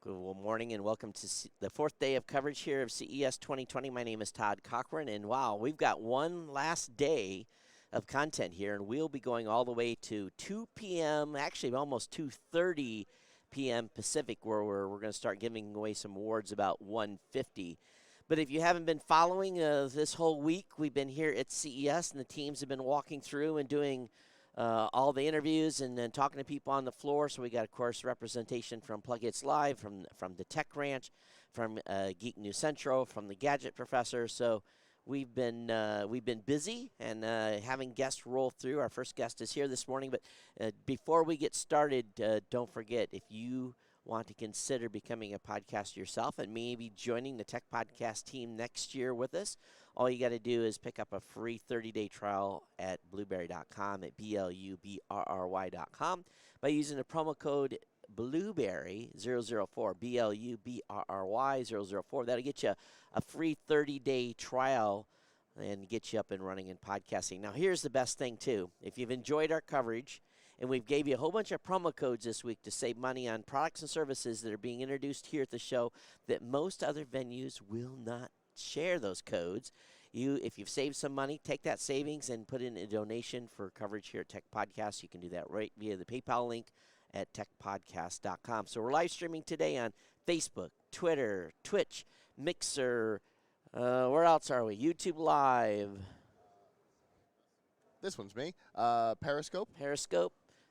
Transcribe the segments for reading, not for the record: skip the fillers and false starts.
Good morning and welcome to the fourth day of coverage here of CES 2020. My name is Todd Cochran, and wow, we've got one last day of content here, and we'll be going all the way to 2 p.m., actually almost 2:30 p.m. Pacific, where we're going to start giving away some awards about 1:50. But if you haven't been following this whole week, we've been here at CES, and the teams have been walking through and doing all the interviews and then talking to people on the floor. So we got, of course, representation from Plug It's Live, from the Tech Ranch, from Geek News Central, from the Gadget Professor. So we've been busy and having guests roll through. Our first guest is here this morning. But before we get started, don't forget, if you want to consider becoming a podcaster yourself and maybe joining the Tech Podcast team next year with us, all you got to do is pick up a free 30-day trial at blubrry.com, at BLUBRRY.com, by using the promo code Blubrry004, BLUBRRY004. That'll get you a free 30-day trial and get you up and running in podcasting. Now, here's the best thing, too. If you've enjoyed our coverage, and we've gave you a whole bunch of promo codes this week to save money on products and services that are being introduced here at the show that most other venues will not share those codes. If you've saved some money, take that savings and put in a donation for coverage here at Tech Podcast. You can do that right via the PayPal link at techpodcast.com. So we're live streaming today on Facebook, Twitter, Twitch, Mixer. Where else are we? YouTube Live. This one's me. Periscope.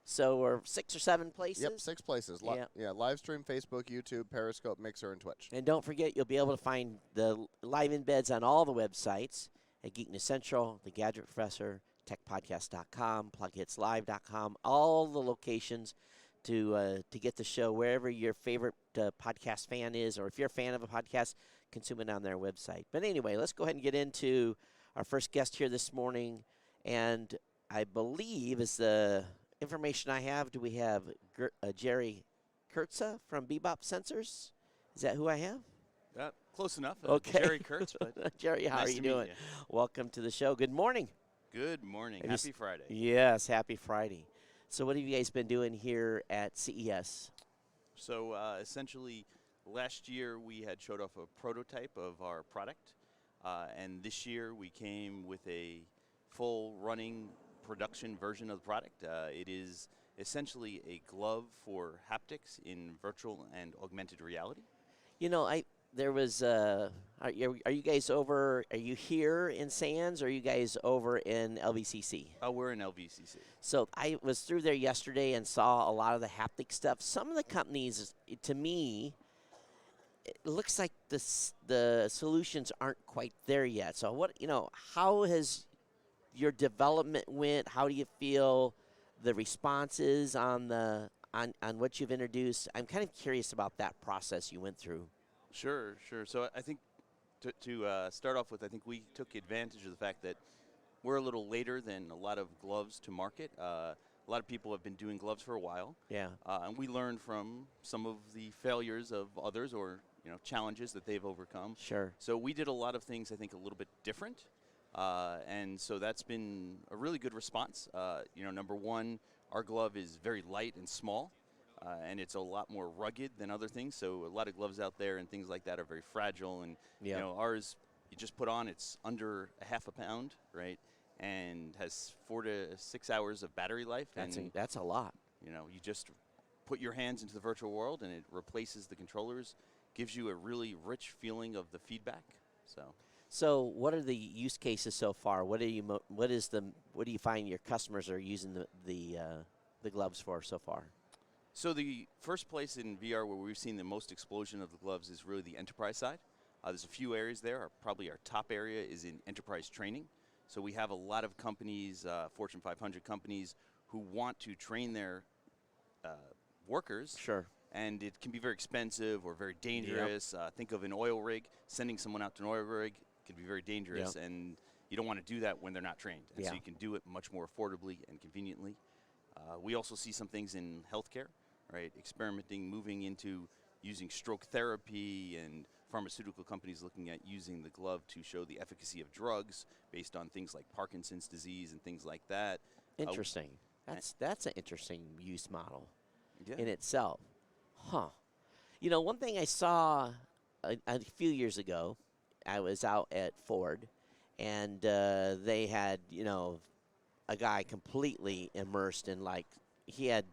So we're 6 or 7 places? Yep, 6 places. Live stream, Facebook, YouTube, Periscope, Mixer, and Twitch. And don't forget, you'll be able to find the live embeds on all the websites at Geek News Central, The Gadget Professor, TechPodcast.com, PlugHitsLive.com, all the locations to get the show wherever your favorite podcast fan is, or if you're a fan of a podcast, consume it on their website. But anyway, let's go ahead and get into our first guest here this morning. And I believe, is the information I have, do we have Jerry Kurtza from Bebop Sensors? Is that who I have? Close enough. Okay. Jerry Kurtz. But Jerry, how nice are you to meet doing? you. Welcome to the show. Good morning. Good morning. Happy Friday. Yes, happy Friday. So what have you guys been doing here at CES? So essentially, last year we had showed off a prototype of our product. And this year we came with a full running production version of the product. It is essentially a glove for haptics in virtual and augmented reality. You know, there was, are you guys over, are you here in Sands, or are you guys over in LVCC? We're in LVCC. So I was through there yesterday and saw a lot of the haptic stuff. Some of the companies, to me, it looks like the solutions aren't quite there yet. So how has your development went? How do you feel the responses on what you've introduced? I'm kind of curious about that process you went through. Sure. So I think to start off with, I think we took advantage of the fact that we're a little later than a lot of gloves to market. A lot of people have been doing gloves for a while. Yeah. And we learned from some of the failures of others, or challenges that they've overcome. Sure. So we did a lot of things, I think, a little bit different. And so that's been a really good response. Number one, our glove is very light and small, and it's a lot more rugged than other things. So a lot of gloves out there and things like that are very fragile. And ours, you just put on, it's under a half a pound, right, and has 4 to 6 hours of battery life. That's a lot. You just put your hands into the virtual world, and it replaces the controllers, gives you a really rich feeling of the feedback. So what are the use cases so far? What do you find your customers are using the gloves for so far? So the first place in VR where we've seen the most explosion of the gloves is really the enterprise side. There's a few areas there. Probably our top area is in enterprise training. So we have a lot of companies, Fortune 500 companies, who want to train their workers. Sure. And it can be very expensive or very dangerous. Yep. Think of an oil rig. Sending someone out to an oil rig can be very dangerous, Yep. and you don't want to do that when they're not trained. And yeah. so you can do it much more affordably and conveniently. We also see some things in healthcare, right? Experimenting, moving into using stroke therapy, and pharmaceutical companies looking at using the glove to show the efficacy of drugs based on things like Parkinson's disease and things like that. Interesting. That's an interesting use model Yeah. in itself. Huh. You know, one thing I saw a few years ago, I was out at Ford, and they had, a guy completely immersed in, like, he had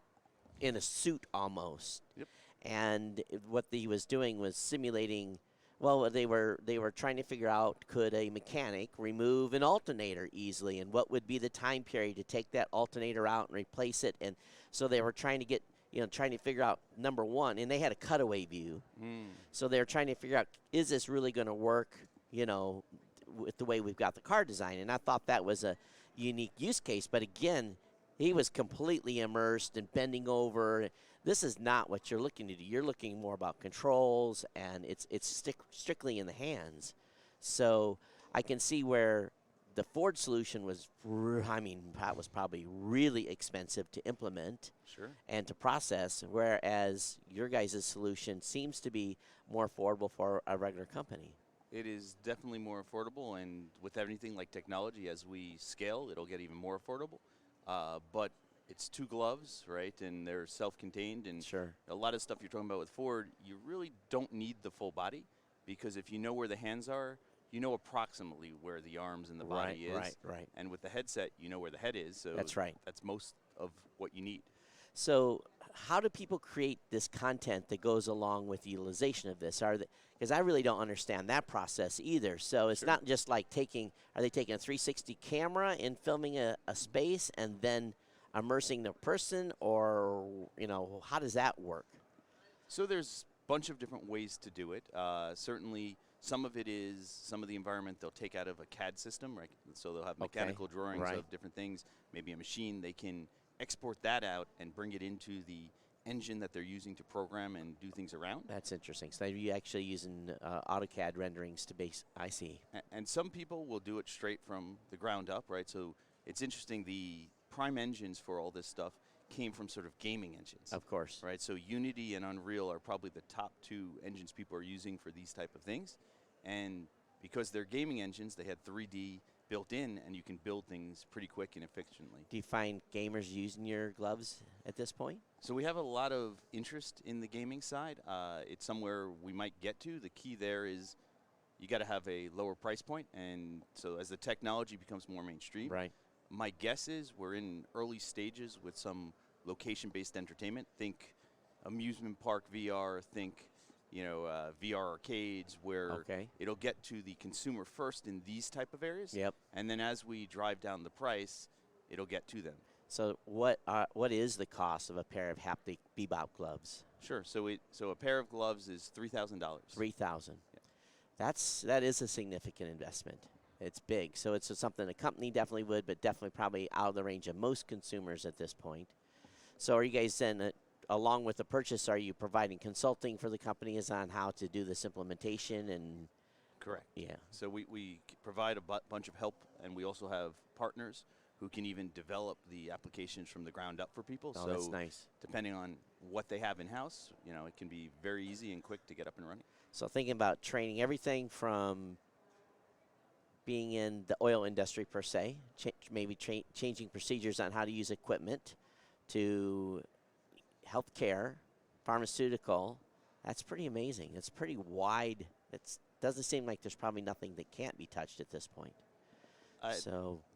in a suit almost. Yep. And what he was doing was simulating. Well, they were trying to figure out, could a mechanic remove an alternator easily, and what would be the time period to take that alternator out and replace it. And so they were trying to get, trying to figure out, number one, and they had a cutaway view. So they were trying to figure out, is this really going to work, with the way we've got the car design? And I thought that was a unique use case. But again, he was completely immersed and bending over. This is not what you're looking to do. You're looking more about controls, and it's strictly in the hands. So I can see where the Ford solution was, that was probably really expensive to implement and to process, whereas your guys' solution seems to be more affordable for a regular company. It is definitely more affordable, and with anything like technology, as we scale, it'll get even more affordable. But it's 2 gloves, right? And they're self-contained. And Sure. a lot of stuff you're talking about with Ford, you really don't need the full body, because if you know where the hands are, you know approximately where the arms and the body is. Right. And with the headset, you know where the head is. So That's right. That's most of what you need. So how do people create this content that goes along with the utilization of this? Because I really don't understand that process either. So it's not just like are they taking a 360 camera and filming a space and then immersing the person, or, how does that work? So there's a bunch of different ways to do it. Certainly, some of it is some of the environment they'll take out of a CAD system, right? So they'll have mechanical drawings of different things, maybe a machine. They can export that out and bring it into the engine that they're using to program and do things around. That's interesting. So you're actually using AutoCAD renderings to base. I see. And some people will do it straight from the ground up, right? So it's interesting. The prime engines for all this stuff came from sort of gaming engines. Of course. Right? So Unity and Unreal are probably the top 2 engines people are using for these type of things. And because they're gaming engines, they had 3D built in, and you can build things pretty quick and efficiently. Do you find gamers using your gloves at this point? So we have a lot of interest in the gaming side. It's somewhere we might get to. The key there is you got to have a lower price point, and so as the technology becomes more mainstream, my guess is we're in early stages with some location-based entertainment. Think amusement park VR, think VR arcades, where it'll get to the consumer first in these type of areas. Yep. And then as we drive down the price, it'll get to them. So what is the cost of a pair of haptic Bebop gloves? Sure. So a pair of gloves is $3,000. $3,000. Yeah. That is a significant investment. It's big. So it's something a company definitely would, but definitely probably out of the range of most consumers at this point. So are you guys then, along with the purchase, are you providing consulting for the companies on how to do this implementation? And correct. Yeah. So we provide a bunch of help, and we also have partners who can even develop the applications from the ground up for people. Oh, so that's nice. Depending on what they have in-house, it can be very easy and quick to get up and running. So thinking about training, everything from being in the oil industry per se, maybe changing procedures on how to use equipment, to healthcare, pharmaceutical. That's pretty amazing. It's pretty wide. It doesn't seem like there's probably nothing that can't be touched at this point.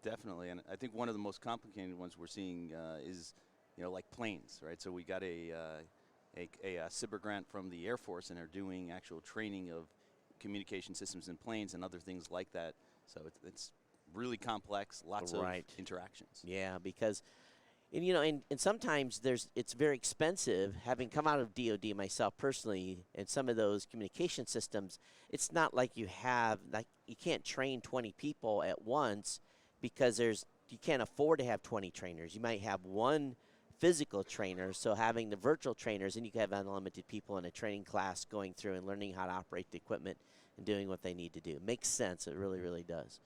Definitely, and I think one of the most complicated ones we're seeing is, like planes, right? So we got a SBIR grant from the Air Force, and are doing actual training of communication systems in planes and other things like that. So it's really complex, lots of interactions. Yeah, because, and sometimes it's very expensive. Having come out of DoD myself personally, and some of those communication systems, it's not like you can't train 20 people at once, because you can't afford to have 20 trainers. You might have one physical trainer, so having the virtual trainers, and you can have unlimited people in a training class going through and learning how to operate the equipment and doing what they need to do. Makes sense. It really, really does.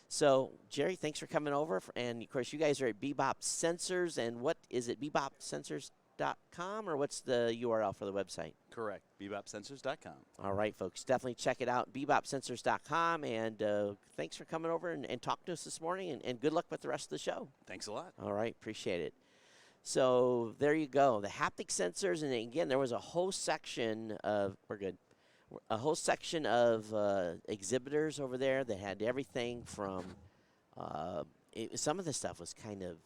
So, Jerry, thanks for coming over. And, of course, you guys are at Bebop Sensors. And what is it, bebopsensors.com, or what's the URL for the website? Correct, bebopsensors.com. All right, folks, definitely check it out, bebopsensors.com. And thanks for coming over and talking to us this morning. And good luck with the rest of the show. Thanks a lot. All right, appreciate it. So there you go. The haptic sensors, and again, there was a whole section of a whole section of exhibitors over there that had everything from. Some of the stuff was kind of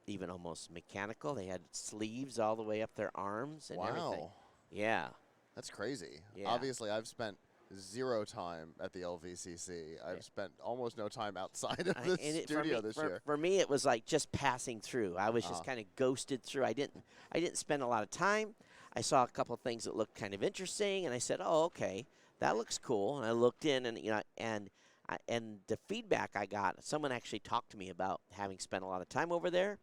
even almost mechanical. They had sleeves all the way up their arms and everything. Wow. Yeah. That's crazy. Yeah. Obviously, I've spent 0 time at the LVCC. I've spent almost no time outside of the studio this year. For me, it was like just passing through. I was just kind of ghosted through. I didn't spend a lot of time. I saw a couple of things that looked kind of interesting, and I said, "Oh, okay, that looks cool." And I looked in, and and the feedback I got, someone actually talked to me about having spent a lot of time over there,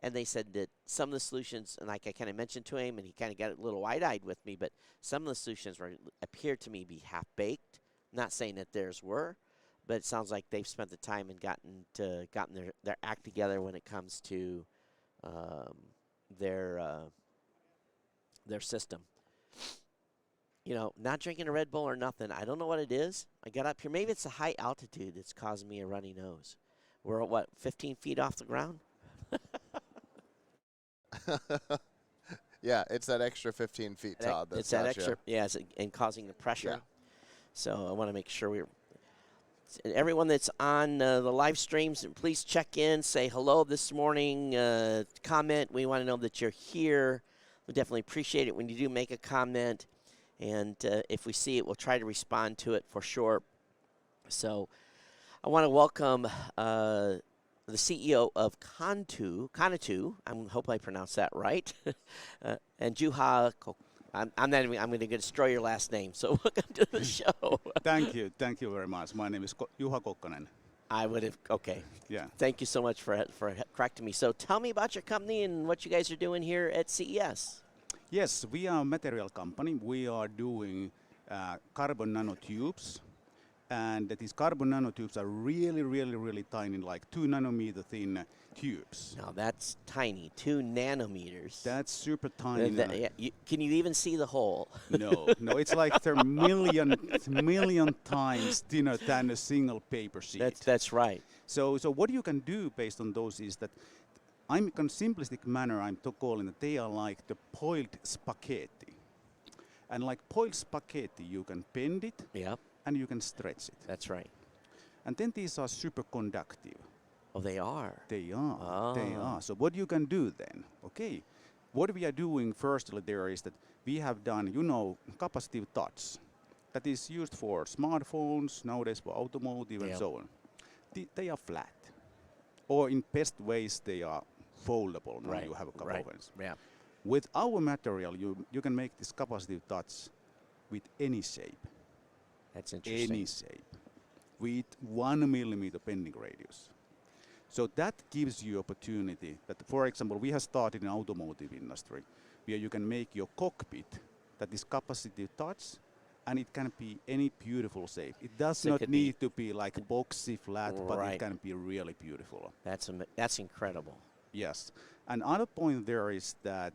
and they said that some of the solutions, and like I kind of mentioned to him, and he kind of got a little wide-eyed with me, but some of the solutions appeared to me be half-baked. Not saying that theirs were, but it sounds like they've spent the time and gotten their act together when it comes to their system. Not drinking a Red Bull or nothing. I don't know what it is. I got up here. Maybe it's the high altitude that's causing me a runny nose. We're at 15 feet off the ground? Yeah, it's that extra 15 feet, Todd. It's that extra, and causing the pressure. Yeah. So I want to make sure everyone that's on the live streams, please check in, say hello this morning, comment. We want to know that you're here. We definitely appreciate it when you do make a comment. And if we see it, we'll try to respond to it for sure. So I want to welcome the CEO of Conato. I hope I pronounced that right. And Juha, I'm going to destroy your last name. So welcome to the show. Thank you very much. My name is Juha Kokkonen. I would have. Okay. Yeah. Thank you so much for correcting me. So tell me about your company and what you guys are doing here at CES. Yes, we are a material company. We are doing carbon nanotubes. And these carbon nanotubes are really, really, really tiny, like 2 nanometer thin tubes. Now that's tiny, 2 nanometers. That's super tiny. Can you even see the hole? No, it's like they're million times thinner than a single paper sheet. That's right. So what you can do based on those is that in simplistic manner, I'm calling that they are like the boiled spaghetti. And like boiled spaghetti, you can bend it. Yep. And you can stretch it. That's right. And then these are super conductive. Oh, they are? They are. Oh. They are. So what you can do then? Okay. What we are doing firstly there is that we have done, capacitive touch. That is used for smartphones, nowadays for automotive and so on. They are flat. Or in best ways, they are foldable. Now you have a couple of ones. Yeah. With our material, you can make this capacitive touch with any shape. That's interesting. Any shape with 1 millimeter bending radius. So that gives you opportunity that, for example, we have started in automotive industry where you can make your cockpit that is capacitive touch, and it can be any beautiful shape. It does not need to be like boxy flat, but it can be really beautiful. That's incredible. Yes. Another point there is that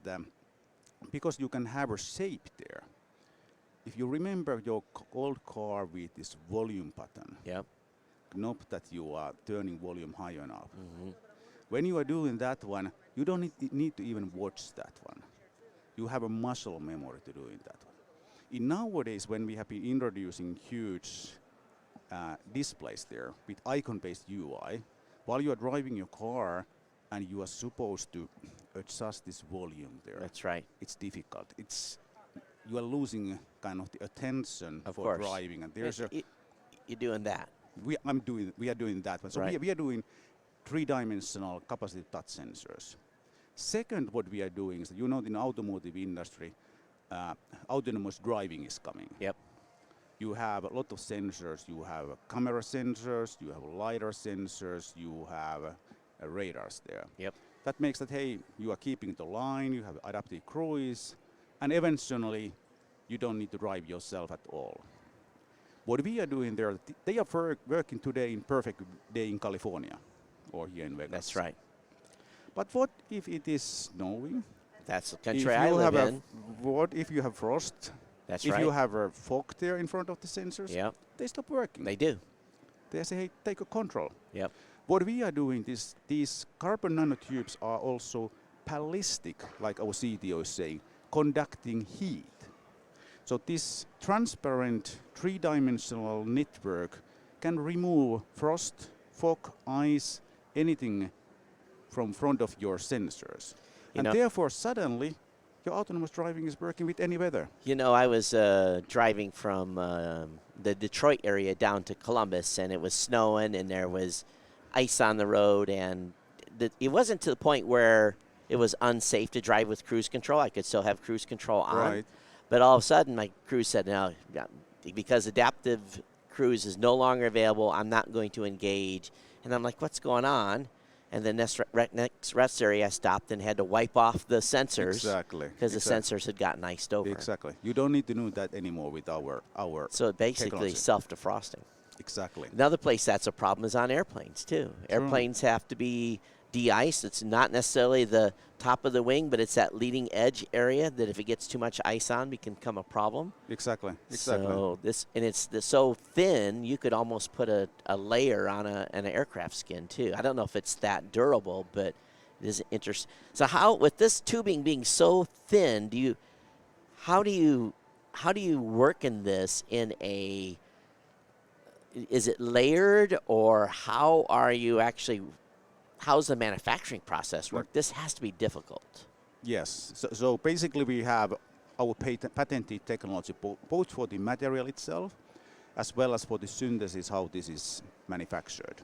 because you can have a shape there. If you remember your old car with this volume button, knob that you are turning volume high enough. Mm-hmm. When you are doing that one, you don't need to even watch that one. You have a muscle memory to doing that one. In nowadays, when we have been introducing huge displays there with icon-based UI, while you are driving your car and you are supposed to adjust this volume there. That's right. It's difficult. You are losing kind of the attention for driving, and there's you're doing that. We are doing that one. So we are doing 3-dimensional capacitive touch sensors. Second, what we are doing is, in the automotive industry, autonomous driving is coming. Yep. You have a lot of sensors. You have camera sensors. You have LiDAR sensors. You have radars there. Yep. That makes that, hey, you are keeping the line. You have adaptive cruise. And eventually, you don't need to drive yourself at all. What we are doing there, they are working today in perfect day in California or here in Vegas. That's right. But what if it is snowing? That's the country I live in. What if you have frost? That's right. If you have a fog there in front of the sensors, they stop working. They do. They say, hey, take a control. Yep. What we are doing, these carbon nanotubes are also ballistic, like our CTO is saying, conducting heat. So this transparent three-dimensional network can remove frost, fog, ice, anything from front of your sensors. And therefore, suddenly, your autonomous driving is working with any weather. You know, I was driving from the Detroit area down to Columbus, and it was snowing, and there was ice on the road, and it wasn't to the point where it was unsafe to drive with cruise control. I could still have cruise control on. Right. But all of a sudden, my cruise said, no, because adaptive cruise is no longer available, I'm not going to engage. And I'm like, what's going on? And the next rest area, I stopped and had to wipe off the sensors. Exactly. Because the sensors had gotten iced over. Exactly. You don't need to do that anymore with our So basically self-defrosting. Exactly. Another place that's a problem is on airplanes, too. True. Airplanes have to be de-iced. It's not necessarily the top of the wing, but it's that leading edge area that if it gets too much ice on, it can become a problem. Exactly. So it's so thin, you could almost put a layer on an aircraft skin, too. I don't know if it's that durable, but it is interesting. So how, with this tubing being so thin, how do you work in this in a, is it layered, or how are you actually, how's the manufacturing process work? This has to be difficult. Yes. So basically we have our patented technology both for the material itself as well as for the synthesis, how this is manufactured.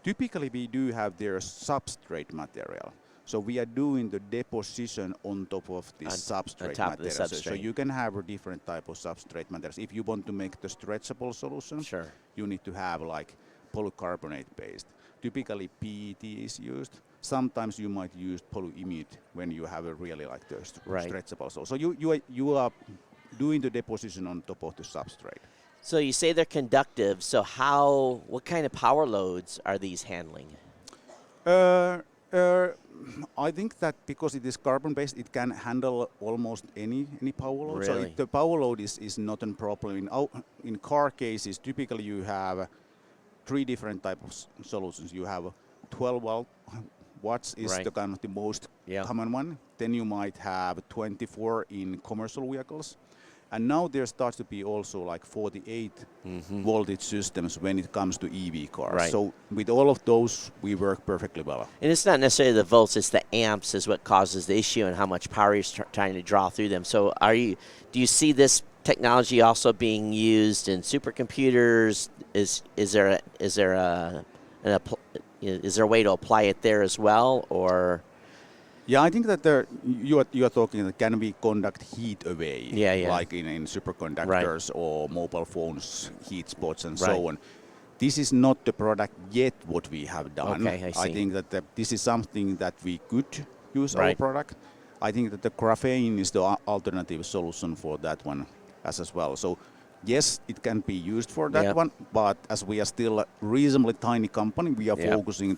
Typically we do have their substrate material. So we are doing the deposition on top of the substrate material. So you can have a different type of substrate materials. If you want to make the stretchable solution, sure, you need to have like polycarbonate based. Typically PET is used. Sometimes you might use polyimide when you have a really like the stretchable. So you are doing the deposition on top of the substrate. So you say they're conductive. So what kind of power loads are these handling? I think that because it is carbon-based, it can handle almost any power load. Really? So if the power load is not a problem. In car cases, typically you have 3 different types of solutions. You have 12 watts is the kind of the most common one. Then you might have 24 in commercial vehicles. And now there starts to be also like 48 voltage systems when it comes to EV cars. Right. So with all of those, we work perfectly well. And it's not necessarily the volts, it's the amps is what causes the issue and how much power you're trying to draw through them. So do you see this technology also being used in supercomputers? Is there a way to apply it there as well, or? Yeah, I think that you are talking that can we conduct heat away, like in superconductors or mobile phones, heat spots and so on. This is not the product yet what we have done. Okay, I see. I think that this is something that we could use our product. I think that the graphene is the alternative solution for that one as well. So yes, it can be used for that one, but as we are still a reasonably tiny company, we are focusing on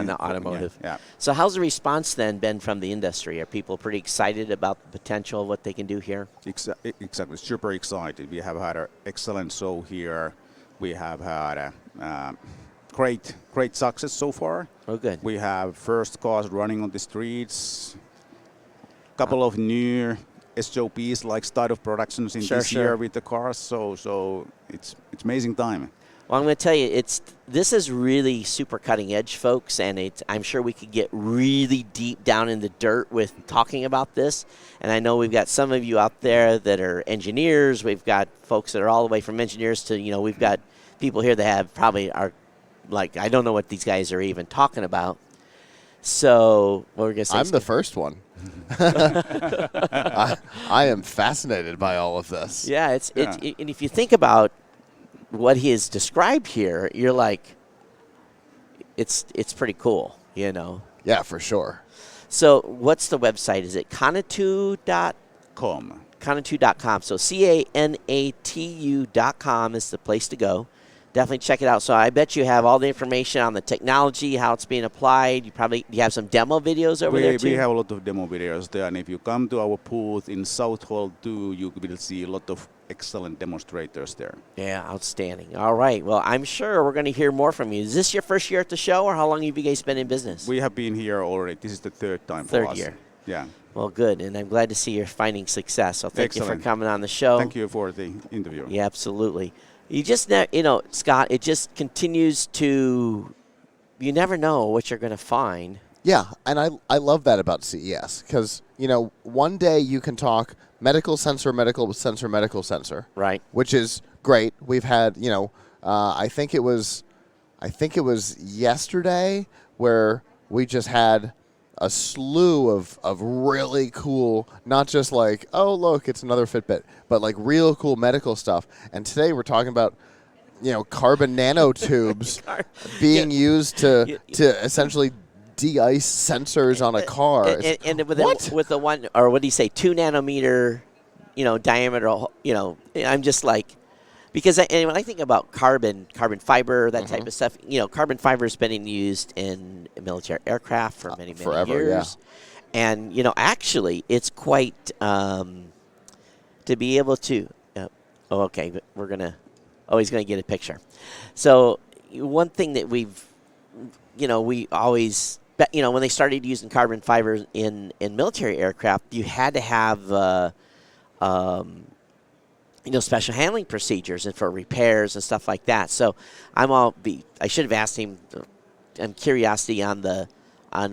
the automotive. Yeah. So how's the response then been from the industry? Are people pretty excited about the potential of what they can do here? Exactly, super excited. We have had an excellent show here. We have had a great success so far. Oh, good. We have first cars running on the streets, couple of new SOPs like start of productions in this year with the cars, so it's amazing time. Well, I'm going to tell you, this is really super cutting edge, folks, and I'm sure we could get really deep down in the dirt with talking about this. And I know we've got some of you out there that are engineers. We've got folks that are all the way from engineers to, we've got people here that are like, I don't know what these guys are even talking about. So what we're going to say. I'm the first one. I am fascinated by all of this. Yeah, and if you think about what he has described here, you're like, it's pretty cool, Yeah, for sure. So what's the website? Is it Canatu.com? Canatu.com. So Canatu.com is the place to go. Definitely check it out. So I bet you have all the information on the technology, how it's being applied. You have some demo videos over there too? We have a lot of demo videos there. And if you come to our booth in South Hall 2, you will see a lot of excellent demonstrators there. Yeah, outstanding. All right. Well, I'm sure we're going to hear more from you. Is this your first year at the show, or how long have you guys been in business? We have been here already. This is the third time for us. Third year. Yeah. Well, good, and I'm glad to see you're finding success. So thank you for coming on the show. Thank you for the interview. Yeah, absolutely. You just Scott, it just continues to. You never know what you're going to find. Yeah, and I love that about CES because, one day you can talk medical sensor, medical sensor, medical sensor. Right. Which is great. We've had, I think it was yesterday where we just had a slew of really cool, not just like, oh, look, it's another Fitbit, but like real cool medical stuff. And today we're talking about, carbon nanotubes being used to essentially de-ice sensors on a car. And with the 2 nanometer, diameter, I'm just like, because and when I think about carbon fiber, that type of stuff, carbon fiber has been used in military aircraft for many forever, years. Yeah. And, actually, it's quite, to be able to, okay, we're going to, he's going to get a picture. So one thing that we've, we always, when they started using carbon fiber in military aircraft, you had to have, special handling procedures and for repairs and stuff like that. So I should have asked him. I'm curiosity on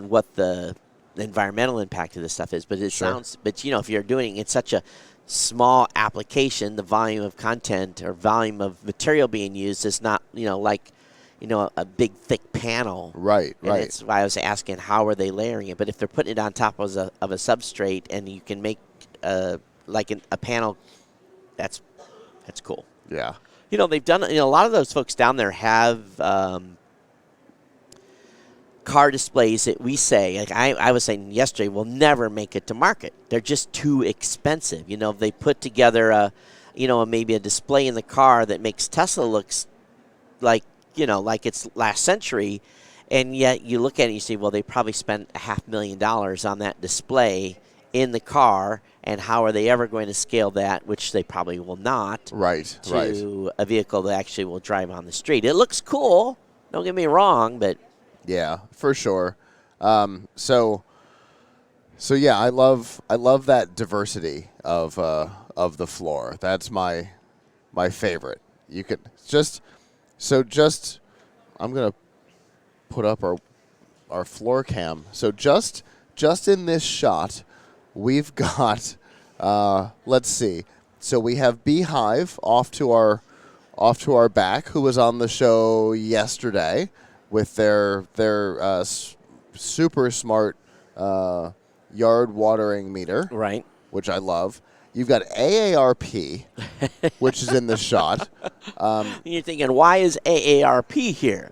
what the environmental impact of this stuff is, but it sounds. But if you're doing it in such a small application, the volume of content or volume of material being used is not like a big thick panel. Right. That's why I was asking how are they layering it. But if they're putting it on top of a substrate and you can make a panel. That's cool. Yeah. They've done, a lot of those folks down there have car displays that we say, like I was saying yesterday, will never make it to market. They're just too expensive. They put together maybe a display in the car that makes Tesla looks like, like it's last century. And yet you look at it and you say, well, they probably spent $500,000 on that display in the car, and how are they ever going to scale that, which they probably will not, to a vehicle that actually will drive on the street. It looks cool, don't get me wrong, but yeah, for sure. So yeah, I love that diversity of the floor. That's my favorite. You could just I'm gonna put up our floor cam. So just in this shot, we've got, let's see. So we have Beehive off to our back, who was on the show yesterday with their super smart yard watering meter, right? Which I love. You've got AARP, which is in the shot. You're thinking, why is AARP here?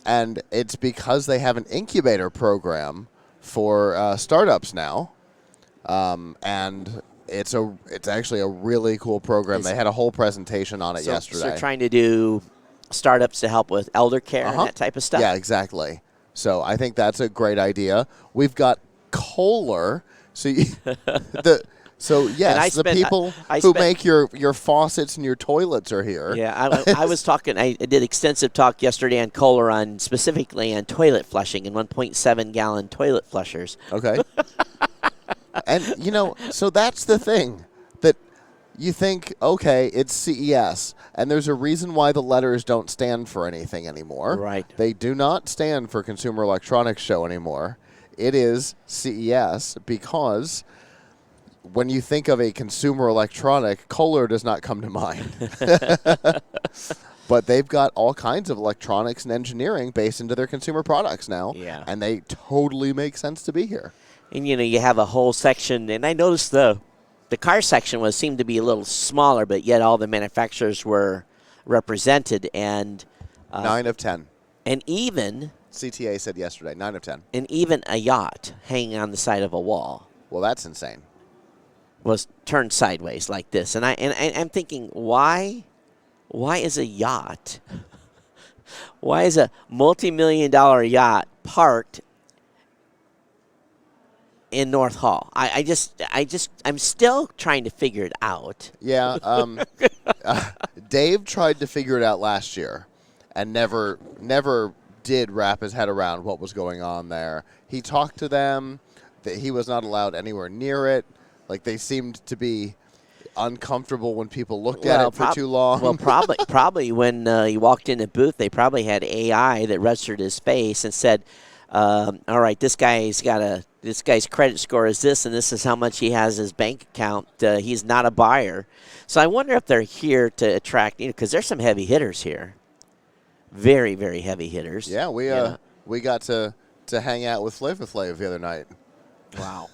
And it's because they have an incubator program for startups now. And it's actually a really cool program. They had a whole presentation on it yesterday. So they're trying to do startups to help with elder care and that type of stuff. Yeah, exactly. So I think that's a great idea. We've got Kohler. So the people who make your faucets and your toilets are here. Yeah, I was talking. I did extensive talk yesterday on Kohler specifically on toilet flushing and 1.7 gallon toilet flushers. Okay. And, so that's the thing that you think, okay, it's CES, and there's a reason why the letters don't stand for anything anymore. Right. They do not stand for Consumer Electronics Show anymore. It is CES because when you think of a consumer electronic, Kohler does not come to mind. But they've got all kinds of electronics and engineering based into their consumer products now. Yeah. And they totally make sense to be here. And, you have a whole section, and I noticed the car section seemed to be a little smaller, but yet all the manufacturers were represented. And 9 of 10. And even CTA said yesterday, 9 of 10. And even a yacht hanging on the side of a wall. Well, that's insane. Was turned sideways like this, and I'm thinking, why is a yacht? Why is a multi-million-dollar yacht parked in North Hall? I'm still trying to figure it out. Yeah, Dave tried to figure it out last year, and never did wrap his head around what was going on there. He talked to them. that he was not allowed anywhere near it. Like they seemed to be uncomfortable when people looked at it for too long. Well, probably when he walked in the booth, they probably had AI that registered his face and said, "All right, this guy's credit score is this, and this is how much he has in his bank account. He's not a buyer." So I wonder if they're here to attract, because there's some heavy hitters here, very, very heavy hitters. Yeah, we got to hang out with Flavor Flav the other night. Wow.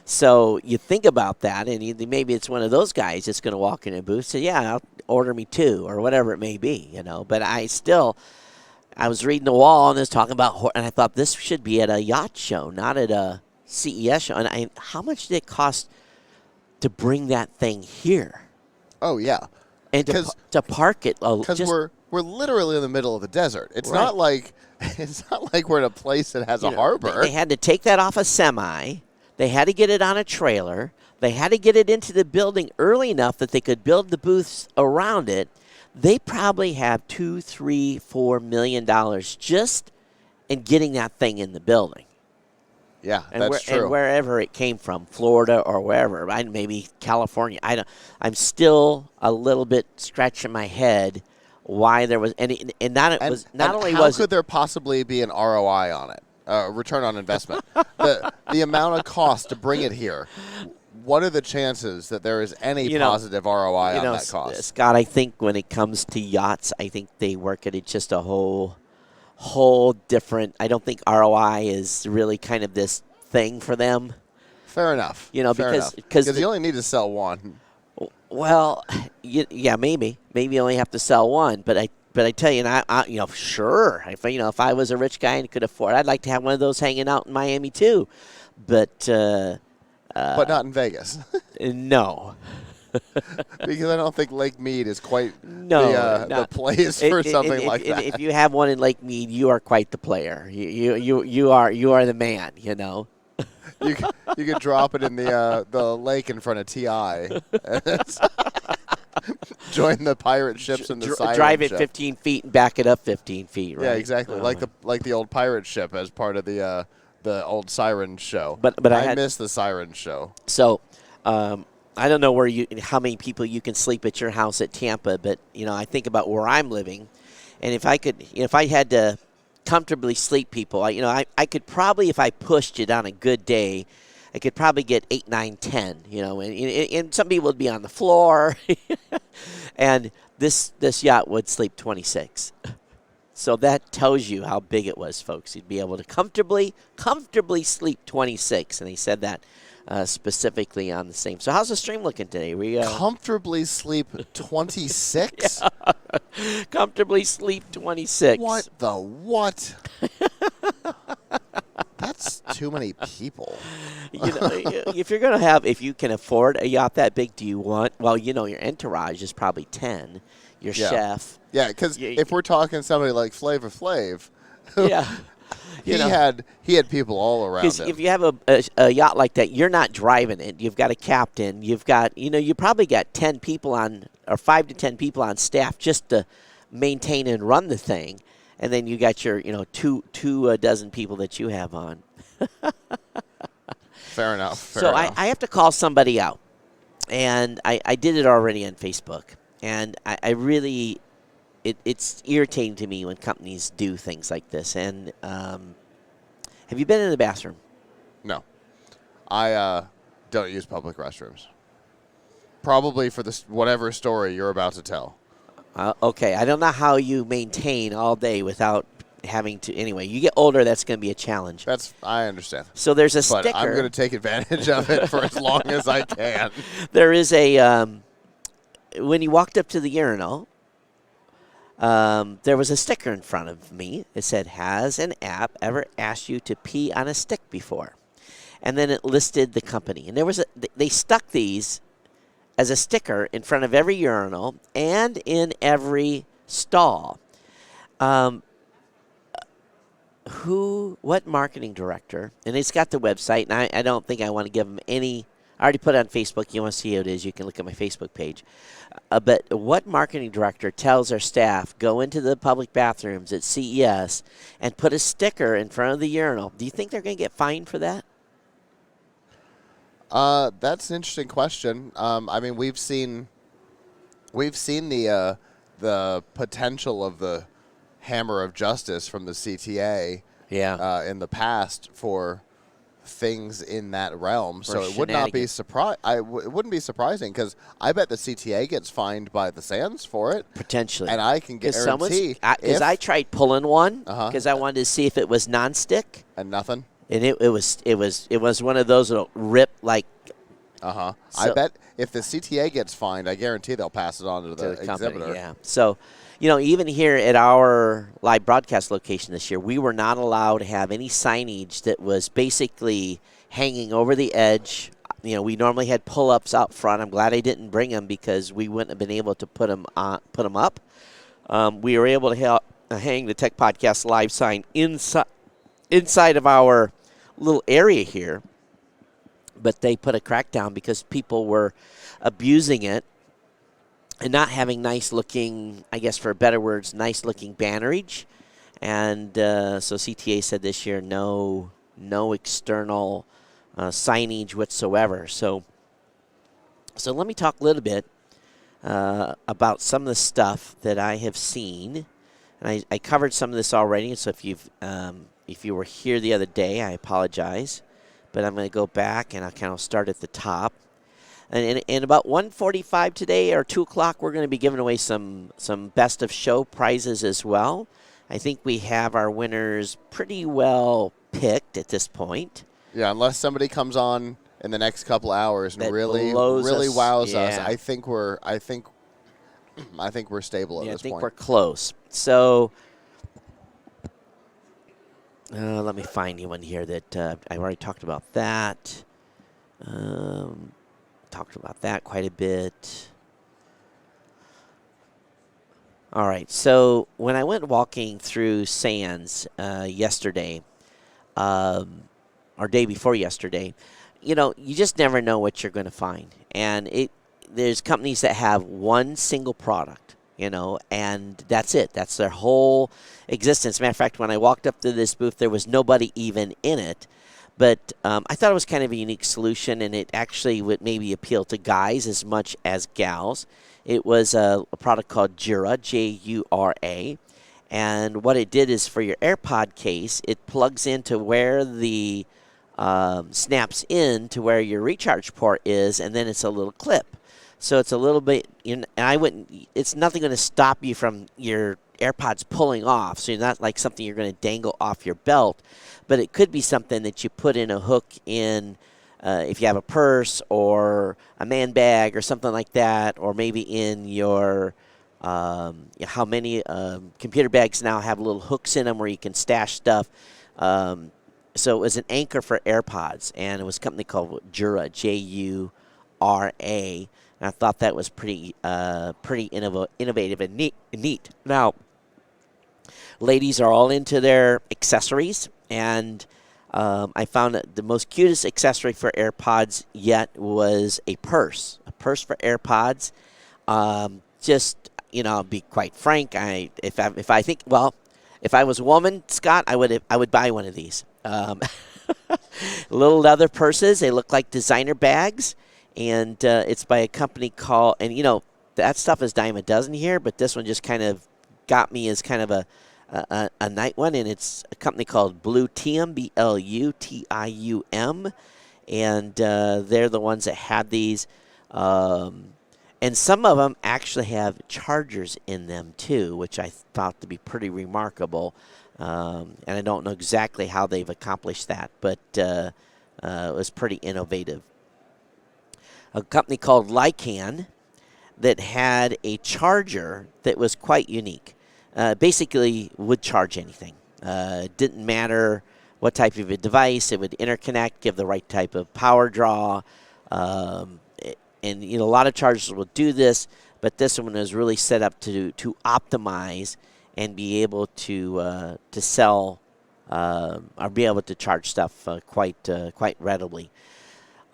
So you think about that, and maybe it's one of those guys that's going to walk in a booth and say, "Yeah, I'll order me 2," or whatever it may be, But I was reading the wall and it's talking about, and I thought this should be at a yacht show, not at a CES show. And how much did it cost to bring that thing here? Oh yeah, and to park it? Because we're literally in the middle of the desert. It's right. not like we're in a place that has a harbor. They had to take that off a semi. They had to get it on a trailer. They had to get it into the building early enough that they could build the booths around it. They probably have $2, $3, $4 million just in getting that thing in the building. Yeah, that's true. And wherever it came from, Florida or wherever, maybe California. I'm still a little bit scratching my head why there was how could there possibly be an ROI on it? Return on investment. the amount of cost to bring it here. What are the chances that there is any positive ROI on that cost? Scott, I think when it comes to yachts, I think they work at it just a whole different. I don't think ROI is really kind of this thing for them. Fair enough. Because you only need to sell one. Well, yeah, maybe you only have to sell one, but I tell you, sure, if I was a rich guy and could afford, I'd like to have one of those hanging out in Miami too, but not in Vegas. No, because I don't think Lake Mead is quite the place for something like that. If you have one in Lake Mead, you are quite the player. You are the man. You could drop it in the lake in front of TI. Join the pirate ships in the siren drive it ship. 15 feet and back it up 15 feet. Right? Yeah, exactly. Like the old pirate ship as part of the old siren show. But I miss the siren show. So I don't know how many people you can sleep at your house at Tampa, but I think about where I'm living, and if I had to comfortably sleep people, I could probably, if I pushed it on a good day, I could probably get 8, 9, 10, and some people would be on the floor, and this yacht would sleep 26. So that tells you how big it was, folks. You'd be able to comfortably sleep 26, and they said that specifically on the same. So how's the stream looking today? We comfortably sleep 26. Comfortably sleep 26. What the what? That's too many people. If you can afford a yacht that big, do you want? Well, your entourage is probably 10. Your chef. Yeah, because if we're talking somebody like Flavor Flav, yeah, he had people all around him. If you have a yacht like that, you're not driving it. You've got a captain. You've got you probably got 10 people on, or 5 to 10 people on staff just to maintain and run the thing, and then you got your two dozen people that you have on. Fair enough. I have to call somebody out, and I did it already on Facebook, and I really. It's irritating to me when companies do things like this. And have you been in the bathroom? No. I don't use public restrooms. Probably for whatever story you're about to tell. Okay. I don't know how you maintain all day without having to. Anyway, you get older, that's going to be a challenge. I understand. So there's a sticker. But I'm going to take advantage of it for as long as I can. There is when you walked up to the urinal, there was a sticker in front of me. It said, "Has an app ever asked you to pee on a stick before?" And then it listed the company. And they stuck these as a sticker in front of every urinal and in every stall. What marketing director? And it's got the website, and I don't think I want to give them any. I already put it on Facebook. You want to see how it is, you can look at my Facebook page. But what marketing director tells their staff, go into the public bathrooms at CES and put a sticker in front of the urinal? Do you think they're going to get fined for that? That's an interesting question. I mean, we've seen the potential of the hammer of justice from the CTA in the past for things in that realm. So it would not be it wouldn't be surprising because I bet the CTA gets fined by the Sands for it potentially, and I can guarantee because I tried pulling one because I wanted to see if it was nonstick and nothing. And it was one of those that'll rip like. So I bet if the CTA gets fined, I guarantee they'll pass it on to the company, exhibitor. yeah. So, even here at our live broadcast location this year, we were not allowed to have any signage that was basically hanging over the edge. We normally had pull-ups out front. I'm glad I didn't bring them because we wouldn't have been able to put them up. We were able to hang the Tech Podcast Live sign inside of our little area here, but they put a crackdown because people were abusing it and not having nice looking, I guess for better words, nice looking bannerage. And so CTA said this year no external signage whatsoever. So let me talk a little bit about some of the stuff that I have seen. And I covered some of this already, so if you were here the other day, I apologize. But I'm going to go back, and I'll kind of start at the top. And in about 1:45 today or 2 o'clock, we're going to be giving away some best of show prizes as well. I think we have our winners pretty well picked at this point. Yeah, unless somebody comes on in the next couple hours and That really wows us, I think we're stable at this point. I think we're close. So let me find you one here that I've already talked about that. Talked about that quite a bit. All right, so when I went walking through Sands yesterday, or day before yesterday, you just never know what you're going to find. And there's companies that have one single product, and that's it. That's their whole existence. Matter of fact, when I walked up to this booth, there was nobody even in it. But I thought it was kind of a unique solution, and it actually would maybe appeal to guys as much as gals. It was a product called Jura, Jura. And what it did is for your AirPod case, it plugs into where the snaps in to where your recharge port is, and then it's a little clip. So it's a little bit, it's nothing going to stop you from your AirPods pulling off. So you're not like something you're going to dangle off your belt. But it could be something that you put in a hook in if you have a purse or a man bag or something like that, or maybe in your how many computer bags now have little hooks in them where you can stash stuff. So it was an anchor for AirPods, and it was a company called Jura, Jura. And I thought that was pretty innovative and neat. Now, ladies are all into their accessories, and I found that the most cutest accessory for AirPods yet was a purse for AirPods. I'll be quite frank. If I was a woman, Scott, I would buy one of these. Little leather purses. They look like designer bags, and it's by a company called. And that stuff is dime a dozen here, but this one just kind of got me as kind of a night one, and it's a company called Blutium, Blutium, and they're the ones that had these. And some of them actually have chargers in them too, which I thought to be pretty remarkable. And I don't know exactly how they've accomplished that, but it was pretty innovative. A company called Lycan that had a charger that was quite unique. Basically would charge anything. It didn't matter what type of a device. It would interconnect, give the right type of power draw. And a lot of chargers will do this, but this one is really set up to optimize and be able to sell or be able to charge stuff quite readily.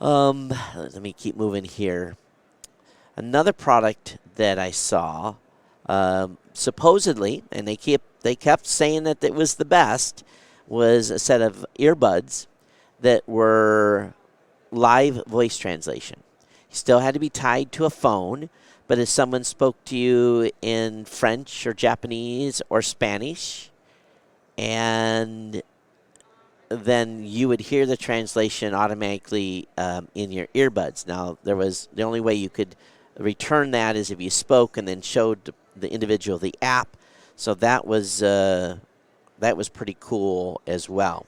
Let me keep moving here. Another product that I saw, supposedly, and they kept saying that it was the best, was a set of earbuds that were live voice translation. You still had to be tied to a phone, but if someone spoke to you in French or Japanese or Spanish, and then you would hear the translation automatically in your earbuds. Now, there was the only way you could return that is if you spoke and then showed the individual the app. So that was pretty cool as well.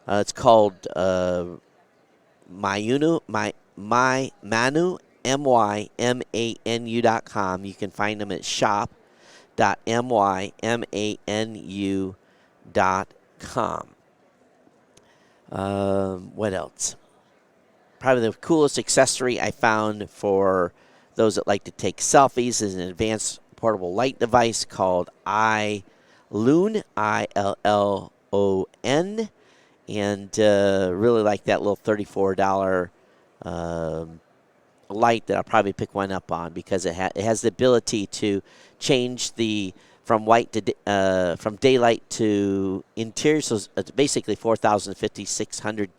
It's called Myunu, Mymanu, MYMANU.com. You can find them at shop.mymanu.com. What else? Probably the coolest accessory I found for those that like to take selfies is an advanced portable light device called iLLON, ILLON, and really like that little $34 light that I'll probably pick one up on because it has the ability to change from white to from daylight to interior. So it's basically 4,050, 600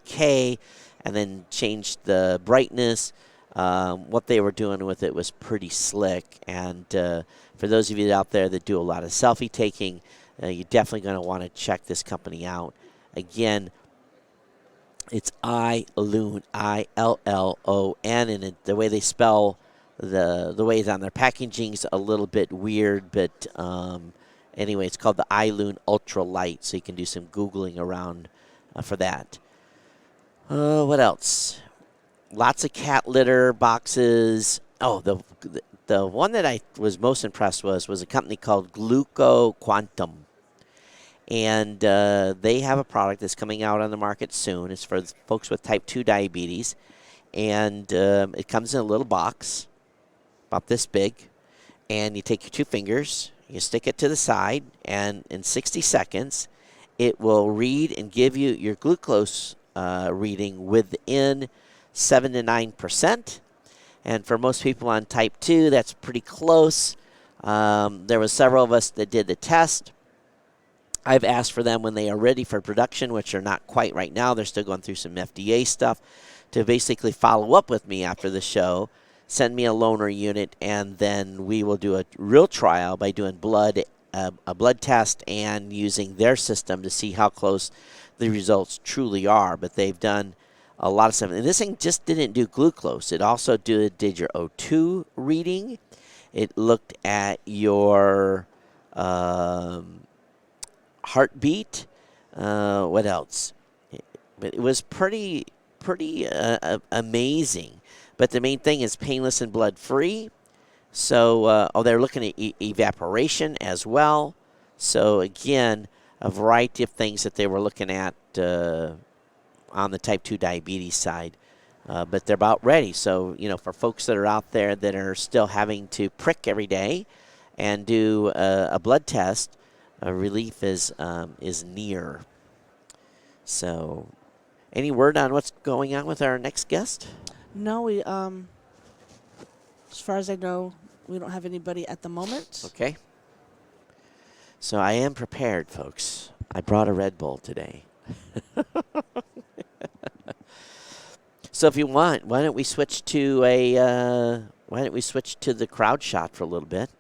K, and then change the brightness. What they were doing with it was pretty slick. And for those of you out there that do a lot of selfie taking, you're definitely going to want to check this company out. Again, it's iLLON, ILLON, and the way they spell the way it's on their packaging is a little bit weird, but anyway, it's called the iLLON Ultra Light, so you can do some Googling around for that. What else? Lots of cat litter boxes. Oh, the one that I was most impressed was a company called Gluco Quantum. And they have a product that's coming out on the market soon. It's for folks with type 2 diabetes. And it comes in a little box, about this big. And you take your 2 fingers, you stick it to the side, and in 60 seconds, it will read and give you your glucose reading within 7 to 9%. And for most people on type 2, that's pretty close. There was several of us that did the test. I've asked for them when they are ready for production, which are not quite right now. They're still going through some FDA stuff, to basically follow up with me after the show, send me a loaner unit, and then we will do a real trial by doing a blood test and using their system to see how close the results truly are. But they've done a lot of stuff. And this thing just didn't do glucose. It also did your O2 reading. It looked at your heartbeat. What else? It was pretty amazing. But the main thing is painless and blood-free. So, they're looking at evaporation as well. So, again, a variety of things that they were looking at on the type 2 diabetes side. But they're about ready. So, for folks that are out there that are still having to prick every day and do a blood test, relief is near. So, any word on what's going on with our next guest? No, we as far as I know, we don't have anybody at the moment. Okay. So I am prepared, folks. I brought a Red Bull today. So if you want, why don't we switch to the crowd shot for a little bit?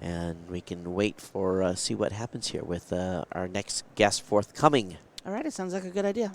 And we can wait for see what happens here with our next guest forthcoming. All right, it sounds like a good idea.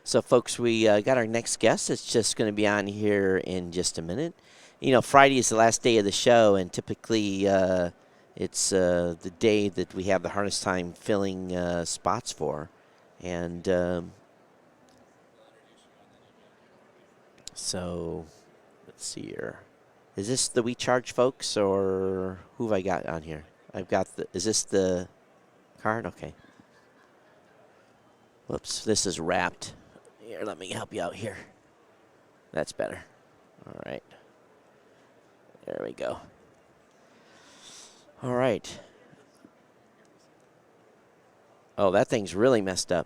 So, folks, we got our next guest. It's just going to be on here in just a minute. You know, Friday is the last day of the show, and typically it's the day that we have the hardest time filling spots for. And so, let's see here. Is this the We Charge folks, or who have I got on here? I've got the, is this the card? Okay. Whoops, this is wrapped. Here, let me help you out here. That's better. All right. There we go. All right. Oh, that thing's really messed up.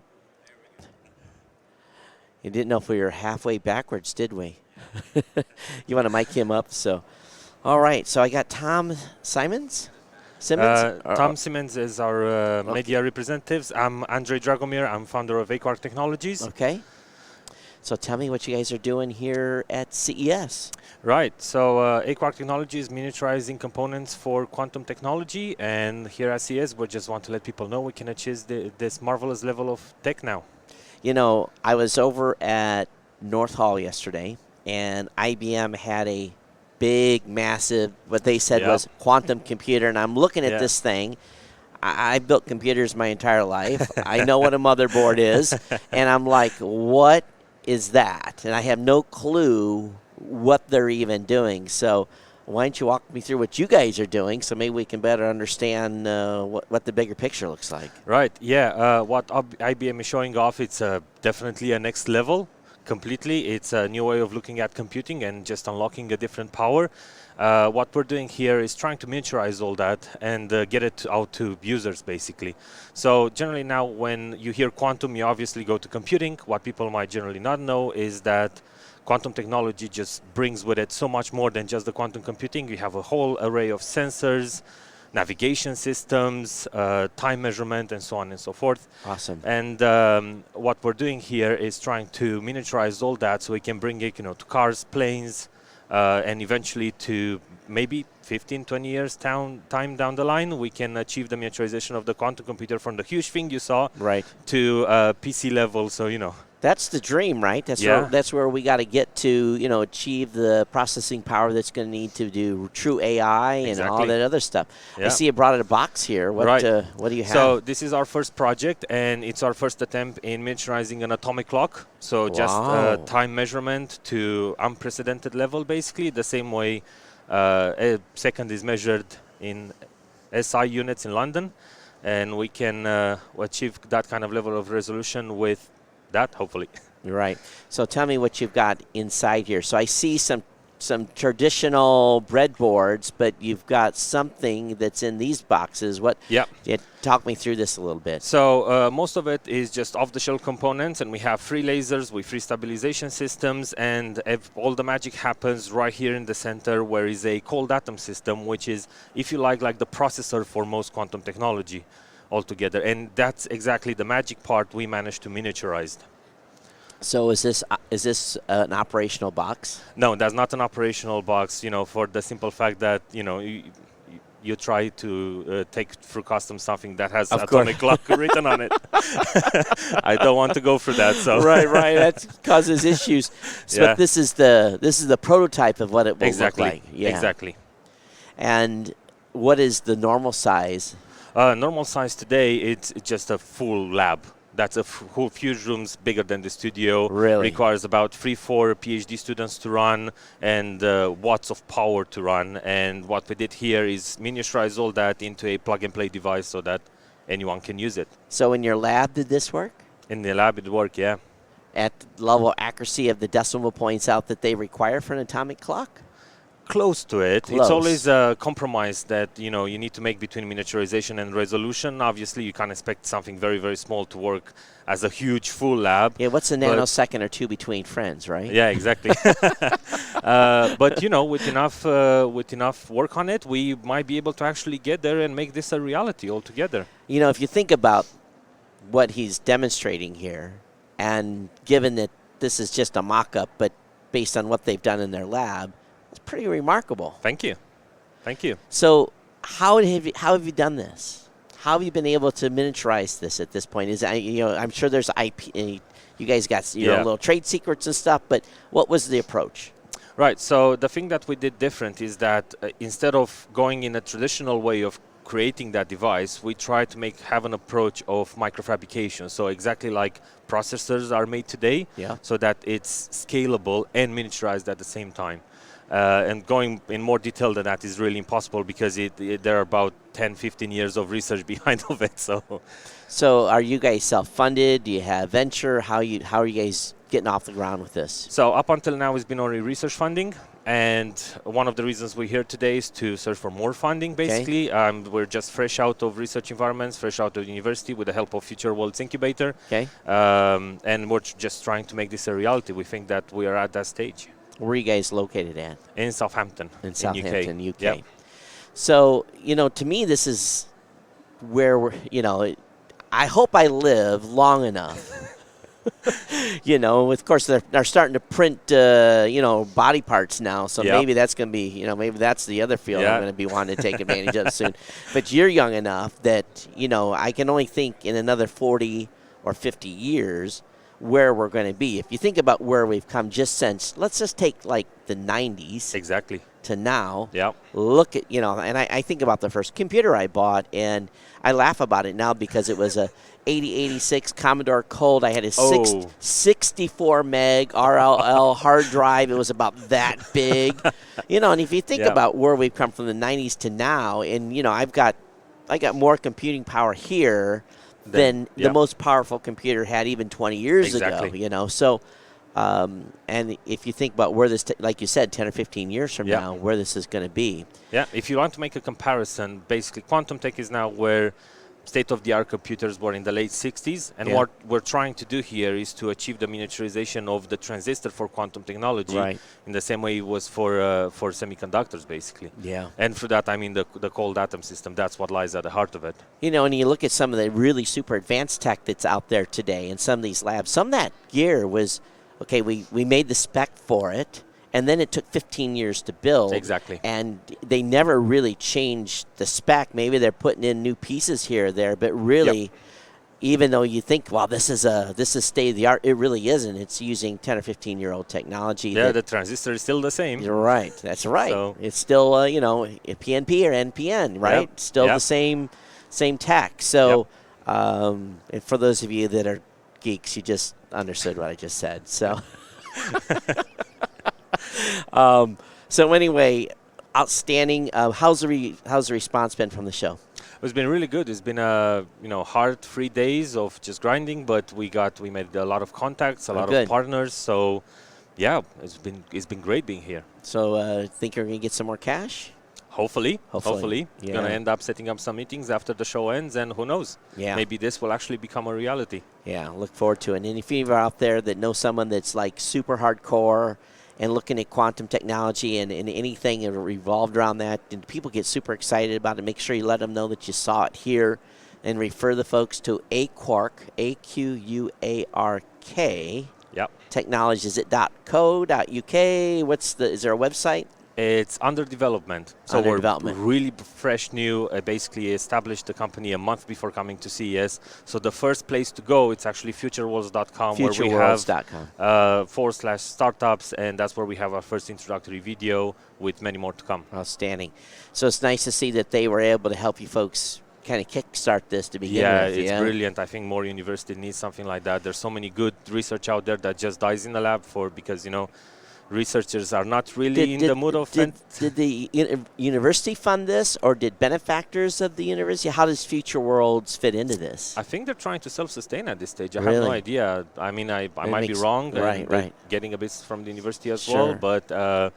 You didn't know if we were halfway backwards, did we? You want to mic him up? So, all right. So I got Tom Simmons. Tom Simmons is our media representatives. I'm Andrei Dragomir. I'm founder of Aquark Technologies. Okay. So tell me what you guys are doing here at CES. Right. So Aquark Technology is miniaturizing components for quantum technology, and here at CES, we just want to let people know we can achieve this marvelous level of tech now. You know, I was over at North Hall yesterday, and IBM had a big, massive, what they said was quantum computer, and I'm looking at this thing. I've built computers my entire life. I know what a motherboard is, and I'm like, what is that? And I have no clue what they're even doing. So why don't you walk me through what you guys are doing so maybe we can better understand what the bigger picture looks like. Right, yeah. What IBM is showing off, it's definitely a next level. Completely. It's a new way of looking at computing and just unlocking a different power. What we're doing here is trying to miniaturize all that and get it out to users, basically. So generally now when you hear quantum, you obviously go to computing. What people might generally not know is that quantum technology just brings with it so much more than just the quantum computing. You have a whole array of sensors, navigation systems, time measurement, and so on and so forth. Awesome. And what we're doing here is trying to miniaturize all that so we can bring it, to cars, planes, and eventually to maybe 15, 20 years time down the line, we can achieve the miniaturization of the quantum computer from the huge thing you saw to PC level. So, That's the dream, right? That's where we got to get to, achieve the processing power that's going to need to do true AI and all that other stuff. Yeah. I see you brought a box here. What do you have? So this is our first project, and it's our first attempt in miniaturizing an atomic clock. So just time measurement to unprecedented level, basically, the same way a second is measured in SI units in London, and we can achieve that kind of level of resolution with that, hopefully. Right. So tell me what you've got inside here. So I see some traditional breadboards, but you've got something that's in these boxes. Talk me through this a little bit. So most of it is just off-the-shelf components, and we have free lasers with free stabilization systems, and all the magic happens right here in the center, where is a cold atom system, which is, if you like the processor for most quantum technology altogether, and that's exactly the magic part we managed to miniaturize. So is this an operational box? No, that's not an operational box. For the simple fact that you try to take through custom something that has atomic clock written on it. I don't want to go for that. So right, that causes issues. So but this is the prototype of what it will look like. Yeah. Exactly. And what is the normal size? Normal size today, it's just a full lab. That's a whole huge rooms bigger than the studio. Really? Requires about 3-4 PhD students to run and watts of power to run. And what we did here is miniaturize all that into a plug-and-play device so that anyone can use it. So in your lab, did this work? In the lab, it worked, yeah. At the level of accuracy of the decimal points out that they require for an atomic clock? Close to it. Close. It's always a compromise that you need to make between miniaturization and resolution. Obviously, you can't expect something very, very small to work as a huge full lab. Yeah, what's a nanosecond or two between friends, right? Yeah, exactly. But with enough work on it, we might be able to actually get there and make this a reality altogether. If you think about what he's demonstrating here, and given that this is just a mock-up, but based on what they've done in their lab, it's pretty remarkable. Thank you. So how have you done this? how have you been able to miniaturize this at this point? I'm sure there's IP. You guys got little trade secrets and stuff, but what was the approach? Right. So the thing that we did different is that instead of going in a traditional way of creating that device, we tried to have an approach of microfabrication. So exactly like processors are made today, so that it's scalable and miniaturized at the same time. And going in more detail than that is really impossible because there are about 10, 15 years of research behind of it. So are you guys self-funded? Do you have venture? How are you guys getting off the ground with this? So up until now, it's been only research funding. And one of the reasons we're here today is to search for more funding, basically. We're just fresh out of research environments, fresh out of university with the help of Future Worlds Incubator. And we're just trying to make this a reality. We think that we are at that stage. Where are you guys located at? In Southampton. In Southampton, UK. Yep. So, to me, this is where we're, I hope I live long enough. Of course, they're starting to print, body parts now. So maybe that's going to be, maybe that's the other field I'm going to be wanting to take advantage of soon. But you're young enough that, I can only think in another 40 or 50 years where we're going to be. If you think about where we've come just since, let's just take like the 90s. Exactly. To now. Yeah. Look at, and I think about the first computer I bought, and I laugh about it now because it was a 8086 Commodore Colt. I had a 64 meg RLL hard drive. It was about that big. And if you think about where we've come from the 90s to now, and, I got more computing power here than the most powerful computer had even 20 years ago, So, and if you think about where this, like you said, 10 or 15 years from now, where this is going to be. Yeah, if you want to make a comparison, basically quantum tech is now where state-of-the-art computers were in the late 60s. And what we're trying to do here is to achieve the miniaturization of the transistor for quantum technology in the same way it was for semiconductors, basically. Yeah. And for that, I mean the cold atom system. That's what lies at the heart of it. And you look at some of the really super advanced tech that's out there today in some of these labs. Some of that gear was, okay, we made the spec for it, and then it took 15 years to build. Exactly. And they never really changed the spec. Maybe they're putting in new pieces here or there, but really, even though you think, well, this is state of the art, it really isn't. It's using 10 or 15-year-old technology. Yeah, the transistor is still the same. You're right. That's right. So it's still, PNP or NPN, right? Still the same tech. So, and for those of you that are geeks, you just understood what I just said. So. So anyway, outstanding. How's the response been from the show? It's been really good. It's been hard 3 days of just grinding, but we made a lot of contacts, a lot of partners. So yeah, it's been great being here. So think you're gonna get some more cash? Hopefully. We're gonna end up setting up some meetings after the show ends, and who knows? Yeah. Maybe this will actually become a reality. Yeah, look forward to it. And if you're out there that know someone that's like super hardcore and looking at quantum technology and anything revolved around that, and people get super excited about it, make sure you let them know that you saw it here, and refer the folks to Aquark, AQUARK. Yep. Technology. Is it .co.uk? Is there a website? It's under development. So we're really fresh, new. Basically established the company a month before coming to CES. So the first place to go, it's actually futureworlds.com, where we have /startups, and that's where we have our first introductory video with many more to come. Outstanding. So it's nice to see that they were able to help you folks kind of kickstart this to begin with. Yeah, it's brilliant. I think more universities need something like that. There's so many good research out there that just dies in the lab because, researchers are not really in the mood of... Did the university fund this, or did benefactors of the university? How does Future Worlds fit into this? I think they're trying to self-sustain at this stage. I have no idea. I mean, I might be wrong. Right. Getting a bit from the university as well, but I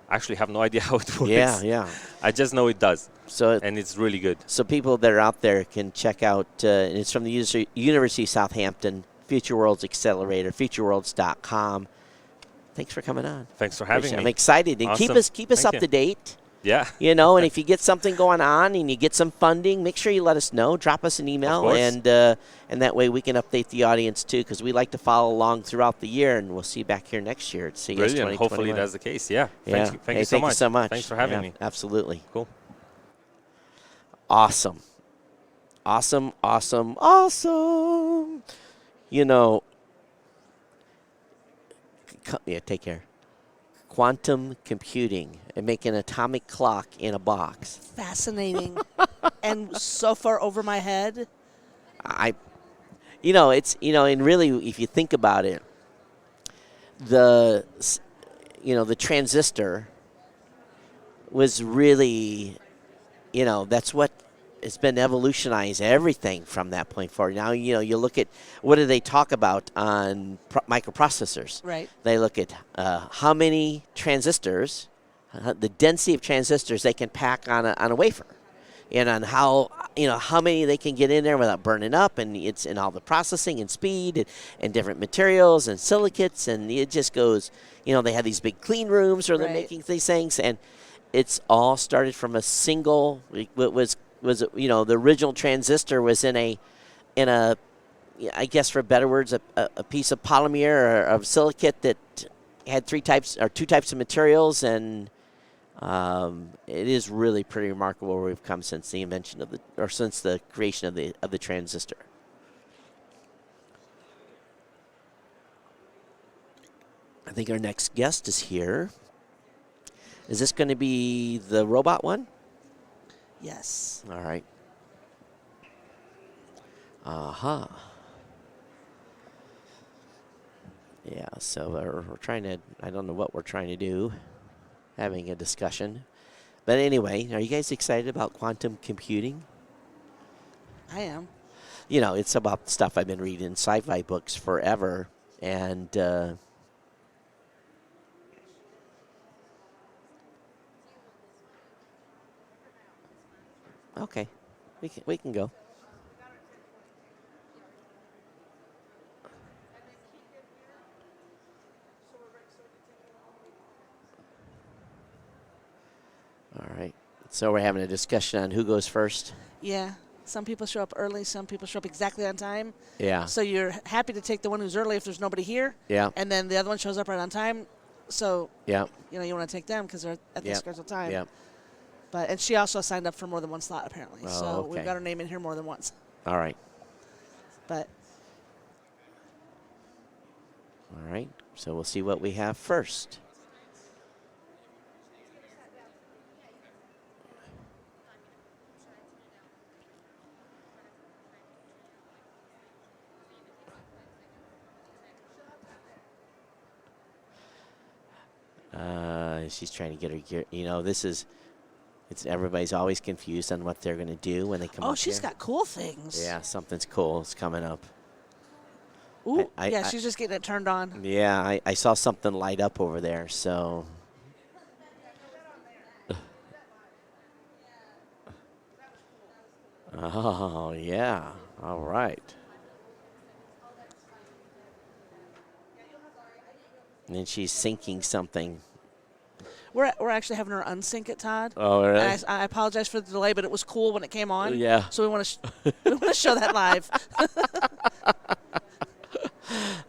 actually have no idea how it works. Yeah. I just know it does. And it's really good. So people that are out there can check out, and it's from the University of Southampton, Future Worlds Accelerator, futureworlds.com. Thanks for coming on. Thanks for having me. I'm excited. And awesome. keep us up to date. Yeah. And if you get something going on and you get some funding, make sure you let us know. Drop us an email, and that way we can update the audience too, because we like to follow along throughout the year, and we'll see you back here next year at CES 2021. Hopefully that's the case. Yeah. Thank you so much. Thanks for having me. Absolutely. Cool. Awesome. Awesome, awesome, awesome. You know, yeah, take care. Quantum computing and make an atomic clock in a box. Fascinating. And so far over my head. And really, if you think about it, the transistor was really, that's what it's been evolutionized everything from that point forward. Now, you look at what do they talk about on microprocessors? Right. They look at how many transistors, the density of transistors they can pack on a wafer, and on how many they can get in there without burning up, and it's in all the processing and speed and different materials and silicates, and it just goes. They have these big clean rooms where they're Right. making these things, and it's all started from a single. What was the original transistor was in a I guess for better words a piece of polymer or of silicate that had two types of materials, and it is really pretty remarkable where we've come since the invention since the creation of the transistor. I think our next guest is here. Is this going to be the robot one? Yes. All right. Uh-huh. Yeah, so we're trying to, I don't know what we're trying to do, having a discussion. But anyway, are you guys excited about quantum computing? I am. It's about stuff I've been reading in sci-fi books forever. And okay, we can go. All right. So we're having a discussion on who goes first. Yeah. Some people show up early. Some people show up exactly on time. Yeah. So you're happy to take the one who's early if there's nobody here. Yeah. And then the other one shows up right on time. So Yeah. you want to take them because they're at the Yep. scheduled time. Yeah. And she also signed up for more than one slot apparently. Oh, so okay. we've got her name in here more than once. All right. But All right. So we'll see what we have first. She's trying to get her gear. Everybody's always confused on what they're going to do when they come up she's here. got cool things. Yeah, something's cool is coming up. Ooh, I- she's just getting it turned on. Yeah, I saw something light up over there, so. Oh, yeah. All right. And then she's syncing something. We're actually having her unsync it, Todd. Oh, really? And I apologize for the delay, but it was cool when it came on. Yeah. So we want to show that live.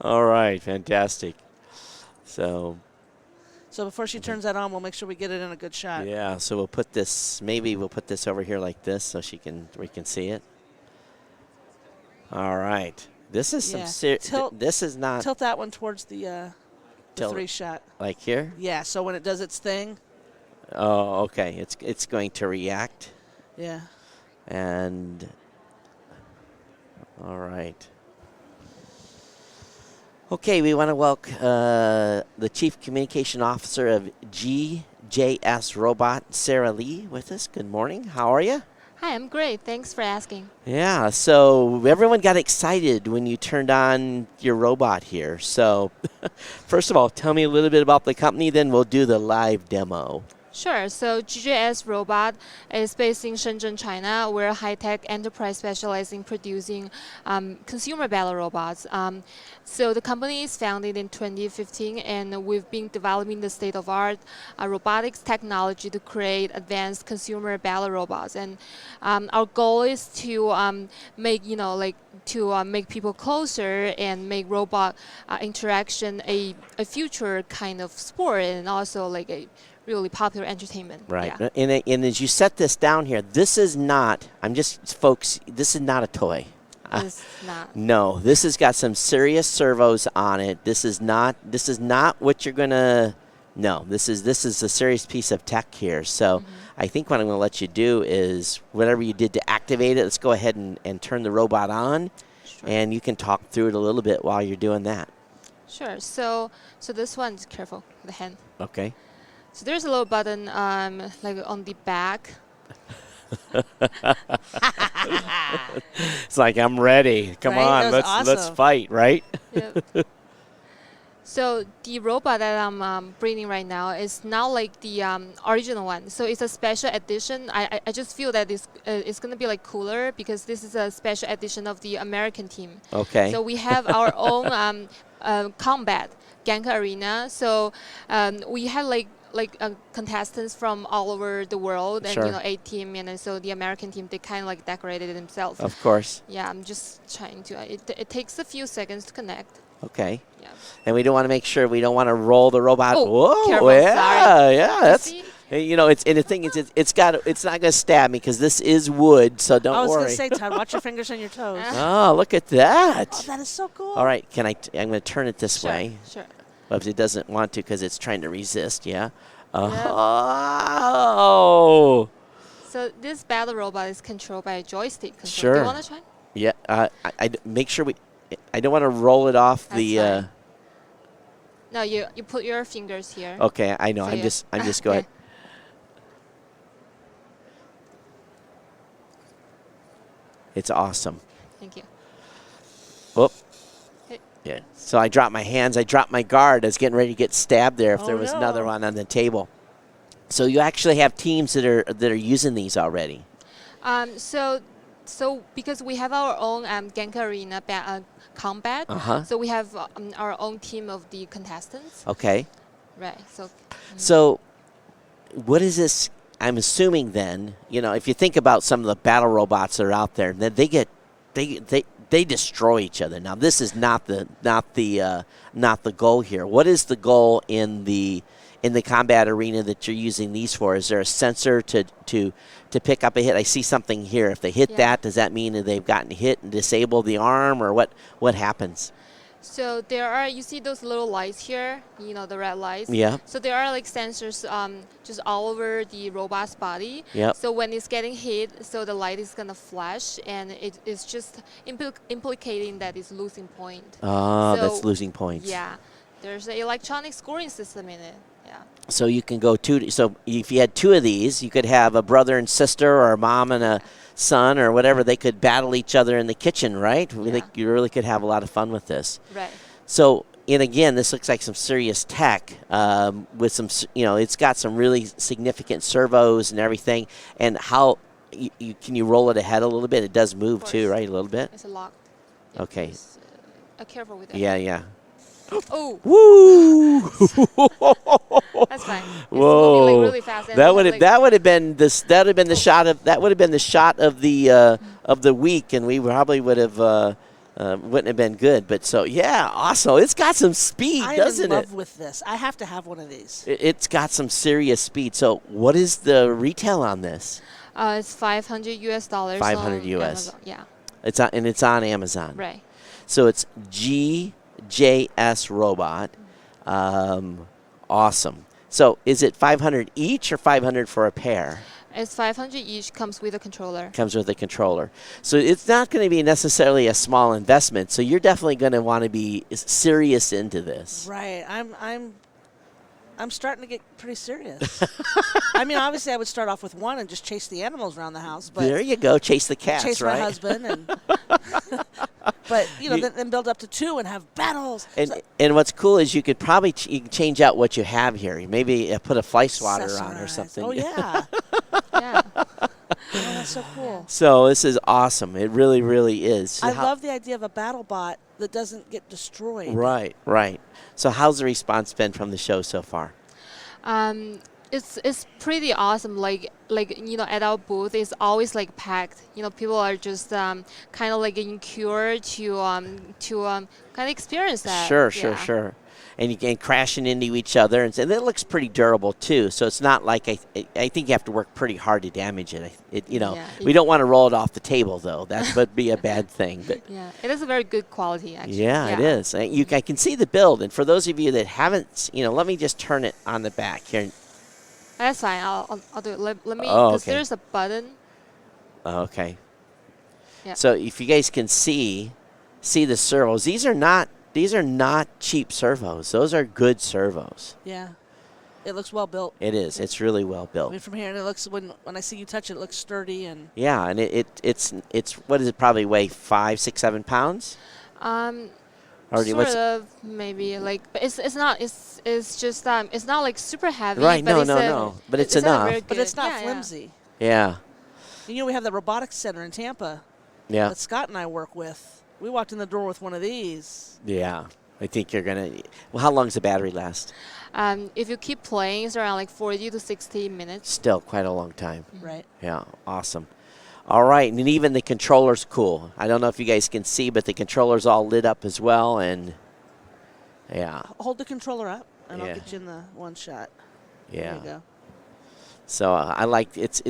All right, fantastic. So, So before she turns that on, we'll make sure we get it in a good shot. yeah, so we'll put this over here like this so we can see it. All right. This is Yeah. this is not Tilt that one towards the Tilt it. 3 shot. like here. Yeah, so when it does its thing, Oh, okay. It's going to react. yeah. And all right. Okay, we want to welcome the Chief Communication Officer of GJS Robot, Sarah Lee, with us. Good morning. How are you? Hi, I'm great. Thanks for asking. Yeah, so everyone got excited when you turned on your robot here. So first of all, tell me a little bit about the company, then we'll do the live demo. Sure. So GJS Robot is based in Shenzhen, China. We're a high-tech enterprise specializing in producing consumer battle robots. So the company is founded in 2015, and we've been developing the state-of-art robotics technology to create advanced consumer battle robots. And our goal is to make make people closer and make robot interaction a future kind of sport, and also like a really popular entertainment. Right. Yeah. And as you set this down here, this is not, folks, this is not a toy. It's not. No, this has got some serious servos on it. This is not what you're gonna. No, this is a serious piece of tech here. So I think what I'm gonna let you do is whatever you did to activate it. Let's go ahead and turn the robot on, Sure. and you can talk through it a little bit while you're doing that. Sure. So this one is careful, the hand. Okay. So there's a little button like on the back. It's like I'm ready. Come Right? on, That was let's awesome. fight, right? Yep. So the robot that I'm bringing right now is not like the original one. So it's a special edition. I just feel that it's gonna be like cooler because this is a special edition of the American team. Okay. So we have our own combat Genka Arena. So we have like contestants from all over the world, and Sure. you know, a team, and then so the American team, they kind of like decorated it themselves. Of course. Yeah, I'm just trying to. It takes a few seconds to connect. Okay. Yeah. And we don't want to make sure we don't want to roll the robot. Oh, Whoa, careful, yeah, sorry. yeah. You That's see? you know, it's and the thing is, it's not gonna stab me because this is wood, so don't I was worry. going to say, Todd, watch your fingers on your toes. Oh, look at that! Oh, that is so cool. All right, I'm gonna turn it this Sure, way. sure. But it doesn't want to because it's trying to resist. Yeah. Oh. So this battle robot is controlled by a joystick control. Do Sure. you want to try? Yeah. Make sure I don't want to roll it off That's the. fine. No, you put your fingers here. Okay, I know. So I'm you- just going. Okay. It's awesome. Thank you. Whoop. Hey. Yeah. So I dropped my hands. I dropped my guard. I was getting ready to get stabbed there if Oh, there was another no. one on the table. So you actually have teams that are using these already. So because we have our own Genka Arena combat, so we have our own team of the contestants. Okay. Right. So So what is this? I'm assuming then, you know, if you think about some of the battle robots that are out there, then they destroy each other. Now this is not the goal here. What is the goal in the combat arena that you're using these for? Is there a sensor to pick up a hit? I see something here. If they hit Yeah. that, does that mean that they've gotten hit and disabled the arm, or what happens? So there are, you see those little lights here, you know, the red lights. Yeah. So there are like sensors just all over the robot's body. Yep. So when it's getting hit, so the light is gonna flash, and it is just implicating that it's losing point. Oh, that's So, losing points. Yeah, there's an electronic scoring system in it. Yeah. So you can go so if you had two of these, you could have a brother and sister or a mom and a son or whatever. They could battle each other in the kitchen, right? Yeah. You really could have a lot of fun with this. Right. So, and again, this looks like some serious tech with some, it's got some really significant servos and everything. And how can you roll it ahead a little bit? It does move too, course. right? A little bit. It's locked. Okay. just, careful with it. Yeah, yeah. Oh, Woo! that's fine. It's Whoa! moving like really fast. and That we would have, have like, that would have been the shot of the week, and we probably would have wouldn't have been good. But so yeah, awesome. It's got some speed, I am doesn't in it? love with this. I have to have one of these. It's got some serious speed. So what is the retail on this? It's $500 US. 500 on US. Amazon. Yeah. It's on Amazon. Right. So it's GJS Robot. Awesome. So is it 500 each or 500 for a pair? It's 500 each. Comes with a controller. Comes with a controller. So it's not going to be necessarily a small investment. So you're definitely going to want to be serious into this. Right. I'm starting to get pretty serious. I mean, obviously, I would start off with one and just chase the animals around the house, but There you go. Chase the cats, chase right? my husband, and but then build up to two and have battles. And what's cool is you could probably you can change out what you have here. You maybe put a fly swatter on or Accessorize. something. Oh yeah. Yeah. Oh, that's so cool. So this is awesome. It really, really is. I love the idea of a battle bot that doesn't get destroyed. Right, right. So how's the response been from the show so far? it's pretty awesome. Like at our booth, it's always like packed. People are just kind of like getting cured to kind of experience that. Sure, sure, Yeah. sure. And you can crashing into each other, and it looks pretty durable too. So it's not like I think you have to work pretty hard to damage it. Yeah, We don't want to roll it off the table though. That would be a bad thing. But Yeah, it is a very good quality actually. yeah, it is. I can see the build, and for those of you that haven't, let me just turn it on the back here. That's fine. I'll do it. Let me, Oh, because okay. there's a button. Okay. Yeah. So if you guys can see the servos, these are not cheap servos. Those are good servos. Yeah. It looks well built. It is. It's really well I built. mean, from here, and it looks when I see you touch it, it looks sturdy and. Yeah, and it's what does it probably weigh 5, 6, 7 pounds? Or Sort of maybe like, but it's not it's just it's not like super heavy. Right, But no. But it's at a enough. very But it's good- not yeah, yeah. flimsy. Yeah. And, we have the robotics center in Tampa Yeah. that Scott and I work with. We walked in the door with one of these. Yeah. I think you're going to Well, how long does the battery last? If you keep playing, it's around like 40 to 60 minutes. Still quite a long time. Right. Yeah, awesome. All right, and even the controller's cool. I don't know if you guys can see, but the controller's all lit up as well, and yeah, Hold the controller up, and Yeah. I'll get you in the one shot. yeah. There you go. So I like it's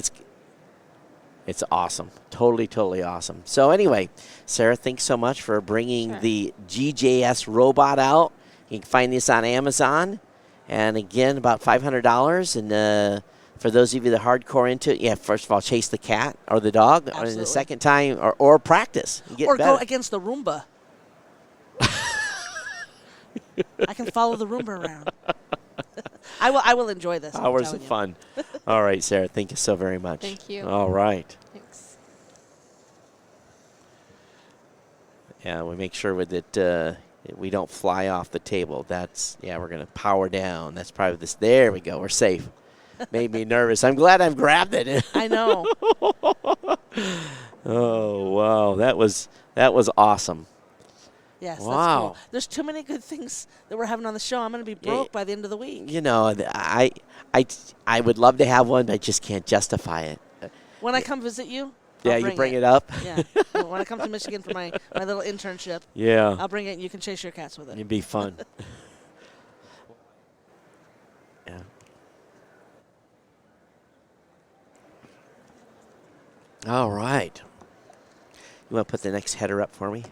awesome. Totally awesome. So anyway, Sarah, thanks so much for bringing Sure. the GJS robot out. You can find this on Amazon, and again, about $500. And for those of you that are hardcore into it, yeah, first of all, chase the cat or the dog, and the Absolutely. second time, or practice. You get Or better. go against the Roomba. I can follow the Roomba around. I will enjoy this. I'm Hours telling of you. fun. All right, Sarah, thank you so very much. Thank you. All right. Thanks. Yeah, we make sure that we don't fly off the table. We're going to power down. That's probably this. There we go. We're safe. Made me nervous. I'm glad I've grabbed it. I know. Oh, wow. That was awesome. Yes. That's Wow. cool. There's too many good things that we're having on the show. I'm going to be Yeah, broke by the end of the week. I would love to have one, but I just can't justify it. When I come visit you, Yeah, I'll you bring bring it up. Yeah. When I come to Michigan for my little internship, Yeah. I'll bring it and you can chase your cats with it. It'd be fun. Yeah. All right. You want to put the next header up for me?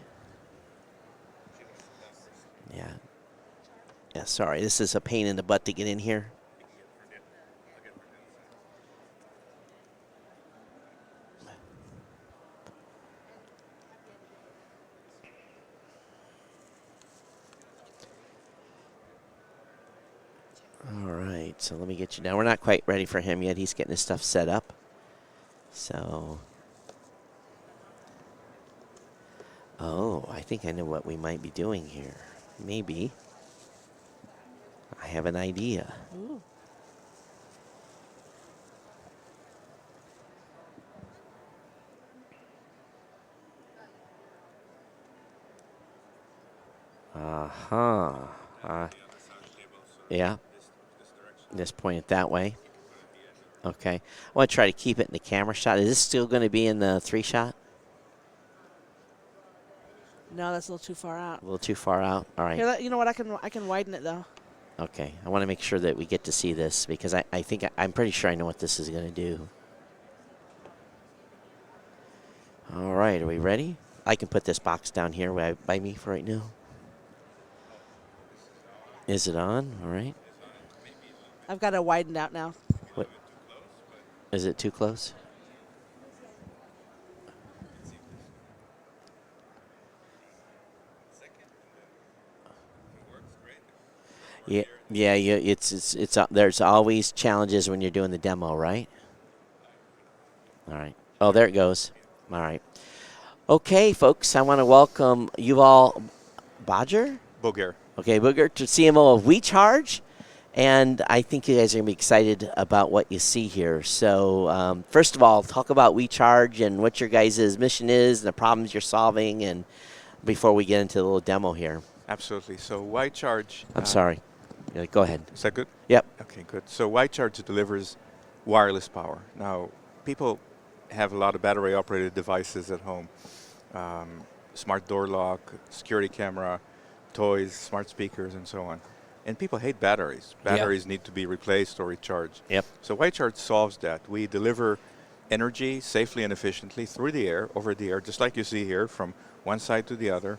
Yeah. Yeah, sorry. This is a pain in the butt to get in here. All right, so let me get you down. We're not quite ready for him yet. He's getting his stuff set up. So, oh, I think I know what we might be doing here. Maybe. I have an idea. Ooh. Uh-huh. Yeah. Just point it that way. Okay. I want to try to keep it in the camera shot. Is this still going to be in the 3-shot? No, that's a little too far out. A little too far out? All right. Here, you know what? I can widen it though. Okay. I want to make sure that we get to see this because I think I'm pretty sure I know what this is going to do. All right. Are we ready? I can put this box down here by me for right now. Is it on? All right. I've got it widened out now. What? Is it too close? Yeah. It's there's always challenges when you're doing the demo, right? All right. Oh, there it goes. All right. Okay, folks, I want to welcome Yuval Bodger. Boger. Okay, Booger, to CMO of WeCharge. And I think you guys are going to be excited about what you see here. So, first of all, talk about WeCharge and what your guys' mission is and the problems you're solving, and before we get into the little demo here. Absolutely. So WeCharge. I'm sorry. Yeah, go ahead. Is that good? Yep. Okay, good. So YCharge delivers wireless power. Now, people have a lot of battery-operated devices at home. Smart door lock, security camera, toys, smart speakers, and so on. And people hate batteries. Batteries need to be replaced or recharged. Yep. So YCharge solves that. We deliver energy safely and efficiently through the air, over the air, just like you see here, from one side to the other,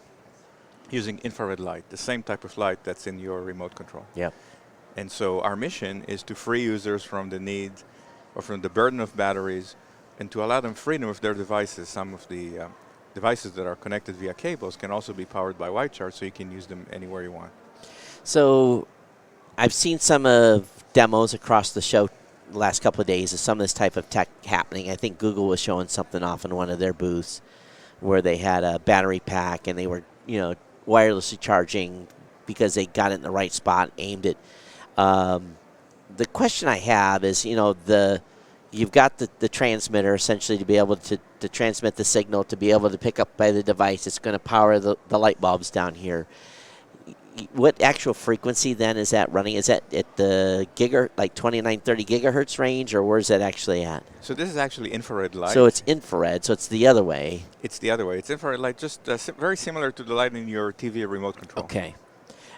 using infrared light, the same type of light that's in your remote control. Yep. And so our mission is to free users from the need or from the burden of batteries and to allow them freedom of their devices. Some of the devices that are connected via cables can also be powered by YCharge, so you can use them anywhere you want. So I've seen some of demos across the show the last couple of days of some of this type of tech happening. I think Google was showing something off in one of their booths where they had a battery pack and they were, wirelessly charging because they got it in the right spot, aimed it. The question I have is, you've got the transmitter essentially to be able to transmit the signal, to be able to pick up by the device. It's going to power the light bulbs down here. What actual frequency then is that running? Is that at the 2930 gigahertz range, or where's that actually at? So this is actually infrared light. So it's infrared, so it's the other way. It's the other way. It's infrared light, just very similar to the light in your TV remote control. Okay.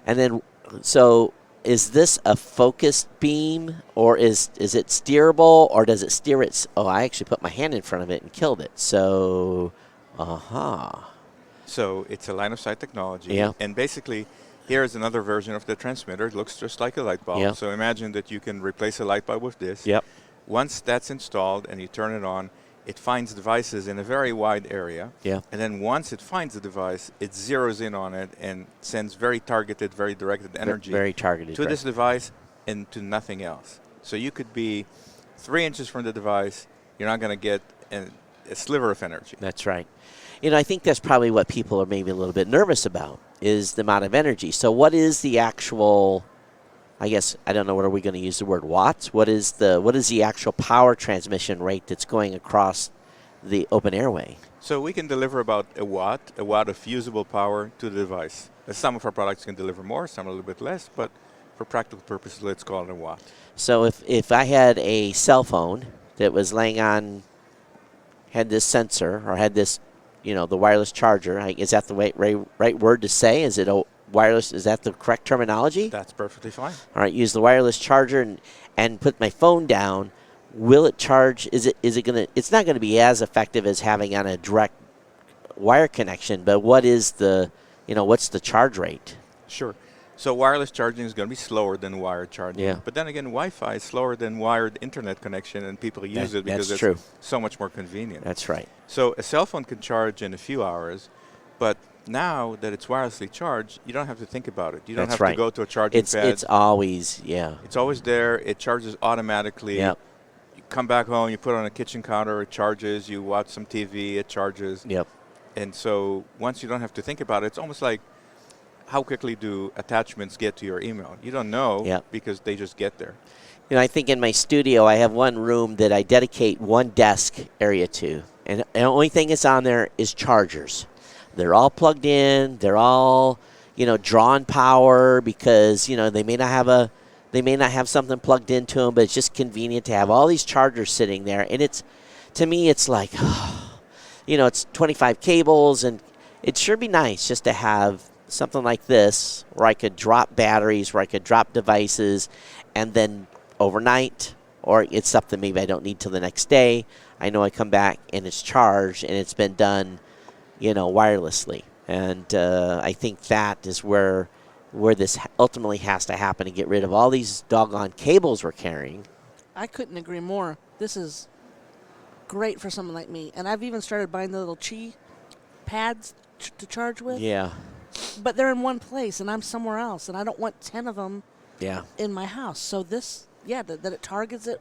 And then, so is this a focused beam, or is it steerable, or does it steer it? Oh, I actually put my hand in front of it and killed it. So, So it's a line of sight technology. Yeah. And basically, here's another version of the transmitter. It looks just like a light bulb. Yeah. So imagine that you can replace a light bulb with this. Yep. Once that's installed and you turn it on, it finds devices in a very wide area. Yeah. And then once it finds the device, it zeroes in on it and sends very targeted, very directed energy Very targeted. to right. this device and to nothing else. So you could be 3 inches from the device, you're not going to get a sliver of energy. That's right. I think that's probably what people are maybe a little bit nervous about, is the amount of energy. So what is the actual, I guess, I don't know, what are we going to use the word watts? What is the actual power transmission rate that's going across the open airway? So we can deliver about a watt of usable power to the device. Some of our products can deliver more, some a little bit less, but for practical purposes, let's call it a watt. So if I had a cell phone that was laying on, had this sensor, or had this, the wireless charger, is that the right word to say? Is it a wireless? Is that the correct terminology? That's perfectly fine. All right, use the wireless charger and put my phone down. Will it charge? Is it gonna? It's not going to be as effective as having on a direct wire connection. But what is the, what's the charge rate? Sure. So wireless charging is going to be slower than wired charging. Yeah. But then again, Wi-Fi is slower than wired internet connection, and people use it because that's it's true. so much more convenient. That's right. So a cell phone can charge in a few hours, but now that it's wirelessly charged, you don't have to think about it. You don't That's have right. to go to a charging pad. It's always, yeah. It's always there. It charges automatically. Yep. You come back home, you put it on a kitchen counter, it charges. You watch some TV, it charges. Yep. And so once you don't have to think about it, it's almost like, how quickly do attachments get to your email? You don't know Yep. because they just get there. I think in my studio I have one room that I dedicate one desk area to, and the only thing that's on there is chargers. They're all plugged in. They're all, drawn power because they may not have something plugged into them, but it's just convenient to have all these chargers sitting there. And to me, it's like, it's 25 cables, and it'd sure be nice just to have something like this where I could drop batteries, where I could drop devices, and then overnight, or it's something maybe I don't need till the next day. I know I come back and it's charged and it's been done, wirelessly. And I think that is where this ultimately has to happen, to get rid of all these doggone cables we're carrying. I couldn't agree more. This is great for someone like me. And I've even started buying the little Qi pads to charge with. Yeah. But they're in one place, and I'm somewhere else, and I don't want 10 of them Yeah. in my house. So this, that it targets it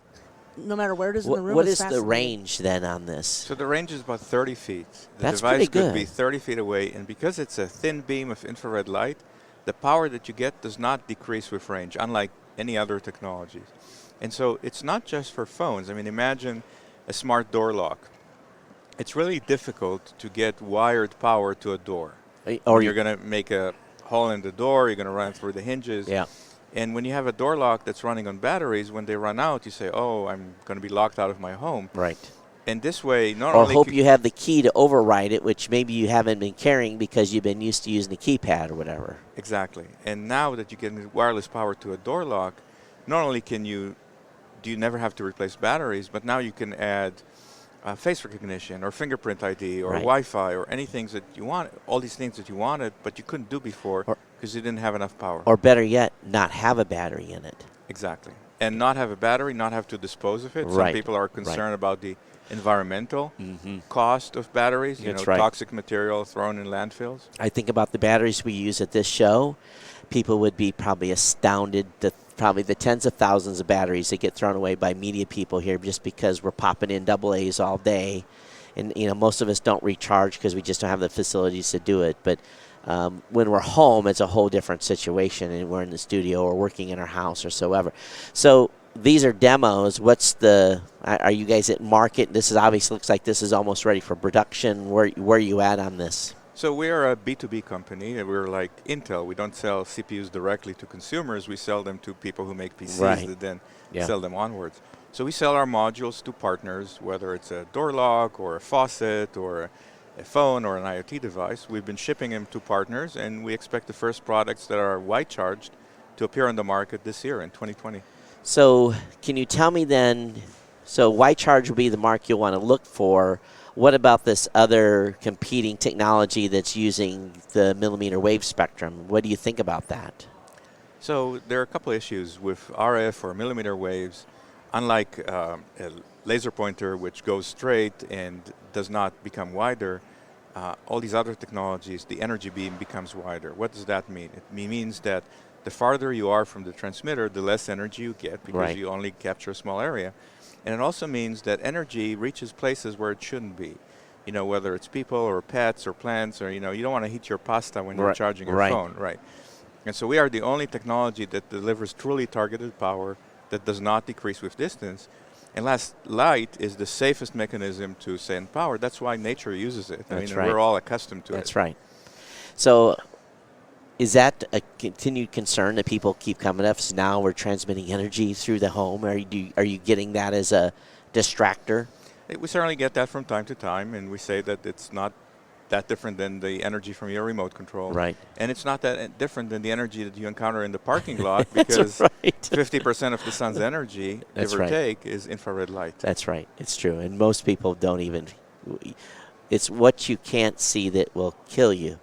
no matter where it is in the room. What is is the fascinating. range then on this? So the range is about 30 feet. The That's device pretty could good. be 30 feet away, and because it's a thin beam of infrared light, the power that you get does not decrease with range, unlike any other technologies. And so it's not just for phones. I mean, imagine a smart door lock. It's really difficult to get wired power to a door. Or You're going to make a hole in the door, you're going to run through the hinges. Yeah. And when you have a door lock that's running on batteries, when they run out, you say, oh, I'm going to be locked out of my home. Right. And this way, not Or only hope you have the key to override it, which maybe you haven't been carrying because you've been used to using the keypad or whatever. Exactly. And now that you get wireless power to a door lock, not only do you never have to replace batteries, but now you can add face recognition or fingerprint ID or Right. Wi-Fi or anything that you want, all these things that you wanted, but you couldn't do before because you didn't have enough power. Or better yet, not have a battery in it. Exactly. And not have a battery, not have to dispose of it. Some Right. people are concerned about the environmental cost of batteries, That's right. toxic material thrown in landfills. I think about the batteries we use at this show. People would be probably astounded that probably the tens of thousands of batteries that get thrown away by media people here just because we're popping in AA's all day. And, most of us don't recharge because we just don't have the facilities to do it. But when we're home, it's a whole different situation, and we're in the studio or working in our house or so ever. So these are demos. Are you guys at market? This is obviously looks like this is almost ready for production. Where are you at on this? So we're a B2B company, and we're like Intel. We don't sell CPUs directly to consumers. We sell them to people who make PCs Right. that then Yeah. sell them onwards. So we sell our modules to partners, whether it's a door lock or a faucet or a phone or an IoT device. We've been shipping them to partners, and we expect the first products that are white charged to appear on the market this year in 2020. So can you tell me then, so white charge will be the mark you'll want to look for. What about this other competing technology that's using the millimeter wave spectrum? What do you think about that? So there are a couple issues with RF or millimeter waves. Unlike a laser pointer, which goes straight and does not become wider, all these other technologies, the energy beam becomes wider. What does that mean? It means that the farther you are from the transmitter, the less energy you get because Right. you only capture a small area. And it also means that energy reaches places where it shouldn't be. Whether it's people or pets or plants or, you don't want to heat your pasta when you're Right. charging your Right. phone. Right. And so we are the only technology that delivers truly targeted power that does not decrease with distance. And last, light is the safest mechanism to send power. That's why nature uses it. That's and right. we're all accustomed to it. That's right. So is that a continued concern that people keep coming up? So now we're transmitting energy through the home. Are you getting that as a distractor? We certainly get that from time to time, and we say that it's not that different than the energy from your remote control. Right. And it's not that different than the energy that you encounter in the parking lot That's because right. 50% of the sun's energy, That's give or right. take, is infrared light. That's right. It's true. And most people don't even. It's what you can't see that will kill you.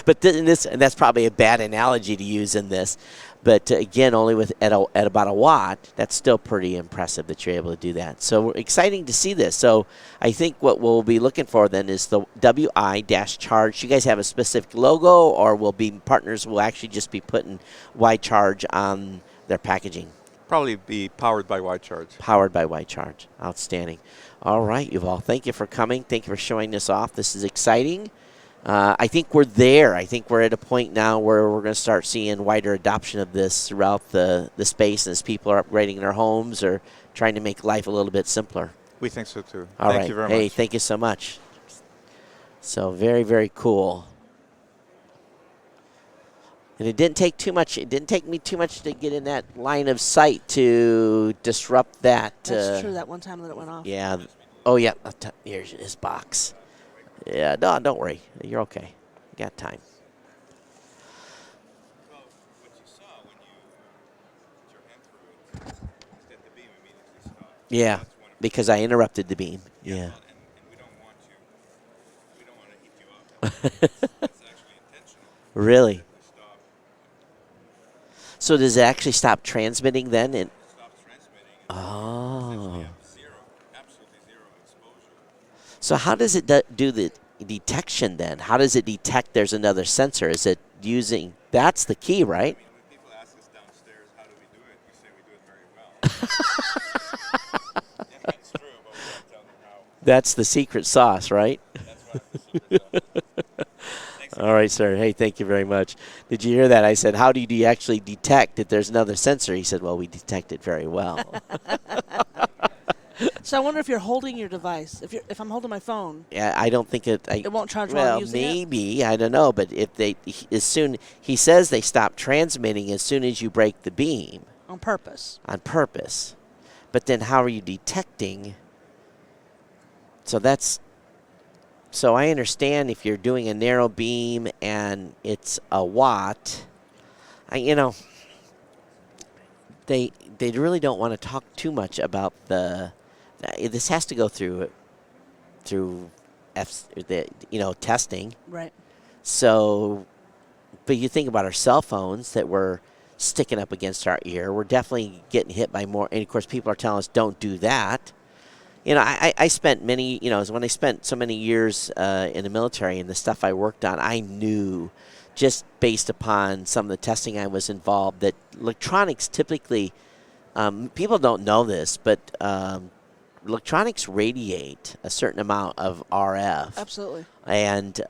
But and that's probably a bad analogy to use in this. But again, only at about a watt, that's still pretty impressive that you're able to do that. So exciting to see this. So I think what we'll be looking for then is the WI-Charge. You guys have a specific logo, or will partners will actually just be putting Y-Charge on their packaging? Probably be powered by white charge. Powered by White Charge. Outstanding. All right, Yuval, thank you for coming. Thank you for showing this off. This is exciting. I think we're there. I think we're at a point now where we're going to start seeing wider adoption of this throughout the space as people are upgrading their homes or trying to make life a little bit simpler. We think so too. All Thank right. you very Hey, much. thank you so much. So very cool. And it didn't take me too much to get in that line of sight to disrupt that. That's true. That one time that it went off. Yeah. Oh, yeah. Here's his box. Yeah, no, don't worry. You're okay. You got time. Well, what you saw when you put your hand through it is that the beam immediately stopped. Yeah, That's one of because I interrupted the beam. Yeah, Yeah. well, and we don't want to heat you up. That's actually intentional. Really? We stop, So does it actually stop transmitting then? And stops transmitting. And oh. we have zero, absolutely zero exposure. So how does it do the detection then? How does it detect there's another sensor? Is it using, that's the key, right? I mean, when people ask us downstairs, how do we do it? We say we do it very well. And that's true, but we don't tell them how. That's the secret sauce, right? That's why it's the secret sauce. Thanks. All right, sir. Hey, thank you very much. Did you hear that? I said, how do you actually detect that there's another sensor? He said, well, we detect it very well. So I wonder if you're holding your device. If I'm holding my phone, Yeah, I don't think it. it won't charge while Well, I'm using it. maybe I don't know, but if as soon he says they stop transmitting as soon as you break the beam On purpose. on purpose, but then how are you detecting? So I understand if you're doing a narrow beam and it's a watt. They really don't want to talk too much about this has to go through testing. Right. So, but you think about our cell phones that we're sticking up against our ear. We're definitely getting hit by more. And of course, people are telling us don't do that. I spent many. When I spent so many years in the military and the stuff I worked on, I knew, just based upon some of the testing I was involved, that electronics typically, people don't know this, but electronics radiate a certain amount of RF. Absolutely. And,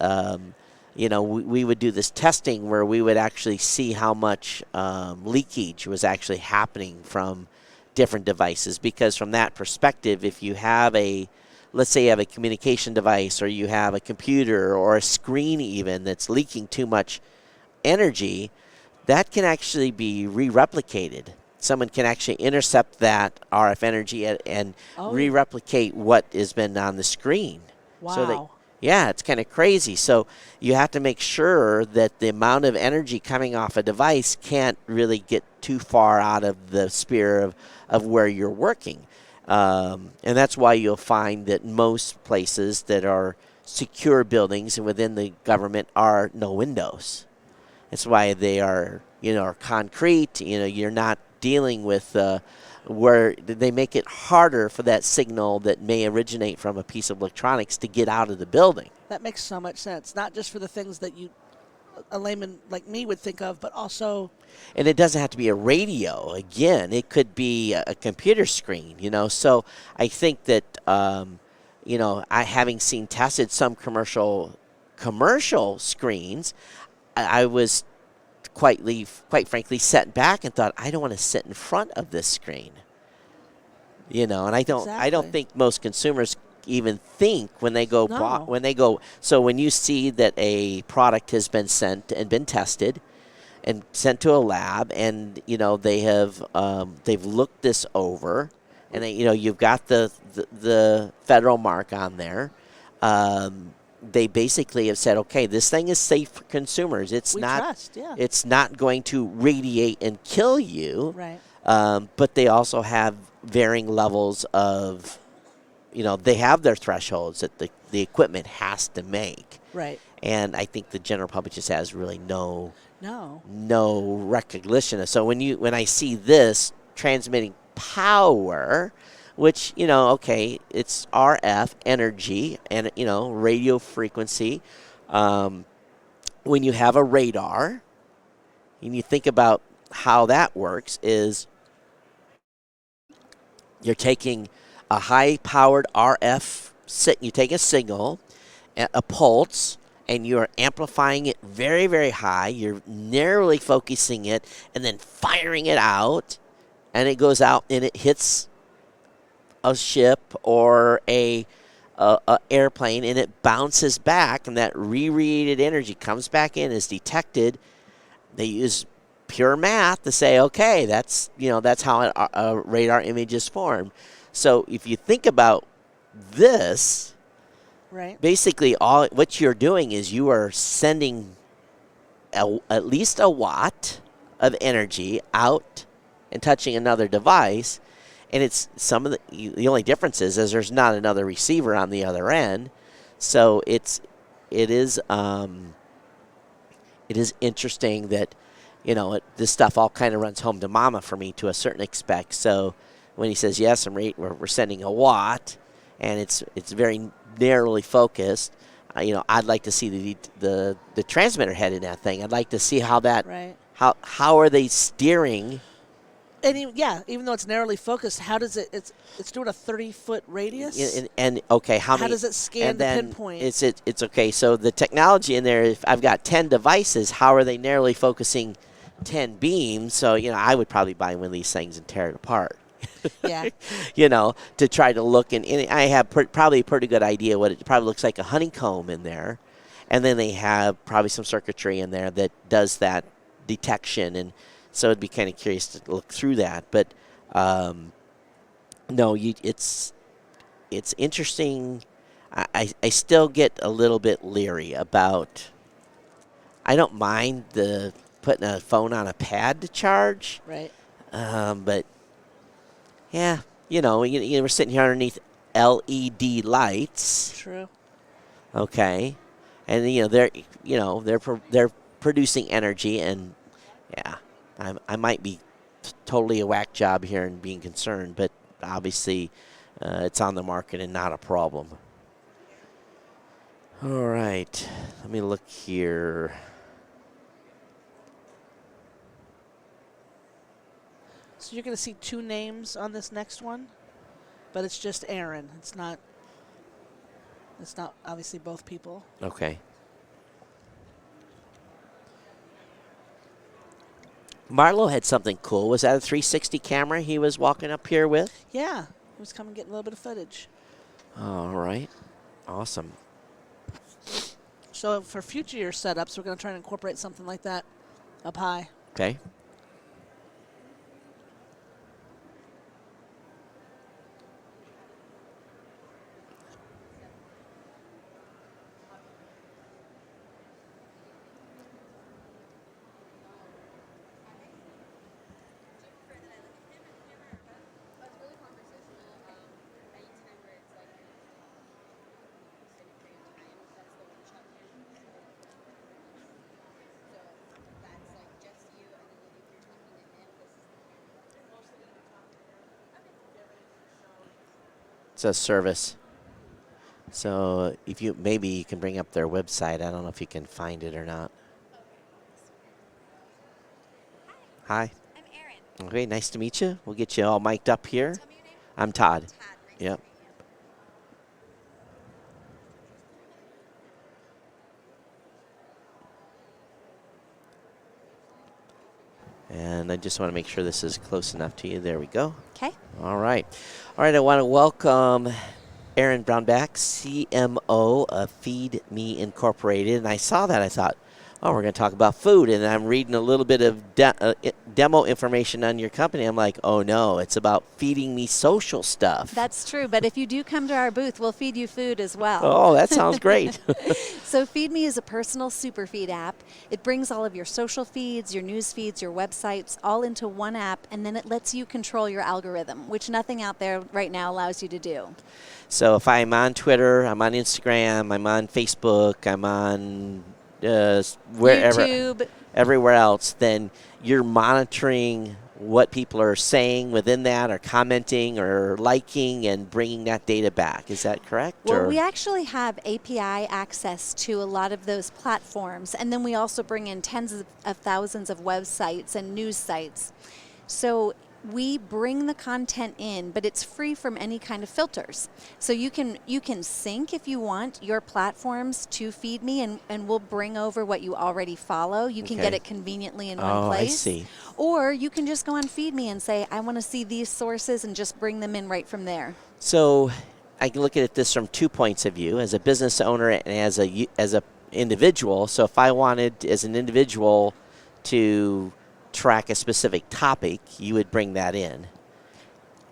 we would do this testing where we would actually see how much leakage was actually happening from different devices. Because from that perspective, if you have let's say you have a communication device or you have a computer or a screen even that's leaking too much energy, that can actually be re-replicated. Someone can actually intercept that RF energy and re-replicate what has been on the screen. Wow. Yeah, it's kind of crazy. So you have to make sure that the amount of energy coming off a device can't really get too far out of the sphere of where you're working. And that's why you'll find that most places that are secure buildings and within the government are no windows. That's why they are concrete. You're not dealing with where they make it harder for that signal that may originate from a piece of electronics to get out of the building. That makes so much sense. Not just for the things that a layman like me would think of, but also. And it doesn't have to be a radio. Again, it could be a computer screen. So I think that having seen tested some commercial screens, I was quite frankly set back and thought, I don't want to sit in front of this screen. And I don't think most consumers even think when they go So when you see that a product has been sent and been tested and sent to a lab, and they have they've looked this over, and you've got the federal mark on there. They basically have said, okay, this thing is safe for consumers. It's not going to radiate and kill you. Right. But they also have varying levels of, they have their thresholds that the equipment has to make. Right. And I think the general public just has really no recognition. So when I see this transmitting power, which, it's RF energy and, radio frequency. When you have a radar, and you think about how that works, is you're taking a high-powered RF, you take a signal, a pulse, and you're amplifying it very, very high. You're narrowly focusing it and then firing it out, and it goes out and it hits a ship or a airplane, and it bounces back, and that re-radiated energy comes back in, is detected. They use pure math to say, okay, that's how a radar image is formed. So if you think about this, right, basically what you're doing is you are sending at least a watt of energy out and touching another device. And it's the only difference is there's not another receiver on the other end, so it is interesting that this stuff all kind of runs home to mama for me to a certain extent. So when he says yes, we're sending a watt, and it's very narrowly focused. I'd like to see the transmitter head in that thing. I'd like to see how that how are they steering. And even though it's narrowly focused, how does it's doing a 30-foot radius? And okay, how does it scan the pinpoint? It's okay. So the technology in there, if I've got 10 devices, how are they narrowly focusing 10 beams? So I would probably buy one of these things and tear it apart. Yeah. You know, to try to look, and I have probably a pretty good idea what it probably looks like, a honeycomb in there. And then they have probably some circuitry in there that does that detection. And so I'd be kind of curious to look through that. But no, it's interesting. I still get a little bit leery about. I don't mind the putting a phone on a pad to charge. Right. But yeah, you know, we're sitting here underneath LED lights. True. Okay, and they're producing energy, and yeah, I might be totally a whack job here and being concerned, but obviously it's on the market and not a problem. All right, let me look here. So you're going to see 2 names on this next one, but it's just Aaron. It's not obviously both people. Okay. Marlo had something cool. Was that a 360 camera he was walking up here with? Yeah, he was coming getting a little bit of footage. All right. Awesome. So for future year setups, we're going to try and incorporate something like that up high. Okay. It's a service. So if maybe you can bring up their website. I don't know if you can find it or not. Hi. I'm Erin. Okay, nice to meet you. We'll get you all mic'd up here. Tell me your name. I'm Todd. Todd. Nice Yep. to meet you. And I just want to make sure this is close enough to you. There we go. Okay. All right. All right, I want to welcome Aaron Brownback, CMO of Feed Me Incorporated. And I saw that. I thought, oh, we're going to talk about food. And I'm reading a little bit of demo information on your company. I'm like, oh, no, it's about feeding me social stuff. That's true, but if you do come to our booth, we'll feed you food as well. Oh, that sounds great. So Feed Me is a personal super feed app. It brings all of your social feeds, your news feeds, your websites all into one app, and then it lets you control your algorithm, which nothing out there right now allows you to do. So if I'm on Twitter, I'm on Instagram, I'm on Facebook, I'm on wherever, YouTube. everywhere else, then you're monitoring what people are saying within that, or commenting or liking, and bringing that data back. Is that correct? Well, or? we actually have API access to a lot of those platforms, and then we also bring in tens of thousands of websites and news sites. So we bring the content in, but it's free from any kind of filters. So you can sync, if you want, your platforms to Feed Me, and we'll bring over what you already follow. You can get it conveniently in one place. I see. Or you can just go on Feed Me and say, I want to see these sources, and just bring them in right from there. So I can look at this from 2 points of view, as a business owner and as a individual. So if I wanted, as an individual, to track a specific topic, you would bring that in.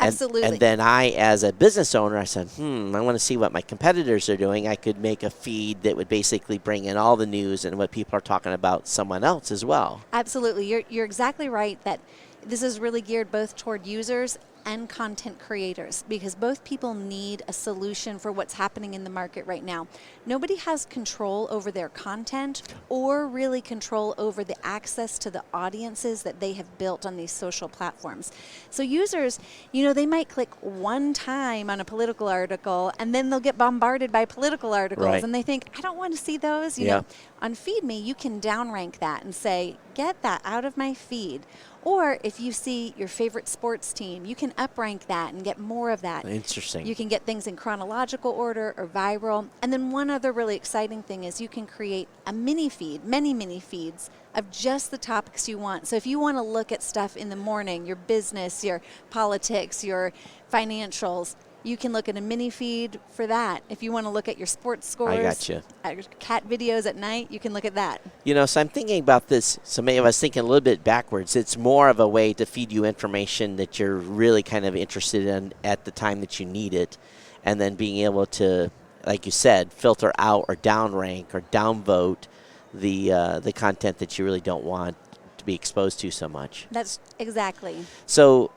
Absolutely. And then I, as a business owner, I said, I want to see what my competitors are doing. I could make a feed that would basically bring in all the news and what people are talking about someone else as well. Absolutely. You're exactly right that this is really geared both toward users and content creators, because both people need a solution for what's happening in the market right now. Nobody has control over their content or really control over the access to the audiences that they have built on these social platforms. So users, they might click one time on a political article, and then they'll get bombarded by political articles, right. and they think, I don't want to see those. You know, on Feed Me, you can downrank that and say, get that out of my feed. Or if you see your favorite sports team, you can uprank that and get more of that. Interesting. You can get things in chronological order or viral. And then one other really exciting thing is you can create a mini feed, many mini feeds, of just the topics you want. So if you want to look at stuff in the morning, your business, your politics, your financials, you can look at a mini feed for that. If you want to look at your sports scores, I gotcha. Cat videos at night, you can look at that. You know, so I'm thinking about this. So maybe I was thinking a little bit backwards. It's more of a way to feed you information that you're really kind of interested in at the time that you need it, and then being able to, like you said, filter out or downrank or downvote the content that you really don't want to be exposed to so much. That's exactly. So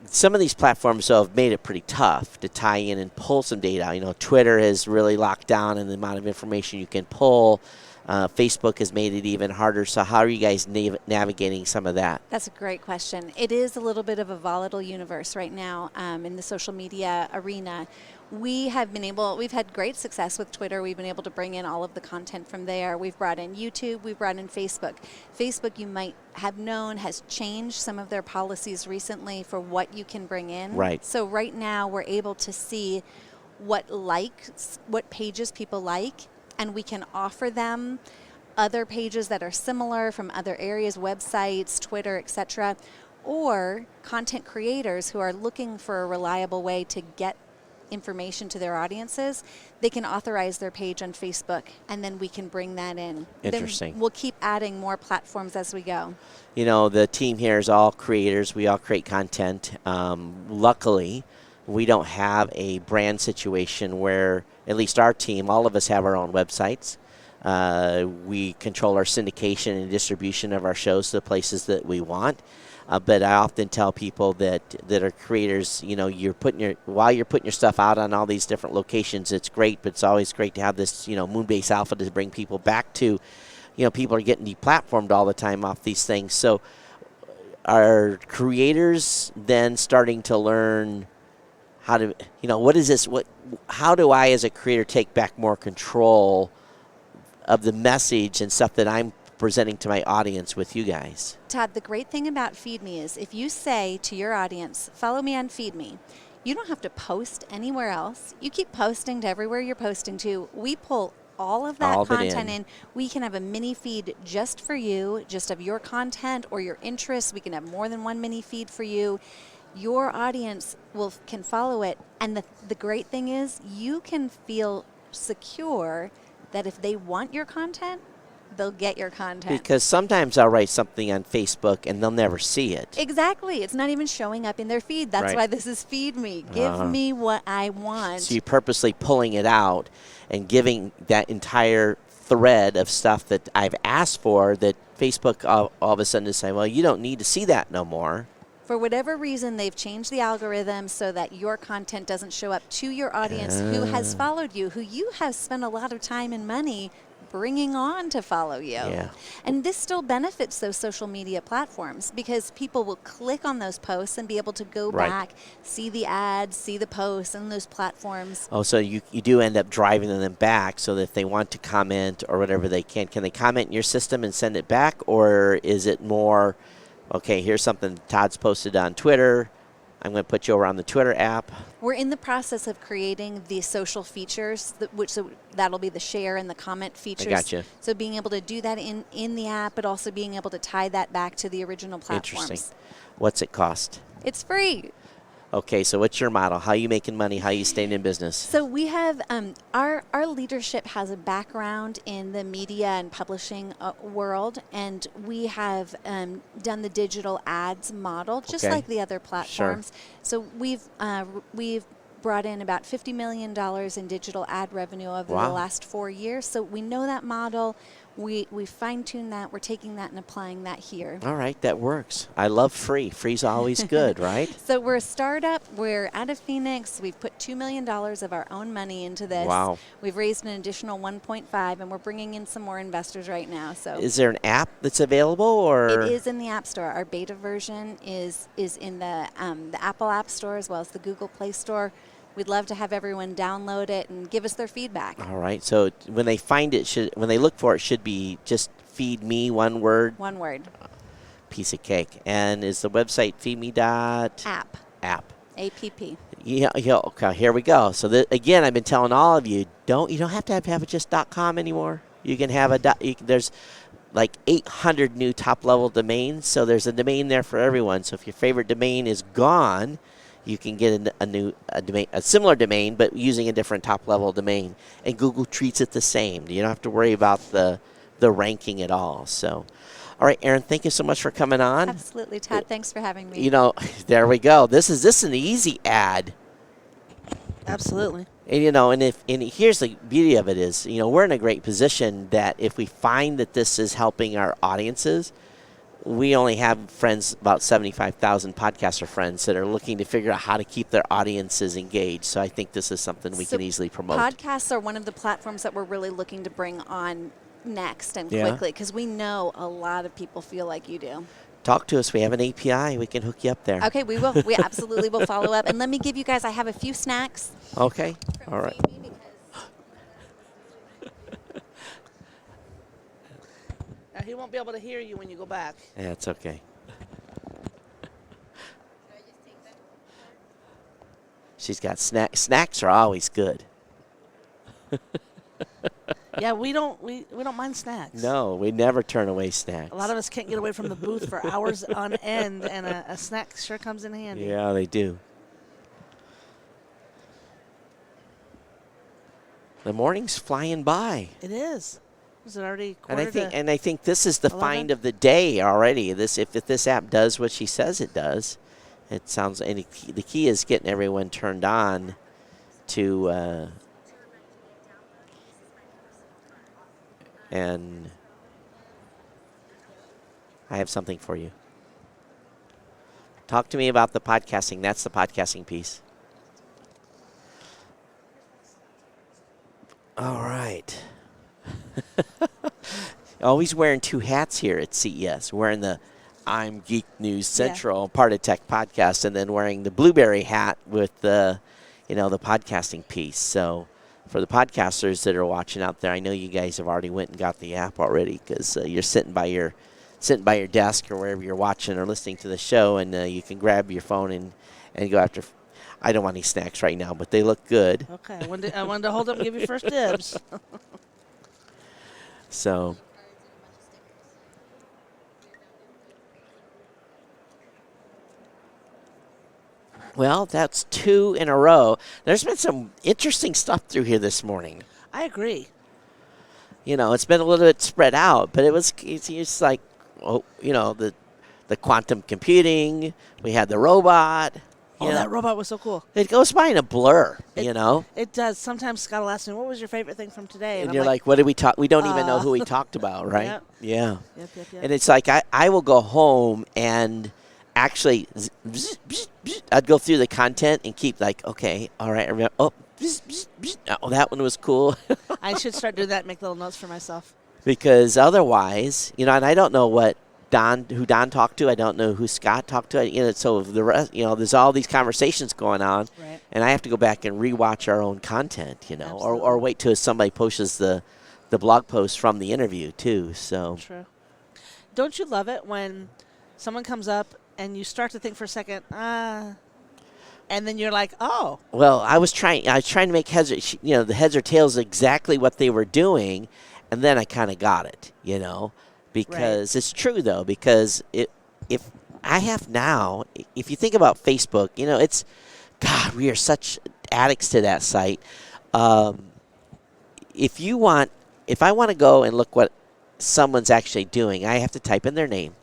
some of these platforms have made it pretty tough to tie in and pull some data. You know, Twitter has really locked down in the amount of information you can pull. Facebook has made it even harder. So how are you guys navigating some of that? That's a great question. It is a little bit of a volatile universe right now in the social media arena. We've had great success with Twitter. We've been able to bring in all of the content from there. We've brought in YouTube, we've brought in Facebook. Facebook, you might have known, has changed some of their policies recently for what you can bring in. Right. So right now we're able to see what pages people like, and we can offer them other pages that are similar from other areas, websites, Twitter, etc., or content creators who are looking for a reliable way to get information to their audiences. They can authorize their page on Facebook, and then we can bring that in. Interesting. Then we'll keep adding more platforms as we go. You know, the team here is all creators. We all create content. Luckily, we don't have a brand situation where, at least our team, all of us have our own websites. We control our syndication and distribution of our shows to the places that we want. But I often tell people that are creators, you know, while you're putting your stuff out on all these different locations, it's great, but it's always great to have this, you know, Moonbase Alpha to bring people back to. You know, people are getting deplatformed all the time off these things. So are creators then starting to learn how to, you know, what is this? How do I as a creator take back more control of the message and stuff that I'm presenting to my audience with you guys? Todd, the great thing about FeedMe is if you say to your audience, follow me on FeedMe, you don't have to post anywhere else. You keep posting to everywhere you're posting to. We pull all of that content in. We can have a mini feed just for you, just of your content or your interests. We can have more than one mini feed for you. Your audience can follow it. And the great thing is you can feel secure that if they want your content, they'll get your content. Because sometimes I'll write something on Facebook and they'll never see it. Exactly. It's not even showing up in their feed. That's why this is Feed Me. Give me what I want. So you're purposely pulling it out and giving that entire thread of stuff that I've asked for that Facebook all of a sudden is saying, well, you don't need to see that no more. For whatever reason, they've changed the algorithm so that your content doesn't show up to your audience who has followed you, who you have spent a lot of time and money bringing on to follow you. Yeah. And this still benefits those social media platforms because people will click on those posts and be able to go back, see the ads, see the posts on those platforms. Oh, so you do end up driving them back so that if they want to comment or whatever they can they comment in your system and send it back? Or is it more, okay, here's something Todd's posted on Twitter, I'm going to put you over on the Twitter app? We're in the process of creating the social features, that'll be the share and the comment features. I gotcha. So being able to do that in the app, but also being able to tie that back to the original platforms. Interesting. What's it cost? It's free. Okay, so what's your model? How are you making money? How are you staying in business? So we have, our leadership has a background in the media and publishing world, and we have done the digital ads model, just like the other platforms. So we've brought in about $50 million in digital ad revenue over the last 4 years. So we know that model. We fine-tuned that. We're taking that and applying that here. All right, that works. I love free. Free's always good, right? So we're a startup. We're out of Phoenix. We've put $2 million of our own money into this. Wow. We've raised an additional 1.5, and we're bringing in some more investors right now. So is there an app that's available, or? It is in the App Store. Our beta version is in the Apple App Store as well as the Google Play Store. We'd love to have everyone download it and give us their feedback. All right. So when they find it, when they look for it, should be just Feed Me, one word? One word. Piece of cake. And is the website feedme.app? App. APP. Yeah. Okay. Here we go. So again, I've been telling all of you, you don't have to have it just .com anymore. You can have there's like 800 new top-level domains, so there's a domain there for everyone. So if your favorite domain is gone, you can get a similar domain, but using a different top-level domain. And Google treats it the same. You don't have to worry about the ranking at all. So, all right, Erin, thank you so much for coming on. Absolutely, Todd. Thanks for having me. You know, there we go. This is an easy ad. Absolutely. And you know, and here's the beauty of it is, you know, we're in a great position that if we find that this is helping our audiences, we only have friends, about 75,000 podcaster friends that are looking to figure out how to keep their audiences engaged. So I think this is something we can easily promote. Podcasts are one of the platforms that we're really looking to bring on next and quickly, because we know a lot of people feel like you do. Talk to us. We have an API. We can hook you up there. Okay, we will. We absolutely will follow up. And let me give you guys, I have a few snacks. Okay. All right. He won't be able to hear you when you go back. Yeah, it's okay. She's got snacks. Snacks are always good. Yeah, we don't mind snacks. No, we never turn away snacks. A lot of us can't get away from the booth for hours on end, and a snack sure comes in handy. Yeah, they do. The morning's flying by. It is. Is it already And I think this is the 11? find of the day already. If this app does what she says it does, it sounds. And the key is getting everyone turned on to. And I have something for you. Talk to me about the podcasting. That's the podcasting piece. All right. Always wearing two hats here at CES. Wearing the I'm Geek News Central, part of Tech Podcast, and then wearing the Blueberry hat with the, the podcasting piece. So for the podcasters that are watching out there, I know you guys have already went and got the app already, because you're sitting by your desk or wherever you're watching or listening to the show, and you can grab your phone and go after. I don't want any snacks right now, but they look good. Okay, I wanted to hold up and give you first dibs. So. Well, that's 2 in a row. There's been some interesting stuff through here this morning. I agree. It's been a little bit spread out, but it's like, the quantum computing. We had the robot. That robot was so cool. It goes by in a blur, It does. Sometimes Scott will ask me, what was your favorite thing from today? And you're like, what did we talk? We don't even know who we talked about, right? Yep. Yeah. Yep. And it's like I will go home and actually I'd go through the content and keep like, okay, all right, oh, that one was cool. I should start doing that and make little notes for myself. Because otherwise, and I don't know who Don talked to. I don't know who Scott talked to. So the rest, there's all these conversations going on, right. And I have to go back and rewatch our own content, or wait till somebody posts the blog post from the interview too. So true. Don't you love it when someone comes up and you start to think for a second, and then you're like, oh. Well, I was trying to make heads, the heads or tails exactly what they were doing, and then I kind of got it, because It's true though, because if I have now, if you think about Facebook, it's, God, we are such addicts to that site. If I want to go and look what someone's actually doing, I have to type in their name.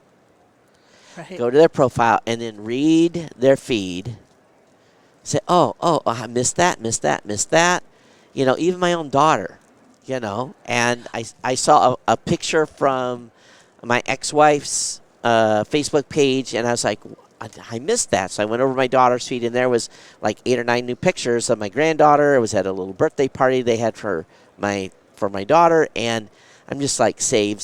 Right. Go to their profile and then read their feed. Say, oh, I missed that. Even my own daughter, And I saw a picture from my ex-wife's Facebook page, and I was like, I missed that. So I went over my daughter's feed, and there was like 8 or 9 new pictures of my granddaughter. It was at a little birthday party they had for my daughter, and I'm just like, save.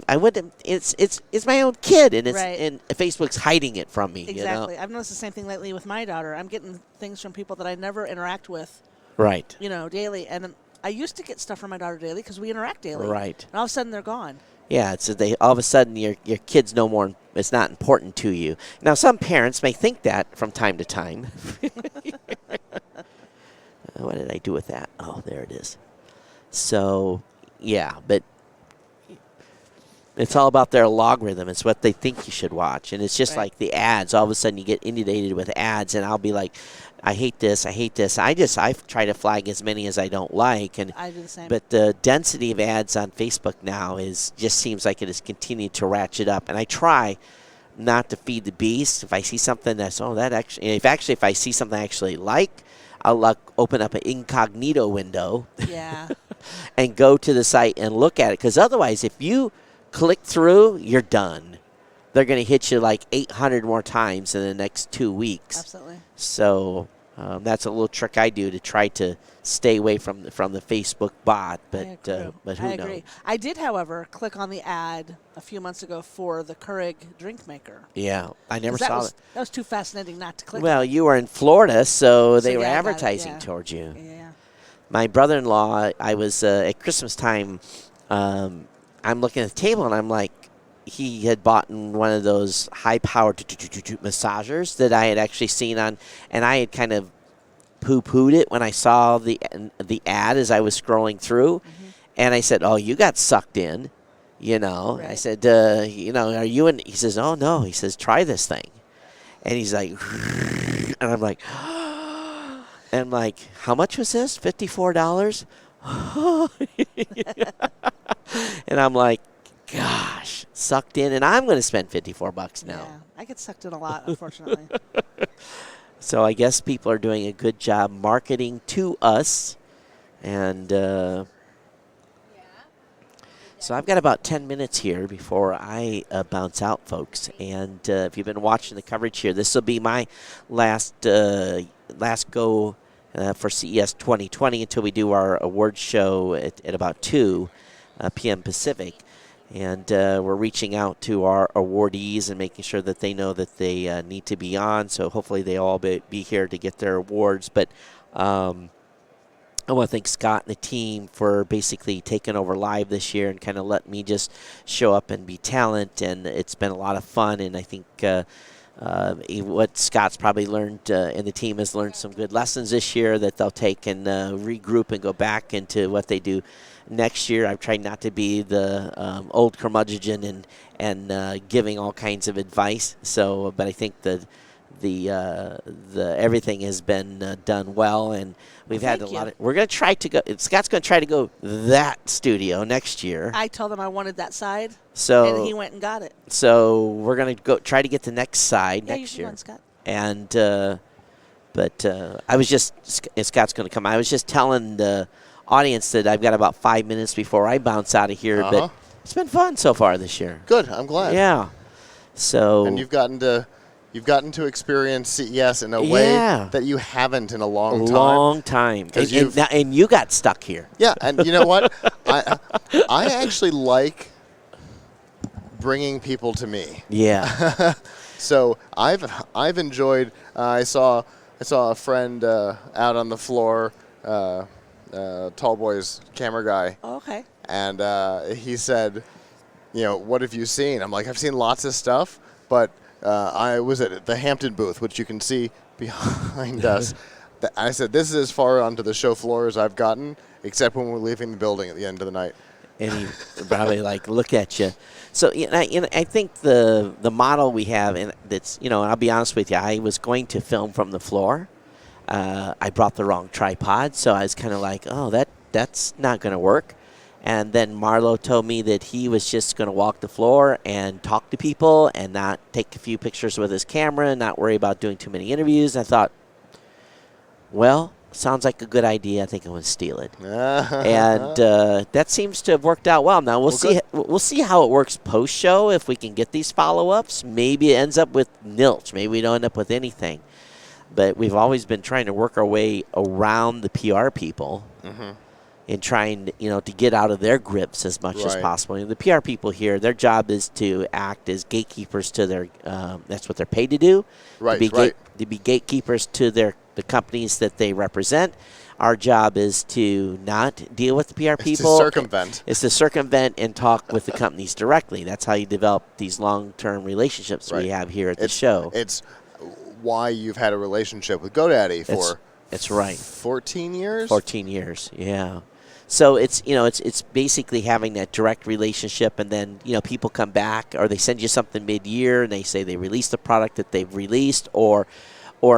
I went to, it's my own kid, and and Facebook's hiding it from me. Exactly. I've noticed the same thing lately with my daughter. I'm getting things from people that I never interact with. Right. Daily. And I used to get stuff from my daughter daily because we interact daily. Right. And all of a sudden they're gone. Yeah. It's all of a sudden your kid's no more. It's not important to you. Now some parents may think that from time to time. What did I do with that? Oh, there it is. So, yeah, but It's all about their logarithm. It's what they think you should watch. And it's just Right. like the ads. All of a sudden you get inundated with ads, and I'll be like, I hate this. I hate this. I try to flag as many as I don't like. And I do the same. but the density of ads on Facebook now just seems like it has continued to ratchet up. And I try not to feed the beast. If I see something if I see something I actually like, I'll open up an incognito window Yeah. and go to the site and look at it. Because otherwise, if you click through, you're done. They're going to hit you like 800 more times in the next 2 weeks. Absolutely. So that's a little trick I do to try to stay away from the Facebook bot. But who I knows? agree. I did, however, click on the ad a few months ago for the Keurig drink maker. Yeah, I never 'Cause saw it. That was too fascinating not to click. Well, you were in Florida, so they were yeah, I got it, advertising yeah. towards you. Yeah. My brother-in-law, I was at Christmas time. I'm looking at the table, and I'm like, he had bought one of those high-powered massagers that I had actually seen on, and I had kind of poo-pooed it when I saw the ad as I was scrolling through, and I said, "Oh, you got sucked in," I Right. said, "Are you in?" He says, "Oh no," he says, "Try this thing," and he's like, and I'm like, and I'm like, how much was this? $54. And I'm like, gosh, sucked in, and I'm going to spend $54 now. Yeah. I get sucked in a lot, unfortunately. So I guess people are doing a good job marketing to us, and so I've got about 10 minutes here before I bounce out, folks. And if you've been watching the coverage here, this will be my last go for CES 2020 until we do our awards show at about 2 p.m. Pacific. And we're reaching out to our awardees and making sure that they know that they need to be on. So hopefully they all be here to get their awards. But I want to thank Scott and the team for basically taking over live this year and kind of letting me just show up and be talent. And it's been a lot of fun. And I think what Scott's probably learned and the team has learned some good lessons this year that they'll take and regroup and go back into what they do next year. I've tried not to be the old curmudgeon and giving all kinds of advice. So, but I think the everything has been done well, and we've had a lot of. We're going to try to go. Scott's going to try to go that studio next year. I told him I wanted that side, So and he went and got it. So we're going to go try to get the next side Yeah, next you year. should Scott. And but I was just Scott's going to come. I was just telling the audience that I've got about 5 minutes before I bounce out of here. But it's been fun so far this year. Good. I'm glad. Yeah. So And you've gotten to experience CES in a way that you haven't in a long time. Long time. And you got stuck here. Yeah, and you know what? I actually like bringing people to me. Yeah. So I've enjoyed. I saw a friend out on the floor, Tall Boy's camera guy. Oh, okay. And he said, what have you seen? I'm like, I've seen lots of stuff, but I was at the Hampton booth, which you can see behind us. I said, this is as far onto the show floor as I've gotten, except when we're leaving the building at the end of the night. And he probably look at you. So I think the model we have, and that's and I'll be honest with you, I was going to film from the floor. I brought the wrong tripod, so I was kind of like, oh, that's not going to work. And then Marlo told me that he was just going to walk the floor and talk to people and not take a few pictures with his camera and not worry about doing too many interviews. I thought, well, sounds like a good idea. I think I'm going to steal it. And that seems to have worked out well. Now we'll see. We'll see how it works post show. If we can get these follow-ups, maybe it ends up with nilch. Maybe we don't end up with anything. But we've always been trying to work our way around the PR people. And trying to get out of their grips as much as possible. And the PR people here, their job is to act as gatekeepers to their. That's what they're paid to do. Right. To be gatekeepers to the companies that they represent. Our job is to not deal with the PR people. To circumvent. It's to circumvent and talk with the companies directly. That's how you develop these long-term relationships we have here at the show. It's why you've had a relationship with GoDaddy for. That's right. 14 years. 14 years. Yeah. So it's it's basically having that direct relationship, and then people come back or they send you something mid-year and they say they released the product that they've released, or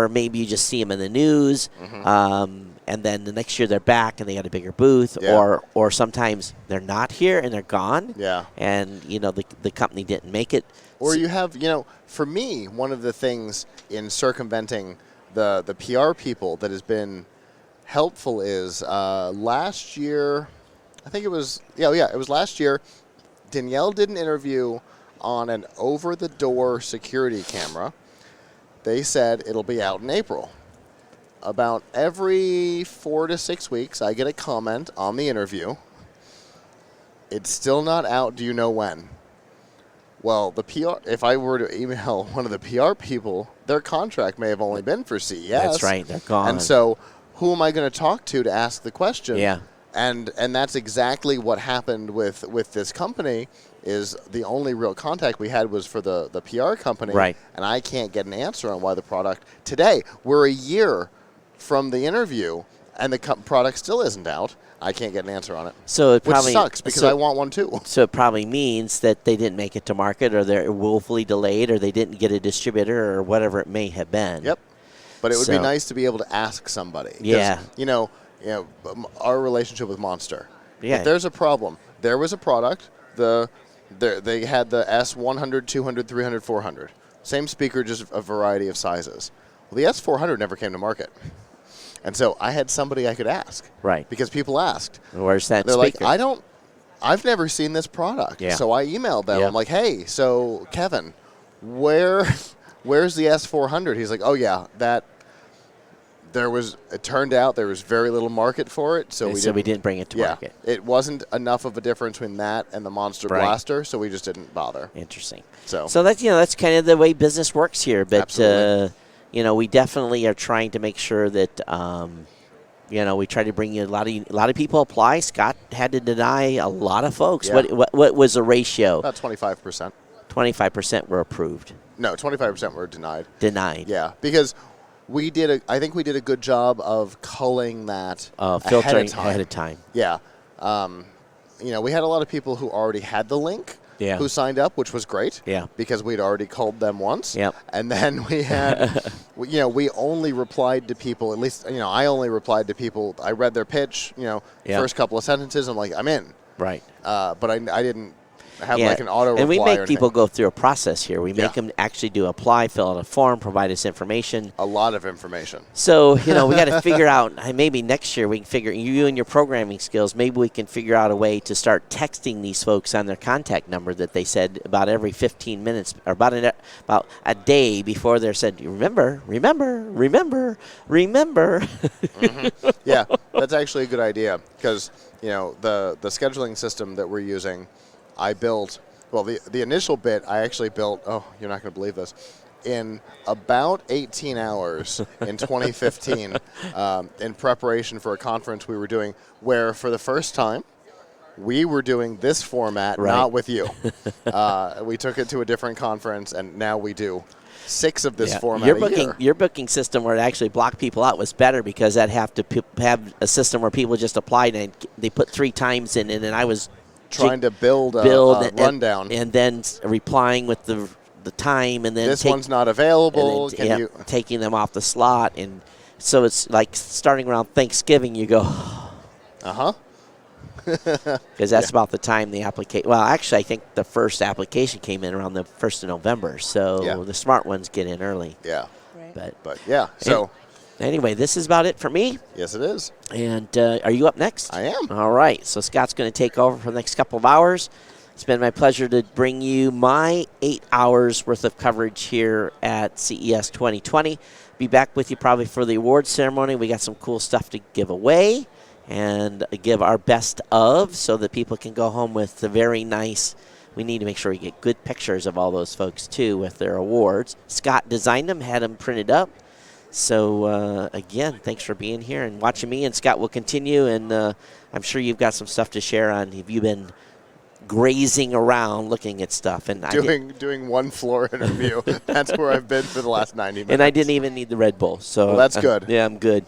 maybe you just see them in the news, and then the next year they're back and they got a bigger booth, or sometimes they're not here and they're gone, and the company didn't make it. Or you have, for me, one of the things in circumventing the PR people that has been helpful is last year, I think it was, it was last year, Danielle did an interview on an over-the-door security camera. They said it'll be out in April. About every 4 to 6 weeks, I get a comment on the interview. It's still not out. Do you know when? Well, the PR, if I were to email one of the PR people, their contract may have only been for CES. That's right. They're gone. And so who am I going to talk to ask the question? Yeah. And that's exactly what happened with this company. Is the only real contact we had was for the PR company. Right. And I can't get an answer on why the product today. We're a year from the interview, and the product still isn't out. I can't get an answer on it. So it probably which sucks because I want one too. So it probably means that they didn't make it to market, or they're woefully delayed, or they didn't get a distributor, or whatever it may have been. Yep. But it would be nice to be able to ask somebody. Yeah. Our relationship with Monster. Yeah. If there's a problem, there was a product. They had the S100, 200, 300, 400. Same speaker, just a variety of sizes. Well, the S400 never came to market. And so I had somebody I could ask. Right. Because people asked. Where's that They're speaker? like, I've never seen this product. Yeah. So I emailed them. Yeah. I'm like, hey, so Kevin, where's the S400? He's like, oh, yeah, it turned out there was very little market for it. So we didn't bring it to market. It wasn't enough of a difference between that and the Monster Blaster, so we just didn't bother. Interesting. So that's kind of the way business works here. But Absolutely. We definitely are trying to make sure that we try to bring you a lot of people apply. Scott had to deny a lot of folks. Yeah. What was the ratio? About 25%. 25% were approved. No, 25% were denied. Denied. Yeah, because I think we did a good job of culling that filtering ahead of time. Yeah. We had a lot of people who already had the link. Yeah. Who signed up, which was great. Yeah. Because we'd already culled them once. Yep. And then we had, we only replied to people, at least, I only replied to people, I read their pitch, first couple of sentences, I'm like, I'm in. Right. But I didn't have like an auto reply. And we make or people anything. go through a process here. We make them actually do apply, fill out a form, provide us information. A lot of information. So, we got to figure out, maybe next year we can figure, you and your programming skills, maybe we can figure out a way to start texting these folks on their contact number that they said about every 15 minutes, or about a day before they're said, remember. Mm-hmm. Yeah, that's actually a good idea because, the scheduling system that we're using, I built, the initial bit I actually built, you're not going to believe this, in about 18 hours in 2015 in preparation for a conference we were doing where for the first time we were doing this format, not with you. We took it to a different conference and now we do 6 of this format Your booking system where it actually blocked people out was better because I'd have to have a system where people just applied and they put 3 times in, and then I was trying to build a rundown. And then replying with the time, and then this one's not available. Taking them off the slot. And so it's like starting around Thanksgiving, you go, because that's about the time the application. Well, actually, I think the first application came in around the 1st of November, so the smart ones get in early. Yeah. Right. But yeah, so. Anyway, this is about it for me. Yes, it is. And are you up next? I am. All right. So Scott's going to take over for the next couple of hours. It's been my pleasure to bring you my 8 hours worth of coverage here at CES 2020. Be back with you probably for the awards ceremony. We got some cool stuff to give away and give our best of so that people can go home with the very nice. We need to make sure we get good pictures of all those folks, too, with their awards. Scott designed them, had them printed up. So, again, thanks for being here and watching me. And Scott will continue, and I'm sure you've got some stuff to share on. Have you been grazing around looking at stuff? And doing one floor interview. That's where I've been for the last 90 minutes. And I didn't even need the Red Bull. So that's good. Yeah, I'm good.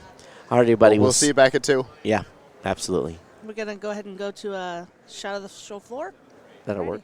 All right, everybody. We'll see you back at 2. Yeah, absolutely. We're going to go ahead and go to a shot of the show floor. That'll Alrighty. work.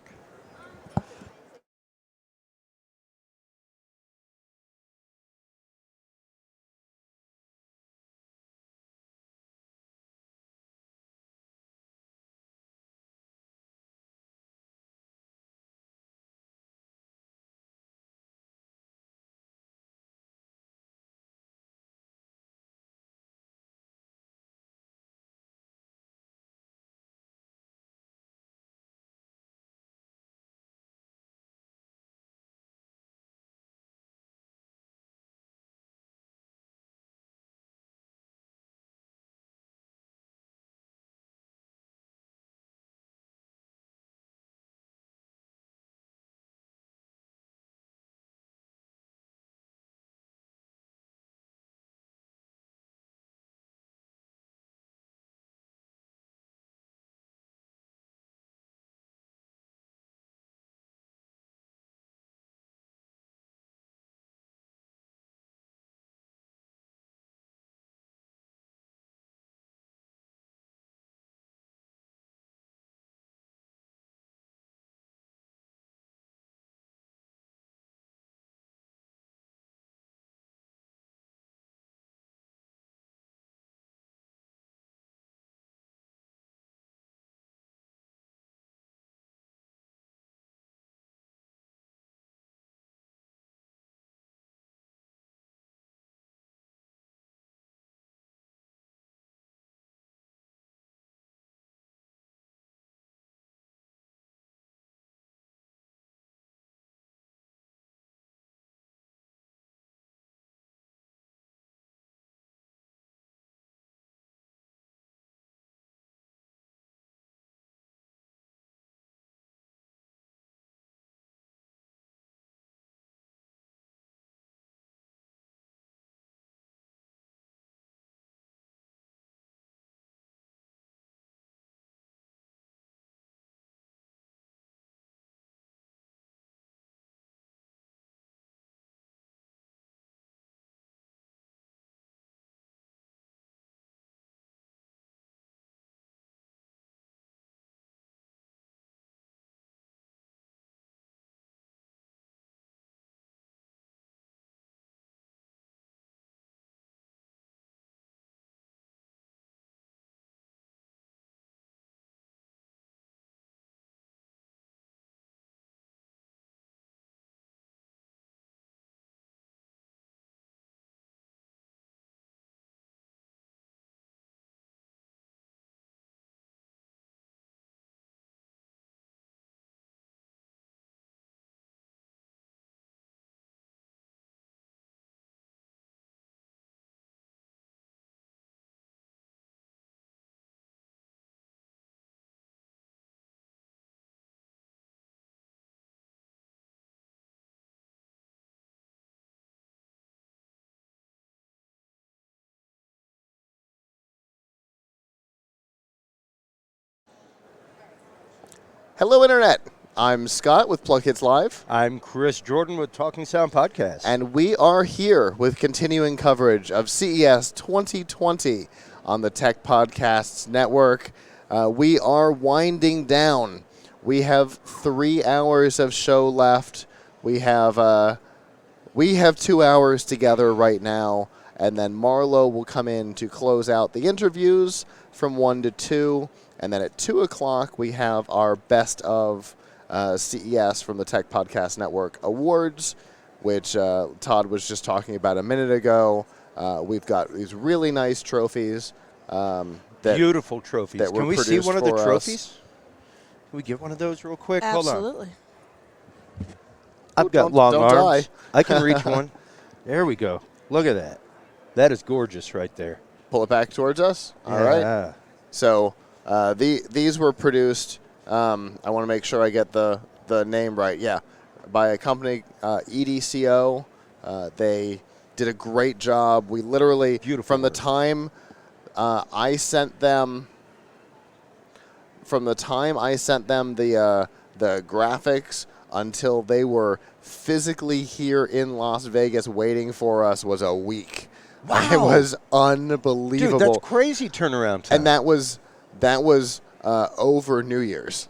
Hello, Internet. I'm Scott with Plug Hits Live. I'm Chris Jordan with Talking Sound Podcast. And we are here with continuing coverage of CES 2020 on the Tech Podcasts Network. We are winding down. We have 3 hours of show left. We have 2 hours together right now, and then Marlo will come in to close out the interviews from 1 to 2, and then at 2 o'clock we have our Best of CES from the Tech Podcast Network Awards, which Todd was just talking about a minute ago. We've got these really nice trophies. Beautiful trophies. That Can we see one of the trophies? Can we get one of those real quick? Absolutely. Hold on. I've got long don't arms. die. I can reach one. There we go. Look at that. That is gorgeous right there. Pull it back towards us. All right. So these were produced. I want to make sure I get the name right. Yeah, by a company, EDCO. They did a great job. We literally, from the time I sent them the graphics until they were physically here in Las Vegas waiting for us was a week. Wow. It was unbelievable. Dude, that's crazy turnaround time. And that was that was over New Year's.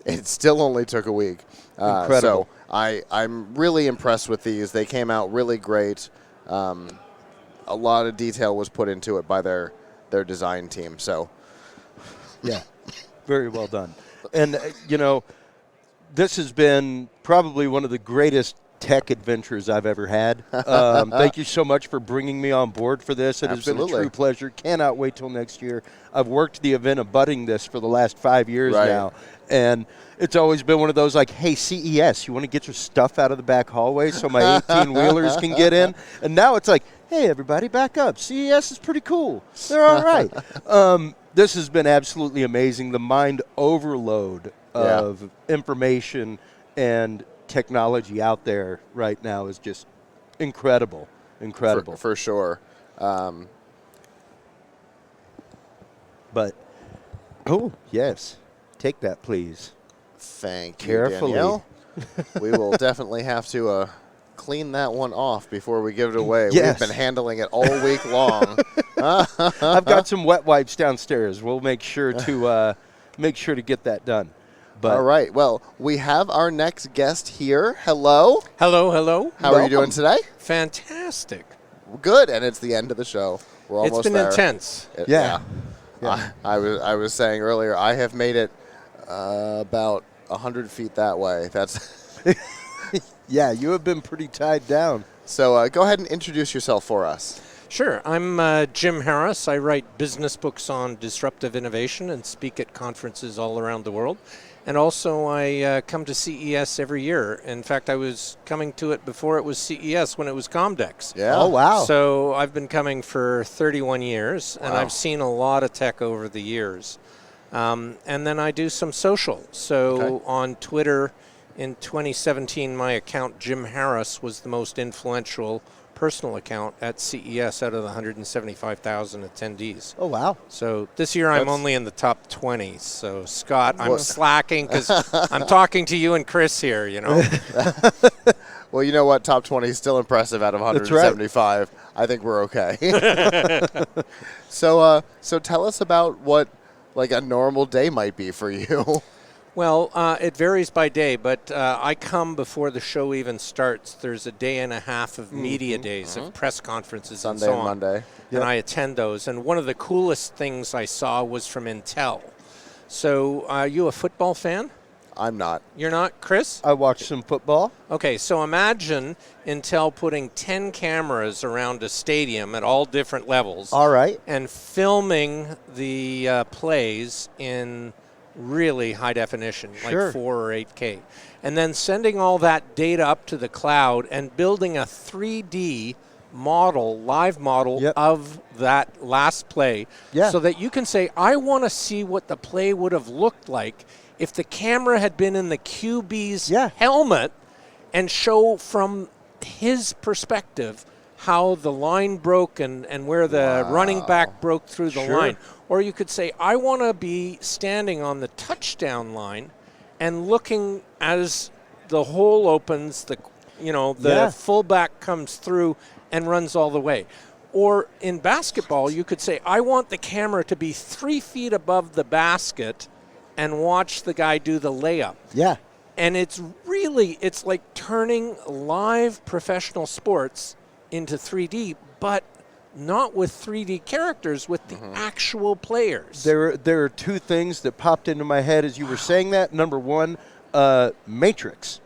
It still only took a week. Incredible. So I'm really impressed with these. They came out really great. A lot of detail was put into it by their design team. So, yeah, very well done. And, this has been probably one of the greatest tech adventures I've ever had. Thank you so much for bringing me on board for this. It has been a true pleasure. Cannot wait till next year. I've worked the event abutting this for the last 5 years now. And it's always been one of those like, hey, CES, you want to get your stuff out of the back hallway so my 18-wheelers can get in? And now it's like, hey, everybody, back up. CES is pretty cool. They're all right. This has been absolutely amazing. The mind overload of information and technology out there right now is just incredible. Incredible. For sure. But, oh, yes. Take that, please. Thank you, Carefully. Danielle. We will definitely have to clean that one off before we give it away. Yes. We've been handling it all week long. I've got some wet wipes downstairs. We'll make sure to get that done. But all right. Well, we have our next guest here. Hello. Hello, hello. How are you doing today? Fantastic. Good. And it's the end of the show. We're almost It's been there. intense. Yeah. I was saying earlier, I have made it about 100 feet that way. That's yeah, you have been pretty tied down. So go ahead and introduce yourself for us. Sure. I'm Jim Harris. I write business books on disruptive innovation and speak at conferences all around the world. And also, I come to CES every year. In fact, I was coming to it before it was CES when it was Comdex. Yeah. Oh, wow. So I've been coming for 31 years, and I've seen a lot of tech over the years. And then I do some social. So on Twitter in 2017, my account, Jim Harris, was the most influential personal account at CES out of the 175,000 attendees. Oh, wow. So this year I'm only in the top 20. So, Scott, I'm slacking because I'm talking to you and Chris here, you know. Well, you know what? Top 20 is still impressive out of 175. Right. I think we're okay. So tell us about what like a normal day might be for you. Well, it varies by day, but I come before the show even starts. There's a day and a half of media days, of press conferences Sunday and so on. and Monday. And I attend those. And one of the coolest things I saw was from Intel. So are you a football fan? I'm not. You're not, Chris? I watch some football. Okay, so imagine Intel putting 10 cameras around a stadium at all different levels. All right. And filming the plays in really high definition, like 4 or 8K. And then sending all that data up to the cloud and building a 3D model, live model of that last play so that you can say, I want to see what the play would have looked like if the camera had been in the QB's helmet and show from his perspective how the line broke and where the running back broke through the line. Or you could say, I want to be standing on the touchdown line and looking as the hole opens, the fullback comes through and runs all the way. Or in basketball, you could say, I want the camera to be 3 feet above the basket and watch the guy do the layup. Yeah. And it's like turning live professional sports into 3D, but not with 3D characters, with the actual players. There are two things that popped into my head as you were saying that. Number one, Matrix.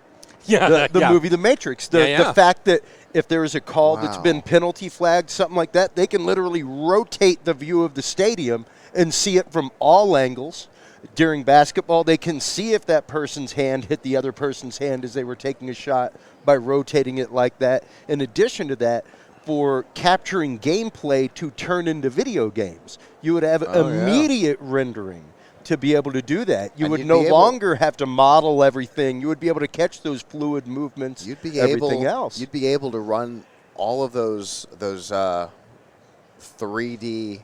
Yeah, the movie The Matrix. The fact that if there is a call that's been penalty flagged, something like that, they can literally rotate the view of the stadium and see it from all angles. During basketball, they can see if that person's hand hit the other person's hand as they were taking a shot by rotating it like that. In addition to that, for capturing gameplay to turn into video games, you would have immediate rendering to be able to do that. You would no longer have to model everything. You would be able to catch those fluid movements, everything else. You'd be able to run all of those 3D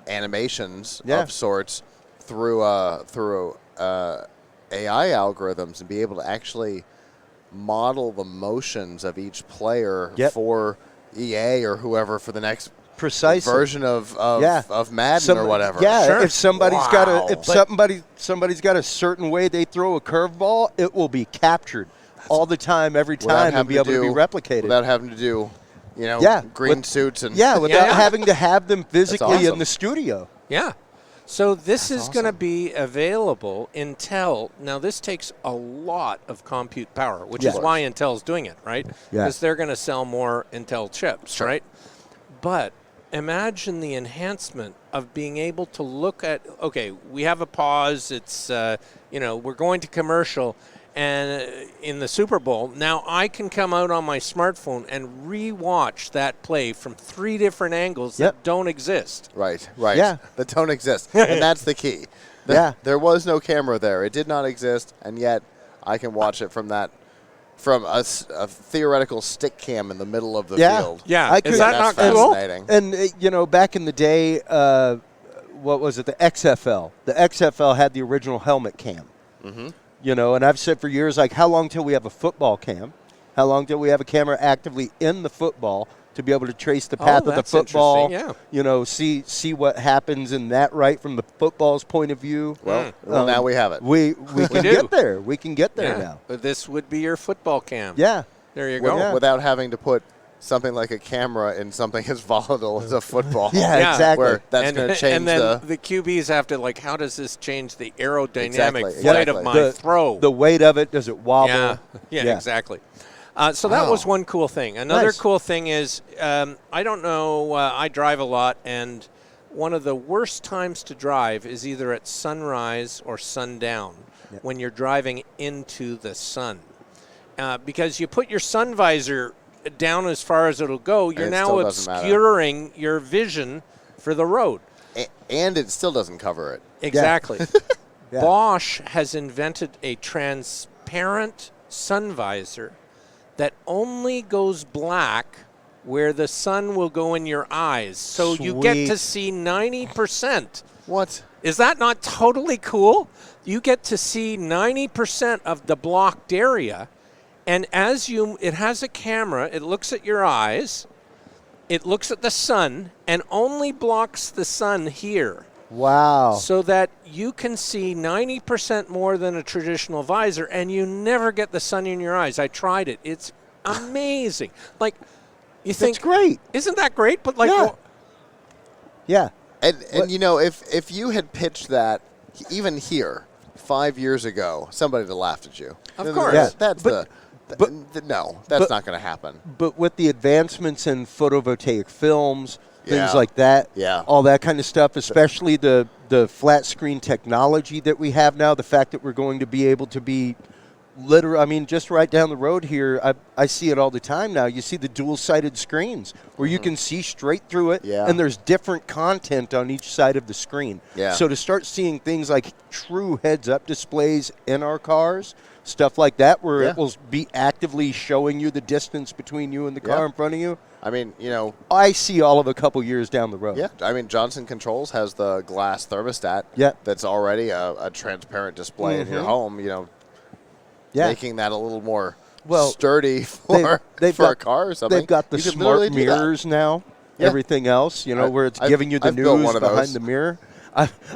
animations of sorts through AI algorithms and be able to actually model the motions of each player for EA or whoever for the next Precisely. version of Yeah. of Madden Some- or whatever. Yeah, Sure. if somebody's got Wow. a if somebody's got a certain way they throw a curveball, it will be captured all the time, every Without time, and having be able to be do- replicated. without having to do, Yeah, green with- suits and Yeah, without Yeah. having to have them physically awesome. in the studio. Yeah. So this is going to awesome. be available. Intel, now this takes a lot of compute power, which Yeah. is why Intel's doing it, right? Yeah. Because they're going to sell more Intel chips, Sure. right? But imagine the enhancement of being able to look at, okay, we have a pause, it's, we're going to commercial, and in the Super Bowl, now I can come out on my smartphone and re-watch that play from 3 different angles Yep. that don't exist. right, Yeah. that don't exist, and that's the key. Yeah. There was no camera there. It did not exist, and yet I can watch it from a theoretical stick cam in the middle of the Yeah. field. Yeah, I is could- that That's not cool? fascinating. And back in the day, what was it? The XFL. The XFL had the original helmet cam. Mm-hmm. And I've said for years, like, how long till we have a football cam? How long till we have a camera actively in the football to be able to trace the path of the that's football? interesting, yeah. See what happens in that, right, from the football's point of view. Well, now we have it. We can do. get there. We can get there Yeah. now. But this would be your football cam. Yeah. There you With- go. Without having to put something like a camera in something as volatile as a football. Yeah, Yeah. exactly. Where that's going to change and then the. the QBs have to, like, how does this change the aerodynamic Exactly, flight of exactly. my The- throw? The weight of it, does it wobble? yeah, Yeah. exactly. So that Wow. was one cool thing. Another Nice. cool thing is, I don't know, I drive a lot, and one of the worst times to drive is either at sunrise or sundown when you're driving into the sun. Because you put your sun visor down as far as it'll go, you're it now still doesn't matter. obscuring your vision for the road. And it still doesn't cover it. Exactly. Yeah. Bosch has invented a transparent sun visor that only goes black where the sun will go in your eyes. So you get to Sweet. see 90%. What? Is that not totally cool? You get to see 90% of the blocked area. And it has a camera, it looks at your eyes, it looks at the sun, and only blocks the sun here. Wow. So that you can see 90% more than a traditional visor, and you never get the sun in your eyes. I tried it. It's amazing. Like, you think, That's great. isn't that great? But, like, Yeah. Yeah. And What- if you had pitched that even here 5 years ago, somebody would have laughed at you. Of course. Yeah. That's no, that's but- not going to happen. But with the advancements in photovoltaic films, Yeah. things like that, Yeah. all that kind of stuff, especially the flat screen technology that we have now, the fact that we're going to be able to be just right down the road here, I see it all the time now. You see the dual-sided screens where you can see straight through it, Yeah. and there's different content on each side of the screen. Yeah. So to start seeing things like true heads-up displays in our cars, stuff like that, where Yeah. it will be actively showing you the distance between you and the car Yeah. in front of you, I mean, I see all of a couple years down the road. yeah. I mean, Johnson Controls has the glass thermostat. Yeah. That's already a transparent display in your Mhm. home. Yeah. Making that a little more Well, sturdy for they've for a got- car or something. They've got the You could literally smart do that. mirrors now. Yeah. Everything else, where it's I've- giving you the I've built news one of behind those. the mirror.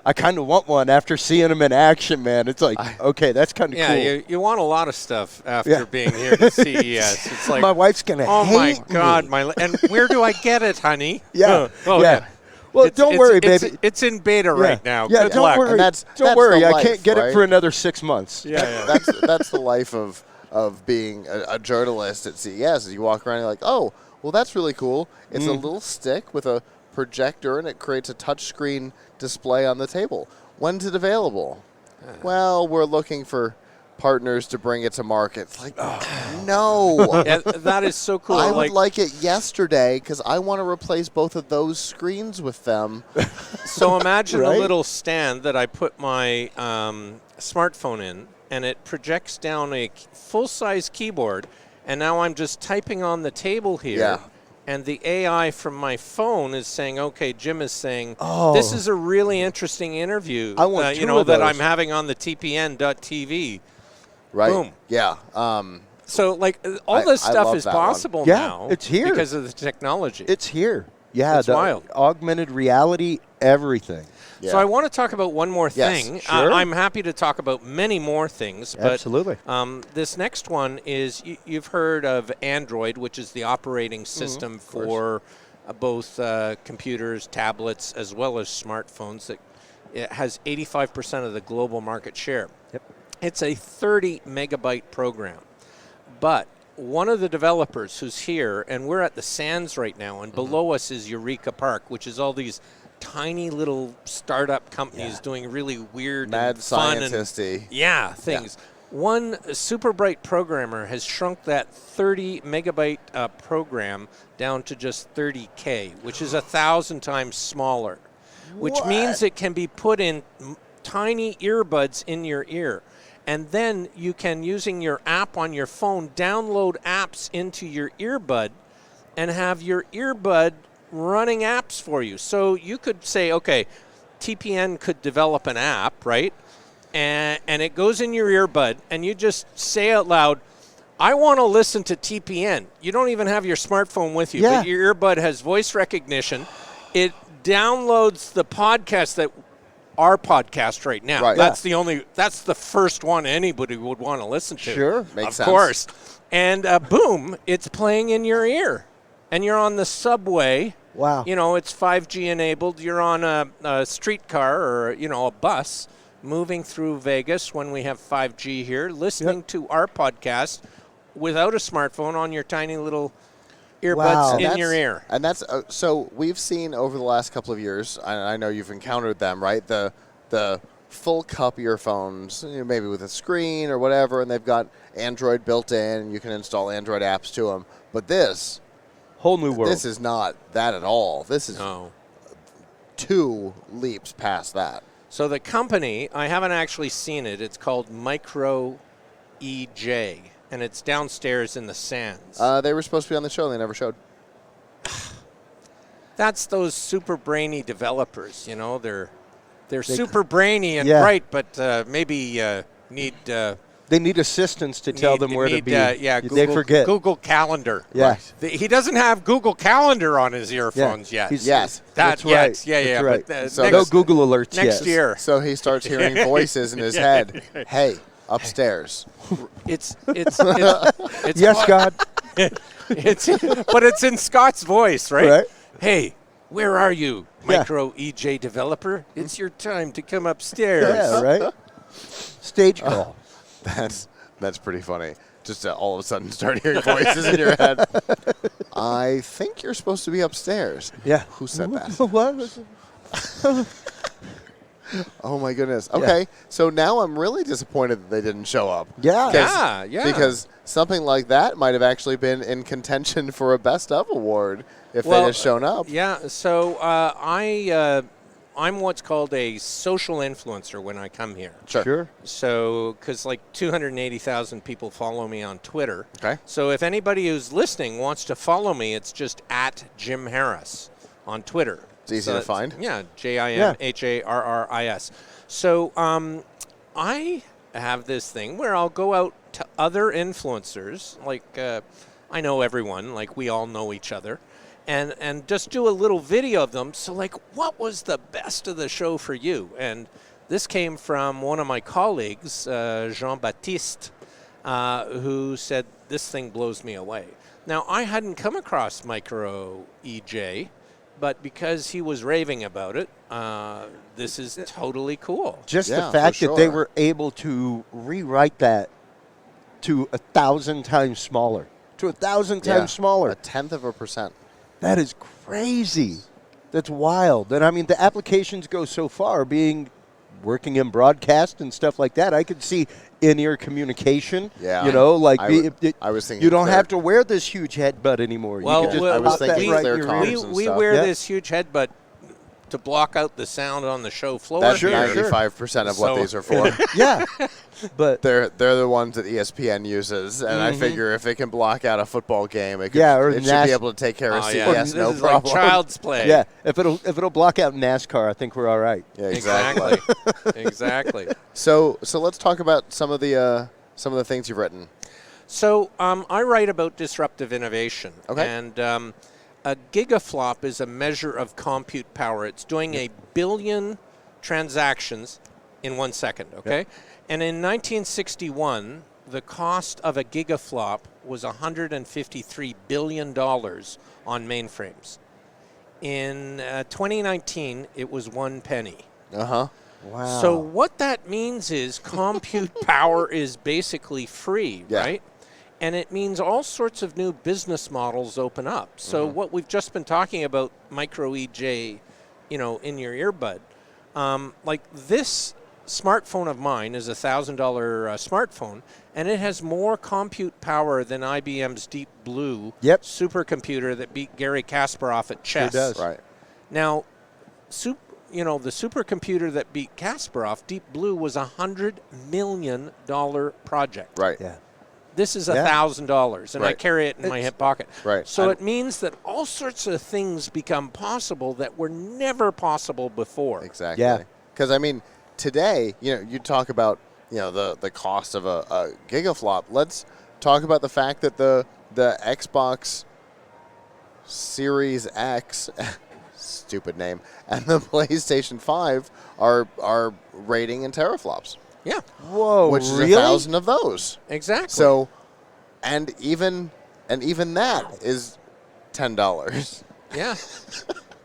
I kind of want one after seeing them in action, man. It's like, okay, that's kind of yeah, cool. you want a lot of stuff after Yeah. being here at CES. It's like, my wife's gonna oh my hate God, me. and where do I get it, honey? Yeah, Oh, yeah. Well, It's- don't it's- worry, it's- baby. It's in beta right now. Yeah, Good don't luck. worry. And that's don't worry. the I life, can't get right? it for another 6 months. Yeah. that's the life of being a journalist at CES. Is you walk around and you're like, oh, well, that's really cool. It's a little stick with a projector, and it creates a touchscreen display on the table. When's it available? Well, we're looking for partners to bring it to market. It's like, no. Yeah, that is so cool. I would like it yesterday because I want to replace both of those screens with them. So imagine Right? a little stand that I put my smartphone in, and it projects down a full-size keyboard, and now I'm just typing on the table here. Yeah. And the AI from my phone is saying, okay, Jim is saying, Oh. this is a really interesting interview. I want two of that those. I'm having on the TPN.TV. Right? Boom. Yeah. So, like, all I this stuff love is that one. possible Yeah, now. it's here. because of the technology. It's here. Yeah, It's the wild. augmented reality, everything. Yeah. So I want to talk about one more Yes, thing. sure. I'm happy to talk about many more things, but Absolutely. this next one is you've heard of Android, which is the operating system for both computers, tablets, as well as smartphones. That it has 85% of the global market share. Yep. It's a 30 megabyte program, but one of the developers who's here, and we're at the Sands right now, and below us is Eureka Park, which is all these tiny little startup companies doing really weird Mad and fun scientist-y. and things. One super bright programmer has shrunk that 30 megabyte program down to just 30K, which is 1,000 times smaller, which means it can be put in tiny earbuds in your ear. And then you can, using your app on your phone, download apps into your earbud and have your earbud running apps for you. So you could say, okay, TPN could develop an app, right? And it goes in your earbud, and you just say out loud, I want to listen to TPN. You don't even have your smartphone with you, but your earbud has voice recognition. It downloads the podcast that our podcast right now. Right. That's that's the first one anybody would want to listen to. Sure. Makes of sense. course. And boom, it's playing in your ear. And you're on the subway. Wow. You know, it's 5G enabled. You're on a streetcar or, a bus moving through Vegas when we have 5G here, listening to our podcast without a smartphone on your tiny little earbuds in your ear. And that's so we've seen over the last couple of years, I know you've encountered them, right? The full cup earphones, maybe with a screen or whatever, and they've got Android built in, and you can install Android apps to them. But this whole new world. This is not that at all. This is 2 leaps past that. So the company, I haven't actually seen it. It's called Micro EJ, and it's downstairs in the Sands. They were supposed to be on the show. They never showed. That's those super brainy developers. They're super brainy and bright, but maybe need. They need assistants to tell them where to be. Google, they forget. Google Calendar. Yeah. He doesn't have Google Calendar on his earphones yet. Yes. That's right. Yeah. Right. But, So no Google alerts next yet. year. So he starts hearing voices in his head. Hey, upstairs. It's Yes, God. But it's in Scott's voice, right? Right. Hey, where are you, Micro EJ developer? It's your time to come upstairs. Yeah, right? Stage call. That's pretty funny. Just to all of a sudden start hearing voices in your head. I think you're supposed to be upstairs. Yeah. Who said that? What? Oh my goodness. Okay, so now I'm really disappointed that they didn't show up. Yeah. Yeah. Because something like that might have actually been in contention for a Best Of award if they'd have shown up. Yeah. So I'm what's called a social influencer when I come here. Sure. So, because like 280,000 people follow me on Twitter. Okay. So if anybody who's listening wants to follow me, it's just at Jim Harris on Twitter. It's easy to find. Yeah, JimHarris. So I have this thing where I'll go out to other influencers, like I know everyone, like we all know each other, and just do a little video of them. So like, what was the best of the show for you? And this came from one of my colleagues, Jean-Baptiste, who said, this thing blows me away. Now, I hadn't come across Micro EJ, but because he was raving about it, this is totally cool. Just the fact that they were able to rewrite that to 1,000 times smaller. To 1,000 times smaller. 0.1%. That is crazy. That's wild. And I mean, the applications go so far, working in broadcast and stuff like that. I could see in-ear communication. Yeah. I was thinking you don't have to wear this huge headbutt anymore. Well, you can just I was pop that thinking right clear in your comms ear. and We stuff. wear this huge headbutt to block out the sound on the show floor. That's here. 95% of what these are for. Yeah. But they're the ones that ESPN uses, and I figure if it can block out a football game, it or should be able to take care of CES, This no is problem. like child's play. Yeah, if it'll block out NASCAR, I think we're all right. Yeah, exactly. Exactly. So let's talk about some of the things you've written. So I write about disruptive innovation. Okay. And A gigaflop is a measure of compute power. It's doing a billion transactions in 1 second, okay? Yep. And in 1961, the cost of a gigaflop was $153 billion on mainframes. In 2019, it was 1 penny. Uh-huh. Wow. So what that means is compute power is basically free, Yeah. right? And it means all sorts of new business models open up. So what we've just been talking about, micro EJ, you know, in your earbud, like this smartphone of mine is $1,000 smartphone, and it has more compute power than IBM's Deep Blue supercomputer that beat Gary Kasparov at chess. Sure does. Right. Now, you know, the supercomputer that beat Kasparov, Deep Blue, was $100 million project. Right. Yeah. This is Yeah. $1,000, and I Right. carry it in my hip pocket. Right. So it means that all sorts of things become possible that were never possible before. Exactly. Yeah. Because, I mean, today, you know, you talk about, you know, the cost of a gigaflop. Let's talk about the fact that the Xbox Series X, stupid name, and the PlayStation 5 are rating in teraflops. Yeah. Whoa, which is really? 1,000 of those. Exactly. So, and even that is $10 Yeah.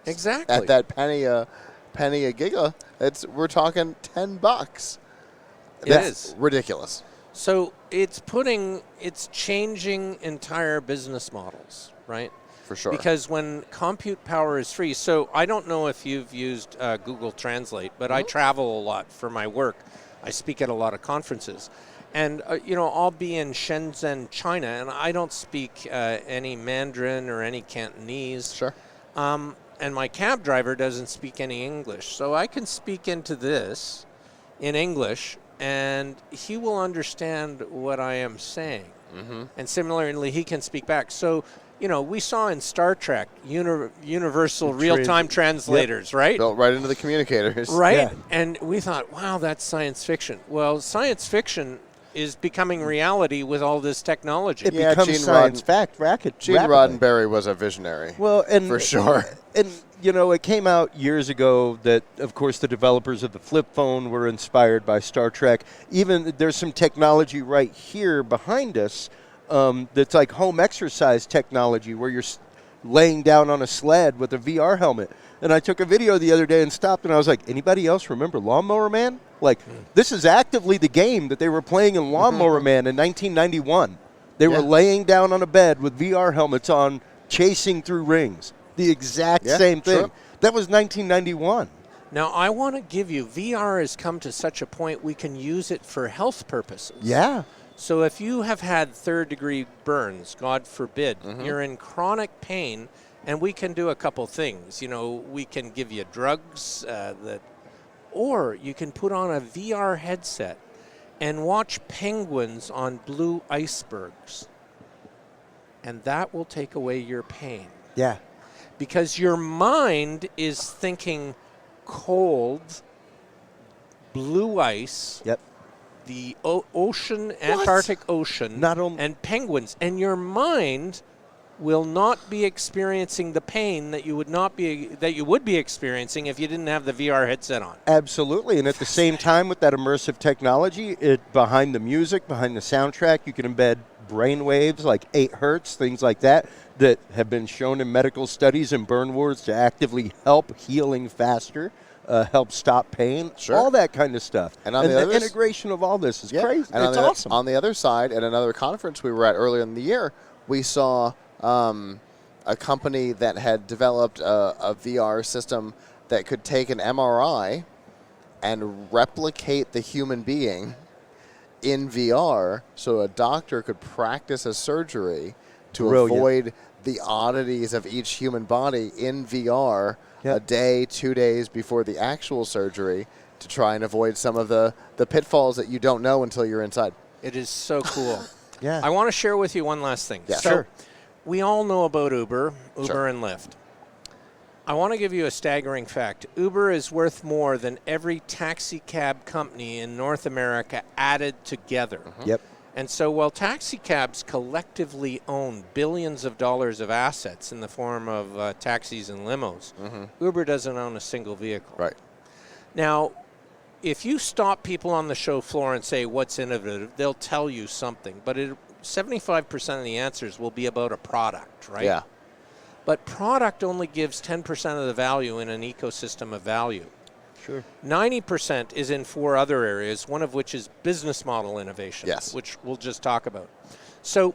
Exactly. at that penny a giga. We're talking $10. It That's is. ridiculous. So it's changing entire business models, right? For sure. Because when compute power is free, so I don't know if you've used Google Translate, but I travel a lot for my work. I speak at a lot of conferences. And, you know, I'll be in Shenzhen, China, and I don't speak any Mandarin or any Cantonese. Sure. And my cab driver doesn't speak any English. So I can speak into this in English, and he will understand what I am saying. Mm-hmm. And similarly, he can speak back. So, you know, we saw in Star Trek universal real-time translators, right? Built right into the communicators. Right? Yeah. And we thought, wow, that's science fiction. Well, science fiction is becoming reality with all this technology. It Yeah, becomes Gene science fact Gene rapidly. Roddenberry was a visionary. Well, and for sure. And you know, it came out years ago that, of course, the developers of the flip phone were inspired by Star Trek. Even there's some technology right here behind us that's like home exercise technology, where you're laying down on a sled with a VR helmet. And I took a video the other day and stopped, and I was like, anybody else remember Lawnmower Man? Like, this is actively the game that they were playing in Lawnmower Man in 1991. They were laying down on a bed with VR helmets on, chasing through rings. The exact same thing. Sure. That was 1991. Now, I want to give you, VR has come to such a point we can use it for health purposes. Yeah. So if you have had third-degree burns, God forbid, you're in chronic pain, and we can do a couple things. You know, we can give you drugs or you can put on a VR headset and watch penguins on blue icebergs, and that will take away your pain. Yeah. Because your mind is thinking cold, blue ice, the ocean, Antarctic Ocean, and penguins, and your mind will not be experiencing the pain that you would be experiencing if you didn't have the VR headset on. Absolutely, and at the same time with that immersive technology, behind the music, behind the soundtrack, you can embed brain waves like 8 hertz, things like that have been shown in medical studies and burn wards to actively help healing faster, help stop pain, all that kind of stuff. And on the integration of all this is crazy. And it's awesome. On the other side, at another conference we were at earlier in the year, we saw a company that had developed a VR system that could take an MRI and replicate the human being in VR, so a doctor could practice a surgery to avoid the oddities of each human body in VR a day, 2 days before the actual surgery, to try and avoid some of the pitfalls that you don't know until you're inside. It is so cool. Yeah. I want to share with you one last thing. Yeah. So Sure. we all know about Uber Sure. and Lyft. I want to give you a staggering fact. Uber is worth more than every taxi cab company in North America added together. Yep. And so while taxi cabs collectively own billions of dollars of assets in the form of taxis and limos, Uber doesn't own a single vehicle. Right. Now, if you stop people on the show floor and say what's innovative, they'll tell you something. But 75% of the answers will be about a product, right? Yeah. But product only gives 10% of the value in an ecosystem of value. Sure. 90% is in 4 other areas, one of which is business model innovation, Yes. which we'll just talk about. So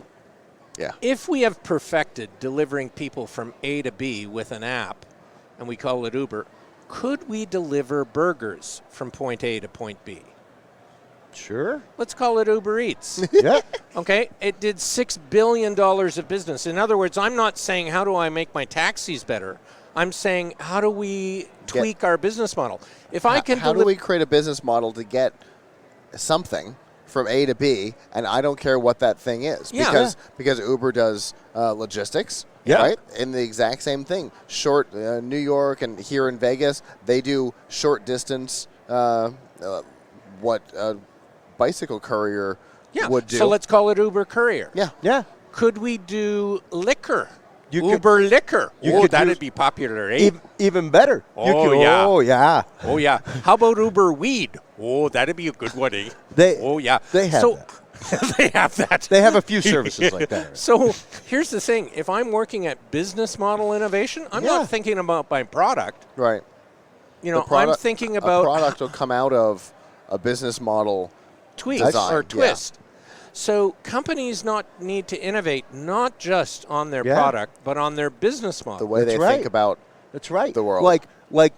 if we have perfected delivering people from A to B with an app, and we call it Uber, could we deliver burgers from point A to point B? Sure. Let's call it Uber Eats. Yeah. Okay, it did $6 billion of business. In other words, I'm not saying how do I make my taxis better. I'm saying how do we tweak our business model? If I can how do we create a business model to get something from A to B, and I don't care what that thing is, because Uber does logistics, right? And the exact same thing. Short New York and here in Vegas, they do short distance. What a bicycle courier would do. So let's call it Uber Courier. Yeah. Yeah. Could we do liquor? Uber Liquor. That'd be popular, eh? Even better. Oh, yeah. Oh, yeah. Oh, yeah. How about Uber Weed? Oh, that'd be a good one, eh? They have that. They have that. They have a few services like that. So here's the thing. If I'm working at business model innovation, I'm not thinking about my product. Right. You know, I'm thinking about... A product will come out of a business model tweak design. Or twist. Yeah. So companies need to innovate not just on their product, but on their business model. The way they think about the world. Like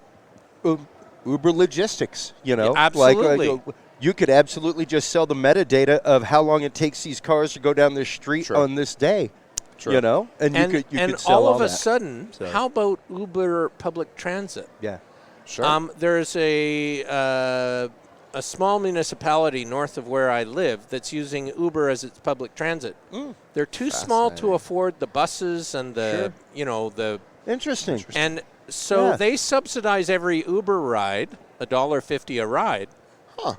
Uber Logistics, you know. Yeah, absolutely. Like, you could absolutely just sell the metadata of how long it takes these cars to go down this street on this day. True. You know? And you could sell all of that. a sudden, how about Uber Public Transit? Yeah. Sure. There's a small municipality north of where I live that's using Uber as its public transit. They're too small to afford the buses and the, the... Interesting. And so they subsidize every Uber ride, $1.50 a ride. Huh.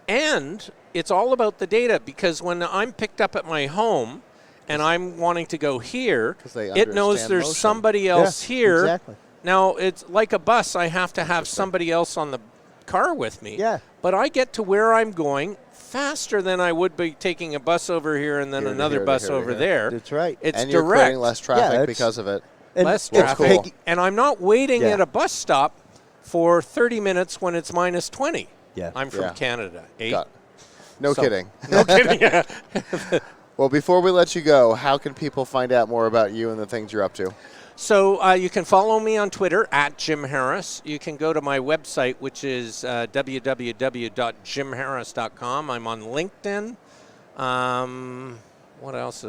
And it's all about the data, because when I'm picked up at my home and I'm wanting to go here, it knows there's somebody else here. Exactly. Now, it's like a bus. I have to have somebody else on the car with me. Yeah. But I get to where I'm going faster than I would be taking a bus over here and then another bus over there. That's right. It's and direct. you're creating less traffic because of it. Less traffic. And I'm not waiting at a bus stop for 30 minutes when it's minus 20. Yeah. I'm from Canada. No kidding. No kidding. Well, before we let you go, how can people find out more about you and the things you're up to? So you can follow me on Twitter at Jim Harris. You can go to my website, which is www.jimharris.com. I'm on LinkedIn. What else?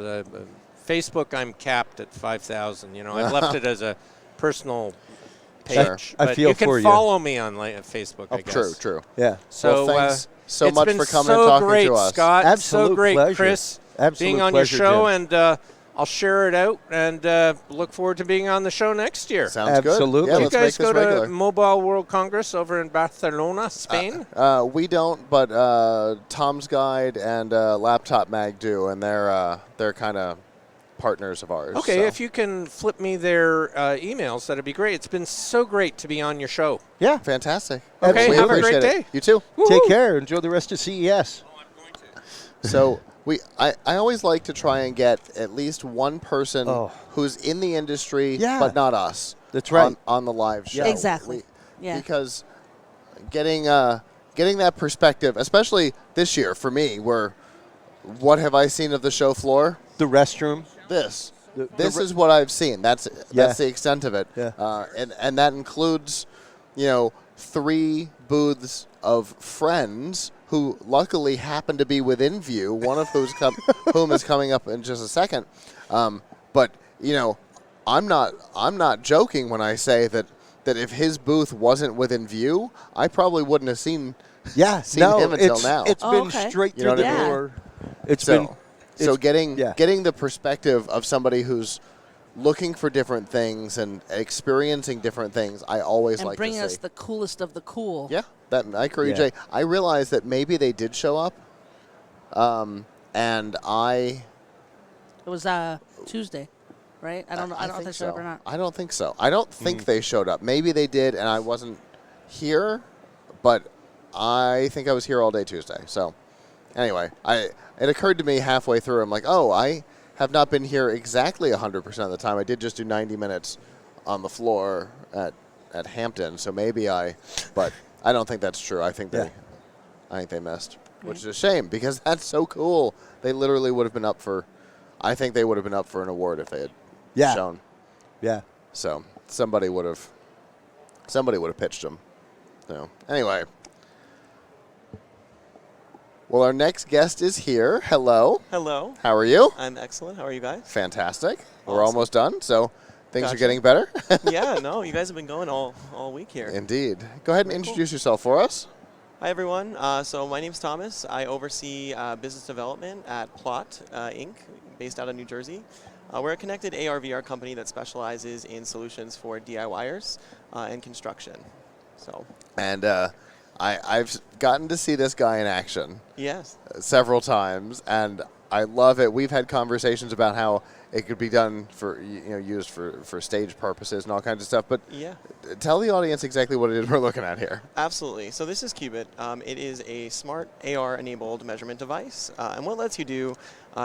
Facebook, I'm capped at 5,000. You know, I've left it as a personal page. I feel you can for you. follow me on Facebook, I guess. True. Yeah. So well, thanks so it's much been for coming so and talking great, to us. Scott. Absolute so great, pleasure. Chris, Absolute being on pleasure, your show, Jim. and I'll share it out and look forward to being on the show next year. Sounds good. Absolutely. Yeah, You let's guys make this go regular. to Mobile World Congress over in Barcelona, Spain? We don't, but Tom's Guide and Laptop Mag do, and they're kind of partners of ours. Okay, so. if you can flip me their emails, that'd be great. It's been so great to be on your show. Yeah. Fantastic. Okay, We have a great appreciate it. day. You too. Take care. Enjoy the rest of CES. So I always like to try and get at least one person who's in the industry, but not us. That's right. On the live show. Exactly. Because getting that perspective, especially this year for me, where what have I seen of the show floor? The restroom. This is what I've seen. That's the extent of it. Yeah. And that includes, 3 booths of friends who luckily happen to be within view. One of whom is coming up in just a second. But I'm not joking when I say that if his booth wasn't within view, I probably wouldn't have seen him until now. It's been straight through the door. So getting the perspective of somebody who's looking for different things and experiencing different things, I always like to see. And bring us the coolest of the cool. Yeah, I agree, Jay. I realized that maybe they did show up, and It was Tuesday, right? I don't know. I don't know if they showed up or not. I don't think so. I don't think they showed up. Maybe they did, and I wasn't here, but I think I was here all day Tuesday. So anyway, it occurred to me halfway through, I'm like, oh, I have not been here exactly 100% of the time. I did just do 90 minutes on the floor at Hampton, so maybe but I don't think that's true. I think they missed, which is a shame because that's so cool. They literally would have been up for, I think they would have been up for an award if they had shown. Yeah. So somebody would have pitched them. So anyway. Well, our next guest is here. Hello. Hello. How are you? I'm excellent. How are you guys? Fantastic. Awesome. We're almost done, so things are getting better. Yeah, no, you guys have been going all week here. Indeed. Go ahead and introduce yourself for us. Hi, everyone. So my name's Thomas. I oversee business development at Plot Inc., based out of New Jersey. We're a connected AR/VR company that specializes in solutions for DIYers and construction. And I've gotten to see this guy in action. Yes. Several times, and I love it. We've had conversations about how it could be done for, used for stage purposes and all kinds of stuff. But tell the audience exactly what it is we're looking at here. Absolutely. So this is Qubit. It is a smart AR-enabled measurement device. And what it lets you do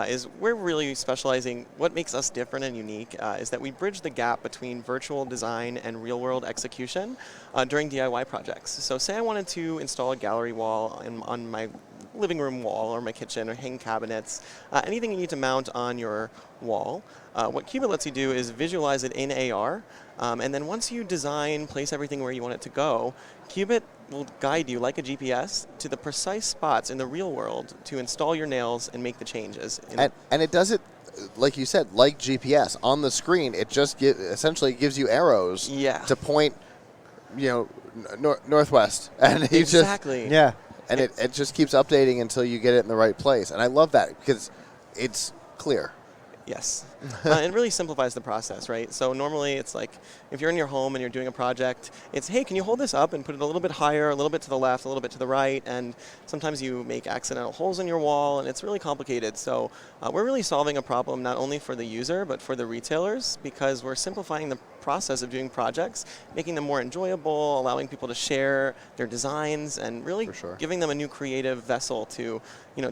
is we're really specializing. What makes us different and unique is that we bridge the gap between virtual design and real-world execution during DIY projects. So say I wanted to install a gallery wall on my living room wall or my kitchen or hang cabinets, anything you need to mount on your wall. What Qubit lets you do is visualize it in AR, and then once you design, place everything where you want it to go, Qubit will guide you like a GPS to the precise spots in the real world to install your nails and make the changes. And it does it, like you said, like GPS. On the screen, it just essentially gives you arrows to point, northwest. And exactly. And it just keeps updating until you get it in the right place. And I love that because it's clear. Yes. It really simplifies the process, right? So normally it's like if you're in your home and you're doing a project, it's, hey, can you hold this up and put it a little bit higher, a little bit to the left, a little bit to the right? And sometimes you make accidental holes in your wall, and it's really complicated. So we're really solving a problem not only for the user, but for the retailers, because we're simplifying the process of doing projects, making them more enjoyable, allowing people to share their designs, and really giving them a new creative vessel to,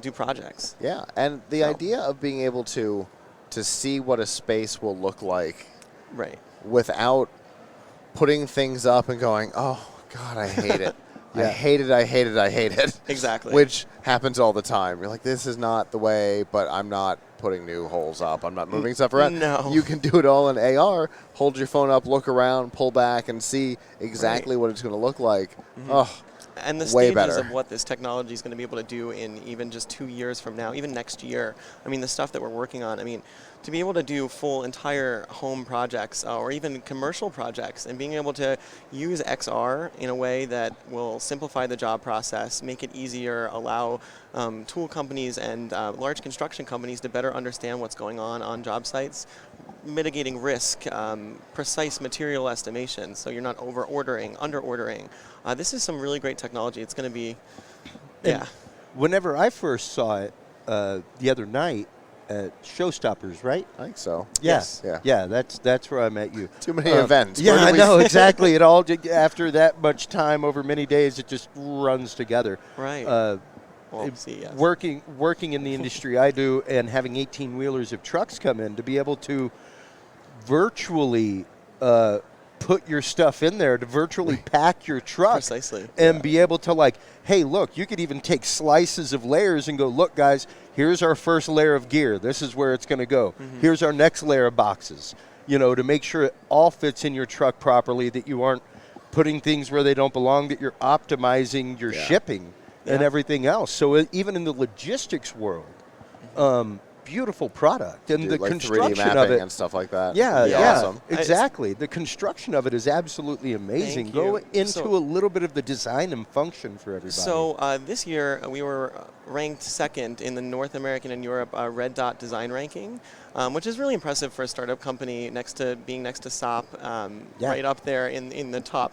do projects. Yeah, and the idea of being able to see what a space will look like without putting things up and going, oh, God, I hate it. I hate it, I hate it, I hate it. Exactly. Which happens all the time. You're like, this is not the way, but I'm not putting new holes up. I'm not moving stuff around. No. You can do it all in AR. Hold your phone up, look around, pull back, and see exactly what it's going to look like. Oh, and the way stages better. of what this technology is going to be able to do in even just 2 years from now, even next year. I mean, the stuff that we're working on, to be able to do full entire home projects or even commercial projects, and being able to use XR in a way that will simplify the job process, make it easier, allow tool companies and large construction companies to better understand what's going on job sites, mitigating risk, precise material estimation, so you're not over-ordering, under-ordering. This is some really great technology. It's going to be, And whenever I first saw it the other night at Showstoppers, right? I think so. Yes. Yeah, that's where I met you. Too many events. Yeah, I know, exactly. It all, after that much time over many days, it just runs together. Right. Working in the industry I do, and having 18-wheelers of trucks come in, to be able to virtually put your stuff in there, to virtually pack your truck. Precisely. And be able to hey, look, you could even take slices of layers and go, look, guys, here's our first layer of gear. This is where it's going to go. Mm-hmm. Here's our next layer of boxes, to make sure it all fits in your truck properly, that you aren't putting things where they don't belong, that you're optimizing your shipping and everything else. So even in the logistics world, beautiful product, and the construction 3D mapping of it and stuff like that. Yeah, Awesome. exactly. The construction of it is absolutely amazing. Thank Go you. into a little bit of the design and function for everybody. So this year we were ranked second in the North American and Europe Red Dot design ranking. which is really impressive for a startup company being next to SOP, right up there in the top,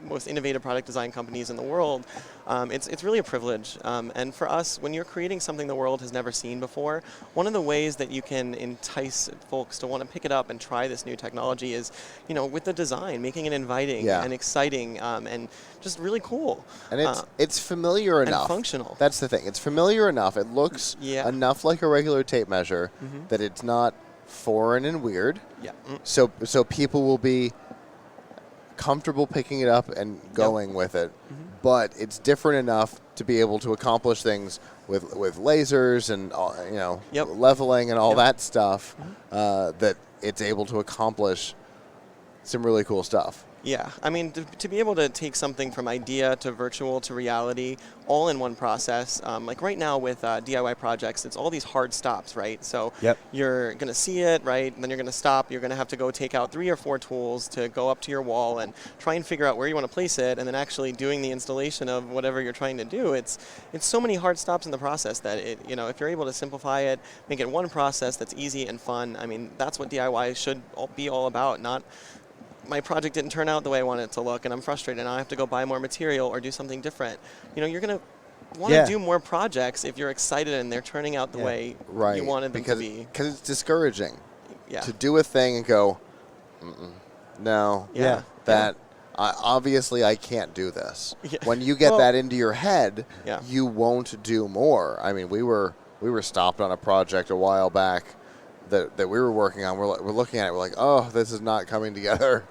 most innovative product design companies in the world. It's really a privilege. And for us, when you're creating something the world has never seen before, one of the ways that you can entice folks to want to pick it up and try this new technology is, with the design, making it inviting and exciting and just really cool. And it's familiar enough. And functional. That's the thing. It's familiar enough. It looks enough like a regular tape measure that it's not foreign and weird. Yeah. So people will be comfortable picking it up and going with it. But it's different enough to be able to accomplish things with lasers and leveling and all that stuff that it's able to accomplish some really cool stuff. Yeah, I mean, to be able to take something from idea to virtual to reality all in one process, like right now with DIY projects, it's all these hard stops, right? So you're going to see it, right? And then you're going to stop. You're going to have to go take out 3 or 4 tools to go up to your wall and try and figure out where you want to place it, and then actually doing the installation of whatever you're trying to do. It's so many hard stops in the process that if you're able to simplify it, make it one process that's easy and fun. I mean, that's what DIY should be all about, not my project didn't turn out the way I wanted it to look, and I'm frustrated, and I have to go buy more material or do something different. You're going to want to do more projects if you're excited and they're turning out the way you wanted them to be. Because it's discouraging to do a thing and go, no, obviously I can't do this. When you get that into your head, you won't do more. I mean, we were stopped on a project a while back that we were working on. We're looking at it, we're like, oh, this is not coming together.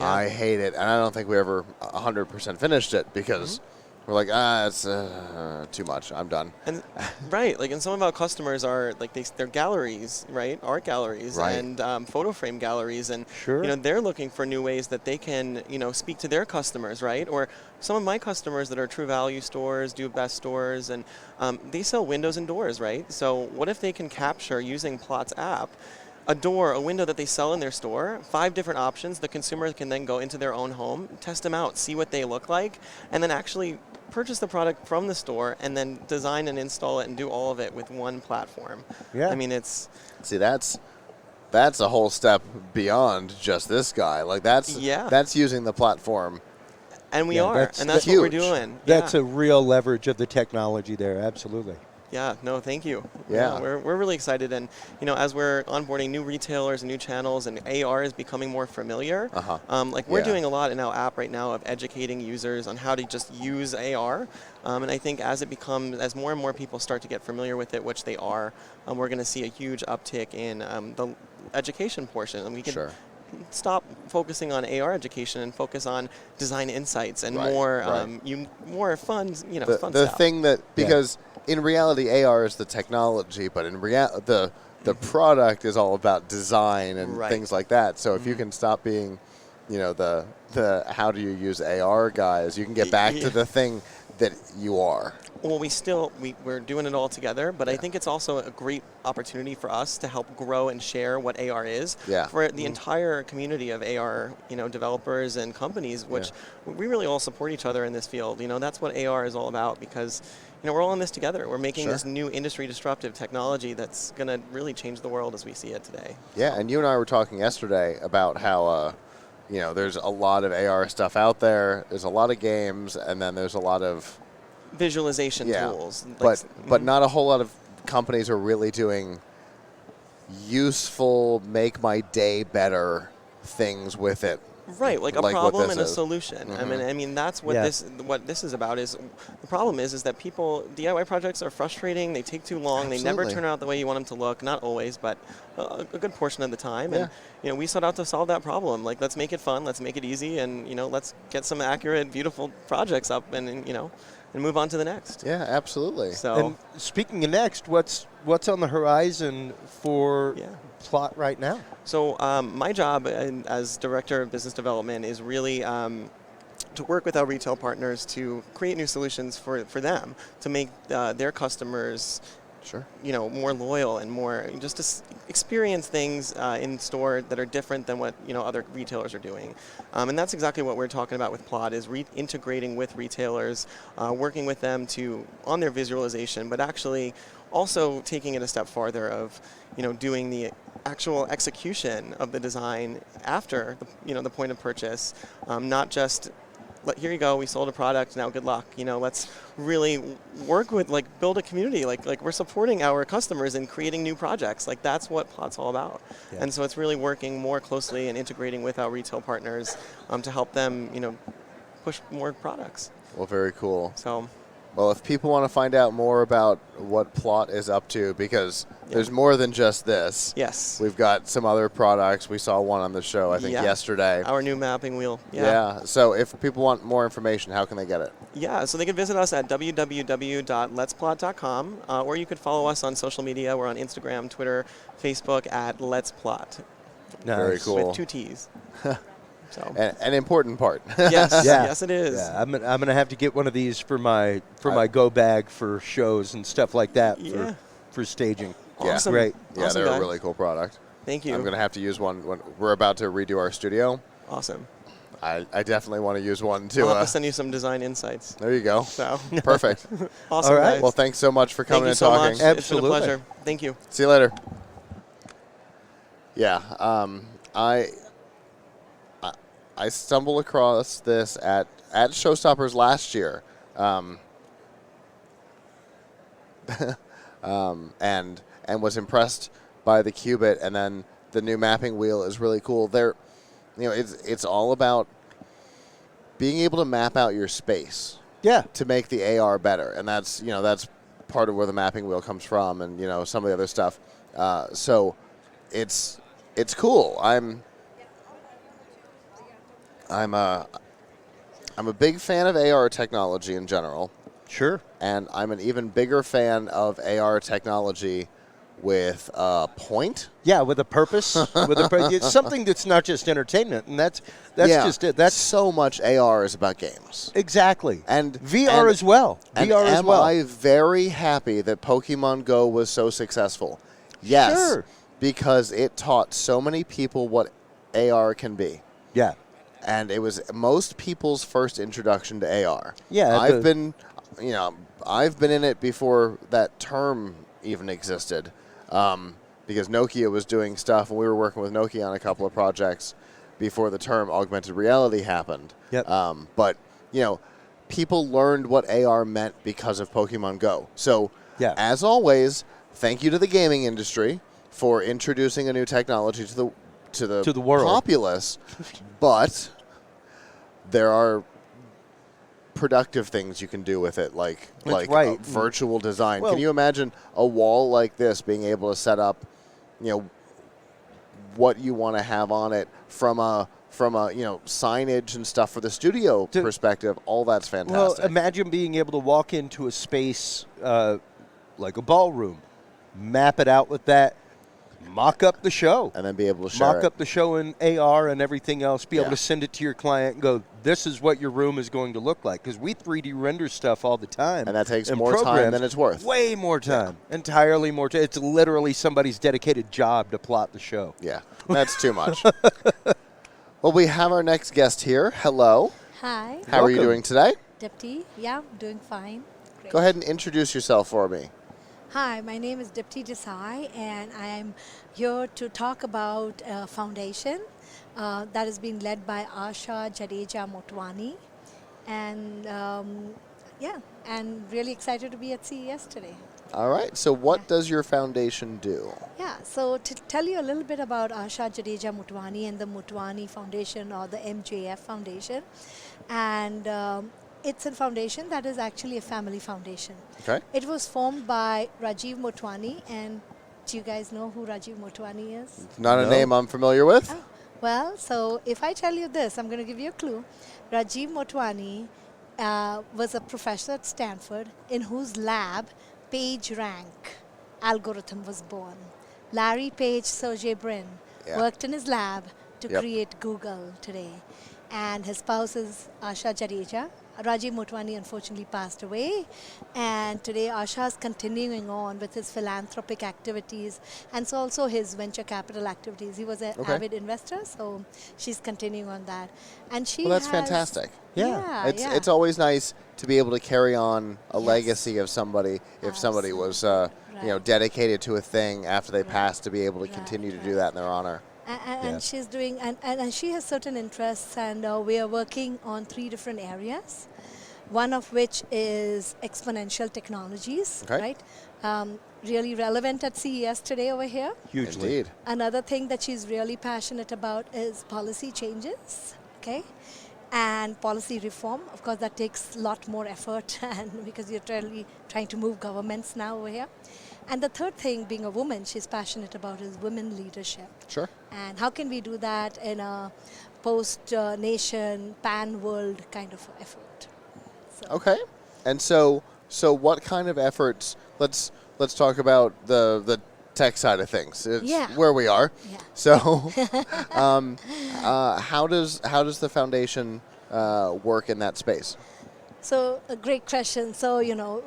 I hate it. And I don't think we ever 100% finished it because we're like, it's too much. I'm done. And and some of our customers are they're galleries, right? Art galleries and photo frame galleries, and they're looking for new ways that they can speak to their customers, right? Or some of my customers that are True Value stores, Do Best stores, and they sell windows and doors, right? So what if they can capture using Plot's app a window that they sell in their store, 5 different options. The consumer can then go into their own home, test them out, see what they look like, and then actually purchase the product from the store and then design and install it and do all of it with one platform. Yeah. I mean, it's... See, that's a whole step beyond just this guy. Like, that's using the platform. And we are, and that's what we're doing. That's a real leverage of the technology there, absolutely. Yeah, no, thank you. Yeah. We're really excited, and as we're onboarding new retailers and new channels, and AR is becoming more familiar. We're doing a lot in our app right now of educating users on how to just use AR, and I think as more and more people start to get familiar with it, which they are, we're going to see a huge uptick in the education portion, and we can stop focusing on AR education and focus on design insights and more fun, fun stuff. The thing that because. In reality, AR is the technology, but in the product is all about design and things like that. So if you can stop being, the how do you use AR guys, you can get back to the thing that you are. Well, we're doing it all together, but I think it's also a great opportunity for us to help grow and share what AR is for the entire community of AR, developers and companies, which we really all support each other in this field. That's what AR is all about because, we're all in this together. We're making this new industry disruptive technology that's going to really change the world as we see it today. Yeah, and you and I were talking yesterday about how, there's a lot of AR stuff out there. There's a lot of games, and then there's a lot of visualization tools. But not a whole lot of companies are really doing useful, make my day better things with it. Right, like a problem and a solution. I mean that's what this is about. Is the problem is that people DIY projects are frustrating. They take too long. Absolutely. They never turn out the way you want them to look. Not always, but a good portion of the time. And we set out to solve that problem. Like let's make it fun. Let's make it easy. And let's get some accurate, beautiful projects up. And move on to the next. Yeah, absolutely. So, and speaking of next, what's on the horizon for Plot right now? So my job as Director of Business Development is really to work with our retail partners to create new solutions for them to make their customers Sure. more loyal and more just to experience things in store that are different than what other retailers are doing. And that's exactly what we're talking about with Plot, is integrating with retailers, working with them on their visualization, but actually also taking it a step farther of doing the actual execution of the design after the point of purchase, not just here you go, we sold a product, now good luck. Let's really work with, build a community. Like we're supporting our customers in creating new projects. That's what Plot's all about. Yeah. And so it's really working more closely and integrating with our retail partners to help them, push more products. Well, very cool. So. Well, if people want to find out more about what Plot is up to, because there's more than just this. Yes. We've got some other products. We saw one on the show, I think, yesterday. Our new mapping wheel. Yeah. So if people want more information, how can they get it? Yeah, so they can visit us at www.letsplot.com, or you could follow us on social media. We're on Instagram, Twitter, Facebook at Let's Plot. Nice. Very cool. With 2 T's. So. An important part. Yes, yes, it is. Yeah, I'm gonna have to get one of these for my go bag for shows and stuff like that for staging. Awesome. Great. Yeah, awesome, they're guy. a really cool product. Thank you. I'm gonna have to use one when we're about to redo our studio. Awesome. I definitely want to use one too. I'll have to send you some design insights. There you go. So perfect. Awesome. All right. Guys. Well, thanks so much for coming and so talking. Much. Absolutely. It's been a pleasure. Thank you. See you later. Yeah. I stumbled across this at Showstoppers last year, and was impressed by the Qubit, and then the new mapping wheel is really cool. It's all about being able to map out your space. Yeah. To make the AR better, and that's part of where the mapping wheel comes from, and some of the other stuff. So it's cool. I'm a big fan of AR technology in general. Sure. And I'm an even bigger fan of AR technology with a point. Yeah, with a purpose. It's something that's not just entertainment, and that's just it. That's so much AR is about games. Exactly. And VR as well. VR as well. Am I very happy that Pokemon Go was so successful? Yes. Sure. Because it taught so many people what AR can be. Yeah. And it was most people's first introduction to AR. Yeah. I've been in it before that term even existed, because Nokia was doing stuff, and we were working with Nokia on a couple of projects before the term augmented reality happened. Yep. But people learned what AR meant because of Pokemon Go. So, as always, thank you to the gaming industry for introducing a new technology to the world, populace, but there are productive things you can do with it, like virtual design. Well, can you imagine a wall like this being able to set up, what you want to have on it from a signage and stuff for the studio perspective? All that's fantastic. Well, imagine being able to walk into a space like a ballroom, map it out with that. Mock up the show. And then be able to share Mock up the show in AR and everything else. Be able to send it to your client and go, this is what your room is going to look like. Because we 3D render stuff all the time. And that takes more time than it's worth. Way more time. Yeah. Entirely more time. It's literally somebody's dedicated job to plot the show. Yeah, that's too much. Well, we have our next guest here. Hello. Hi. How are you doing today? Dipti. Yeah, doing fine. Great. Go ahead and introduce yourself for me. Hi, my name is Dipti Desai, and I am here to talk about a foundation that is being led by Asha Jadeja Motwani. And and really excited to be at CES today. All right. So what does your foundation do? Yeah, so to tell you a little bit about Asha Jadeja Motwani and the Motwani Foundation, or the MJF Foundation. And it's a foundation that is actually a family foundation. Okay. It was formed by Rajiv Motwani, and do you guys know who Rajiv Motwani is? Not a name I'm familiar with. Oh, well, so if I tell you this, I'm going to give you a clue. Rajiv Motwani was a professor at Stanford in whose lab PageRank algorithm was born. Larry Page, Sergey Brin worked in his lab to create Google today. And his spouse is Asha Jadeja, Rajiv Motwani unfortunately passed away, and today Asha is continuing on with his philanthropic activities and so also his venture capital activities. He was an avid investor, so she's continuing on that. And she Well, that's has, fantastic. Yeah, It's always nice to be able to carry on a legacy of somebody if somebody was dedicated to a thing after they passed, to be able to continue to do that in their honor. And she's doing, and she has certain interests, and we are working on 3 different areas. One of which is exponential technologies, right? Really relevant at CES today over here. Hugely. Indeed. Another thing that she's really passionate about is policy changes, okay? And policy reform. Of course, that takes a lot more effort, and because you're really trying to move governments now over here. And the third thing, being a woman, she's passionate about is women leadership. Sure. And how can we do that in a post-nation, pan-world kind of effort? So. Okay. And so what kind of efforts? Let's talk about the tech side of things. It's where we are. Yeah. So, how does the foundation work in that space? So a great question. So,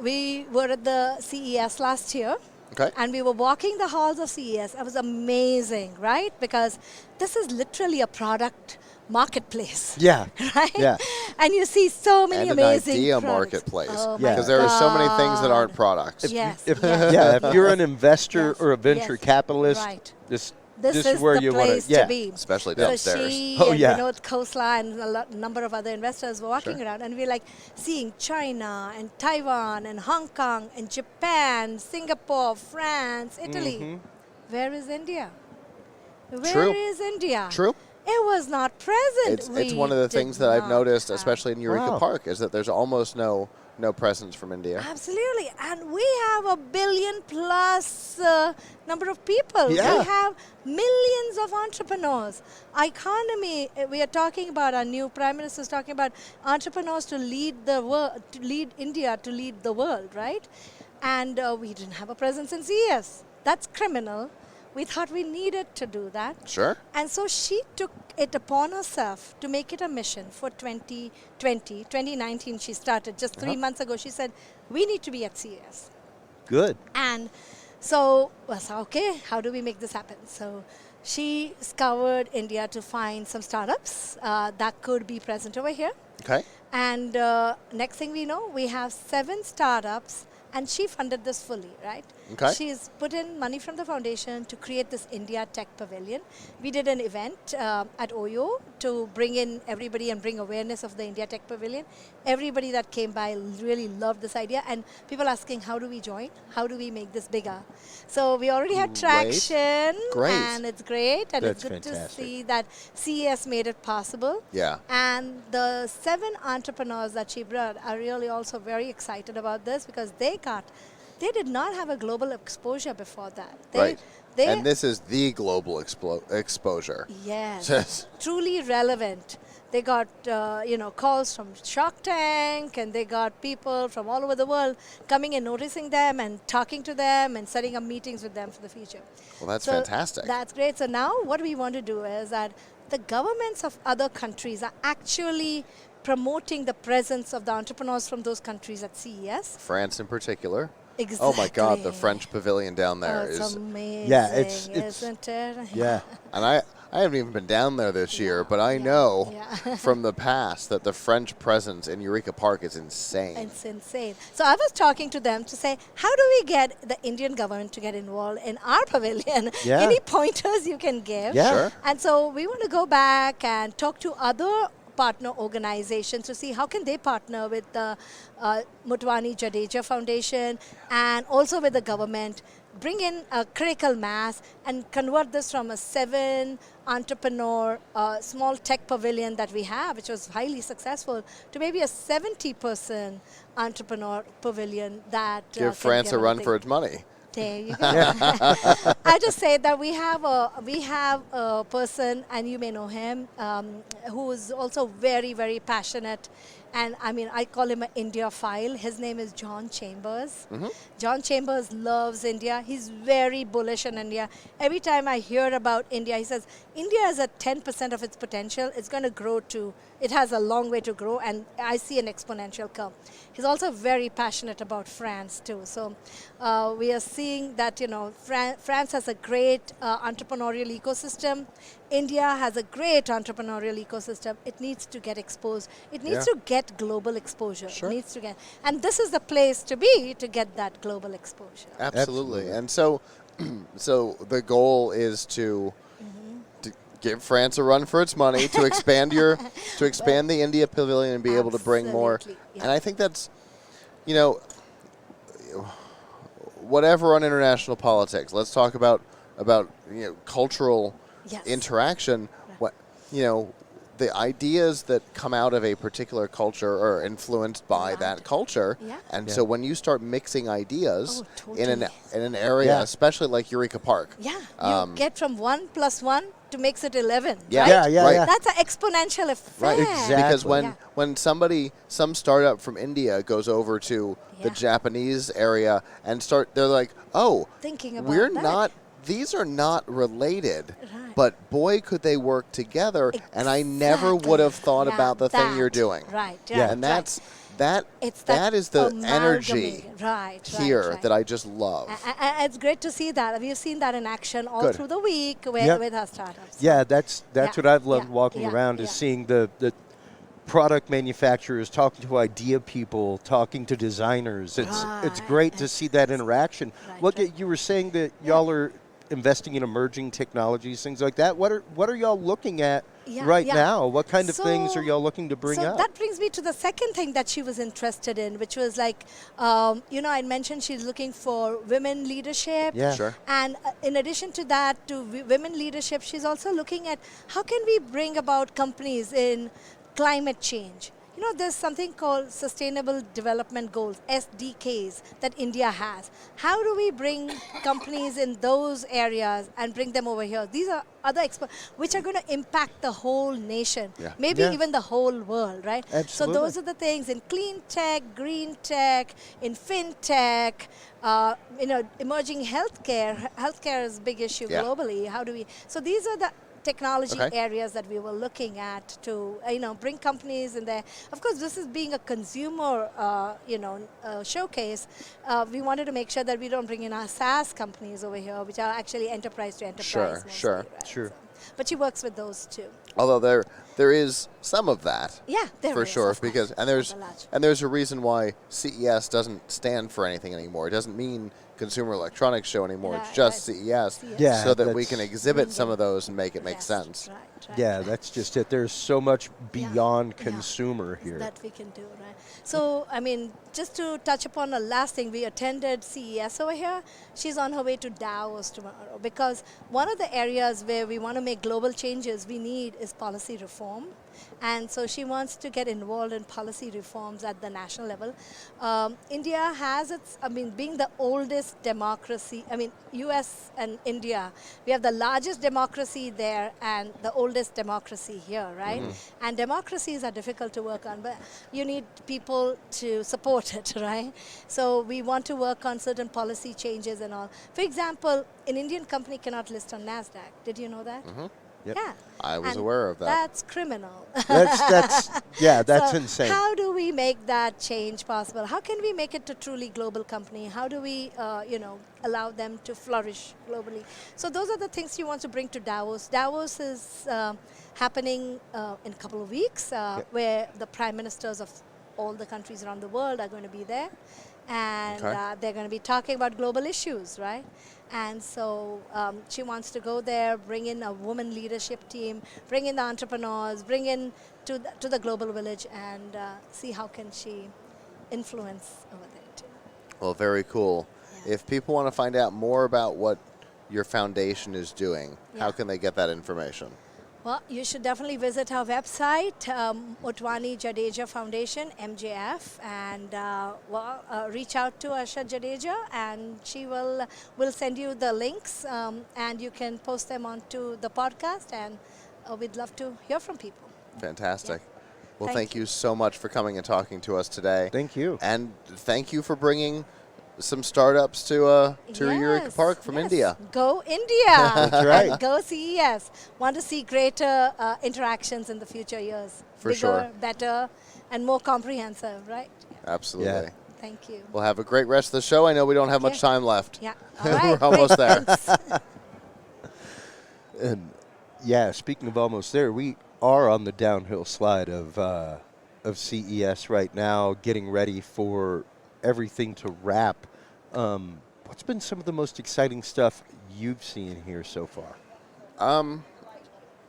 we were at the CES last year. Okay. And we were walking the halls of CES. It was amazing, right? Because this is literally a product marketplace. Yeah. Right? Yeah. And you see so many and amazing an idea products. marketplace. Oh Because there are so many things that aren't products. Yes. If you're an investor or a venture capitalist, right. this This is where the you want place to, to be. Especially So downstairs. she Oh, and yeah. Vinod Khosla and a number of other investors were walking around, and we're like seeing China and Taiwan and Hong Kong and Japan, Singapore, France, Italy. Where is India? Where is India? True. It was not present. It's one of the things that I've noticed, especially in Eureka Wow. Park, is that there's almost no presence from India. Absolutely. And we have a billion plus number of people. Yeah. We have millions of entrepreneurs. Economy, we are talking about, our new Prime Minister is talking about entrepreneurs to lead the world, to lead India, to lead the world, right? And we didn't have a presence in CES. That's criminal. We thought we needed to do that. Sure. And so she took it upon herself to make it a mission for 2019 she started. Just 3 months ago, she said, we need to be at CES. Good. And so I said, okay, how do we make this happen? So she scoured India to find some startups that could be present over here. Okay. And next thing we know, we have 7 startups, and she funded this fully, right? Okay. She's put in money from the foundation to create this India Tech Pavilion. We did an event at OYO to bring in everybody and bring awareness of the India Tech Pavilion. Everybody that came by really loved this idea, and people asking, how do we join? How do we make this bigger? So we already have traction, Great. and it's great, and That's it's good to fantastic. see that CES made it possible. Yeah. And the 7 entrepreneurs that she brought are really also very excited about this, because they did not have a global exposure before that. Right. They And this is the global exposure. Yes, truly relevant. They got calls from Shark Tank, and they got people from all over the world coming and noticing them and talking to them and setting up meetings with them for the future. Well, that's So fantastic. That's great. So now what we want to do is that the governments of other countries are actually promoting the presence of the entrepreneurs from those countries at CES. France in particular. Exactly. Oh my God, the French pavilion down there it's is. amazing, isn't it? Yeah. And I haven't even been down there this year, but I know Yeah. from the past that the French presence in Eureka Park is insane. It's insane. So I was talking to them to say, how do we get the Indian government to get involved in our pavilion? Yeah. Any pointers you can give? Yeah. Sure. And so we want to go back and talk to other partner organizations to see how can they partner with the Motwani Jadeja Foundation and also with the government, bring in a critical mass and convert this from a 7 entrepreneur small tech pavilion that we have, which was highly successful, to maybe a 70-person entrepreneur pavilion that Give France a run for its money. There you go. I just say that we have a person, and you may know him, who is also very, very passionate And I mean, I call him an India file. His name is John Chambers. Mm-hmm. John Chambers loves India. He's very bullish on India. Every time I hear about India, he says, India is at 10% of its potential. It's going to grow to, it has a long way to grow, and I see an exponential curve. He's also very passionate about France too. So we are seeing that, you know, France has a great entrepreneurial ecosystem. India has a great entrepreneurial ecosystem. It needs to get exposed. It needs to get global exposure. Sure. It needs to get, and this is the place to be to get that global exposure. Absolutely. And so, so the goal is to give France a run for its money, to expand the India Pavilion and be able to bring more. Yeah. And I think that's, you know, whatever on international politics. Let's talk about cultural interaction. What, you know, the ideas that come out of a particular culture are influenced by that culture. Yeah. And so when you start mixing ideas in totally. an area, especially like Eureka Park. Yeah, you get from 1 + 1 to makes it 11. Yeah, right? right. That's an exponential effect. Right, because when some startup from India goes over to the Japanese area and they're like, oh, thinking about we're that. not. These are not related, but boy, could they work together! And I never would have thought about the thing you're doing. Right. And that's that is the energy here that I just love. It's great to see that. We've seen that in action all through the week with our startups. Yeah, that's what I've loved walking around is seeing the product manufacturers talking to idea people, talking to designers. It's great to see that interaction. You were saying that y'all are investing in emerging technologies, things like that. What are y'all looking at right now? What kind of things are y'all looking to bring up? That brings me to the second thing that she was interested in, which was like, you know, I mentioned she's looking for women leadership. Yeah, sure. And in addition to that, to women leadership, she's also looking at how can we bring about companies in climate change. You know, there's something called Sustainable Development Goals, SDKs, that India has. How do we bring companies in those areas and bring them over here? These are other which are going to impact the whole nation, maybe even the whole world, right? Absolutely. So those are the things in clean tech, green tech, in fintech, you know, emerging healthcare. Healthcare is a big issue globally. How do we? So these are the technology areas that we were looking at to bring companies in there. Of course, this is being a consumer showcase. We wanted to make sure that we don't bring in our SaaS companies over here, which are actually enterprise to enterprise. Sure. So, but she works with those too. Although there is some of that. Yeah, there for is, sure. of course. Because there's a reason why CES doesn't stand for anything anymore. It doesn't mean Consumer Electronics Show anymore. It's just CES. Yeah, so that we can exhibit some of those and make it make sense. Yeah, that's just it. There's so much beyond consumer here that we can do, right? So, I mean, just to touch upon the last thing, we attended CES over here. She's on her way to Davos tomorrow because one of the areas where we want to make global changes we need is policy reform. And so she wants to get involved in policy reforms at the national level. India has being the oldest democracy, US and India, we have the largest democracy there and the oldest democracy here, right? Mm-hmm. And democracies are difficult to work on, but you need people to support it, right? So we want to work on certain policy changes and all. For example, an Indian company cannot list on NASDAQ. Did you know that? Mm-hmm. Yep. Yeah. I was aware of that. That's criminal. That's so insane. How do we make that change possible? How can we make it a truly global company? How do we, allow them to flourish globally? So those are the things you want to bring to Davos. Davos is happening in a couple of weeks, where the prime ministers of all the countries around the world are going to be there. And they're going to be talking about global issues, right? And so she wants to go there, bring in a woman leadership team, bring in the entrepreneurs, bring in to the global village, and see how can she influence over there too. Well, very cool. Yeah. If people want to find out more about what your foundation is doing, how can they get that information? Well, you should definitely visit our website, Motwani Jadeja Foundation, MJF, and reach out to Asha Jadeja, and she will send you the links, and you can post them onto the podcast, and we'd love to hear from people. Fantastic. Yeah. Well, thank you so much for coming and talking to us today. Thank you. And thank you for bringing some startups to Eureka Park from India. Go India. That's right. And go CES. Want to see greater interactions in the future years. For Bigger, sure. better, and more comprehensive, right? Absolutely. Yeah. Thank you. Well, have a great rest of the show. I know we don't have much time left. Yeah. All right. We're almost there. Thanks. And yeah, speaking of almost there, we are on the downhill slide of CES right now, getting ready for everything to wrap. What's been some of the most exciting stuff you've seen here so far?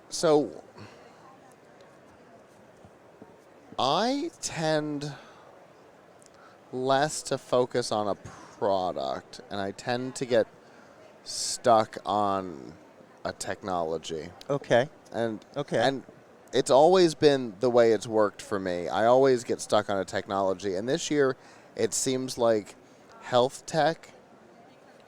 So I tend less to focus on a product, and I tend to get stuck on a technology. Okay. And Okay. and it's always been the way it's worked for me. I always get stuck on a technology, and this year it seems like health tech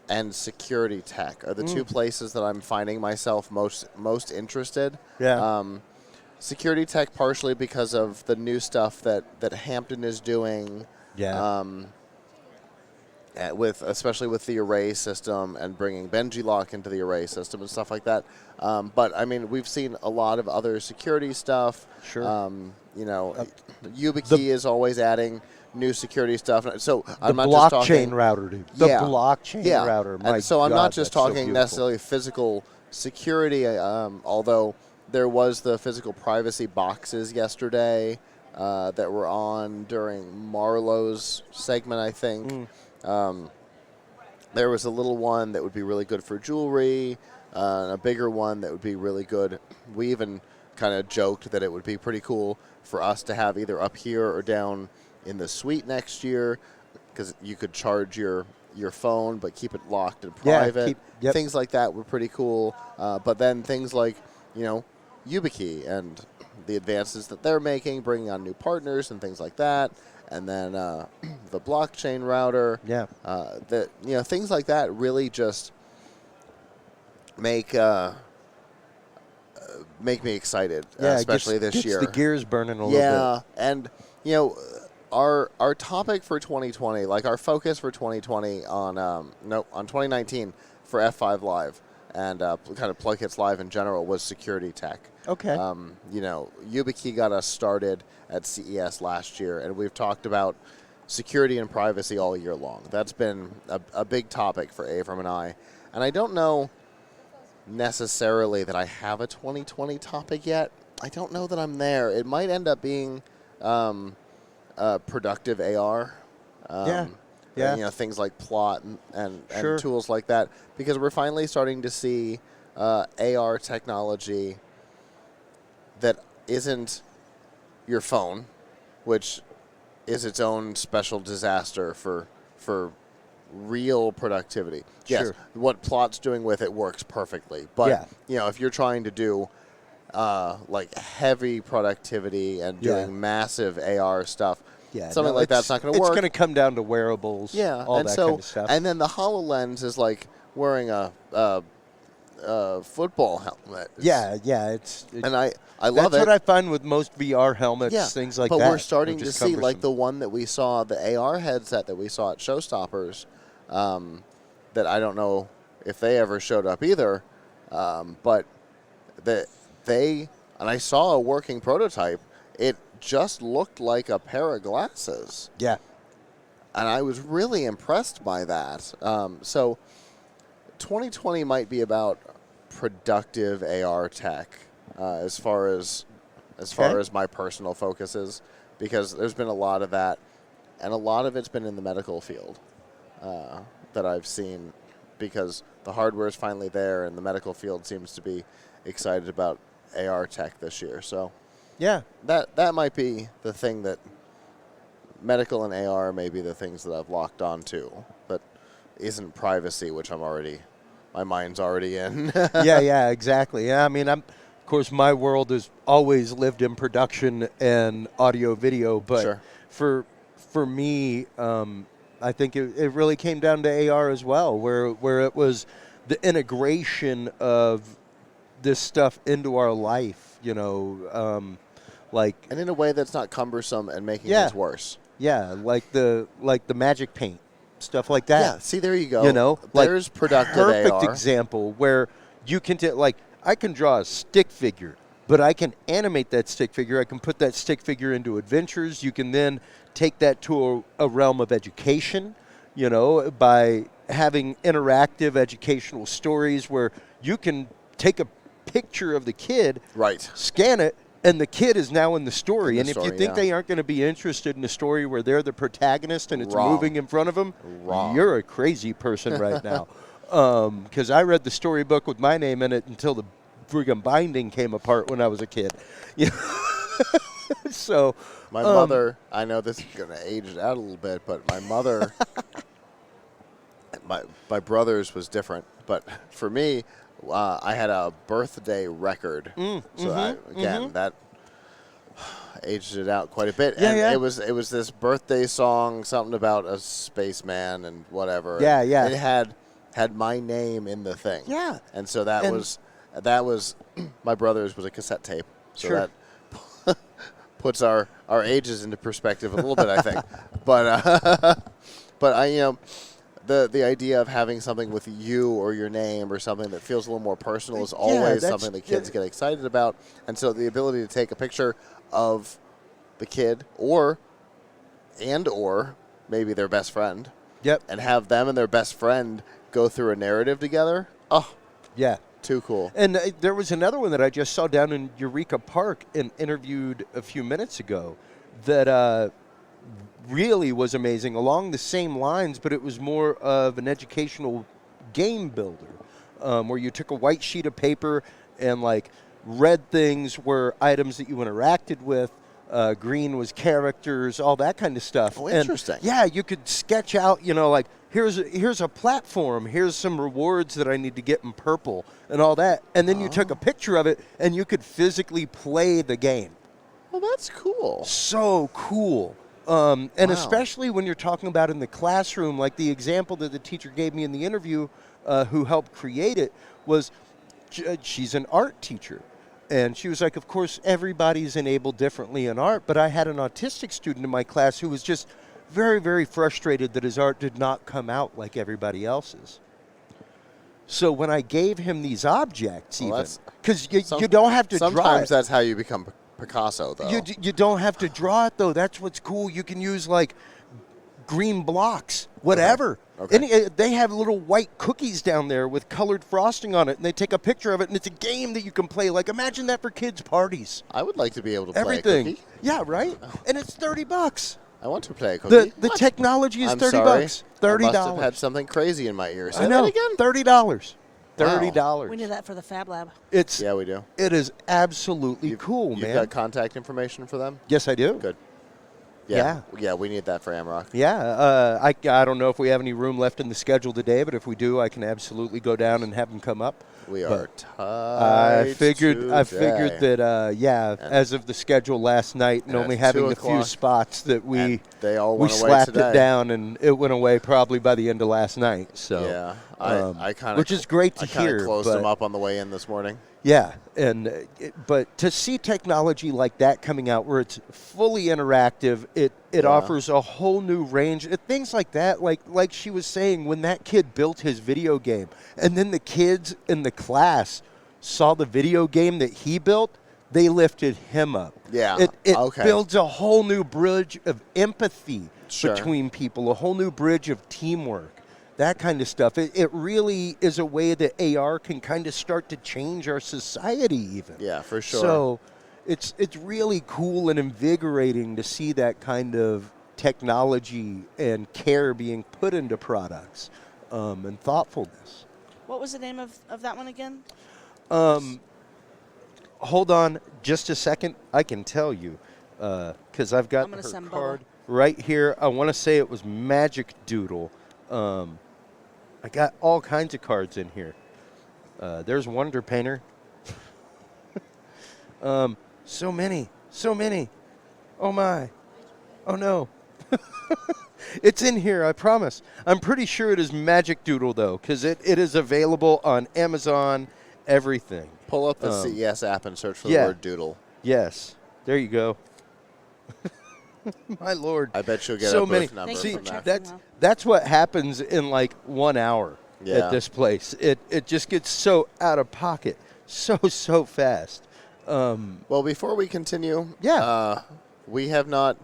and security tech are the two places that I'm finding myself most interested. Yeah. Security tech partially because of the new stuff that Hampton is doing. Yeah. Especially with the array system and bringing BenjiLock into the array system and stuff like that. But I mean, we've seen a lot of other security stuff. Sure. YubiKey is always adding new security stuff. So I'm the not just talking blockchain router, dude. The blockchain router. My And so I'm God, not just that's so talking beautiful. necessarily physical security, although there was the physical privacy boxes yesterday that were on during Marlowe's segment, I think. There was a little one that would be really good for jewelry, and a bigger one that would be really good. We even kind of joked that it would be pretty cool for us to have either up here or down in the suite next year, because you could charge your phone but keep it locked and private. Things like that were pretty cool. But then things like, YubiKey and the advances that they're making, bringing on new partners and things like that. And then the blockchain router. Yeah. Things like that really just make me excited, especially it this gets year. the gears burning a little bit. Yeah, and our topic for 2020, like our focus for 2020 on 2019 for F5 Live and kind of Plug Hits Live in general was security tech. Okay. YubiKey got us started at CES last year, and we've talked about security and privacy all year long. That's been a big topic for Avram and I. And I don't know necessarily that I have a 2020 topic yet. I don't know that I'm there. It might end up being productive AR. Things like Plot and tools like that, because we're finally starting to see AR technology that isn't your phone, which is its own special disaster for real productivity. Yes, Sure. what Plot's doing with it works perfectly, but if you're trying to do like heavy productivity and doing massive AR stuff, something like that's not going to work. It's going to come down to wearables, all and that so, kind of stuff. And then the HoloLens is like wearing a football helmet. And I love it. That's what I find with most VR helmets, things like that. But we're starting to just see, like cumbersome. the one that we saw, the AR headset that we saw at Showstoppers, that I don't know if they ever showed up either, but and I saw a working prototype. It just looked like a pair of glasses. Yeah. And I was really impressed by that. So 2020 might be about productive AR tech as far as my personal focus is, because there's been a lot of that, and a lot of it's been in the medical field that I've seen, because the hardware is finally there, and the medical field seems to be excited about AR tech this year. So that might be the thing that medical and AR may be the things that I've locked on to, but isn't privacy, which my mind's already in. yeah, exactly. Yeah, I mean, of course, my world has always lived in production and audio video, but for me, I think it really came down to AR as well, where it was the integration of this stuff into our life, like, and in a way that's not cumbersome and making Yeah. things worse. yeah, like the magic paint, stuff like that. Yeah, see, there you go. You know, like There's productive perfect AR. example where you can like I can draw a stick figure, but I can animate that stick figure. I can put that stick figure into adventures. You can then take that to a realm of education, you know, by having interactive educational stories where you can take a picture of the kid, right, scan it, and the kid is now in the story. In And the if you story, think yeah. they aren't going to be interested in a story where they're the protagonist and it's Wrong. moving in front of them, Wrong. you're a crazy person right now. Because I read the storybook with my name in it until the friggin' binding came apart when I was a kid. Yeah. So My mother, I know this is going to age it out a little bit, but my mother, my brother's was different. But for me, I had a birthday record. So that aged it out quite a bit. Yeah, and yeah. it was this birthday song, something about a spaceman and whatever. Yeah, yeah. It had my name in the thing. Yeah. And so that And- was my brother's was a cassette tape. So Sure. that puts our ages into perspective a little bit, I think. But I the idea of having something with you or your name or something that feels a little more personal is always that's- something that kids get excited about. And so the ability to take a picture of the kid or maybe their best friend. Yep. And have them and their best friend go through a narrative together. Oh, yeah. Too cool. And there was another one that I just saw down in Eureka Park and interviewed a few minutes ago that really was amazing along the same lines, but it was more of an educational game builder where you took a white sheet of paper and like red things were items that you interacted with. Green was characters, all that kind of stuff. Oh, And, interesting. yeah, you could sketch out, like here's a platform, here's some rewards that I need to get in purple and all that. And then you took a picture of it and you could physically play the game. Well, that's cool. So cool. And Wow. especially when you're talking about in the classroom, like the example that the teacher gave me in the interview who helped create it was she's an art teacher. And she was like, of course, everybody's enabled differently in art, but I had an autistic student in my class who was just very, very frustrated that his art did not come out like everybody else's. So when I gave him these objects, Well, even, that's- because you don't have to draw it. Sometimes that's how you become Picasso, though. You don't have to draw it, though. That's what's cool. You can use, like, green blocks, whatever. Okay. They have little white cookies down there with colored frosting on it, and they take a picture of it, and it's a game that you can play. Like, imagine that for kids' parties. I would like to be able to play Everything. a cookie. Yeah, right? And it's $30. I want to play a cookie. The technology is I'm $30. sorry. $30. I must have had something crazy in my ear. Say I know. that again? $30. Wow. $30. We need that for the Fab Lab. Yeah, we do. It is absolutely cool, You've man. got contact information for them? Yes, I do. Good. Yeah. Yeah, we need that for Amrock. Yeah, I don't know if we have any room left in the schedule today, but if we do, I can absolutely go down and have them come up. We But are tight I figured today. that as of the schedule last night, and and only at having 2 the few o'clock, spots that and they all we went away slapped today. it down, and it went away probably by the end of last night. So Yeah, I kind of which is great to I kind hear. of closed but them up on the way in this morning. yeah, and but to see technology like that coming out, where it's fully interactive, it Yeah. offers a whole new range. Things like that, like she was saying, when that kid built his video game, and then the kids in the class saw the video game that he built, they lifted him up. Yeah, it okay. builds a whole new bridge of empathy Sure. between people, a whole new bridge of teamwork. That kind of stuff. It really is a way that AR can kind of start to change our society even. Yeah, for sure. So it's really cool and invigorating to see that kind of technology and care being put into products and thoughtfulness. What was the name of that one again? Hold on just a second. I can tell you because I've got I'm gonna her send Bubba. card right here. I want to say it was Magic Doodle. I got all kinds of cards in here. There's Wonder Painter. So many. Oh my. Oh no. It's in here, I promise. I'm pretty sure it is Magic Doodle, though, because it is available on Amazon, everything. Pull up the CES app and search for the yeah. word doodle. Yes. There you go. My Lord. I bet you'll get so a booth many. number See, from that. that's what happens in like 1 hour at this place. It just gets so out of pocket so fast. Well, before we continue, yeah, we have not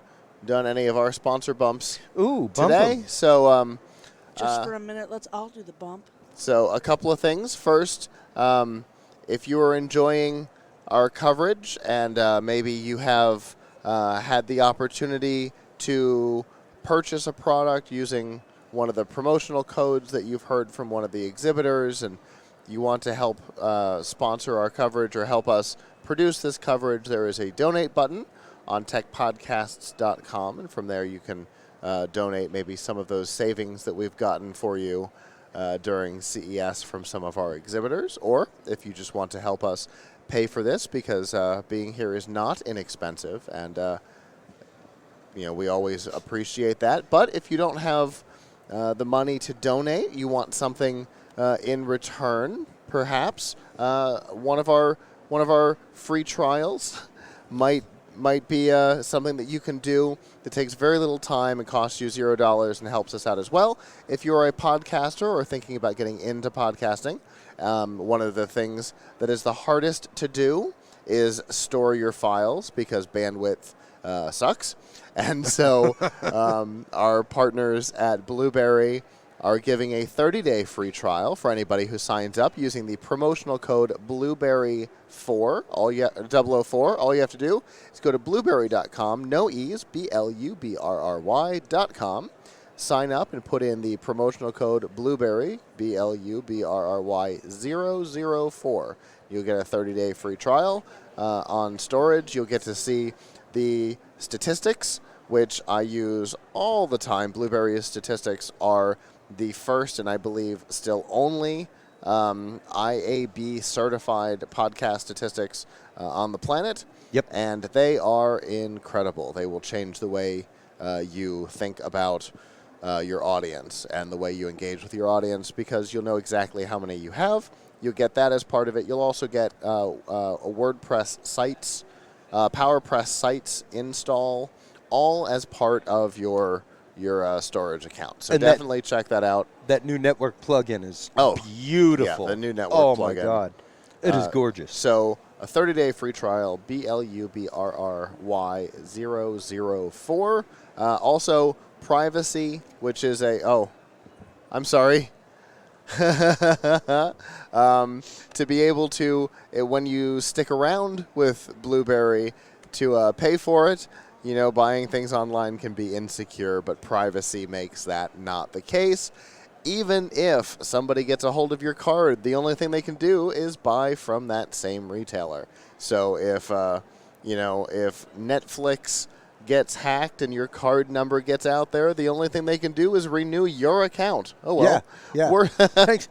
done any of our sponsor bumps bump today. 'em. So Just for a minute, let's all do the bump. So a couple of things. First, if you are enjoying our coverage and maybe you have had the opportunity to purchase a product using one of the promotional codes that you've heard from one of the exhibitors and you want to help sponsor our coverage or help us produce this coverage, there is a donate button on techpodcasts.com, and from there you can donate maybe some of those savings that we've gotten for you during CES from some of our exhibitors, or if you just want to help us pay for this, because being here is not inexpensive, and we always appreciate that. But if you don't have the money to donate, you want something in return, perhaps one of our free trials might be something that you can do that takes very little time and costs you $0 and helps us out as well. If you're a podcaster or thinking about getting into podcasting, one of the things that is the hardest to do is store your files because bandwidth sucks. And so our partners at Blueberry are giving a 30-day free trial for anybody who signs up using the promotional code Blueberry4, 004. All you have to do is go to blueberry.com, no E's, BLUBRRY.com, sign up and put in the promotional code Blueberry, BLUBRRY 004. You'll get a 30-day free trial on storage. You'll get to see the statistics, which I use all the time. Blueberry's statistics are the first and I believe still only IAB certified podcast statistics on the planet. Yep. And they are incredible. They will change the way you think about your audience and the way you engage with your audience, because you'll know exactly how many you have. You'll get that as part of it. You'll also get a WordPress sites, PowerPress sites install, all as part of your storage account. So and definitely check that out. That new network plugin is beautiful. Yeah, the new network plugin. My God. It is gorgeous. So a 30-day free trial, BLUBRRY 004. Also, privacy, which is I'm sorry. To be able to, when you stick around with Blueberry, to pay for it. Buying things online can be insecure, but privacy makes that not the case. Even if somebody gets a hold of your card, the only thing they can do is buy from that same retailer. So if Netflix gets hacked and your card number gets out there, the only thing they can do is renew your account. Oh well. Yeah. Thanks.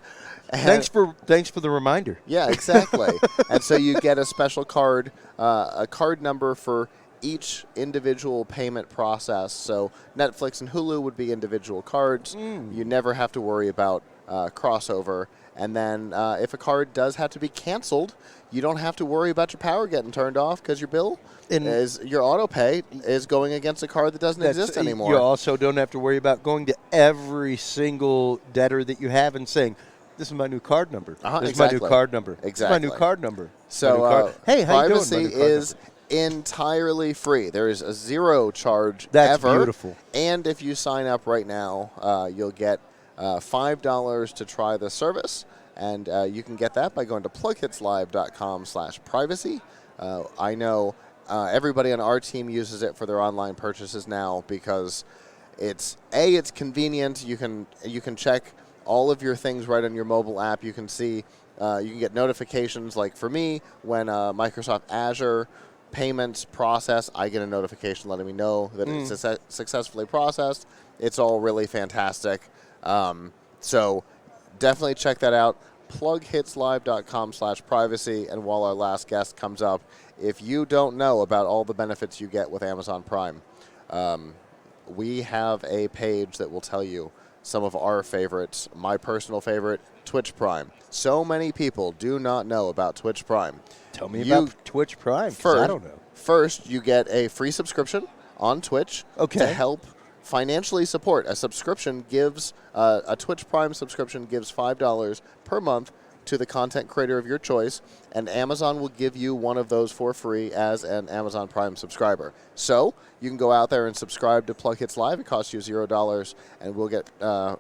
Thanks for the reminder. Yeah, exactly. And so you get a special card, a card number for each individual payment process. So Netflix and Hulu would be individual cards. You never have to worry about crossover. And then if a card does have to be canceled, you don't have to worry about your power getting turned off because your bill your auto pay is going against a card that doesn't exist anymore. You also don't have to worry about going to every single debtor that you have and saying, "This is my new card number. This is my new card number. Exactly. This is my new card number." So hey, how privacy you doing? My new card is number. Entirely free. There is a zero charge That's ever. beautiful. And if you sign up right now, you'll get $5 to try the service. And you can get that by going to plughitslive.com/privacy. I know everybody on our team uses it for their online purchases now because it's convenient. You can check all of your things right on your mobile app. You can see, you can get notifications. Like for me, when Microsoft Azure payments process, I get a notification letting me know that it's successfully processed. It's all really fantastic. So definitely check that out. Plughitslive.com/privacy. And while our last guest comes up, if you don't know about all the benefits you get with Amazon Prime, we have a page that will tell you some of our favorites. My personal favorite, Twitch Prime. So many people do not know about Twitch Prime. Tell me about Twitch Prime, 'cause I don't know. First, you get a free subscription on Twitch to help financially support. A subscription gives, a Twitch Prime subscription gives $5 per month to the content creator of your choice, and Amazon will give you one of those for free as an Amazon Prime subscriber. So you can go out there and subscribe to Plug Hits Live. It costs you $0, and we'll get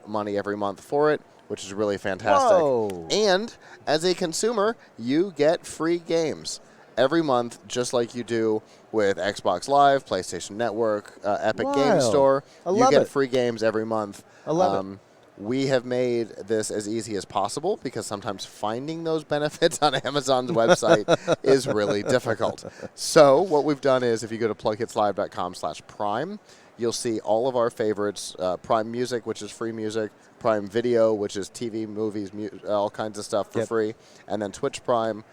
money every month for it, which is really fantastic. Whoa. And as a consumer, you get free games every month, just like you do with Xbox Live, PlayStation Network, Epic Game Store. You get free games every month. I love it. We have made this as easy as possible because sometimes finding those benefits on Amazon's website is really difficult. So what we've done is if you go to plughitslive.com/prime, you'll see all of our favorites, Prime Music, which is free music, Prime Video, which is TV, movies, all kinds of stuff for free, and then Twitch Prime,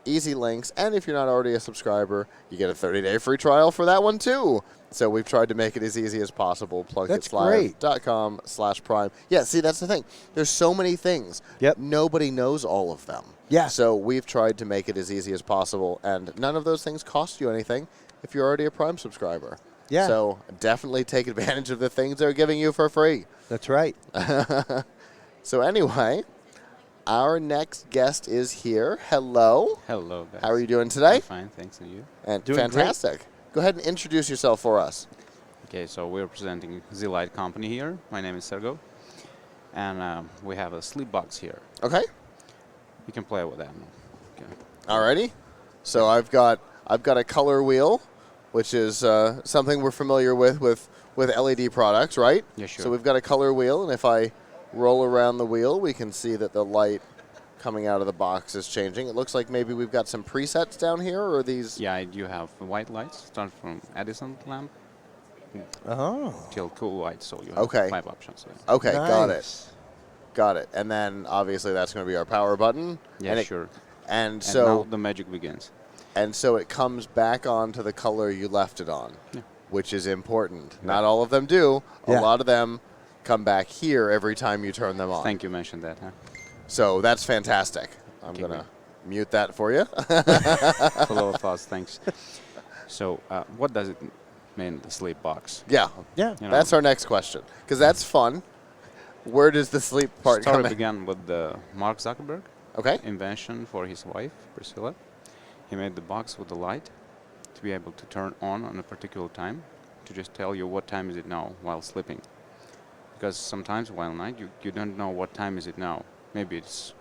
easy links, and if you're not already a subscriber, you get a 30-day free trial for that one too. So we've tried to make it as easy as possible. plughitslive.com/prime. Yeah, see, that's the thing. There's so many things. Yep. Nobody knows all of them. Yeah. So we've tried to make it as easy as possible, and none of those things cost you anything if you're already a Prime subscriber. Yeah. So definitely take advantage of the things they're giving you for free. That's right. So anyway, our next guest is here. Hello. Hello, guys. How are you doing today? I'm fine, thanks, and you? And Doing fantastic. great. Go ahead and introduce yourself for us. Okay, so we're presenting Z-Light company here. My name is Sergo, and we have a sleep box here. Okay. You can play with that. Okay. Alrighty. So I've got a color wheel, which is something we're familiar with LED products, right? Yeah, sure. So we've got a color wheel, and if I roll around the wheel, we can see that the light coming out of the box is changing. It looks like maybe we've got some presets down here, or these? Yeah, you have white lights, start from Edison lamp till cool white, so you have 5 options. Yeah. Okay, got it. Got it. And then obviously that's going to be our power button. Yeah, sure. And so now the magic begins. And so it comes back onto the color you left it on, which is important. Yeah. Not all of them do. Yeah. A lot of them come back here every time you turn them on. Thank you mentioned that, huh? So that's fantastic. I'm going to mute that for you. Hello, thoughts, thanks. So what does it mean, the sleep box? Yeah. Yeah. You know, That's our next question, because that's fun. Where does the sleep part come story in? began with Mark Zuckerberg. Okay. Invention for his wife, Priscilla. He made the box with the light to be able to turn on a particular time, to just tell you what time is it now while sleeping. Because sometimes while night you don't know what time is it now. Maybe it's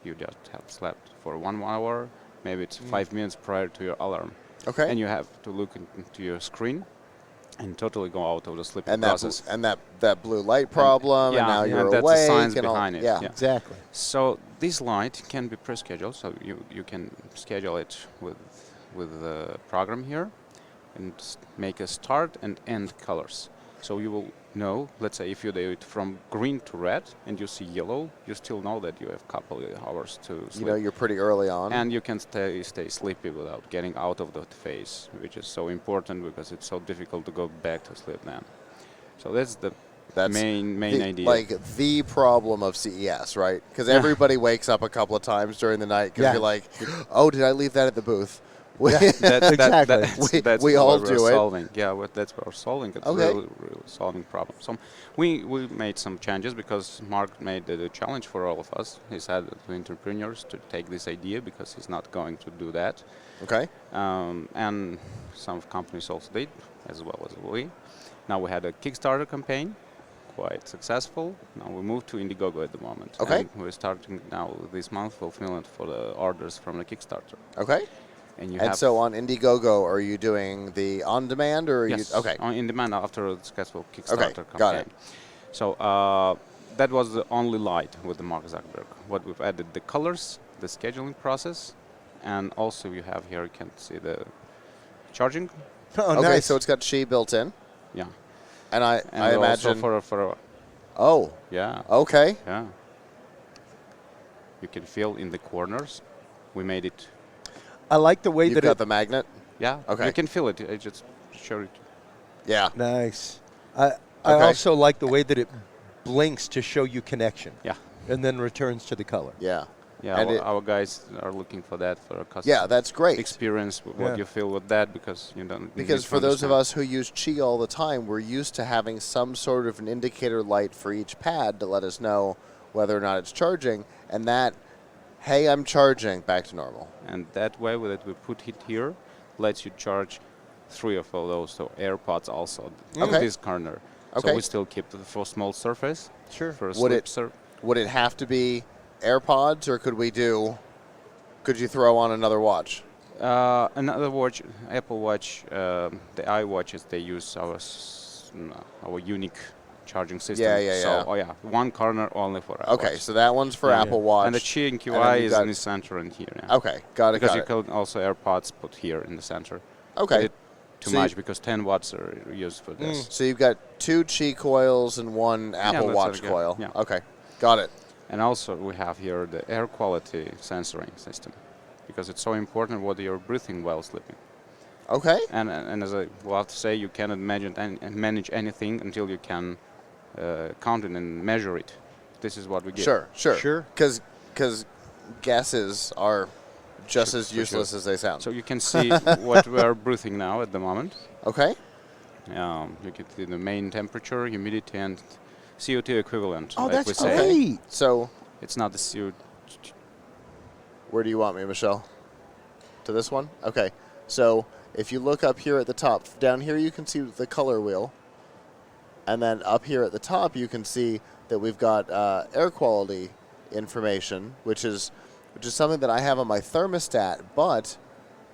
you just have slept for 1 hour, maybe it's 5 minutes prior to your alarm. Okay. And you have to look into your screen and totally go out of the sleeping And process. that blue light problem, and now you're that's awake. the science and all, behind it. Yeah. Exactly. So this light can be pre-scheduled, so you can schedule it with the program here and make a start and end colors. So you will know, let's say if you do it from green to red and you see yellow, you still know that you have a couple of hours to sleep. You know you're pretty early on. And you can stay sleepy without getting out of that phase, which is so important because it's so difficult to go back to sleep then. So that's the main idea. Like the problem of CES, right? Because everybody wakes up a couple of times during the night because you're like, oh, did I leave that at the booth? That's we all what do we're it. solving. Yeah, that's what we're solving. It's really solving problem. So we made some changes because Mark made the challenge for all of us. He said to entrepreneurs to take this idea because he's not going to do that. Okay. And some companies also did, as well as we. Now we had a Kickstarter campaign, quite successful. Now we moved to Indiegogo at the moment. Okay. And we're starting now this month fulfillment for the orders from the Kickstarter. Okay. And so on Indiegogo, are you doing the on-demand or are yes, you? Okay. On demand after a successful Kickstarter campaign. Got it. So that was the only light with the Mark Zuckerberg. What we've added the colors, the scheduling process, and also you have here, you can see the charging. Oh, okay, nice. So it's got Qi built in. Yeah. And I imagine for oh. Yeah. Okay. Yeah. You can feel in the corners. We made it. I like the way You've that got the magnet. Yeah. Okay. You can feel it. I just showed it. Yeah. Nice. I also like the way that it blinks to show you connection. Yeah. And then returns to the color. Yeah. Yeah, And our guys are looking for that for a custom. Yeah, that's great. Experience what Yeah. you feel with that because you don't. you Because need to for those of understand. us who use Qi all the time, we're used to having some sort of an indicator light for each pad to let us know whether or not it's charging, and that, hey, I'm charging, back to normal. And that way that we put it here lets you charge 3 of all those, so AirPods also in Okay. this corner. Okay. So we still keep the for small surface. Sure. For a Would slip it would it have to be AirPods, or could you throw on another watch? Another watch, Apple Watch, the iWatches, they use our unique charging system. Yeah. So, one corner only for iWatch. Okay, so that one's for Yeah. Apple Watch. And the Qi and and then QI you've is got- in the center and here. Yeah. Okay, got it. Because got you it. can also AirPods put here in the center. Okay. But it too So much you- because 10 watts are used for this. So you've got 2 Qi coils and 1 Apple that's Watch what I got. coil. Yeah. Okay, got it. And also we have here the air quality sensoring system because it's so important what you're breathing while sleeping. Okay. And as I love to say, you cannot manage anything until you can count it and measure it. This is what we get. Sure. Because guesses are just as For useless sure. as they sound. So you can see what we are breathing now at the moment. Okay. You can see the main temperature, humidity, and CO2 equivalent. Oh, like that's we say. great. So It's not the CO2. where do you want me, Michelle? To this one? Okay. So if you look up here at the top, down here you can see the color wheel. And then up here at the top you can see that we've got air quality information, which is something that I have on my thermostat, but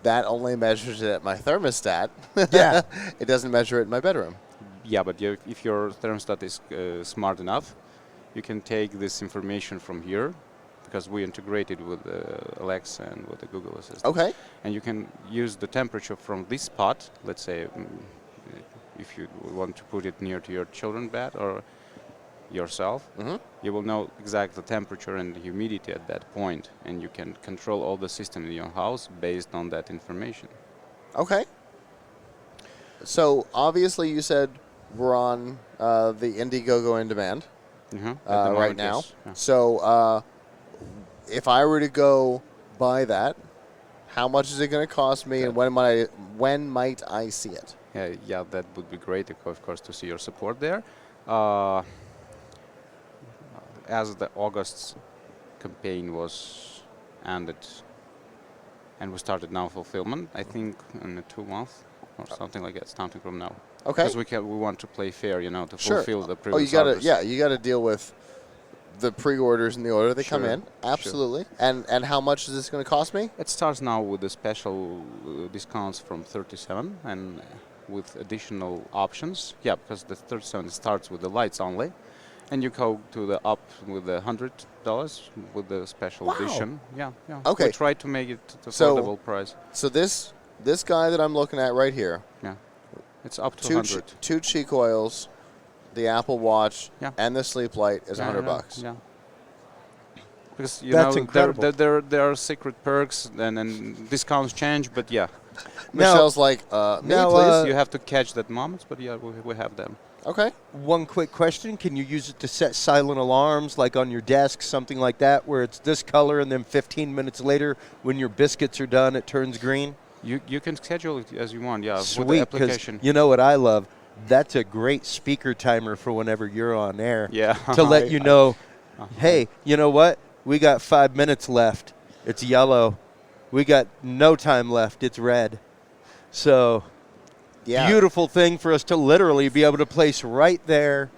that only measures it at my thermostat. Yeah. It doesn't measure it in my bedroom. Yeah, but if your thermostat is smart enough, you can take this information from here because we integrated with Alexa and with the Google Assistant. Okay. And you can use the temperature from this spot, let's say if you want to put it near to your children's bed or yourself, you will know exact the temperature and the humidity at that point, and you can control all the system in your house based on that information. Okay. So obviously you said we're on the Indiegogo in demand right now. yes, yeah. So if I were to go buy that, how much is it going to cost me, and when might I see it? Yeah, that would be great, of course, to see your support there. As the August campaign was ended and we started now fulfillment, I think in 2 months or something like that, starting from now. Okay. Because we want to play fair, to Sure. fulfill the Oh, previous you got to orders. you got to deal with the pre-orders and the order they come Sure, in. sure. Absolutely. And how much is this going to cost me? It starts now with the special discounts from 37 and with additional options. Yeah, because the 37 starts with the lights only. And you go to the up with the $100 with the special Wow. edition. Yeah. Okay. We try to make it at So- affordable price. So this guy that I'm looking at right here, Yeah. It's up to 2 100. two Qi coils, the Apple Watch, Yeah. and the sleep light is Yeah, $100. Yeah. Because That's there, incredible. there are secret perks and discounts change, but yeah. Michelle's like, me, now, please. You have to catch that moment, but yeah, we have them. Okay. One quick question. Can you use it to set silent alarms, like on your desk, something like that, where it's this color and then 15 minutes later, when your biscuits are done, it turns green? You can schedule it as you want, yeah, with the Sweet, because application. you know what I love? That's a great speaker timer for whenever you're on air. Yeah. To let you know, hey, you know what? We got 5 minutes left. It's yellow. We got no time left. It's red. So, Yeah. beautiful thing for us to literally be able to place right there.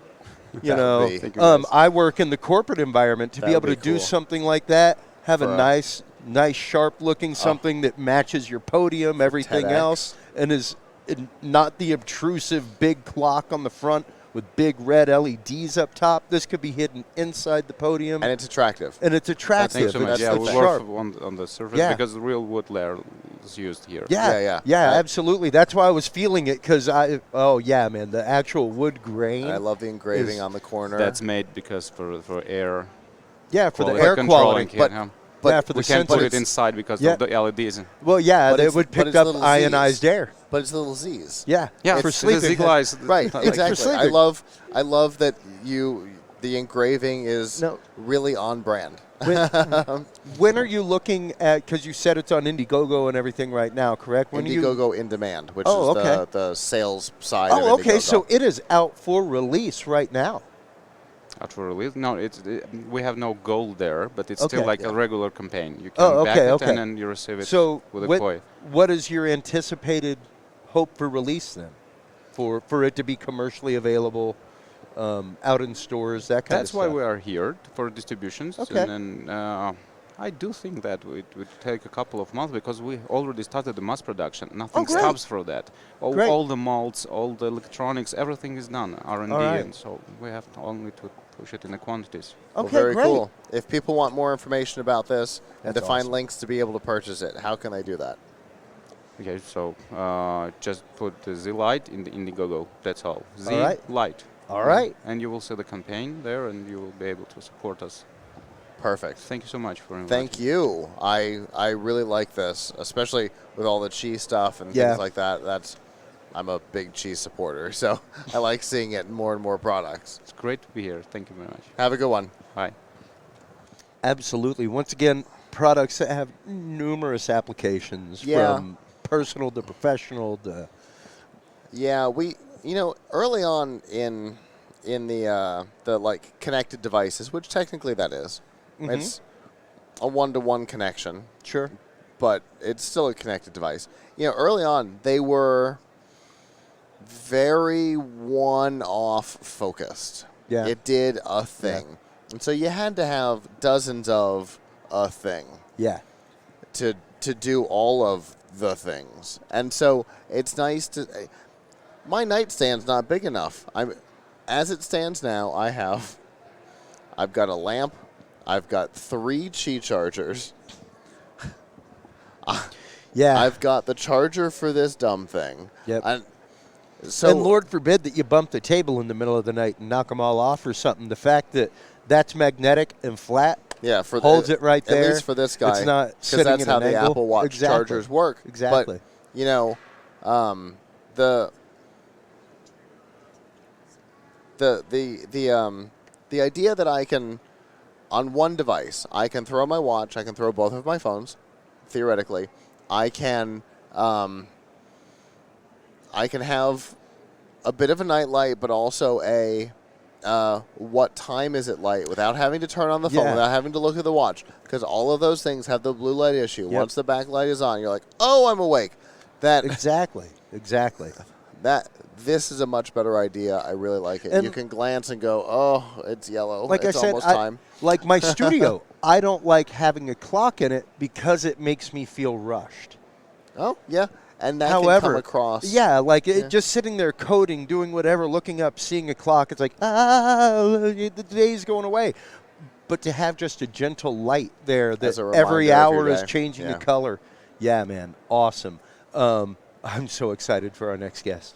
You That know, would be- Thank you, guys. I work in the corporate environment. To That be would able be to do cool. something like that, have For a a- nice, sharp-looking something that matches your podium, everything TEDx. else, and is not the obtrusive big clock on the front with big red LEDs up top. This could be hidden inside the podium. And it's attractive. And it's attractive. Thanks so much. It's Yeah, we sharp. work on the surface Yeah. because the real wood layer is used here. Yeah, I- absolutely. That's why I was feeling it, because man, the actual wood grain. I love the engraving is- on the corner. That's made because for air. Yeah, for the quality air controlling quality. here, But- yeah. yeah, for the we can't put sensors. it inside because Yeah. of the LEDs. Well, yeah, But they it's- would but pick it's up little Zs. ionized air. But it's little Z's. Yeah, Yeah, for it's sleeping. the Z-Glide. Right, Like- exactly. sleeping. I love that you the engraving is really on brand. When are you looking at, because you said it's on Indiegogo and everything right now, correct? When Indiegogo In Demand, which is the sales side of Oh, okay, Indiegogo. so it is out for release right now. Out for release? No, we have no goal there, but it's still like a regular campaign. You can Oh, back okay, it okay. and then you receive it So with a koi. what is your anticipated hope for release then? For it to be commercially available out in stores, that kind of That's stuff? why we are here for distributions. Okay. And then I do think that it would take a couple of months because we already started the mass production. Nothing great. stops for that. Great. All the molds, all the electronics, everything is done, R&D, All right. and so we have only to push it in the quantities. Well, very cool. If people want more information about this and to That's find awesome. links to be able to purchase it, how can they do that? Okay, so just put the Z Lite in the Indiegogo. That's all. Z right. Lite. All right. And you will see the campaign there, and you will be able to support us. Perfect. Thank you so much for inviting. Thank you. I really like this, especially with all the cheese stuff and Yeah. things like that. I'm a big cheese supporter, so I like seeing it in more and more products. It's great to be here. Thank you very much. Have a good one. Bye. Absolutely. Once again, products that have numerous applications from personal to professional to. Yeah, early on in the like connected devices, which technically that is, Mhm. it's a one-to-one connection. Sure. But it's still a connected device. Early on they were very one-off focused. Yeah. It did a thing. And so you had to have dozens of a thing. Yeah. To do all of the things. And so it's nice to my nightstand's not big enough. As it stands now, I've got a lamp, I've got 3 Qi chargers. Yeah. I've got the charger for this dumb thing. Yep. And and Lord forbid that you bump the table in the middle of the night and knock them all off or something. The fact that that's magnetic and flat holds it right there. At least for this guy. It's not because sitting that's at how an the angle. Apple Watch Exactly. chargers work. Exactly. But, the idea that I can, on one device, I can throw my watch, I can throw both of my phones, theoretically. I can have a bit of a night light, but also a what time is it light without having to turn on the phone, Yeah. without having to look at the watch, because all of those things have the blue light issue. Yep. Once the backlight is on, you're like, oh, I'm awake. Exactly. This is a much better idea. I really like it. And you can glance and go, oh, it's yellow. Like it's I said, almost time. like my studio, I don't like having a clock in it because it makes me feel rushed. Oh, yeah. And that However, can come across. Yeah, like it just sitting there coding, doing whatever, looking up, seeing a clock, it's like, the day's going away. But to have just a gentle light there As that a reminder every of hour your is day. changing Yeah. the color. Yeah, man, awesome. I'm so excited for our next guest.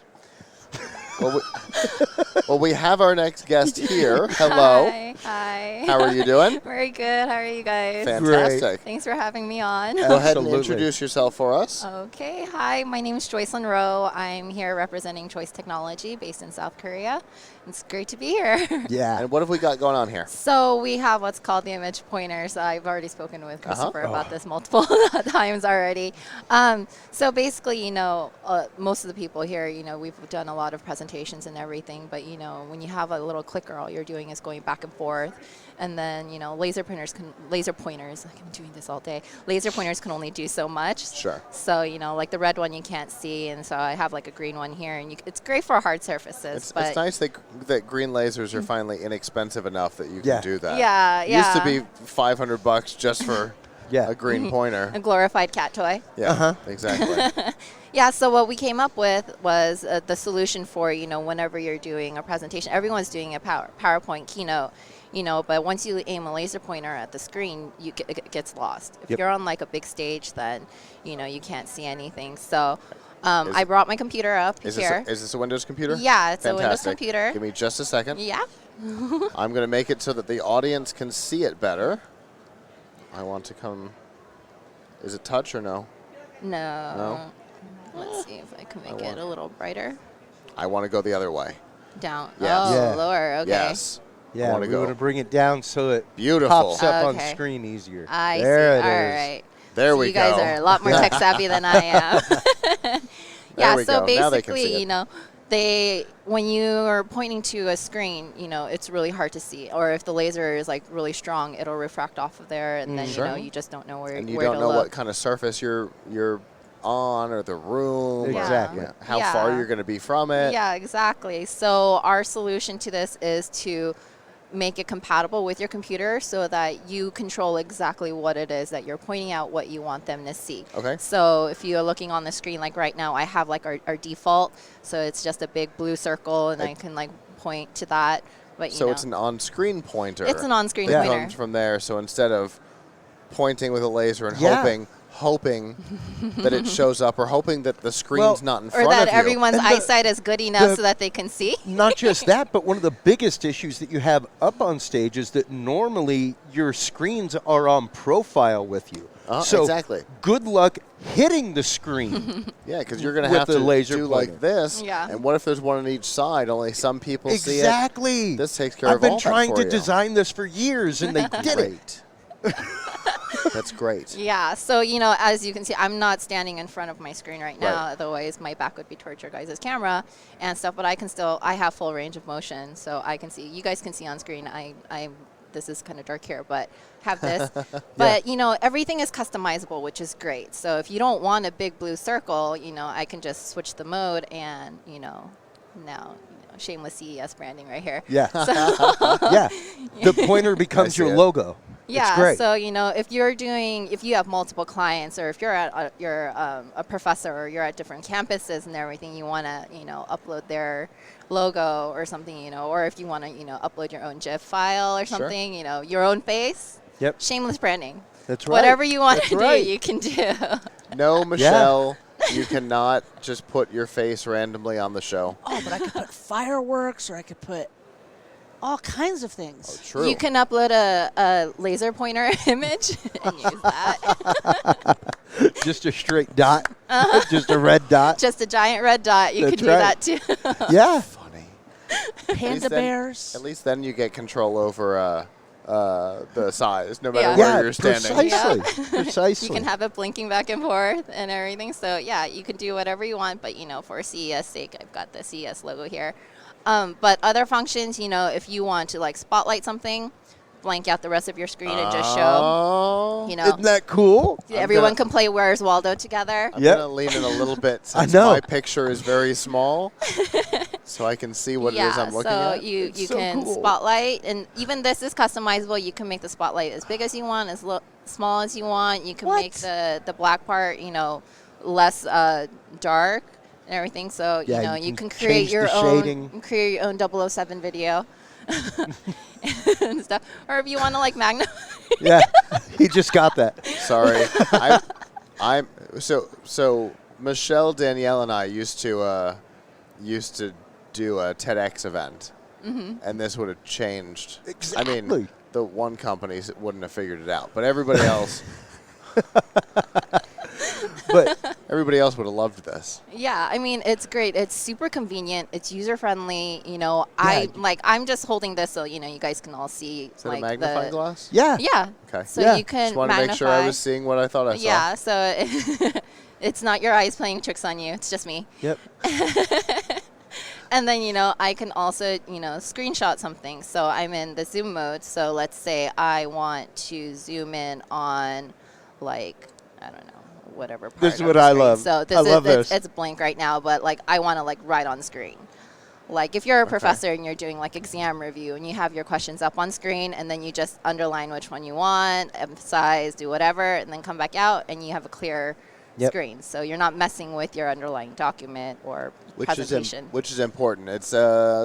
Well, we have our next guest here. Hello. Hi. How are you doing? Very good. How are you guys? Fantastic. Great. Thanks for having me on. Go ahead and introduce yourself for us. Okay. Hi, my name is Joycelyn Rowe. I'm here representing Choice Technology based in South Korea. It's great to be here. Yeah. And what have we got going on here? So we have what's called the image pointers. I've already spoken with Christopher about Oh. this multiple times already. So basically, most of the people here, we've done a lot of presentations and everything, but when you have a little clicker, all you're doing is going back and forth. And then, laser pointers, I've been doing this all day. Laser pointers can only do so much. Sure. So, like the red one you can't see, and so I have like a green one here, and it's great for hard surfaces. It's nice that green lasers are finally inexpensive enough that you can Yeah. do that. Yeah, It used to yeah. be $500 just for a green pointer. A glorified cat toy. Yeah, exactly. Yeah, so what we came up with was the solution for, whenever you're doing a presentation, everyone's doing a PowerPoint keynote, but once you aim a laser pointer at the screen, it gets lost. If Yep. you're on like a big stage, then, you can't see anything. So I brought my computer up Is here. this a Windows computer? Yeah, it's a Windows Fantastic. computer. Give me just a second. Yeah. I'm going to make it so that the audience can see it better. I want to come. Is it touch or no? No. No? Let's see if I can make want- it a little brighter. I want to go the other way. Down. Yes. Oh, lower. Okay. Yes. Yeah, wanna we go. want to bring it down so it Beautiful. pops up on Okay. screen easier. I there see. it All is. right. There So we you guys go. are a lot more tech savvy than I am. Yeah, we so go. Now they can basically, see it. you know, when you are pointing to a screen, you know, it's really hard to see. Or if the laser is like really strong, it'll refract off of there, and then Sure. you know you just don't know where And you where don't to know look. what kind of surface you're on, or the room, or, Exactly. how far Yeah. you're going to be from it. Yeah, exactly. So our solution to this is to make it compatible with your computer so that you control exactly what it is that you're pointing out, what you want them to see. Okay. So if you're looking on the screen, like right now, I have like our default, so it's just a big blue circle, and I can like point to that. But you So know, it's an on-screen pointer. It's an on-screen that pointer. comes from there. So instead of pointing with a laser and Yeah. hoping that it shows up, or hoping that the screen's Well, not in or front that of you. everyone's And the- eyesight is good enough the- so that they can see. Not just that, but one of the biggest issues that you have up on stage is that normally your screens are on profile with you. So exactly. good luck hitting the screen. Yeah, because you're going to with have the to laser do pointer. like this. Yeah. And what if there's one on each side? Only some people see it. Exactly. This takes care I've of been all that trying for to you. design this for years, and they did it. Great. That's great. Yeah, so you know, as you can see, I'm not standing in front of my screen right now. Right. Otherwise, my back would be towards your guys' camera and stuff. But I have full range of motion, so I can see. You guys can see on screen. This is kind of dark here, but have this. But you know, everything is customizable, which is great. So if you don't want a big blue circle, you know, I can just switch the mode, and you know, now. Shameless CES branding right here. Yeah. So Yeah. The pointer becomes see your it. logo. yeah, It's great. so you know, if you have multiple clients, or if you're at you're a professor, or you're at different campuses and everything, you want to upload their logo or something, or if you want to upload your own GIF file or Sure. something, your own face. Yep. Shameless branding. That's right. Whatever you want That's to right. do, you can do. No, Michelle, you cannot just put your face randomly on the show. Oh, but I could put fireworks, or I could put all kinds of things. True. You can upload a laser pointer image and use that. Just a straight dot. Just a red dot. Just a giant red dot. You That's can do right. that too. Yeah. Funny. Panda bears. At least then you get control over the size, no matter Yeah. where Yeah, you're standing. precisely. You Precisely. can have it blinking back and forth and everything. So yeah, you can do whatever you want. But for CES sake, I've got the CES logo here. But other functions, if you want to like spotlight something, blank out the rest of your screen and just show. Oh. Isn't that cool? Everyone can play Where's Waldo together. I'm Yep. going to lean in a little bit I since know. my picture is very small, so I can see what it is I'm looking so at. you so can cool. spotlight, and even this is customizable. You can make the spotlight as big as you want, as small as you want. You can make the black part, less dark and everything. So Yeah, you you can can create change your the own shading. create your own 007 video and stuff. Or if you want to like magnify. Yeah. He just got that. Sorry. I'm so Michelle, Danielle, and I used to do a TEDx event, and this would have changed. I Exactly. mean, the one company wouldn't have figured it out, but everybody else, But everybody else would have loved this. Yeah, I mean, it's great. It's super convenient. It's user friendly. I'm just holding this so you guys can all see. Is that like a magnifying glass? yeah. Yeah. Okay. So Yeah. you can Just want to magnify. make sure I was seeing what I thought I saw. Yeah. So it's not your eyes playing tricks on you. It's just me. Yep. And then I can also screenshot something. So I'm in the zoom mode. So let's say I want to zoom in on like I don't know. Whatever part This is of what the I screen. love. So this I is love this. It's blank right now, but like I want to like right on screen. Like if you're a professor and you're doing like exam review and you have your questions up on screen and then you just underline which one you want, emphasize, do whatever, and then come back out and you have a clear Yep. screen. So you're not messing with your underlying document or which presentation. is important. It's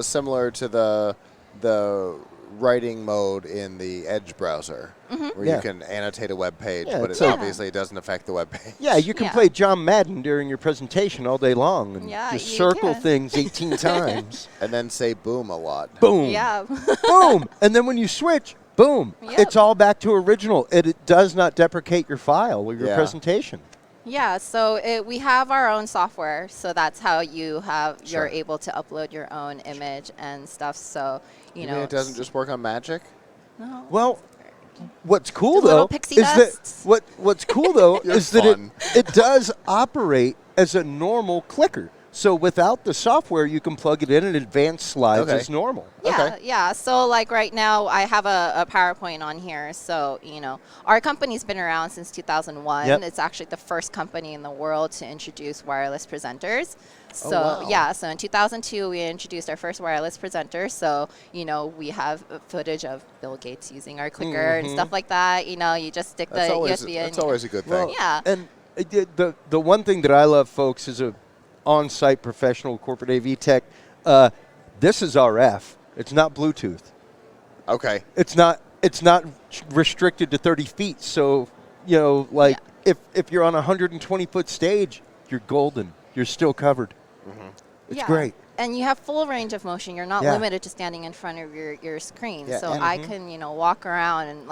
similar to the writing mode in the Edge browser, where Yeah. you can annotate a web page, Yeah, but it's it like- obviously doesn't affect the web page. Yeah, you can Yeah. play John Madden during your presentation all day long and Yeah, just you circle can. things 18 times. And then say boom a lot. Boom. Yeah. Boom. And then when you switch, boom. Yep. It's all back to original. It does not deprecate your file or your Yeah. presentation. Yeah, so we have our own software, so that's how you're Sure. able to upload your own image and stuff. So you know mean it doesn't just work on Magic? No. Well, what's cool The little though pixie is that dusts. what's cool though You're is that fun. it does operate as a normal clicker. So without the software, you can plug it in and advance slides Okay. as normal. Yeah, yeah. So like right now, I have a PowerPoint on here. So our company's been around since 2001. Yep. It's actually the first company in the world to introduce wireless presenters. Oh, So wow. yeah, so in 2002 we introduced our first wireless presenter. So we have footage of Bill Gates using our clicker and Mhm. stuff like that. You just stick That's the always USB in. that's always a good thing. Yeah. And the one thing that I love, folks, is a on-site professional corporate AV tech. This is RF. It's not Bluetooth. Okay. It's not restricted to 30 feet. So if you're on a 120-foot stage, you're golden. You're still covered. It's Yeah. great. And you have full range of motion. You're not Yeah. limited to standing in front of your screen. Yeah, So and- I can, walk around and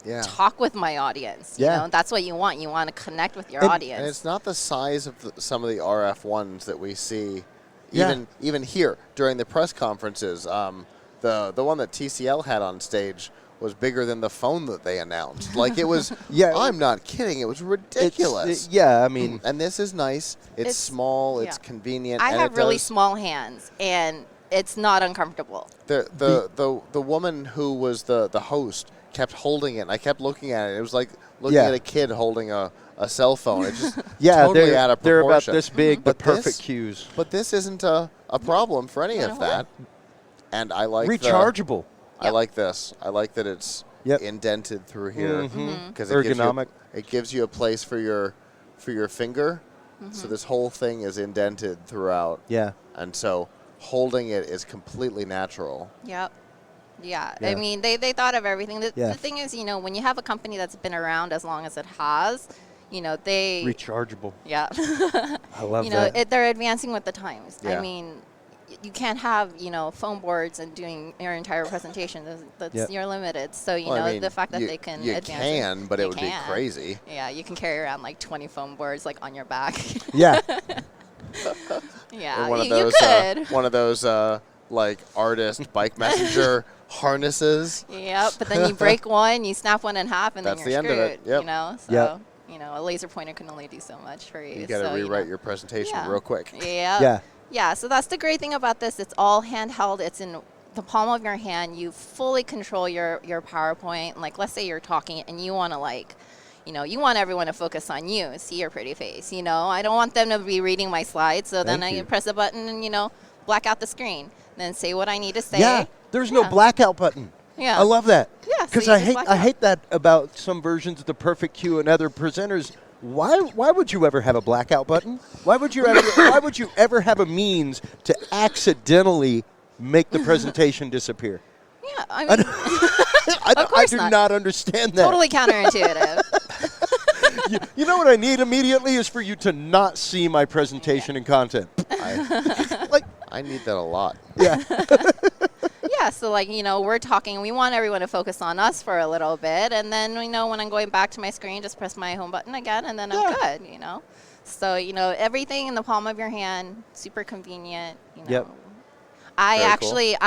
Yeah. talk with my audience. Yeah. That's what you want. You want to connect with your And- audience. And it's not the size of some of the RF ones that we see, Yeah. even here during the press conferences. The one that TCL had on stage was bigger than the phone that they announced. Like it was. Yeah. I'm not kidding. It was ridiculous. Yeah, I mean, And this is nice. It's It's- small. It's yeah. convenient. I and have it really does- small hands, and it's not uncomfortable. The woman who was the host kept holding it. And I kept looking at it. It was like looking Yeah. at a kid holding a cell phone. It just yeah, totally out of they're about proportion. this big, but But perfect this- cues. But this isn't a problem for any of that. And I like Rechargeable. I like this. I like that it's Yep. indented through here Mhm. because Ergonomic. it gives you a place for your finger. So this whole thing is indented throughout. Yeah. And so holding it is completely natural. Yep. Yeah. Yeah. I mean, they thought of everything. The Yeah. thing is, when you have a company that's been around as long as it has, they Rechargeable. yeah. I love that. They're advancing with the times. Yeah. I mean, you can't have foam boards and doing your entire presentation. That's Yep. you're limited. So Well, I mean, the fact that you- they can you advance can, but it you would be can. crazy. Yeah, you can carry around like 20 foam boards like on your back. Yeah. Yeah, Or one of you those could. one of those like artist bike messenger harnesses. Yep, but then you break one, you snap one in half, and That's then you're the end of it. screwed. Yep. So Yep. a laser pointer can only do so much for you. You got to so, rewrite your presentation Yeah. real quick. Yeah. Yeah. Yeah. So that's the great thing about this. It's all handheld. It's in the palm of your hand. You fully control your PowerPoint. Like, let's say you're talking and you want to you want everyone to focus on you, see your pretty face. I don't want them to be reading my slides. So then Thank I you. press a button and black out the screen. Then say what I need to say. Yeah. There's no Yeah. blackout button. Yeah. I love that. Yeah, so Because you I just hate black I out. hate that about some versions of the Perfect Cue and other presenters. Why would you ever have a blackout button? Why would you ever have a means to accidentally make the presentation disappear? Yeah. I mean, I course do not. not understand that. totally counterintuitive. You know what I need immediately is for you to not see my presentation and content. I need that a lot. Yeah. Yeah, so we're talking, we want everyone to focus on us for a little bit, and then when I'm going back to my screen, just press my home button again, and then I'm good. So everything in the palm of your hand, super convenient. Yep. I Very actually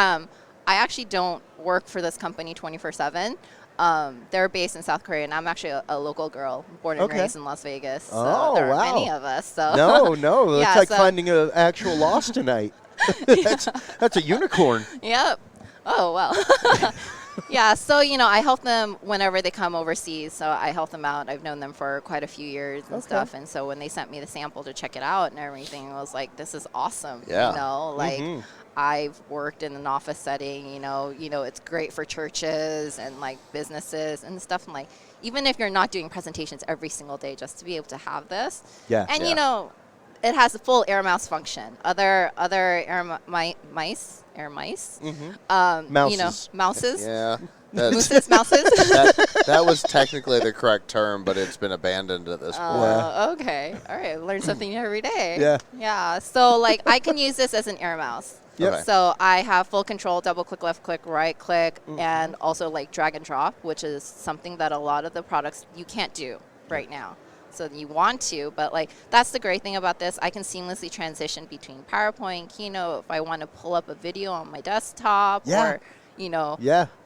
I actually don't work for this company 24/7. They're based in South Korea, and I'm actually a local girl, born and Okay. raised in Las Vegas. So Oh, there wow. are many of us. So No, that's Yeah, like so- finding an actual lost tonight. That's a unicorn. Yep. Oh, well. Yeah, so, I help them whenever they come overseas. So I help them out. I've known them for quite a few years and Okay. stuff. And so when they sent me the sample to check it out and everything, I was like, this is awesome. Yeah. Mhm. I've worked in an office setting, it's great for churches and like businesses and stuff. And like, even if you're not doing presentations every single day, just to be able to have this. Yeah. And, Yeah. it has a full air mouse function. Other air mice, Mouses. mouses, Yeah. That's, mooses, mouses. that was technically the correct term, but it's been abandoned at this point. Yeah. Okay. All right. Learn something new every day. Yeah. Yeah. So I can use this as an air mouse. Yep. Okay. So I have full control, double click, left click, right click, Mm-hmm. and also drag and drop, which is something that a lot of the products you can't do right now. so you want to, but like that's the great thing about this. I can seamlessly transition between PowerPoint, Keynote, if I want to pull up a video on my desktop or, you know,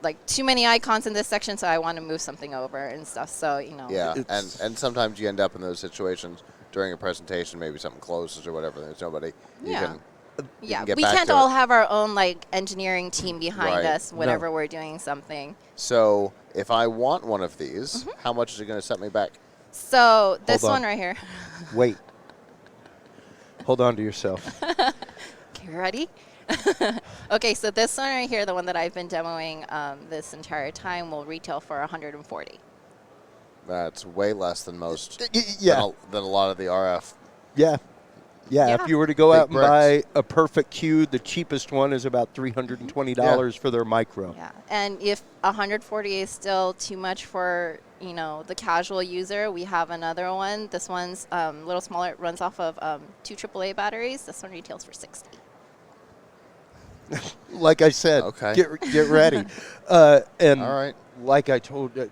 like too many icons in this section, so I want to move something over and stuff. So, you know. Yeah, and sometimes you end up in those situations during a presentation, maybe something closes or whatever, there's nobody. You can we can't all have our own like engineering team behind us whenever we're doing something. So if I want one of these, how much is it going to set me back? So this one right here. Wait. Hold on to yourself. Okay, ready? Okay, so this one right here, the one that I've been demoing this entire time, will retail for $140. That's way less than most. Than a lot of the RF. Yeah, if you were to go out and buy a Perfect Q, the cheapest one is about $320 for their micro. Yeah, and if 140 is still too much for, you know, the casual user, we have another one. This one's a little smaller. It runs off of 2 AAA batteries. This one retails for $60. Like I said, get ready. And all right. Like I told you,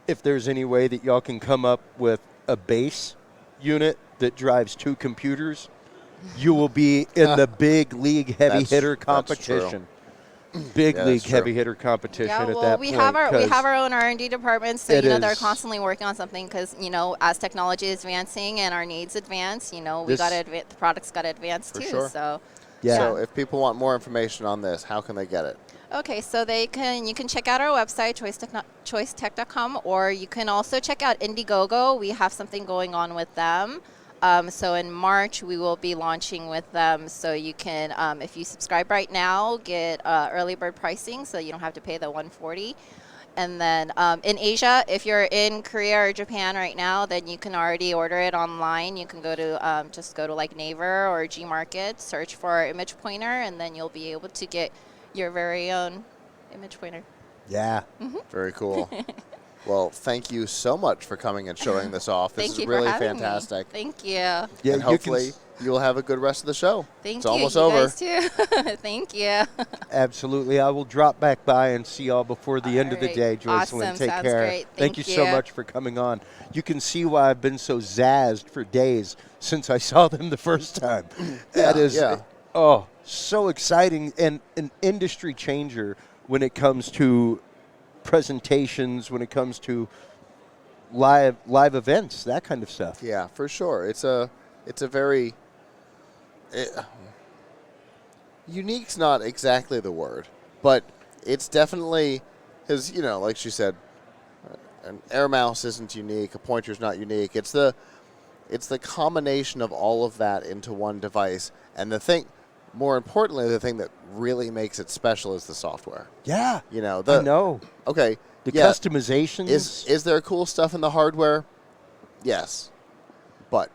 if there's any way that y'all can come up with a base unit that drives 2 computers, you will be in the big league heavy hitter competition. Big league heavy hitter competition at that point. We have our own R&D department, so you know they're constantly working on something because you know as technology is advancing and our needs advance, you know we got to the products got to advance too. Sure. So So if people want more information on this, how can they get it? Okay, so you can check out our website, choicetech.com, or you can also check out Indiegogo. We have something going on with them. So in March, we will be launching with them. So you can, if you subscribe right now, get early bird pricing, so you don't have to pay the $140. And then in Asia, if you're in Korea or Japan right now, then you can already order it online. You can go to just go to like Naver or Gmarket, search for Image Pointer, and then you'll be able to get your very own image pointer. Yeah. Very cool. Well, thank you so much for coming and showing this off. This is really fantastic. Thank you. Yeah, and hopefully you'll have a good rest of the show. Thank you. It's almost over. Guys too. Thank you. Absolutely. I will drop back by and see y'all before the end of the day, Joycelyn. Awesome. Take Sounds care. Great. Thank you so much for coming on. You can see why I've been so zazzed for days since I saw them the first time. That is, so exciting and an industry changer when it comes to presentations, when it comes to live events, that kind of stuff. Yeah, for sure. It's a very unique's not exactly the word, but it's definitely because like she said, an air mouse isn't unique, a pointer's not unique. It's the combination of all of that into one device, and more importantly, the thing that really makes it special is the software. Yeah. I know. Okay. The customizations. Is there cool stuff in the hardware? Yes. But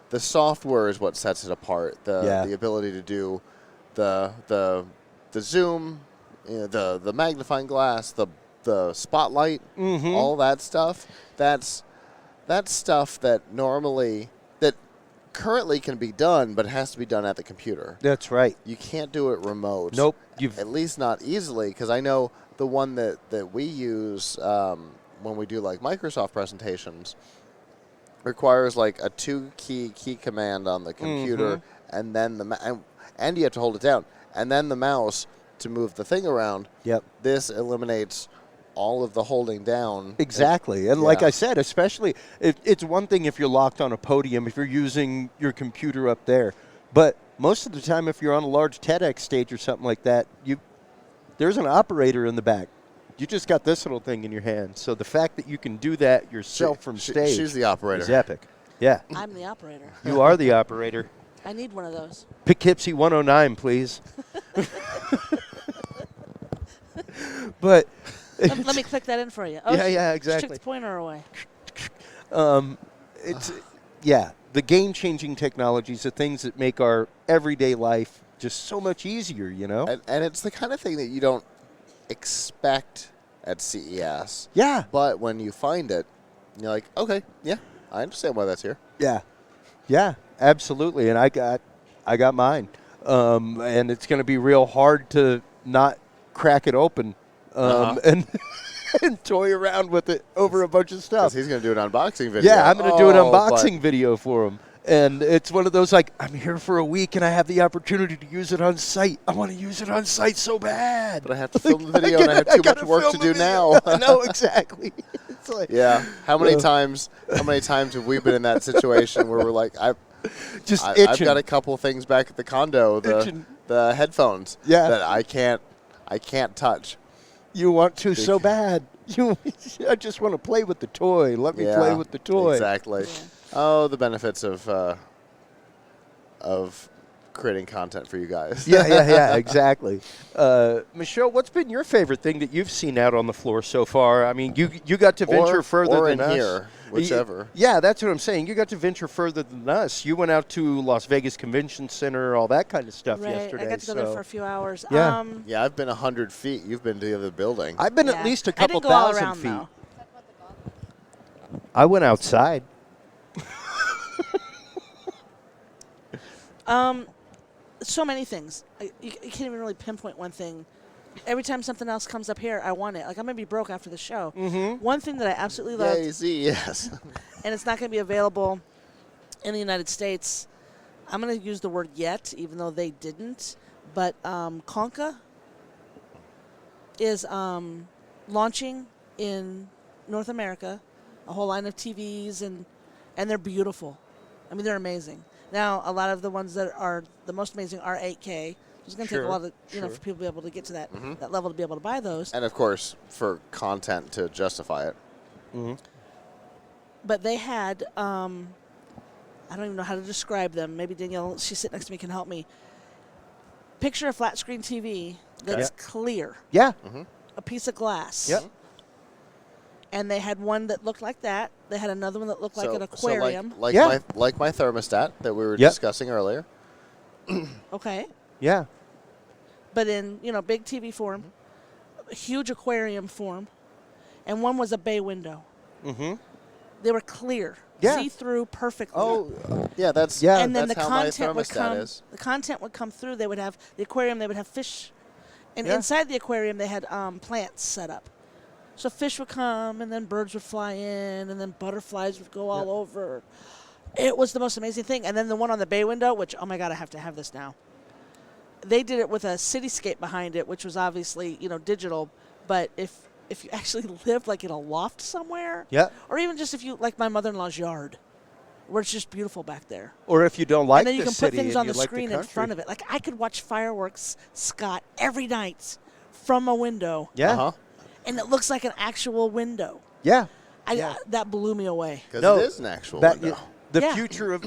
the software is what sets it apart. The ability to do the zoom, the magnifying glass, the spotlight, all that stuff. That's stuff that currently can be done, but it has to be done at the computer. That's right. You can't do it remote. Nope. At least not easily, because I know the one that we use when we do like Microsoft presentations requires like a 2-key command on the computer, and then and you have to hold it down, and then the mouse to move the thing around. Yep. This eliminates all of the holding down. Exactly. And like I said, especially, it's one thing if you're locked on a podium, if you're using your computer up there. But most of the time, if you're on a large TEDx stage or something like that, there's an operator in the back. You just got this little thing in your hand. So the fact that you can do that yourself from stage she's the operator. is epic. Yeah. I'm the operator. You are the operator. I need one of those. Poughkeepsie 109, please. But let me click that in for you. Oh, yeah, She exactly. took the pointer away. It's the game-changing technologies, the things that make our everyday life just so much easier, And it's the kind of thing that you don't expect at CES. Yeah. But when you find it, you're like, okay, yeah, I understand why that's here. Yeah. Yeah, absolutely. And I got mine. And it's going to be real hard to not crack it open. And and toy around with it over a bunch of stuff. 'Cause he's going to do an unboxing video. Yeah, I'm going to do an Oh, unboxing video for him. And it's one of those like, I'm here for a week and I have the opportunity to use it on site. I want to use it on site so bad. But I have to film the video and I have too much work to do now. No, exactly. It's like, yeah. How many times have we been in that situation where we're like, I've got a couple things back at the condo, the headphones that I can't touch. You want to so bad. I just want to play with the toy. Let me play with the toy. Exactly. Yeah. Oh, the benefits of creating content for you guys. Yeah, exactly. Michelle, what's been your favorite thing that you've seen out on the floor so far? I mean, you got to venture further than us. Here, whichever. Yeah, that's what I'm saying. You got to venture further than us. You went out to Las Vegas Convention Center, all that kind of stuff yesterday. I got to go there for a few hours. Yeah, yeah. I've been 100 feet. You've been to the other building. I've been at least a couple I didn't go all thousand around, feet. Though. I went outside. So many things. You can't even really pinpoint one thing. Every time something else comes up here, I want it. Like, I'm going to be broke after the show. Mm-hmm. One thing that I absolutely love. yes. And it's not going to be available in the United States. I'm going to use the word yet, even though they didn't. But Konka is launching in North America a whole line of TVs, and they're beautiful. I mean, they're amazing. Now, a lot of the ones that are the most amazing are 8K. It's going to take a lot of, for people to be able to get to that level to be able to buy those. And, of course, for content to justify it. Mm-hmm. But they had, I don't even know how to describe them. Maybe Danielle, she's sitting next to me, can help me. Picture a flat screen TV that's clear. Yeah. Mm-hmm. A piece of glass. Yep. And they had one that looked like that. They had another one that looked like an aquarium. So like my thermostat that we were discussing earlier. Okay. Yeah. But in, big TV form, huge aquarium form, and one was a bay window. Mm-hmm. They were clear, see through perfectly. Oh, yeah, that's And then that's the how my content would thermostat come. is. The content would come through. They would have the aquarium. They would have fish, and inside the aquarium they had plants set up. So fish would come, and then birds would fly in, and then butterflies would go all over. It was the most amazing thing. And then the one on the bay window, which, oh my God, I have to have this now. They did it with a cityscape behind it, which was obviously, digital. But if you actually live like in a loft somewhere, or even just if you like my mother-in-law's yard, where it's just beautiful back there. Or if you don't like and then you the can city put things and on you the like screen the in front of it. Like I could watch fireworks, Scott, every night from a window. Yeah. Uh-huh. And it looks like an actual window. Yeah. That blew me away. Because it is an actual window. The future of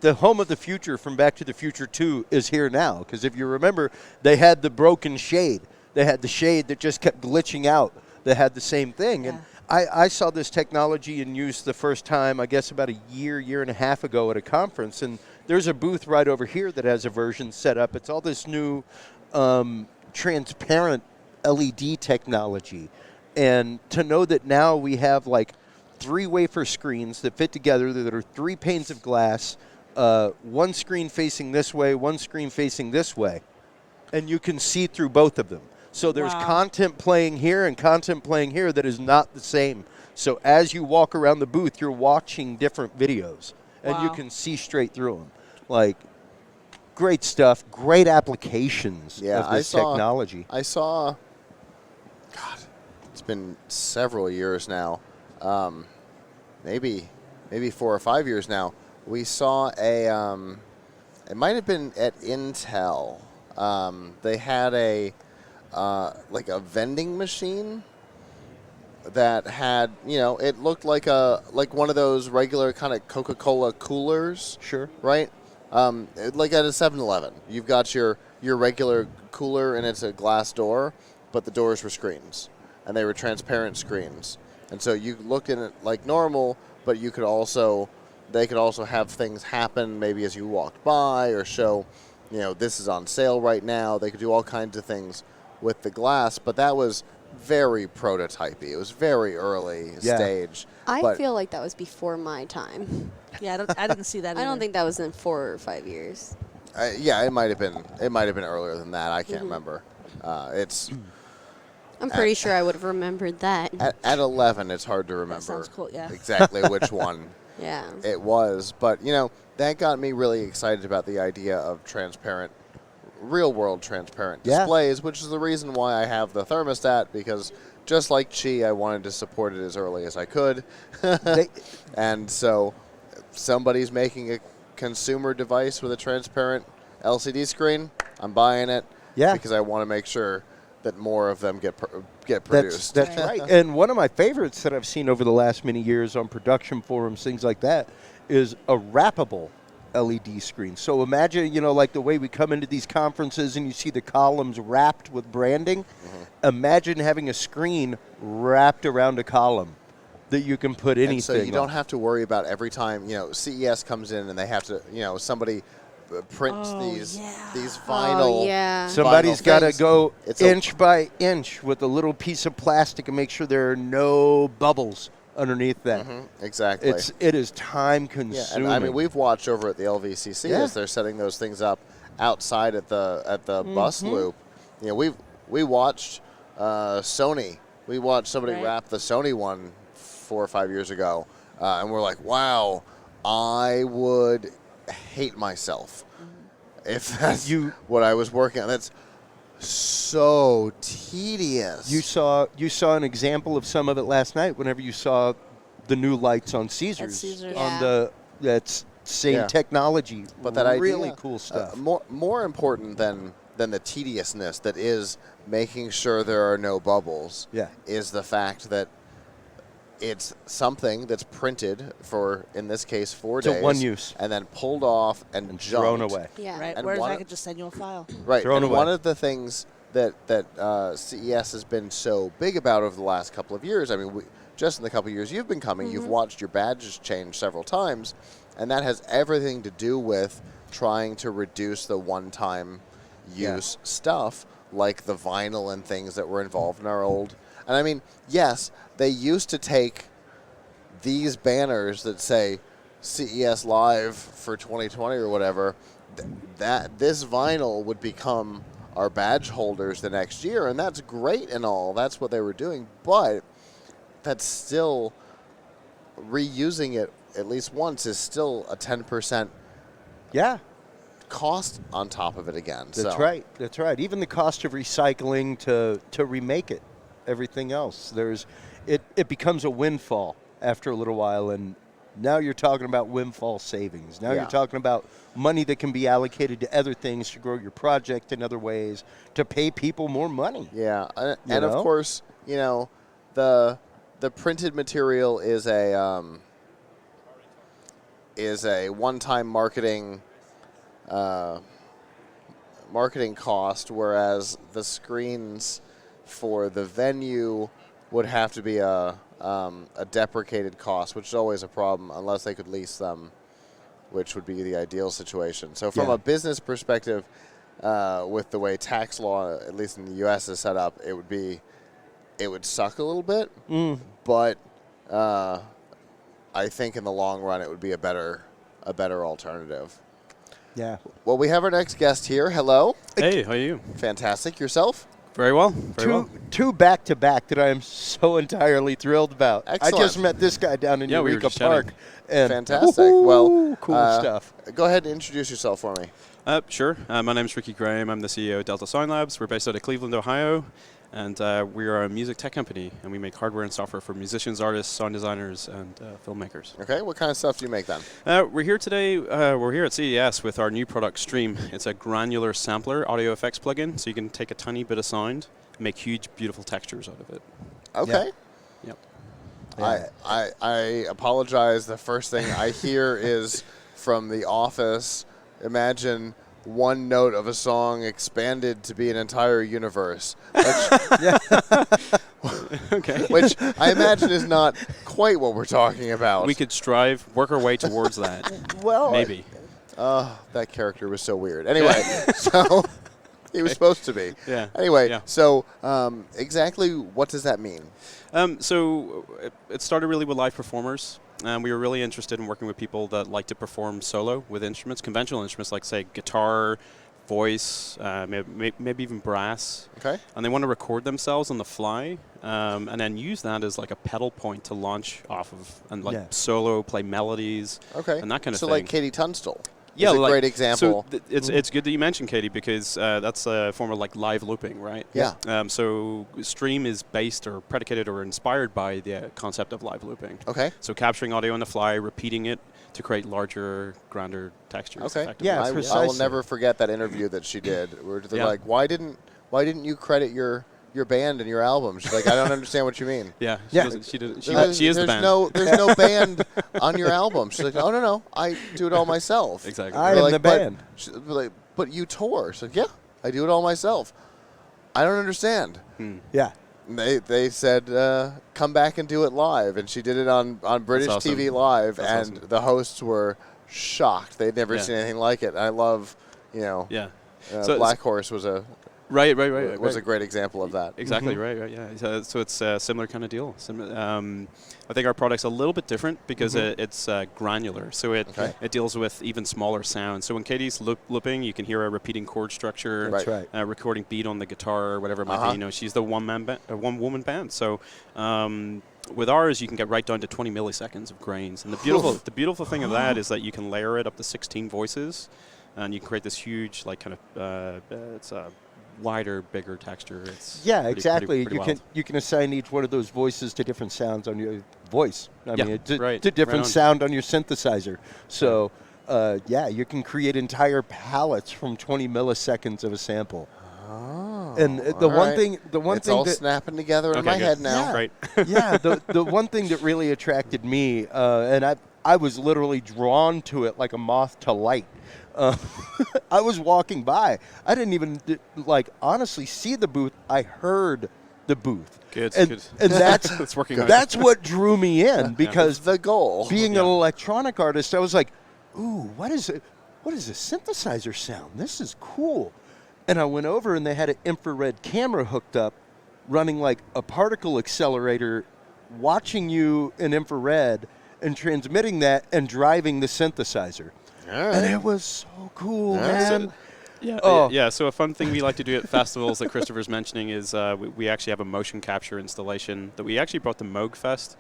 the home of the future from Back to the Future 2 is here now. Because if you remember, they had the broken shade. They had the shade that just kept glitching out. They had the same thing. Yeah. And I saw this technology in use the first time, I guess about a year and a half ago at a conference. And there's a booth right over here that has a version set up. It's all this new transparent LED technology. And to know that now we have like 3 wafer screens that fit together that are 3 panes of glass, one screen facing this way, one screen facing this way, and you can see through both of them. So there's content playing here and content playing here that is not the same. So as you walk around the booth, you're watching different videos, and you can see straight through them. Like, great stuff, great applications of this technology. I saw, God, it's been several years now, maybe 4 or 5 years now. We saw it might have been at Intel. They had like a vending machine that had, it looked like one of those regular kind of Coca-Cola coolers. Sure. Right? Like at a 7-Eleven. You've got your your regular cooler and it's a glass door, but the doors were screens, and they were transparent screens. And so you look in it like normal, but you could also, they could also have things happen maybe as you walked by, or show, you know, this is on sale right now. They could do all kinds of things with the glass, but that was very prototypey. It was very early stage. I feel like that was before my time. Yeah, I didn't see that. I don't think that was in 4 or 5 years. Yeah, it might have been. It might have been earlier than that. I can't remember. I'm pretty sure I would have remembered that. At 11, it's hard to remember sounds cool, yeah. exactly which one Yeah. it was. But, you know, that got me really excited about the idea of transparent, real-world transparent displays, which is the reason why I have the thermostat, because just like Qi, I wanted to support it as early as I could. And so somebody's making a consumer device with a transparent LCD screen, I'm buying it because I want to make sure that more of them get produced. That's right. And one of my favorites that I've seen over the last many years on production forums, things like that, is a wrappable LED screen. So imagine, you know, like the way we come into these conferences and you see the columns wrapped with branding. Imagine having a screen wrapped around a column that you can put anything and so you on. don't have to worry about every time, you know, CES comes in and they have to, you know, somebody prints these vinyl. Somebody's got to go It's inch by inch with a little piece of plastic and make sure there are no bubbles underneath that. Exactly. It is time Yeah, consuming. and I mean, we've watched over at the LVCC as they're setting those things up outside at the bus loop. You know, we watched Sony. We watched somebody wrap the Sony one 4 or 5 years ago, and we're like, wow, I would hate myself if that's what I was working on. That's so tedious. You saw an example of some of it last night whenever you saw the new lights on Caesars. On that's same technology, but that really idea, cool stuff. More important than the tediousness that is making sure there are no bubbles. Is the fact that it's something that's printed for, in this case, 4 days. So one use. And then pulled off and thrown junked. away. Right. And Whereas I could just send you a file. Right. Thrown and away. one of the things that CES has been so big about over the last couple of years, I mean, just in the couple of years you've been coming, you've watched your badges change several times, and that has everything to do with trying to reduce the one-time use stuff, like the vinyl and things that were involved in our old. And I mean, yes, they used to take these banners that say CES Live for 2020 or whatever, that this vinyl would become our badge holders the next year, and that's great and all. That's what they were doing, but that's still reusing it at least once is still a 10% cost on top of it again. That's right. That's right. Even the cost of recycling to remake it, everything else. It becomes a windfall after a little while, and now you're talking about windfall savings. Now you're talking about money that can be allocated to other things to grow your project in other ways, to pay people more money. Yeah, and of course, you know, the printed material is a one-time marketing cost, whereas the screens for the venue would have to be a deprecated cost, which is always a problem unless they could lease them, which would be the ideal situation. So from a business perspective, with the way tax law, at least in the U.S., is set up, it would suck a little bit, but I think in the long run it would be a better alternative. Yeah. Well, we have our next guest here. Hello. Hey, how are you? Fantastic. Yourself? Very well. Very well. Two back-to-back that I am so entirely thrilled about. Excellent. I just met this guy down in we were Eureka just Park. chatting. And Fantastic. Well, cool stuff. Go ahead and introduce yourself for me. Sure. My name is Ricky Graham. I'm the CEO of Delta Sound Labs. We're based out of Cleveland, Ohio, and we are a music tech company, and we make hardware and software for musicians, artists, sound designers, and filmmakers. Okay. What kind of stuff do you make then? We're here today. We're here at CES with our new product, Stream. It's a granular sampler audio effects plugin, so you can take a tiny bit of sound and make huge, beautiful textures out of it. Okay. Yep. I apologize. The first thing I hear is from The Office. Imagine one note of a song expanded to be an entire universe. Which I imagine is not quite what we're talking about. We could work our way towards that. Well, maybe. That character was so weird. Anyway, so he was supposed to be. Yeah. Anyway, so exactly what does that mean? So it started really with live performers. We were really interested in working with people that like to perform solo with instruments, conventional instruments like, say, guitar, voice, maybe even brass. Okay. And they want to record themselves on the fly, and then use that as like a pedal point to launch off of, and like solo play melodies. Okay. And that kind of so thing. like Katie Tunstall. Yeah, is a like, great example. So it's good that you mentioned Katie, because that's a form of like live looping, right? Yeah. So Stream is based or predicated or inspired by the concept of live looping. Okay. So capturing audio on the fly, repeating it to create larger, grander textures. Okay. effectively. Yeah, I will never forget that interview that she did. Where they're like, why didn't you credit your band and your album? She's like, I don't understand what you mean. Yeah. She is the band. There's no band on your album. She's like, oh no, I do it all myself. Exactly. I am the band. But you tour. She's like, yeah, I do it all myself. I don't understand. Yeah. And they said, come back and do it live. And she did it on British awesome. TV Live. That's and awesome. the hosts were shocked. They'd never seen anything like it. And I love, So Black Horse was a Right. was a great example of that. Exactly, right, yeah. So it's a similar kind of deal. I think our product's a little bit different because it's granular. So it deals with even smaller sounds. So when Katie's looping, you can hear a repeating chord structure, That's right. Recording beat on the guitar or whatever it might be. She's the one-woman band. So with ours, you can get right down to 20 milliseconds of grains. And the beautiful thing of that is that you can layer it up to 16 voices, and you can create this huge, like, kind of it's a wider, bigger texture. It's exactly. pretty You can assign each one of those voices to different sounds on your voice. I mean, right. different Right sound on your synthesizer. So, you can create entire palettes from 20 milliseconds of a sample. Oh, and the one thing it's all snapping together in my head now. Yeah, right. yeah. The one thing that really attracted me, and I was literally drawn to it like a moth to light. I was walking by. I didn't even honestly see the booth. I heard the booth. Good. And that's it's working. That's what drew me in, because the goal. Being an electronic artist, I was like, "Ooh, what is it? What is a synthesizer sound? This is cool." And I went over, and they had an infrared camera hooked up, running like a particle accelerator, watching you in infrared and transmitting that and driving the synthesizer. And it was so cool, man. So a fun thing we like to do at festivals that Christopher's mentioning is we actually have a motion capture installation that we actually brought to Moog Fest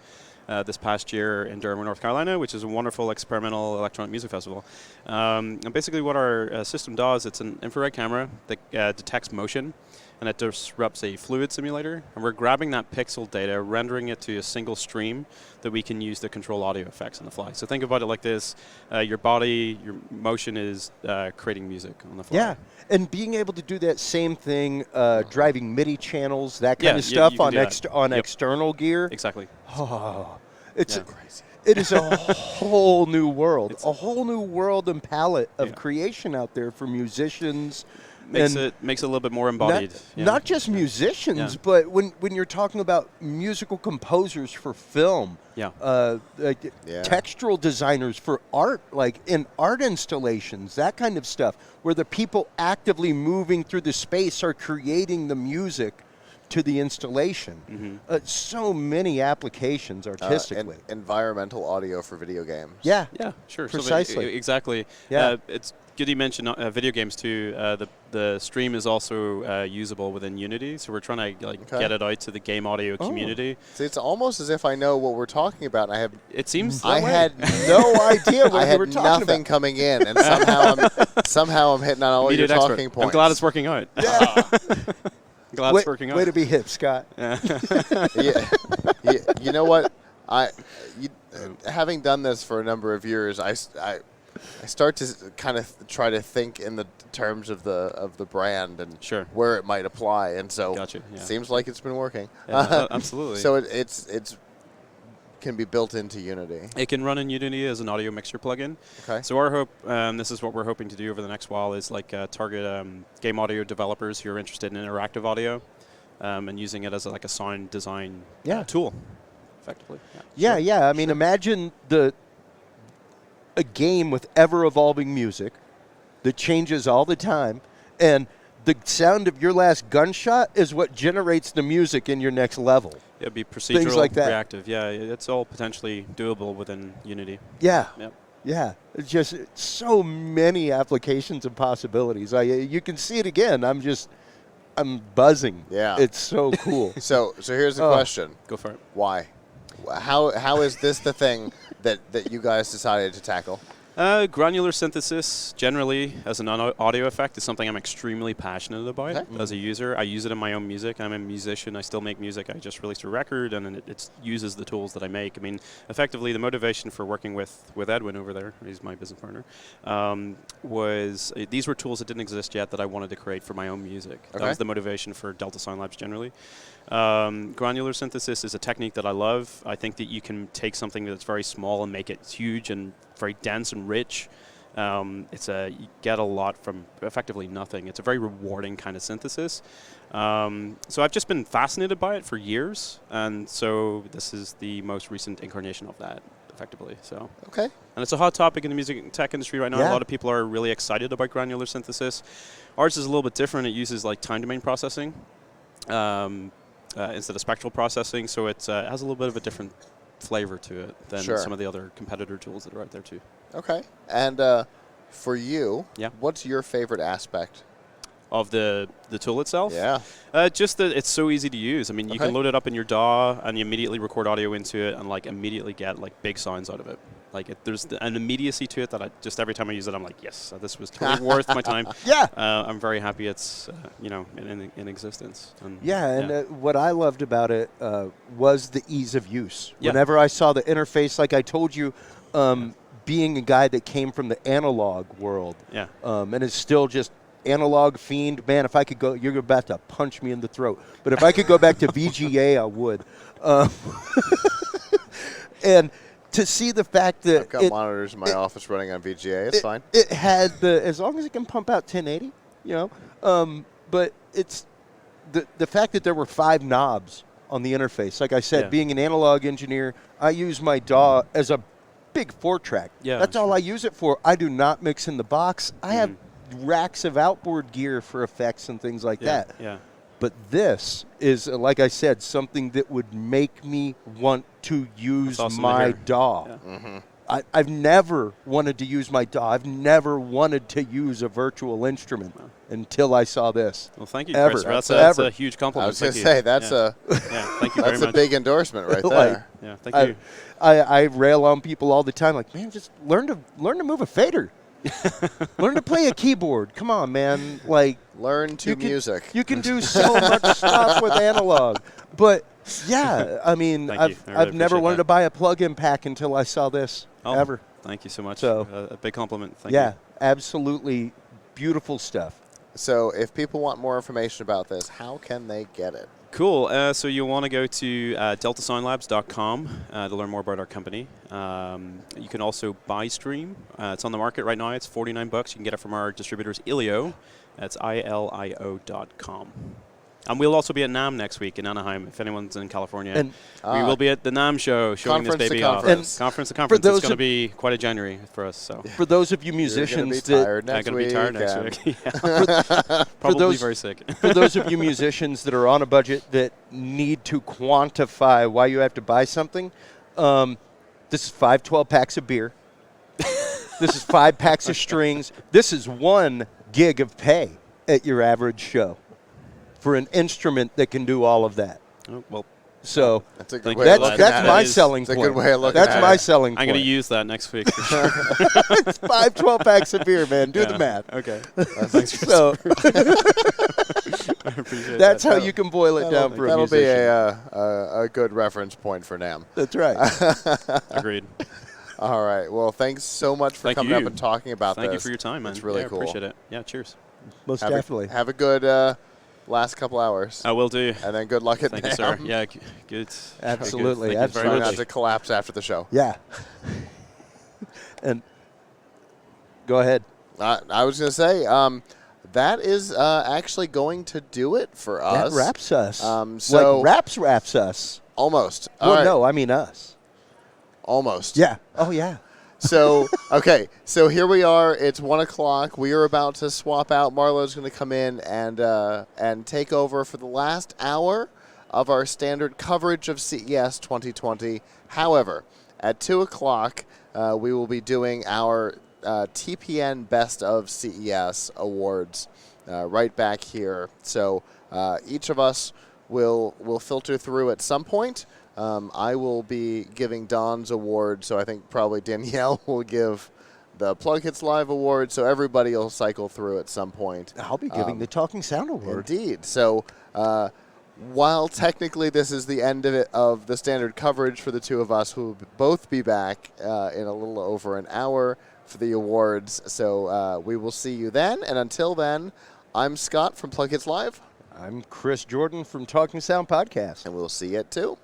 this past year in Durham, North Carolina, which is a wonderful experimental electronic music festival. And basically what our system does, it's an infrared camera that detects motion, and it disrupts a fluid simulator. And we're grabbing that pixel data, rendering it to a single stream that we can use to control audio effects on the fly. So think about it like this. Your body, your motion is creating music on the fly. Yeah, and being able to do that same thing, driving MIDI channels, that kind of you stuff can on external gear. Exactly. Oh, it's crazy. It is a whole new world, a whole new world and palette of creation out there for musicians. Makes it a little bit more embodied. Not just musicians, but when you're talking about musical composers for film, textural designers for art, like in art installations, that kind of stuff, where the people actively moving through the space are creating the music to the installation. So many applications artistically. Environmental audio for video games. Yeah, sure. Precisely. So exactly. Yeah. It's good you mentioned video games too. The stream is also usable within Unity, so we're trying to get it out to the game audio community. See, it's almost as if I know what we're talking about. And I have. It seems. I had no idea what I we were had talking nothing about. coming in, and somehow I'm hitting on all your talking points. I'm glad it's working out. Yeah. Glad it's working out. Way to be hip, Scott. You know what? Having done this for a number of years, I start to kind of try to think in the terms of the brand and where it might apply, and so it seems like it's been working. Yeah, absolutely. So it's can be built into Unity. It can run in Unity as an audio mixer plugin. Okay. So our hope, this is what we're hoping to do over the next while, is target game audio developers who are interested in interactive audio, and using it as a sound design tool, effectively. Yeah. I mean, imagine a game with ever-evolving music that changes all the time, and the sound of your last gunshot is what generates the music in your next level. It'd be procedural, Things like that. reactive. Yeah, it's all potentially doable within Unity. Yeah. Yep. Yeah, it's just so many applications and possibilities. You can see it again. I'm buzzing. Yeah. It's so cool. So here's the question. Go for it. Why? How is this the thing that you guys decided to tackle? Granular synthesis, generally, as an audio effect, is something I'm extremely passionate about as a user. I use it in my own music. I'm a musician. I still make music. I just released a record, and it uses the tools that I make. I mean, effectively, the motivation for working with Edwin over there, he's my business partner, was these were tools that didn't exist yet that I wanted to create for my own music. That was the motivation for Delta Sound Labs generally. Granular synthesis is a technique that I love. I think that you can take something that's very small and make it huge and very dense and rich. You get a lot from effectively nothing. It's a very rewarding kind of synthesis. So I've just been fascinated by it for years, and so this is the most recent incarnation of that, effectively. So okay, and it's a hot topic in the music and tech industry right now. Yeah. A lot of people are really excited about granular synthesis. Ours is a little bit different. It uses like time domain processing instead of spectral processing, so it has a little bit of a different flavor to it than some of the other competitor tools that are out there too. Okay. And for you, what's your favorite aspect of the tool itself? Yeah. Just that it's so easy to use. I mean, you can load it up in your DAW and you immediately record audio into it and like immediately get like big sounds out of it. Like there's an immediacy to it that I just every time I use it, I'm like, yes, this was totally worth my time. Yeah. I'm very happy it's in existence. And what I loved about it was the ease of use. Yeah. Whenever I saw the interface, like I told you, being a guy that came from the analog world, and is still just analog fiend, man, if I could go, you're about to punch me in the throat. But if I could go back to VGA, I would. And to see the fact that I've got monitors in my office running on VGA, it's fine. It had as long as it can pump out 1080, but it's the fact that there were 5 knobs on the interface. Like I said, being an analog engineer, I use my DAW as a big 4-track. Yeah, that's all I use it for. I do not mix in the box. I have racks of outboard gear for effects and things like that. Yeah. But this is, like I said, something that would make me want to use awesome my to hear. DAW. Yeah. I've never wanted to use my DAW. I've never wanted to use a virtual instrument until I saw this. Well, thank you, Ever. Chris. That's a huge compliment. I was going to say, that's thank you very that's much. a big endorsement right there. Yeah, thank you. I rail on people all the time, like, man, just learn to move a fader. Learn to play a keyboard. Come on, man. Like, learn music. You can do so much stuff with analog. But yeah, I mean, I've never wanted to buy a plug-in pack until I saw this ever. Thank you so much. So a big compliment. Thank you. Yeah, absolutely beautiful stuff. So if people want more information about this, how can they get it? Cool. So you'll want to go to deltasoundlabs.com to learn more about our company. You can also buy Stream. It's on the market right now. It's $49. You can get it from our distributors, Ilio. That's ILIO.com. And we'll also be at NAMM next week in Anaheim, if anyone's in California. And we will be at the NAMM show showing this baby off. Conference to conference. It's going to be quite a January for us. So for those of you musicians I'm going to be tired next week. Probably very sick. For those of you musicians that are on a budget that need to quantify why you have to buy something, this is 5 12-packs of beer. This is 5 packs of strings. This is 1 gig of pay at your average show for an instrument that can do all of that. Oh, well, so that's a good way of looking that's at my it. selling It's a point. good way of looking That's at my it. selling point. I'm going to use that next week for sure. It's 5 12-packs of beer, man. Do the math. Okay. Thanks, so I appreciate that's that. how you can boil it down for a That'll be musician. a good reference point for NAMM. That's right. Agreed. All right. Well, thanks so much for coming up and talking about Thank this. you for your time, man. It's really Yeah, cool. Appreciate it. Yeah, cheers. Most have definitely. Have a good last couple hours. I will do. And then good luck at Thank NAMM. you, sir. Yeah, good. Absolutely. Good. Thank Absolutely. you Try very not much. to collapse after the show. Yeah. And go ahead. I was going to say, that is actually going to do it for us. That wraps us. So like wraps us. Almost. Well, All right. no, I mean us. Almost. Yeah. Oh, yeah. So, okay. So here we are. It's 1 o'clock. We are about to swap out. Marlo's going to come in and take over for the last hour of our standard coverage of CES 2020. However, at 2 o'clock, we will be doing our TPN Best of CES awards right back here. So each of us will filter through at some point. I will be giving Don's award, so I think probably Danielle will give the Plug Hits Live award, so everybody will cycle through at some point. I'll be giving the Talking Sound award. Indeed. So while technically this is the end of the standard coverage for the two of us, who will both be back in a little over an hour for the awards. So we will see you then. And until then, I'm Scott from Plug Hits Live. I'm Chris Jordan from Talking Sound Podcast. And we'll see you at 2.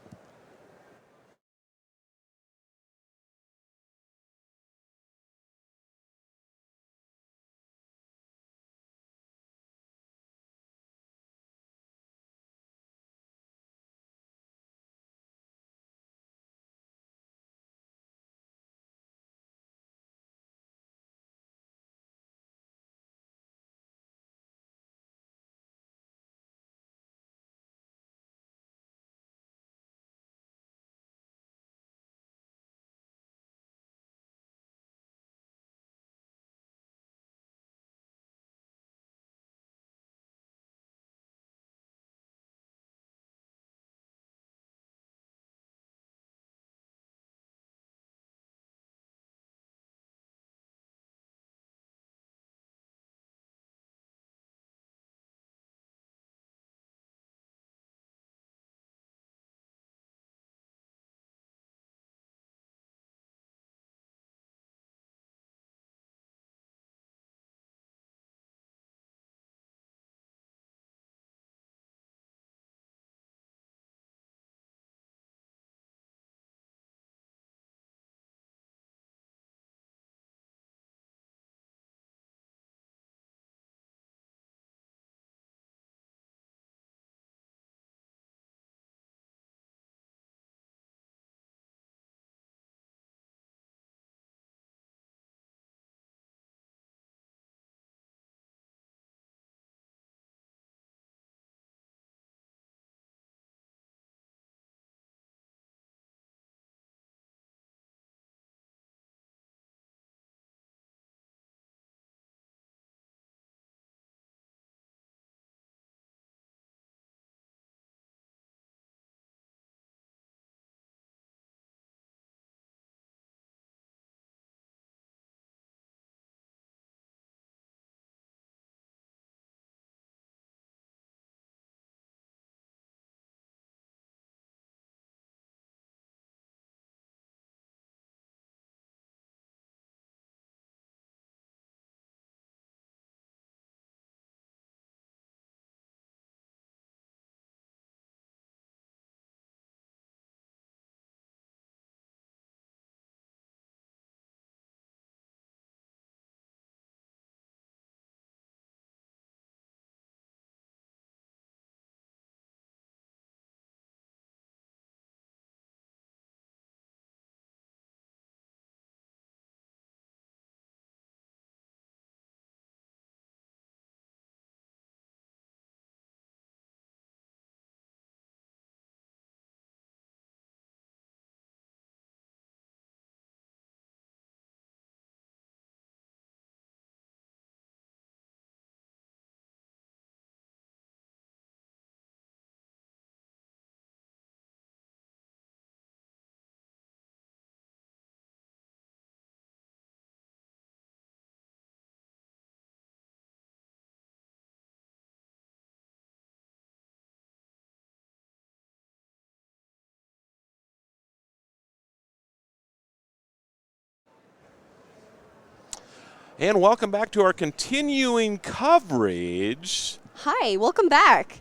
And welcome back to our continuing coverage. Hi, welcome back.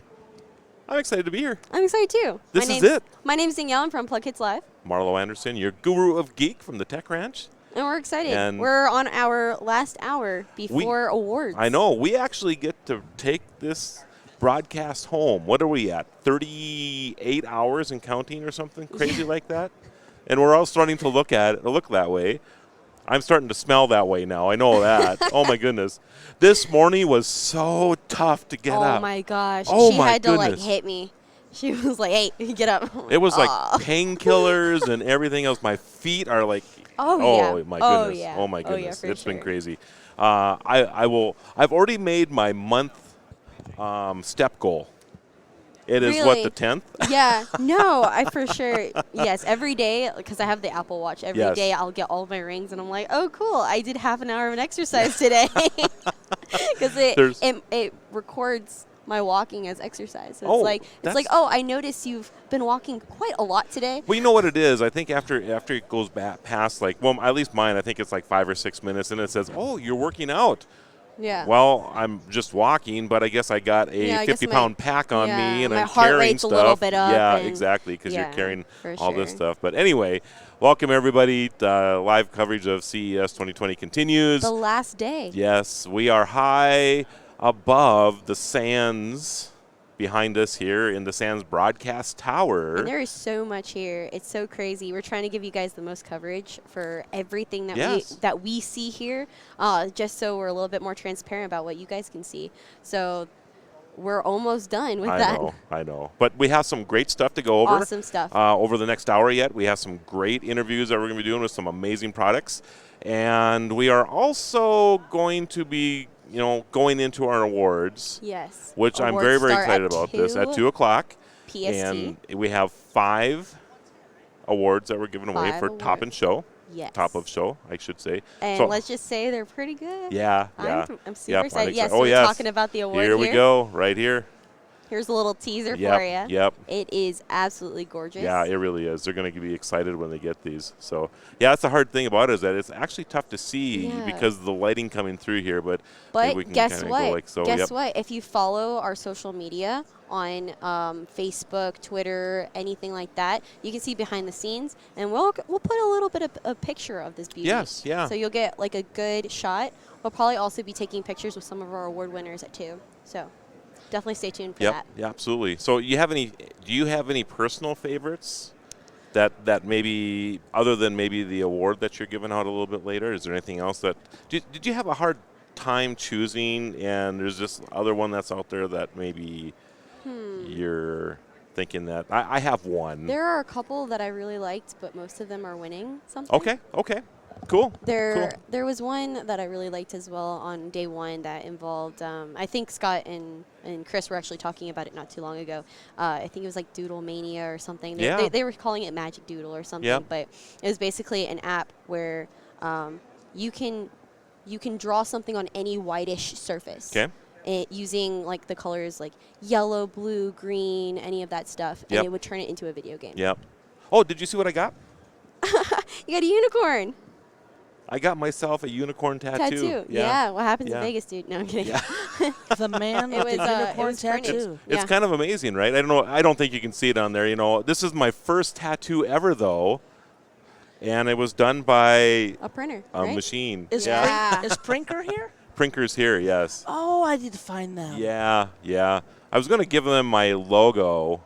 I'm excited to be here. I'm excited too. This is it. My name's Danielle. I'm from Plug Hits Live. Marlo Anderson, your guru of geek from the Tech Ranch. And we're excited. And we're on our last hour before awards. I know. We actually get to take this broadcast home. What are we at? 38 hours and counting or something crazy like that? And we're all starting to look that way. I'm starting to smell that way now. I know that. Oh, my goodness. This morning was so tough to get up. Oh, my gosh. Oh, she my had goodness. to, hit me. She was like, hey, get up. It was like painkillers and everything else. My feet are like Oh, yeah. My Oh, goodness. yeah. Oh my Oh, yeah, goodness. for It's been sure. crazy. I've already made my month step goal. It is what, the 10th? Yeah. No, I for sure. Yes, every day, because I have the Apple Watch. Every Yes. day I'll get all my rings, and I'm like, oh, cool. I did half an hour of an exercise today. Because it records my walking as exercise. So Oh, it's like, oh, I notice you've been walking quite a lot today. Well, you know what it is? I think after it goes back past, like, well, at least mine, I think it's like 5 or 6 minutes, and it says, oh, you're working out. Yeah. Well, I'm just walking, but I guess I got a Yeah, I guess 50-pound pack on me, and my I'm heart carrying rate's stuff. a little bit up, Yeah, and exactly, because you're yeah, carrying for all this sure. stuff. But anyway, welcome everybody. Live coverage of CES 2020 continues. The last day. Yes, we are high above the Sands behind us here in the Sands Broadcast Tower. And there is so much here. It's so crazy. We're trying to give you guys the most coverage for everything that Yes. we see here, just so we're a little bit more transparent about what you guys can see. So we're almost done with that. I know. But we have some great stuff to go over. Awesome stuff. Over the next hour yet. We have some great interviews that we're going to be doing with some amazing products. And we are also going to be, going into our awards. Yes. Which I'm Awards very, very start excited at about this. At 2 2 o'clock. PST. And we have 5 awards that we're giving away 5 for Top in Show. Yes. Top of Show, I should say. And So- let's just say they're pretty good. Yeah. I'm super Yep, excited. I'm Yes, oh, we're yes. talking about the award Here we go, right here. Here's a little teaser Yep, for you. yep. It is absolutely gorgeous. Yeah, it really is. They're going to be excited when they get these. So, yeah, that's the hard thing about it is that it's actually tough to see Yeah. because of the lighting coming through here. But maybe we But can guess kinda what? Go like so. Guess Yep. what? If you follow our social media on Facebook, Twitter, anything like that, you can see behind the scenes, and we'll put a little bit of a picture of this beauty. Yes, yeah. So you'll get like a good shot. We'll probably also be taking pictures with some of our award winners at 2. So definitely stay tuned for Yep. that. Yeah, absolutely. So, do you have any personal favorites that maybe other than maybe the award that you're giving out a little bit later? Is there anything else that did you have a hard time choosing? And there's this other one that's out there that maybe you're thinking that I have one. There are a couple that I really liked, but most of them are winning something. Okay. Cool. There was one that I really liked as well on day 1 that involved, I think Scott and Chris were actually talking about it not too long ago. I think it was like Doodle Mania or something. Yeah. They were calling it Magic Doodle or something, Yep. but it was basically an app where you can draw something on any whitish surface. Okay. Using like the colors like yellow, blue, green, any of that stuff, Yep. and it would turn it into a video game. Yep. Oh, did you see what I got? You got a unicorn. I got myself a unicorn tattoo. Yeah. What happens Yeah. in Vegas, dude? No, I'm kidding. The man It with was, the it unicorn was pretty. tattoo. It's Yeah. kind of amazing, right? I don't know. I don't think you can see it on there. This is my first tattoo ever, though, and it was done by A printer, a right? machine. Is yeah. is Prinker here? Prinker's here, yes. Oh, I need to find them. Yeah. I was going to give them my logo,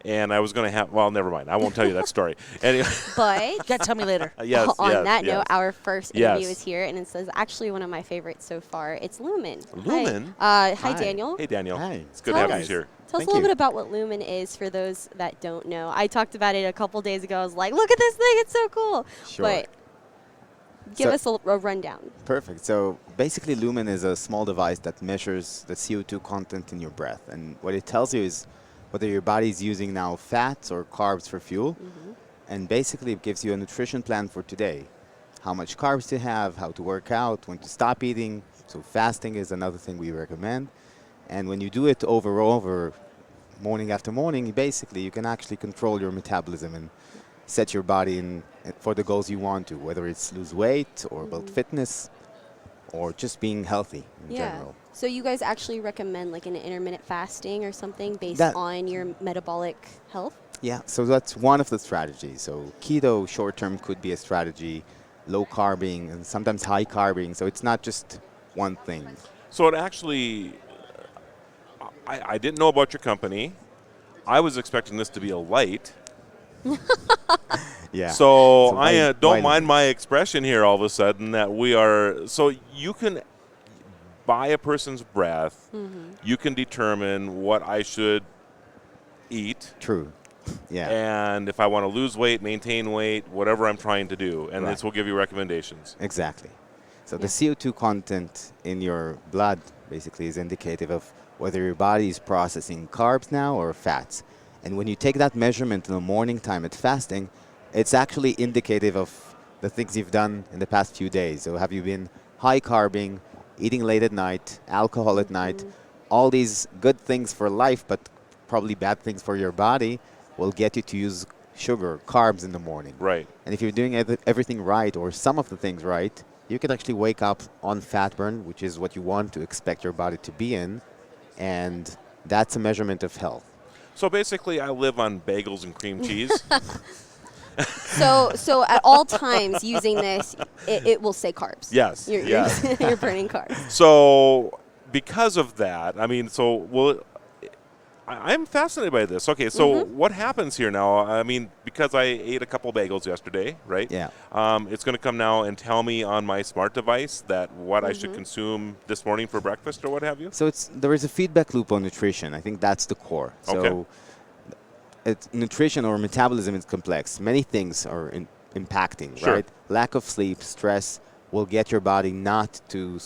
and I was going to have. Well, never mind. I won't tell you that story. Anyway. But You got to tell me later. Yes. on yes, that yes. note, our first interview Yes. is here, and it says actually one of my favorites so far. It's Lumen. Lumen? Hi, Hi. Daniel. Hey, Daniel. Hi. It's good Tell to have us- you here. Tell us a little bit about what Lumen is for those that don't know. I talked about it a couple days ago. I was like, look at this thing. It's so cool. Sure. But give So- us a rundown. Perfect. So basically, Lumen is a small device that measures the CO2 content in your breath. And what it tells you is whether your body is using now fats or carbs for fuel. And basically, it gives you a nutrition plan for today. How much carbs to have, how to work out, when to stop eating. So fasting is another thing we recommend. And when you do it over, morning after morning, basically, you can actually control your metabolism and set your body in for the goals you want to, whether it's lose weight or build fitness or just being healthy in general. So you guys actually recommend like an intermittent fasting or something based That- on your metabolic health? Yeah, so that's one of the strategies. So keto short term could be a strategy, low carbing and sometimes high carbing. So it's not just one thing. So it actually, I didn't know about your company. I was expecting this to be a light. Yeah. So So I why- don't why mind my expression here all of a sudden that we are, so you can, by a person's breath, you can determine what I should eat. True. Yeah. And if I want to lose weight, maintain weight, whatever I'm trying to do, and Right. this will give you recommendations. Exactly. So the CO2 content in your blood basically is indicative of whether your body is processing carbs now or fats. And when you take that measurement in the morning time at fasting, it's actually indicative of the things you've done in the past few days. So have you been high carbing, eating late at night, alcohol at night, all these good things for life, but probably bad things for your body will get you to use sugar, carbs in the morning. Right. And if you're doing everything right or some of the things right, you can actually wake up on fat burn, which is what you want to expect your body to be in, and that's a measurement of health. So basically, I live on bagels and cream cheese. So at all times using this, it will say carbs. Yes. You're burning carbs. So because of that, I mean, I'm fascinated by this. Okay, so what happens here now? I mean, because I ate a couple bagels yesterday, right? Yeah. It's going to come now and tell me on my smart device that what I should consume this morning for breakfast or what have you? So there is a feedback loop on nutrition. I think that's the core. So nutrition or metabolism is complex. Many things are impacting, Sure. right? Lack of sleep, stress will get your body not to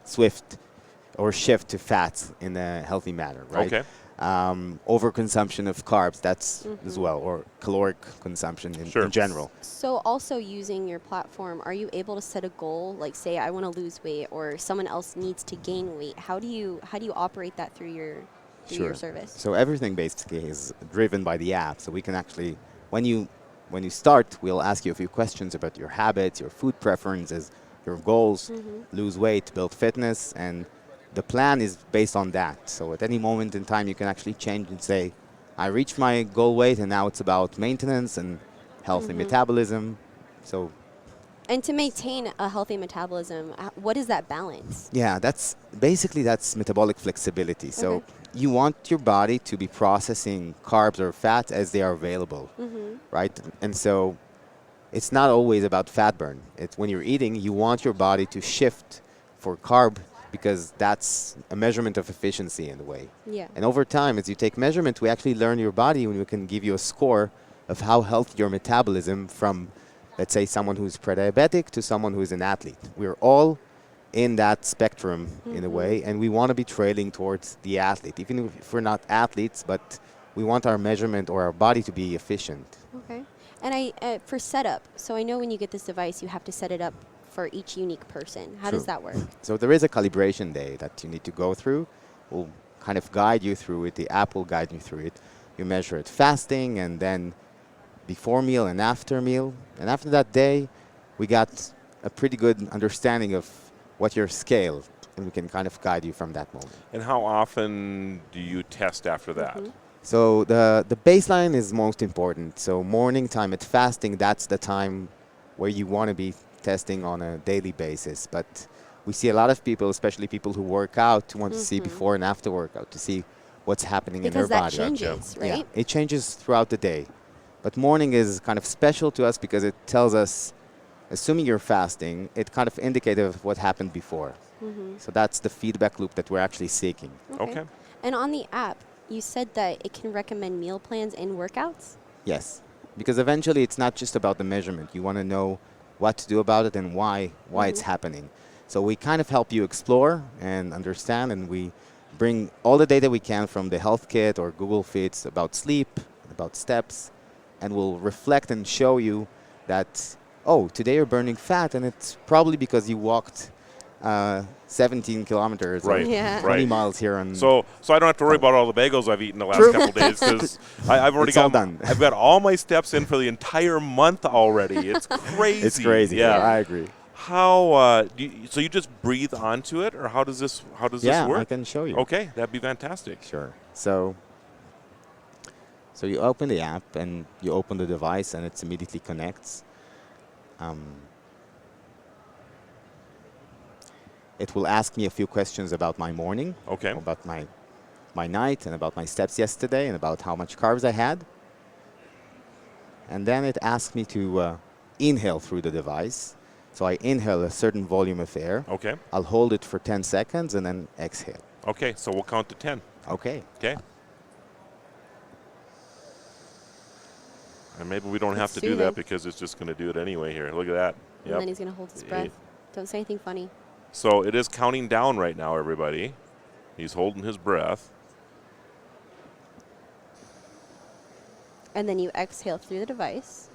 shift to fats in a healthy manner, right? Okay. Overconsumption of carbs, that's as well, or caloric consumption in general. So also using your platform, are you able to set a goal? Like say I want to lose weight or someone else needs to gain weight. How do you operate that through your service? So everything basically is driven by the app. So we can actually, when you start, we'll ask you a few questions about your habits, your food preferences, your goals, lose weight, build fitness, and the plan is based on that. So at any moment in time, you can actually change and say, I reached my goal weight, and now it's about maintenance and healthy metabolism. So. And to maintain a healthy metabolism, what is that balance? Yeah, that's metabolic flexibility. So you want your body to be processing carbs or fats as they are available, right? And so it's not always about fat burn. It's when you're eating, you want your body to shift for carb because that's a measurement of efficiency in a way. Yeah. And over time, as you take measurement, we actually learn your body and we can give you a score of how healthy your metabolism from, let's say, someone who's pre-diabetic to someone who's an athlete. We're all in that spectrum in a way, and we want to be trailing towards the athlete, even if we're not athletes, but we want our measurement or our body to be efficient. Okay. And for setup, so I know when you get this device, you have to set it up for each unique person. How does that work? So there is a calibration day that you need to go through. We'll kind of guide you through it. The app will guide you through it. You measure it fasting and then before meal and after meal. And after that day, we got a pretty good understanding of what your scale, and we can kind of guide you from that moment. And how often do you test after that? So the baseline is most important. So morning time at fasting, that's the time where you want to be testing on a daily basis. But we see a lot of people, especially people who work out, who want to see before and after workout to see what's happening in their body. Because that changes, right? Yeah, it changes throughout the day. But morning is kind of special to us because it tells us, assuming you're fasting, it kind of indicates what happened before. So that's the feedback loop that we're actually seeking. Okay. And on the app, you said that it can recommend meal plans and workouts? Yes, because eventually it's not just about the measurement. You want to know what to do about it and why it's happening. So we kind of help you explore and understand, and we bring all the data we can from the Health Kit or Google Fits about sleep, about steps, and we'll reflect and show you that, oh, today you're burning fat, and it's probably because you walked 17 kilometers or 20 miles here. So I don't have to worry about all the bagels I've eaten the last couple of days because I've already I've got all my steps in for the entire month already. It's crazy. It's crazy. Yeah, I agree. How so you just breathe onto it, or how does this work? Yeah, I can show you. Okay, that'd be fantastic. Sure. So you open the app and you open the device and it immediately connects. It will ask me a few questions about my morning, about my night, and about my steps yesterday, and about how much carbs I had. And then it asks me to inhale through the device. So I inhale a certain volume of air. Okay. I'll hold it for 10 seconds and then exhale. Okay, so we'll count to 10. Okay. Okay. And maybe we don't have to do soothing. that because it's just going to do it anyway here. Look at that. And then he's going to hold his breath. Don't say anything funny. So it is counting down right now, everybody. He's holding his breath. And then you exhale through the device.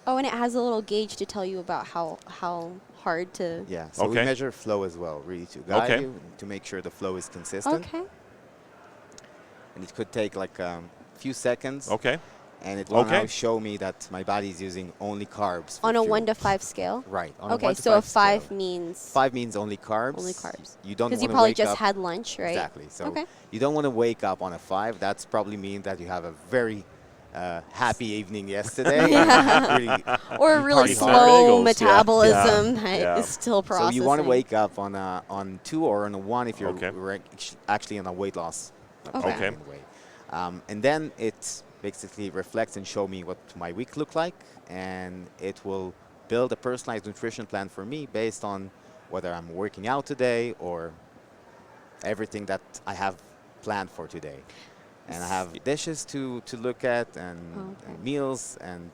Oh, and it has a little gauge to tell you about how hard to... Yeah, so we measure flow as well, really, to guide you, to make sure the flow is consistent. Okay. And it could take like a few seconds. Okay. And it will now show me that my body is using only carbs. On a 1 to 5 scale? Right. On okay, a 1 to so 5 a 5 scale. means... 5 means only carbs. Only carbs. You don't want to wake up... Because you probably just had lunch, right? Exactly. So okay. you don't want to wake up on a 5. That's probably mean that you have a very happy evening yesterday. Or a really slow metabolism that is still processing. So you want to wake up on 2 or on a 1 if you're actually on a weight loss. And then it basically reflects and show me what my week look like, and it will build a personalized nutrition plan for me based on whether I'm working out today or everything that I have planned for today. And I have dishes to look at and meals and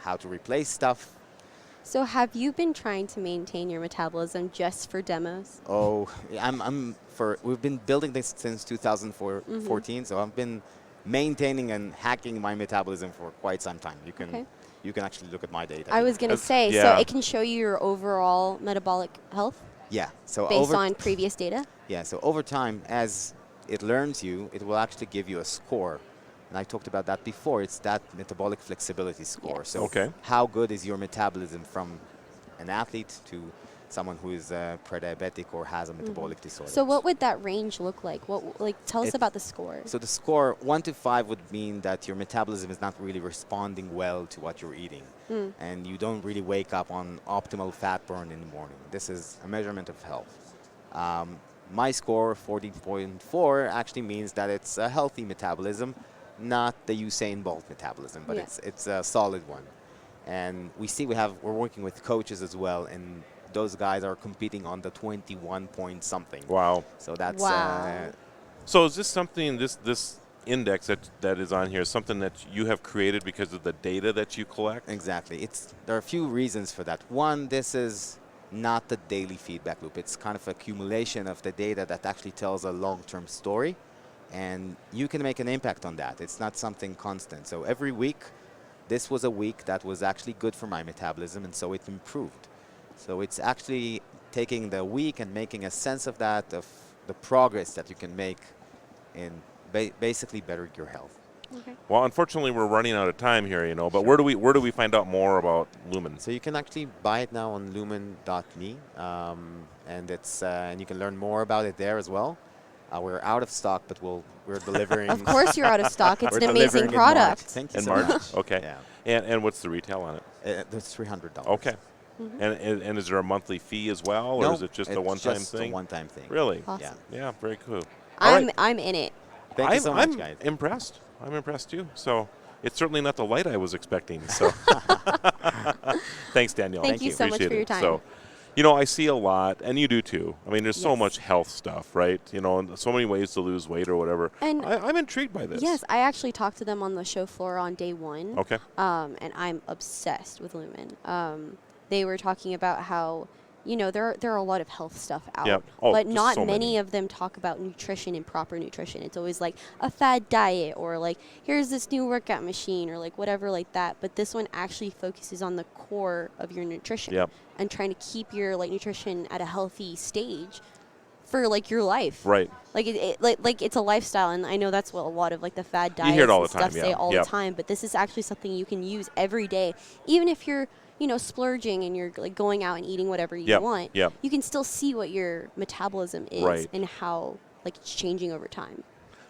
how to replace stuff. So have you been trying to maintain your metabolism just for demos? Oh, we've been building this since 2014, so I've been maintaining and hacking my metabolism for quite some time. You can actually look at my data. I was going to say, so it can show you your overall metabolic health? Yeah. So based on previous data? Yeah, so over time, as it learns you, it will actually give you a score. And I talked about that before. It's that metabolic flexibility score. Yes. So how good is your metabolism from an athlete to someone who is pre-diabetic or has a metabolic disorder? So what would that range look like? Tell us about the score. So the score 1 to 5 would mean that your metabolism is not really responding well to what you're eating. And you don't really wake up on optimal fat burn in the morning. This is a measurement of health. My score, 14.4, actually means that it's a healthy metabolism, not the Usain Bolt metabolism, but it's a solid one. And we see we're working with coaches as well, and those guys are competing on the 21 point something. Wow. So that's so is this something, this index that is on here, is something that you have created because of the data that you collect? Exactly. There are a few reasons for that. One, this is not the daily feedback loop. It's kind of accumulation of the data that actually tells a long-term story, and you can make an impact on that. It's not something constant. So every week, this was a week that was actually good for my metabolism, and so it improved. So it's actually taking the week and making a sense of that, of the progress that you can make in basically better your health. Okay. Well, unfortunately, we're running out of time here, but where do we find out more about Lumen? So you can actually buy it now on lumen.me, and it's and you can learn more about it there as well. We're out of stock, but we're delivering. Of course, you're out of stock. It's an amazing product. Thank you in so March. much. Okay. Yeah. And what's the retail on it? That's $300. Okay. And is there a monthly fee as well, or is it just a one-time just thing? A one-time thing. Really? Awesome. Yeah. Very cool. I'm in it. Thank you so much, guys. I'm impressed. I'm impressed too. So it's certainly not the light I was expecting. So thanks, Danielle. Thank you so much for your time. So, I see a lot, and you do too. I mean, there's so much health stuff, right? And so many ways to lose weight or whatever. And I'm intrigued by this. Yes, I actually talked to them on the show floor on day 1. Okay. And I'm obsessed with Lumen. They were talking about how, there are a lot of health stuff out. Yeah. Oh, but just not so many of them talk about nutrition and proper nutrition. It's always like a fad diet or like, here's this new workout machine or like whatever like that. But this one actually focuses on the core of your nutrition and trying to keep your nutrition at a healthy stage for your life. Right. Like it's a lifestyle, and I know that's what a lot of the fad diets hear it all and the time, stuff say all yeah. the time. But this is actually something you can use every day, even if you're splurging and you're going out and eating whatever you want. You can still see what your metabolism is and how it's changing over time.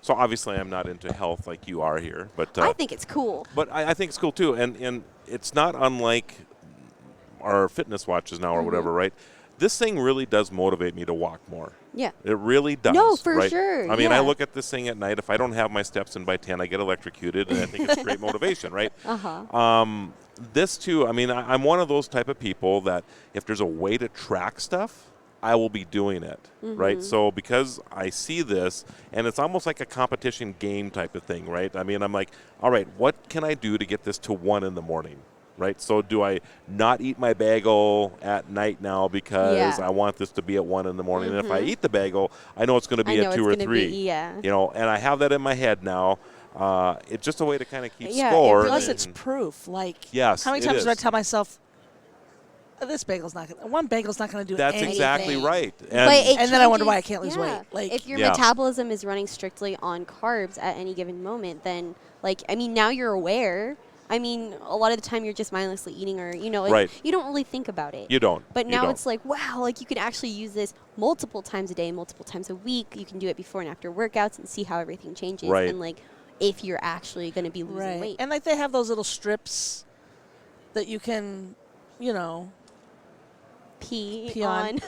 So obviously I'm not into health like you are here, but I think it's cool. But I think it's cool too, and it's not unlike our fitness watches now or whatever, right? This thing really does motivate me to walk more. Yeah. It really does. No, for right? sure. I mean, I look at this thing at night. If I don't have my steps in by 10, I get electrocuted, and I think it's great motivation, right? This too, I mean, I'm one of those type of people that if there's a way to track stuff, I will be doing it, right? Mhm. So because I see this, and it's almost like a competition game type of thing, right? I mean, I'm like, all right, what can I do to get this to 1 in the morning, right? So do I not eat my bagel at night now because Yeah. I want this to be at 1 in the morning? And if I Mhm. eat the bagel, I know it's going to be I know at 2 it's or gonna 3. be- yeah. You know, and I have that in my head now. It's just a way to kind of keep Yeah, score. plus it's and- proof. Like, Yes, how many it times do I is. tell myself, this bagel's not gonna, one bagel's not going to do That's anything. exactly right. But And, it then I wonder why I changes- can't lose yeah. weight. Like, if your Yeah. metabolism is running strictly on carbs at any given moment, then like I mean now you're aware. I mean, a lot of the time you're just mindlessly eating, or you know, like, Right. you don't really think about it. You don't. But You now don't. it's like, wow, like you can actually use this multiple times a day, multiple times a week. You can do it before and after workouts and see how everything changes. Right. And like, if you're actually going to be losing right. weight. And like they have those little strips that you can, you know, pee on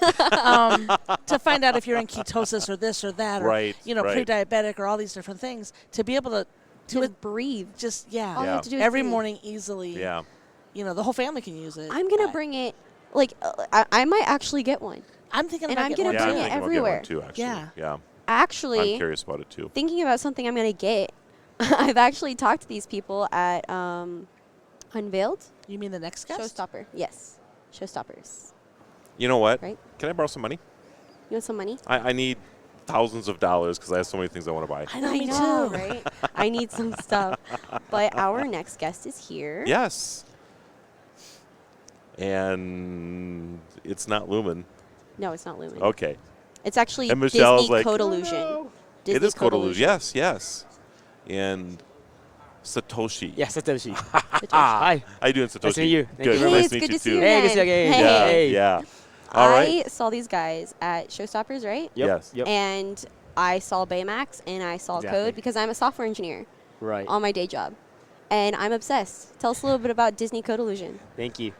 to find out if you're in ketosis or this or that, or Right, you know, right. pre-diabetic or all these different things, to be able to Just breathe. Just yeah, All you have to do is every breathe. morning easily. Yeah. You know, the whole family can use it. I'm gonna bring it. Like, I might actually get one. I'm thinking and about I'm getting gonna yeah, I'm bring it thinking about everywhere. getting one too, actually. Yeah. Yeah. Actually, I'm curious about it too. Thinking about something I'm gonna get. I've actually talked to these people at Unveiled. You mean the next guest? Showstopper. Yes, Showstoppers. You know what? Right. Can I borrow some money? You want some money? I need thousands of dollars because I have so many things I want to buy. I know, right? I need some stuff. But our next guest is here. Yes. And it's not Lumen. No, it's not Lumen. Okay. It's actually And Michelle's Disney like, Code "Oh, Illusion. no." Disney It is Code Illusion. Illusion. Yes, yes. And Satoshi. Yeah, Satoshi. Hi. How you doing, Satoshi? Nice to meet you. Thank Good. you very Nice much. to meet good you to see too. you Hey, good to see you again. Yeah, Hey. yeah. All right. I saw these guys at Showstoppers, right? Yep. Yes. Yep. And I saw Baymax and I saw Exactly. Code because I'm a software engineer Right. on my day job. And I'm obsessed. Tell us a little bit about Disney Code Illusion. Thank you.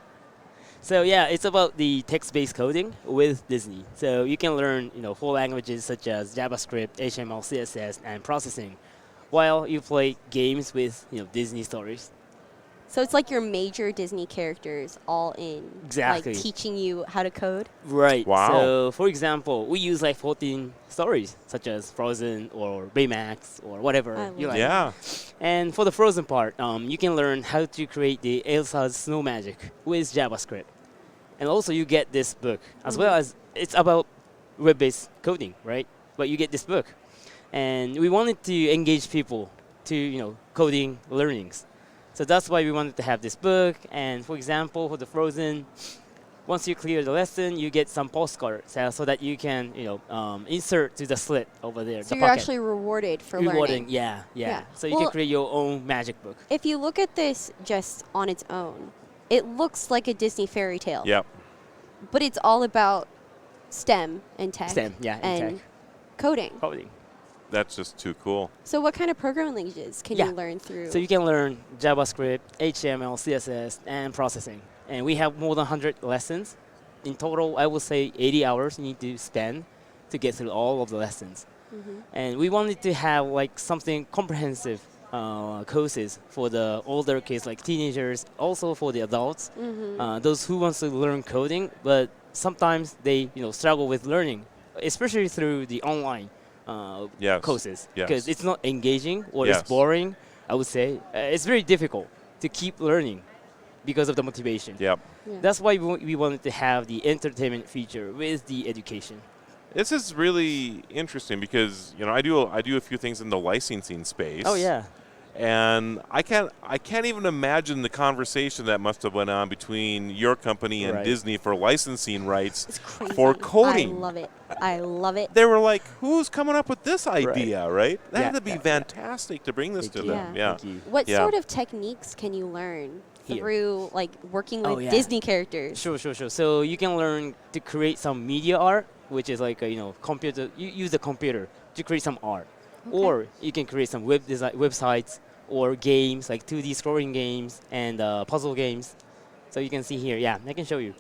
So yeah, it's about the text-based coding with Disney. So you can learn, you know, full languages such as JavaScript, HTML, CSS, and processing, while you play games with, you know, Disney stories. So it's like your major Disney characters all in. Exactly. Like teaching you how to code. Right. Wow. So for example, we use like 14 stories such as Frozen or Baymax or whatever I you love like. Yeah. And for the Frozen part, you can learn how to create the Elsa's snow magic with JavaScript. And also you get this book, as well as it's about web-based coding, right? But you get this book. And we wanted to engage people to, you know, coding learnings. So that's why we wanted to have this book. And for example, for the Frozen, once you clear the lesson, you get some postcards so that you can, you know, insert to the slit over there. So the you're pocket. actually rewarded for Rewarding, learning. yeah. So you Well, can create your own magic book. If you look at this just on its own, it looks like a Disney fairy tale. Yep. But it's all about STEM and tech. STEM, yeah, and and tech. coding. Coding. That's just too cool. So what kind of programming languages can Yeah. you learn through? So you can learn JavaScript, HTML, CSS, and processing. And we have more than 100 lessons. In total, I would say 80 hours you need to spend to get through all of the lessons. Mhm. And we wanted to have like something comprehensive courses for the older kids, like teenagers, also for the adults, Mhm. those who wants to learn coding, but sometimes they, you know, struggle with learning, especially through the online Yes. courses, Yes. because it's not engaging or Yes. it's boring. I would say it's very difficult to keep learning because of the motivation. Yep. Yeah. That's why we wanted to have the entertainment feature with the education. This is really interesting because I do a few things in the licensing space. Oh yeah. And I can't even imagine the conversation that must have went on between your company and Right. Disney for licensing rights It's crazy. for coding. I love it. I love it. They were like, "Who's coming up with this idea?" Right? That Yeah, had to be fantastic to bring this to you. them. Yeah. Yeah. Thank you. What Yeah. sort of techniques can you learn Here. through like working Oh, with yeah. Disney characters? Sure. So you can learn to create some media art, which is like computer. You use the computer to create some art, or you can create some websites or games like 2D scrolling games and puzzle games. So you can see here. Yeah, I can show you.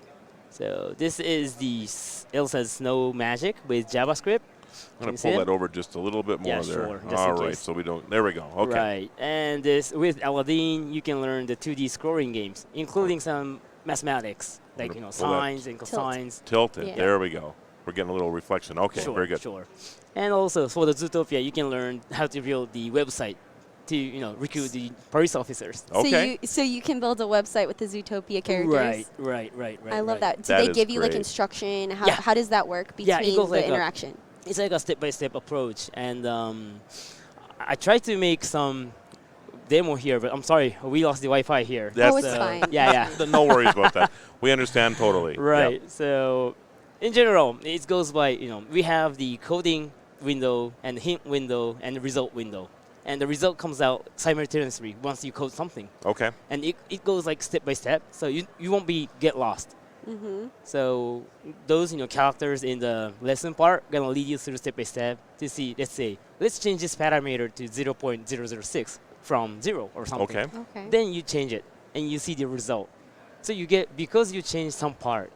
So this is the Elsa's Snow Magic with JavaScript. I'm going to pull that over just a little bit more Yeah, there. sure, just All in right, case. so we don't. There we go. Okay. Right, and this with Aladdin, you can learn the 2D scoring games, including some mathematics, like Pull that- sines and Tilt. cosines. Tilt it. Yeah. There we go. We're getting a little reflection. Okay, Sure, very good. Sure. And also for the Zootopia, you can learn how to build the website to recruit the police officers. So you can build a website with the Zootopia characters. Right. I love that. Do That they is give you like great. instruction? Yeah. How does that work Yeah, it between goes the like interaction? It's like a step-by-step approach, and I tried to make some demo here, but I'm sorry, we lost the Wi-Fi here. That's it's fine. Yeah. No worries about that. We understand totally. Right. Yep. So, in general, it goes by we have the coding window and the hint window and the result window, and the result comes out simultaneously once you code something. Okay. And it goes like step by step, so you won't get lost. Mm-hmm. So those characters in the lesson part gonna lead you through step by step to see. Let's change this parameter to 0.006 from 0 or something. Okay. Then you change it and you see the result. So you get, because you changed some part,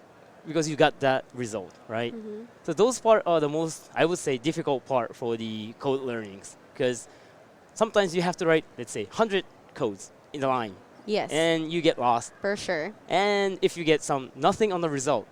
because you got that result, right? Mm-hmm. So those part are the most, I would say, difficult part for the code learnings, because sometimes you have to write, let's say, 100 codes in a line. Yes. And you get lost. For sure. And if you get nothing on the result,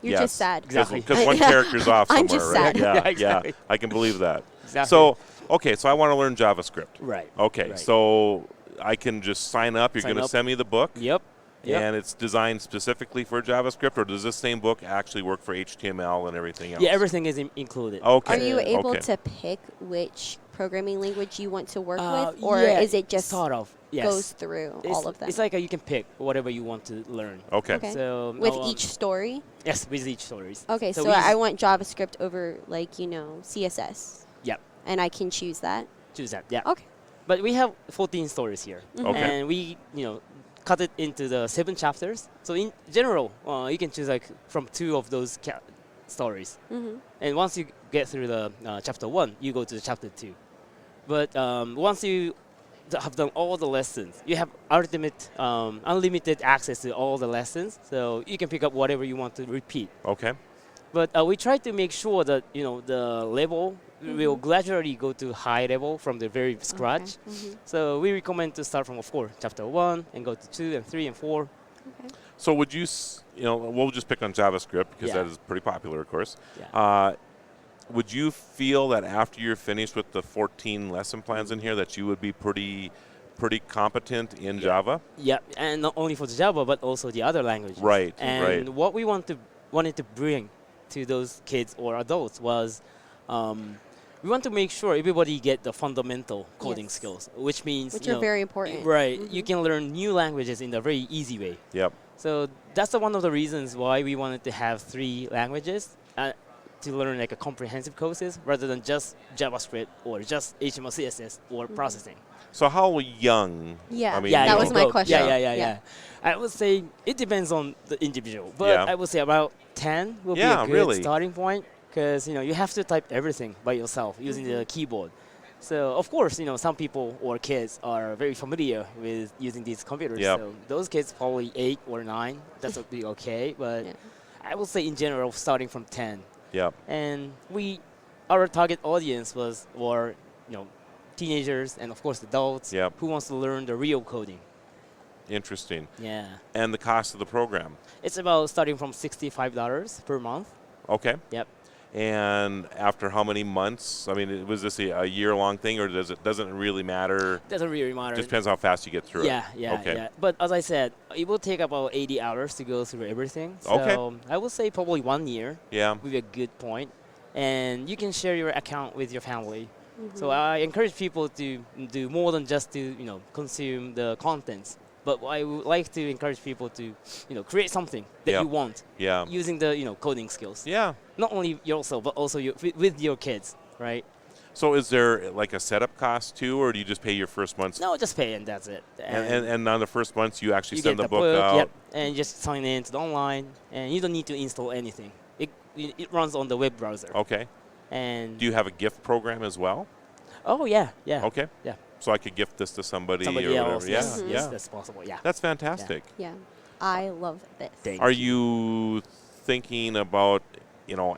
You're just sad. Exactly. Because one character's off somewhere, I'm just right? sad. Yeah, exactly. yeah. I can believe that. Exactly. So, okay, so I want to learn JavaScript. Right. Okay, Right. so I can just sign up. You're Sign going to up. send me the book. Yep. And it's designed specifically for JavaScript, or does this same book actually work for HTML and everything else? Yeah, everything is included. Okay. Are you able Okay. to pick which programming language you want to work with, or yeah, is it just sort of goes through all of them? It's like you can pick whatever you want to learn. Okay. So with each story? Yes, with each stories. Okay, so we I want JavaScript over CSS. Yep. And I can choose that? Choose that, yeah. Okay. But we have 14 stories here. Mhm. Okay. And we, cut it into the 7 chapters. So in general, you can choose from 2 of those stories. Mm-hmm. And once you get through the chapter 1, you go to the chapter 2. But once you have done all the lessons, you have unlimited access to all the lessons. So you can pick up whatever you want to repeat. Okay. But we try to make sure that the level will gradually go to high level from the very scratch. Mm-hmm. So we recommend to start from, of course, chapter 1 and go to 2 and 3 and 4. Okay. So would you, we'll just pick on JavaScript because Yeah. that is pretty popular, of course. Yeah. Would you feel that after you're finished with the 14 lesson plans in here that you would be pretty competent in Java? Yeah, and not only for the Java, but also the other languages. Right, And right. what we wanted to bring to those kids or adults was we want to make sure everybody get the fundamental coding Yes. skills, which means Which are very important. Right, Mhm. you can learn new languages in a very easy way. Yep. So that's one of the reasons why we wanted to have 3 languages to learn a comprehensive courses rather than just JavaScript or just HTML, CSS or processing. So how young? Yeah, I mean, that was my question. Yeah. I would say it depends on the individual, but Yeah. I would say about 10 will be Yeah, a good really. starting point because you have to type everything by yourself using the keyboard. So of course, some people or kids are very familiar with using these computers. Yep. So those kids probably 8 or 9, that would be okay. But I would say in general, starting from 10. Yep. And our target audience were teenagers and of course adults Yep. who wants to learn the real coding. Interesting. Yeah. And the cost of the program? It's about starting from $65 per month. Okay. Yep. And after how many months? I mean, was this a year-long thing, or doesn't it really matter? Doesn't really matter. Just depends how fast you get through it. Yeah. Okay. But as I said, it will take about 80 hours to go through everything. So Okay. I would say probably 1 year. Yeah. Would be a good point. And you can share your account with your family. Mm-hmm. So I encourage people to do more than just to consume the contents. But I would like to encourage people to create something that Yeah. you want. Yeah. Using the coding skills. Yeah. Not only yourself, but also with your kids, right? So is there like a setup cost too, or do you just pay your first month's? No, just pay and that's it. And on the first month, you actually you send get the book out. Yep, and just sign in to the online, and you don't need to install anything. It runs on the web browser. Okay. And Do you have a gift program as well? oh yeah. Okay. Yeah. So I could gift this to somebody, Somebody or else. whatever. Yes, Yeah. yes, Yeah. that's possible. Yeah. That's fantastic. Yeah. I love this. Are you thinking about,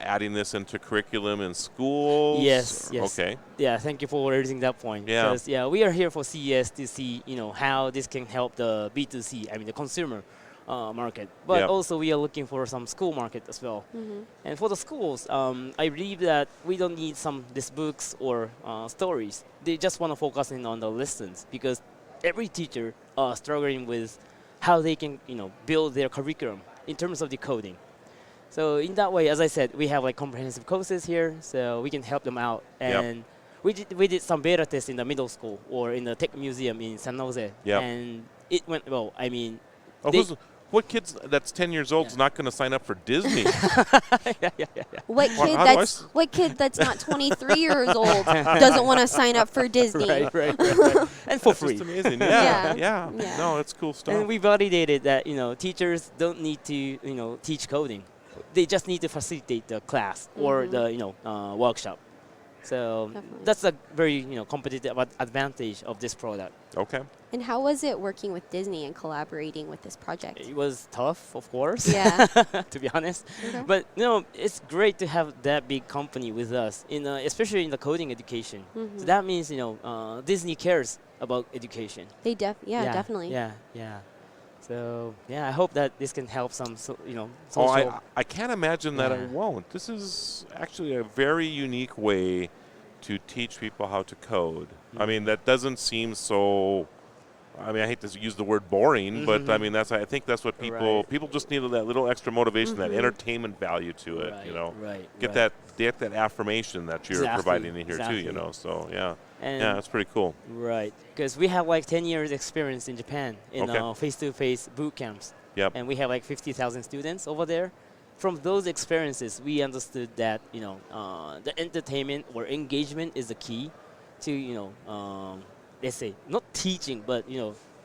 adding this into curriculum in schools? Yes. Okay. Yeah. Thank you for raising that point. Yeah. Because we are here for CES to see how this can help the B2C. I mean the consumer market, but Yep. also we are looking for some school market as well. And for the schools, I believe that we don't need these books or stories. They just want to focus in on the lessons because every teacher are struggling with how they can build their curriculum in terms of the coding. So in that way, as I said, we have like comprehensive courses here, so we can help them out. And we did some beta tests in the middle school or in the tech museum in San Jose, and it went well. I mean, what kids that's 10 years old is not going to sign up for Disney? What kid that's not 23 years old doesn't want to sign up for Disney? Right. And for free. It's amazing. Yeah. No, it's cool stuff. And we validated that teachers don't need to teach coding. They just need to facilitate the class or the workshop. So that's a very competitive advantage of this product. Okay. And how was it working with Disney and collaborating with this project? It was tough, of course. Yeah. To be honest, but it's great to have that big company with us especially in the coding education. So that means Disney cares about education. They definitely. Yeah. So I hope that this can help some social. I can't imagine that it won't. This is actually a very unique way to teach people how to code. I mean, that doesn't seem so. I mean, I hate to use the word boring, but I mean I think that's what people just need that little extra motivation, that entertainment value to it. Get that affirmation that you're providing in here too. So that's pretty cool. Right, because we have like 10 years experience in Japan in face-to-face boot camps. And we have like 50,000 students over there. From those experiences, we understood that the entertainment or engagement is the key to let's say not teaching, but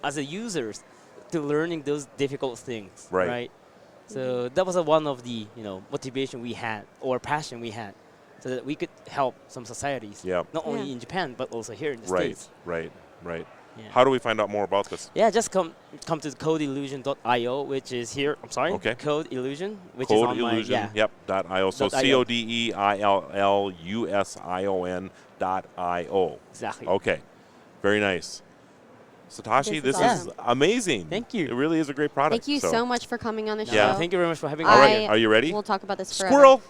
as a users to learning those difficult things. Right. So that was one of the motivation we had or passion we had, so that we could help some societies. Not only in Japan but also here in the States. Right. Yeah. How do we find out more about this? Yeah, just come to codeillusion.io, which is here. I'm sorry. Okay. Code Illusion, which is on my .io. So CODEILLUSION.io. Exactly. Okay. Very nice. Satoshi, this is amazing. Thank you. It really is a great product. Thank you so much for coming on the show. Yeah. Thank you very much for having me. All right. Are you ready? We'll talk about this forever. Squirrel.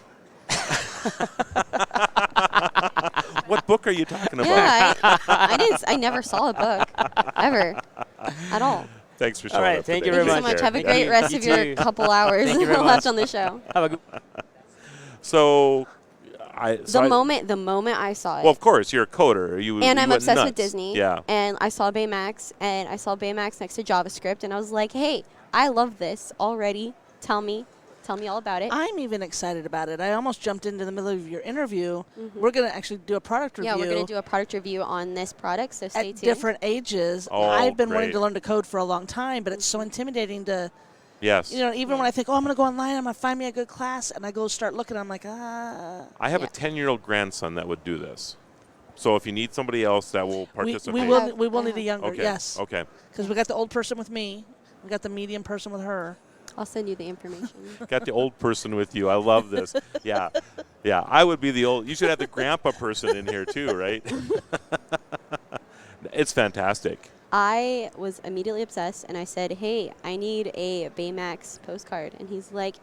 What book are you talking about? Yeah, I never saw a book ever at all. Thanks for showing up. All right, up thank today. you very much. much. Have a great rest of your couple hours left on the show. Have a good. So, the moment I saw it. Well, of course, you're a coder. And I'm went obsessed nuts. with Disney. Yeah. And I saw Baymax, next to JavaScript, and I was like, hey, I love this already. Tell me all about it. I'm even excited about it. I almost jumped into the middle of your interview. We're going to actually do a product review. Yeah, we're going to do a product review on this product, so stay tuned. At different ages. Oh, I've been wanting to learn to code for a long time, but it's so intimidating to... Yes. Even when I think, I'm going to go online, I'm going to find me a good class, and I go start looking, I'm like, I have a 10-year-old grandson that would do this. So if you need somebody else that will participate. We will need a younger, yes. Okay. Because we got the old person with me. We got the medium person with her. I'll send you the information. Got the old person with you. I love this. Yeah. I would be the old. You should have the grandpa person in here too, right? It's fantastic. I was immediately obsessed, and I said, hey, I need a Baymax postcard. And he's like,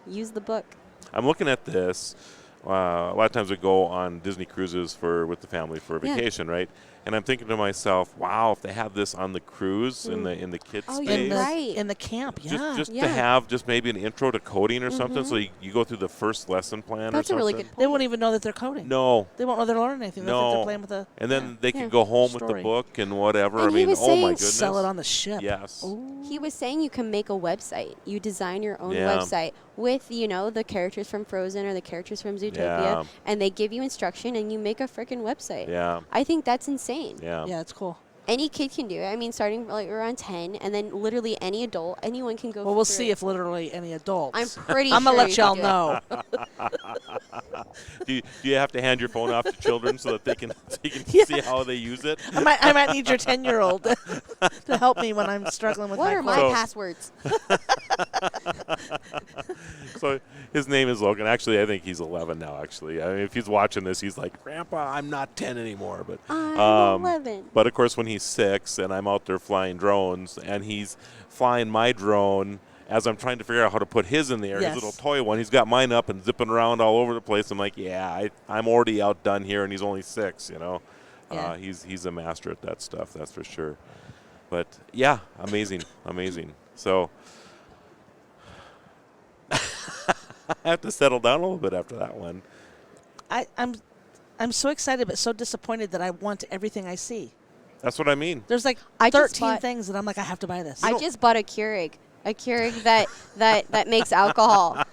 use the book. I'm looking at this. A lot of times we go on Disney cruises with the family for a vacation, right? And I'm thinking to myself, wow, if they have this on the cruise in the kids' space. In the camp, Just to have maybe an intro to coding or something, so you go through the first lesson plan That's or something. a really good point. They won't even know that they're coding. No. They won't know they're learning anything. They think they're playing with a And then they can go home with the book and whatever. And I mean, oh my goodness. Sell it on the ship. Yes. He was saying you can make a website. You design your own website with, the characters from Frozen or the characters from Zootopia, and they give you instruction, and you make a freaking website. Yeah. I think that's insane. Yeah, it's cool. Any kid can do it. I mean, starting around 10, and then literally any adult, anyone can go. Well, we'll see if literally any adults. I'm pretty I'm sure gonna let y'all you know. Do you have to hand your phone off to children so that they can see how they use it? I might need your 10-year-old to help me when I'm struggling with what my are my passwords? So his name is Logan. Actually, I think he's 11 now, actually. I mean, if he's watching this, he's like, Grandpa, I'm not 10 anymore. But I'm 11. But, of course, when he's 6 and I'm out there flying drones and he's flying my drone as I'm trying to figure out how to put his in the air, Yes. his little toy one, he's got mine up and zipping around all over the place. I'm like, yeah, I'm already outdone here, and he's only 6, you know. Yeah. He's a master at that stuff, that's for sure. But, yeah, amazing, amazing. So I have to settle down a little bit after that one. I'm so excited but so disappointed that I want everything I see. That's what I mean. There's like I just 13 bought- things that I'm like, I have to buy this. I just bought a Keurig that makes alcohol.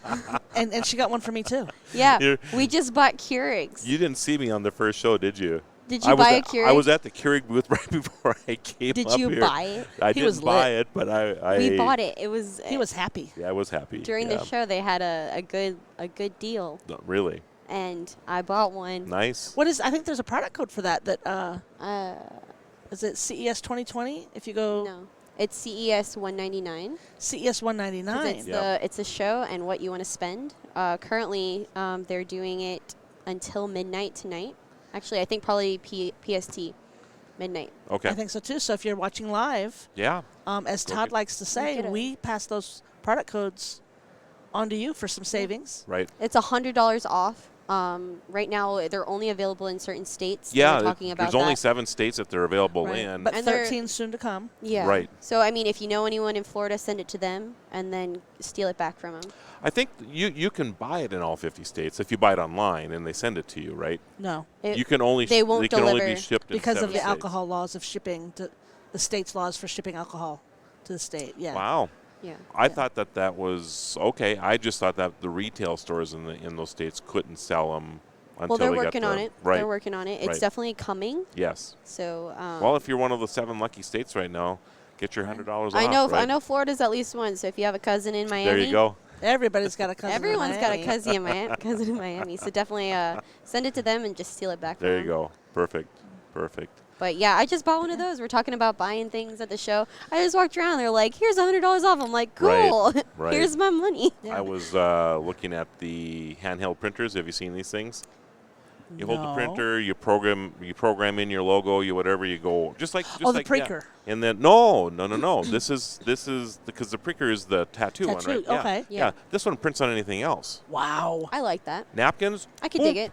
And she got one for me too. Yeah, You're- we just bought Keurigs. You didn't see me on the first show, did you? Did you buy a Keurig? I was at the Keurig booth right before I came Did up you here. buy it? I He didn't was buy lit. it, but I We bought it. It was He was happy. Yeah, I was happy. during yeah. the show. They had a good deal, No, really and I bought one. nice. What is? I think there's a product code for that. Is it CES 2020? If you go No, it's CES 199. CES 199. It's a show and what you want to spend. Currently, they're doing it until midnight tonight. Actually, I think probably PST midnight. Okay. I think so too. So if you're watching live, Yeah. as Go Todd get- likes to say, get it. we pass those product codes on to you for some savings. Right. It's $100 off. Right now, they're only available in certain states. Yeah, They're talking about there's only that. 7 states that they're available Right. in. But And they're- 13 soon to come. Yeah. Right. So, I mean, if you know anyone in Florida, send it to them and then steal it back from them. I think you can buy it in all 50 states if you buy it online and they send it to you, right? No. You can only they won't can only be deliver shipped in Because of 7 the states. alcohol laws of shipping, to the state's laws for shipping alcohol to the state. Yeah. Wow. Yeah. I thought that was okay. I just thought that the retail stores in those states couldn't sell them until Well, they're they got working the, on it. Right. They're working on it. It's Right. definitely coming. Yes. So. Well, if you're one of the 7 lucky states right now, get your $100 off. I know. Right? I know. Florida's at least one. So if you have a cousin in Miami, There you go. Everybody's got a cousin. Everyone's in got a Miami. cousin in Miami. Cousin in Miami. So definitely send it to them and just steal it back. There from you them. go. Perfect. Perfect. But yeah, I just bought one of those. We're talking about buying things at the show. I just walked around. They're like, "Here's $100 off." I'm like, Right, "Cool. right. Here's my money." I was looking at the handheld printers. Have you seen these things? You hold the No. printer, you program in your logo, you whatever, you go just like Oh, the like, yeah. Preaker. And then no. this is because the Preaker is the tattoo one, Tattoo, right? Yeah. okay. Yeah. This one prints on anything else. Wow. I like that. Napkins. I could dig it.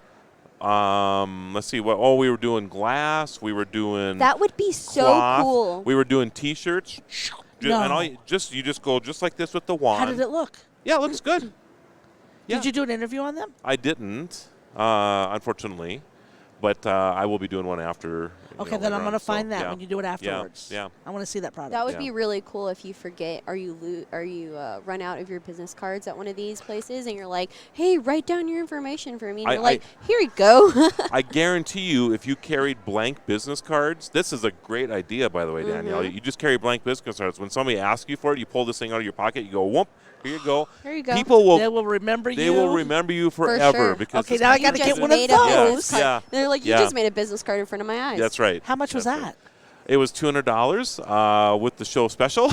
Let's see what. Oh, we were doing glass. We were doing That would be so cloth. cool. We were doing T-shirts. And all No. you just go just like this with the wand. How did it look? Yeah, it looks good. Yeah. Did you do an interview on them? I didn't, unfortunately, but I will be doing one after. Okay, then I'm later going on, to find so, that yeah. when you do it afterwards. Yeah. I want to see that product. That would Yeah. be really cool if you forget or you run out of your business cards at one of these places and you're like, "Hey, write down your information for me." And you're like, "Here you go." I guarantee you, if you carried blank business cards, this is a great idea, by the way, Danielle. Mhm. You just carry blank business cards. When somebody asks you for it, you pull this thing out of your pocket. You go, whoop, here you go. Here you go. People will. They will remember They you. will remember you For forever sure. because. Okay, this now I is- got to You get just one of made a business those. card. Yeah. They're like, "You Yeah. just made a business card in front of my eyes." That's right. How much was That's that? right. It was $200 with the show special,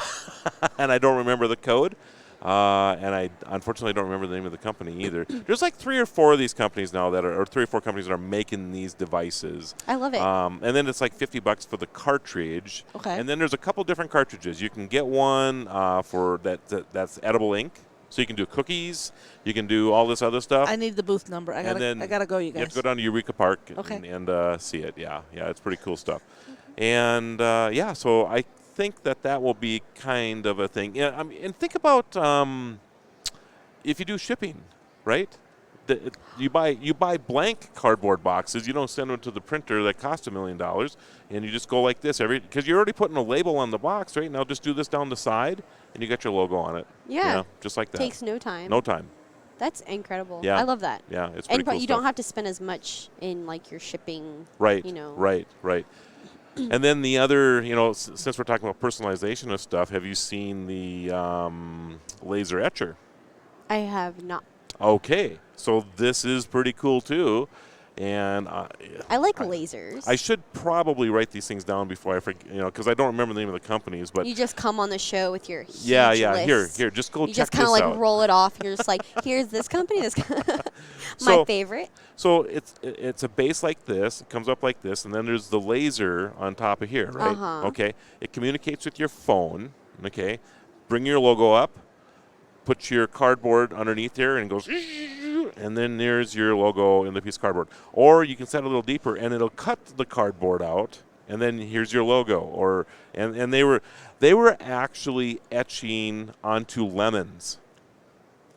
and I don't remember the code. And I unfortunately don't remember the name of the company either. There's like 3 or 4 of these companies now or 3 or 4 companies that are making these devices. I love it. And then it's like $50 for the cartridge. Okay. And then there's a couple different cartridges. You can get one for that's edible ink. So you can do cookies. You can do all this other stuff. I need the booth number. I And gotta go, you You have guys. to go down to Eureka Park Okay. and see it. Yeah, it's pretty cool stuff. And so I think that will be kind of a thing. Yeah, I mean, and think about if you do shipping, right? You buy blank cardboard boxes. You don't send them to the printer that cost $1 million, and you just go like this because you're already putting a label on the box, right? Now just do this down the side, and you got your logo on it. Yeah. You know, just like that. Takes no time. No time. That's incredible. Yeah. I love that. Yeah, it's And pretty cool you don't stuff. have to spend as much in like your shipping. Right. You know. Right. And then the other, since we're talking about personalization of stuff, have you seen the laser etcher? I have not. Okay, so this is pretty cool too. And I like lasers. I should probably write these things down before I forget, because I don't remember the name of the companies. But you just come on the show with your huge yeah. list. Here, just go you check just kind of this like out. roll it off. And you're just like, here's this company. This my So- favorite. So it's a base like this. It comes up like this, and then there's the laser on top of here, right? Uh-huh. Okay. It communicates with your phone. Okay. Bring your logo up. Put your cardboard underneath there, and it goes, and then there's your logo in the piece of cardboard. Or you can set a little deeper, and it'll cut the cardboard out, and then here's your logo. And they were actually etching onto lemons.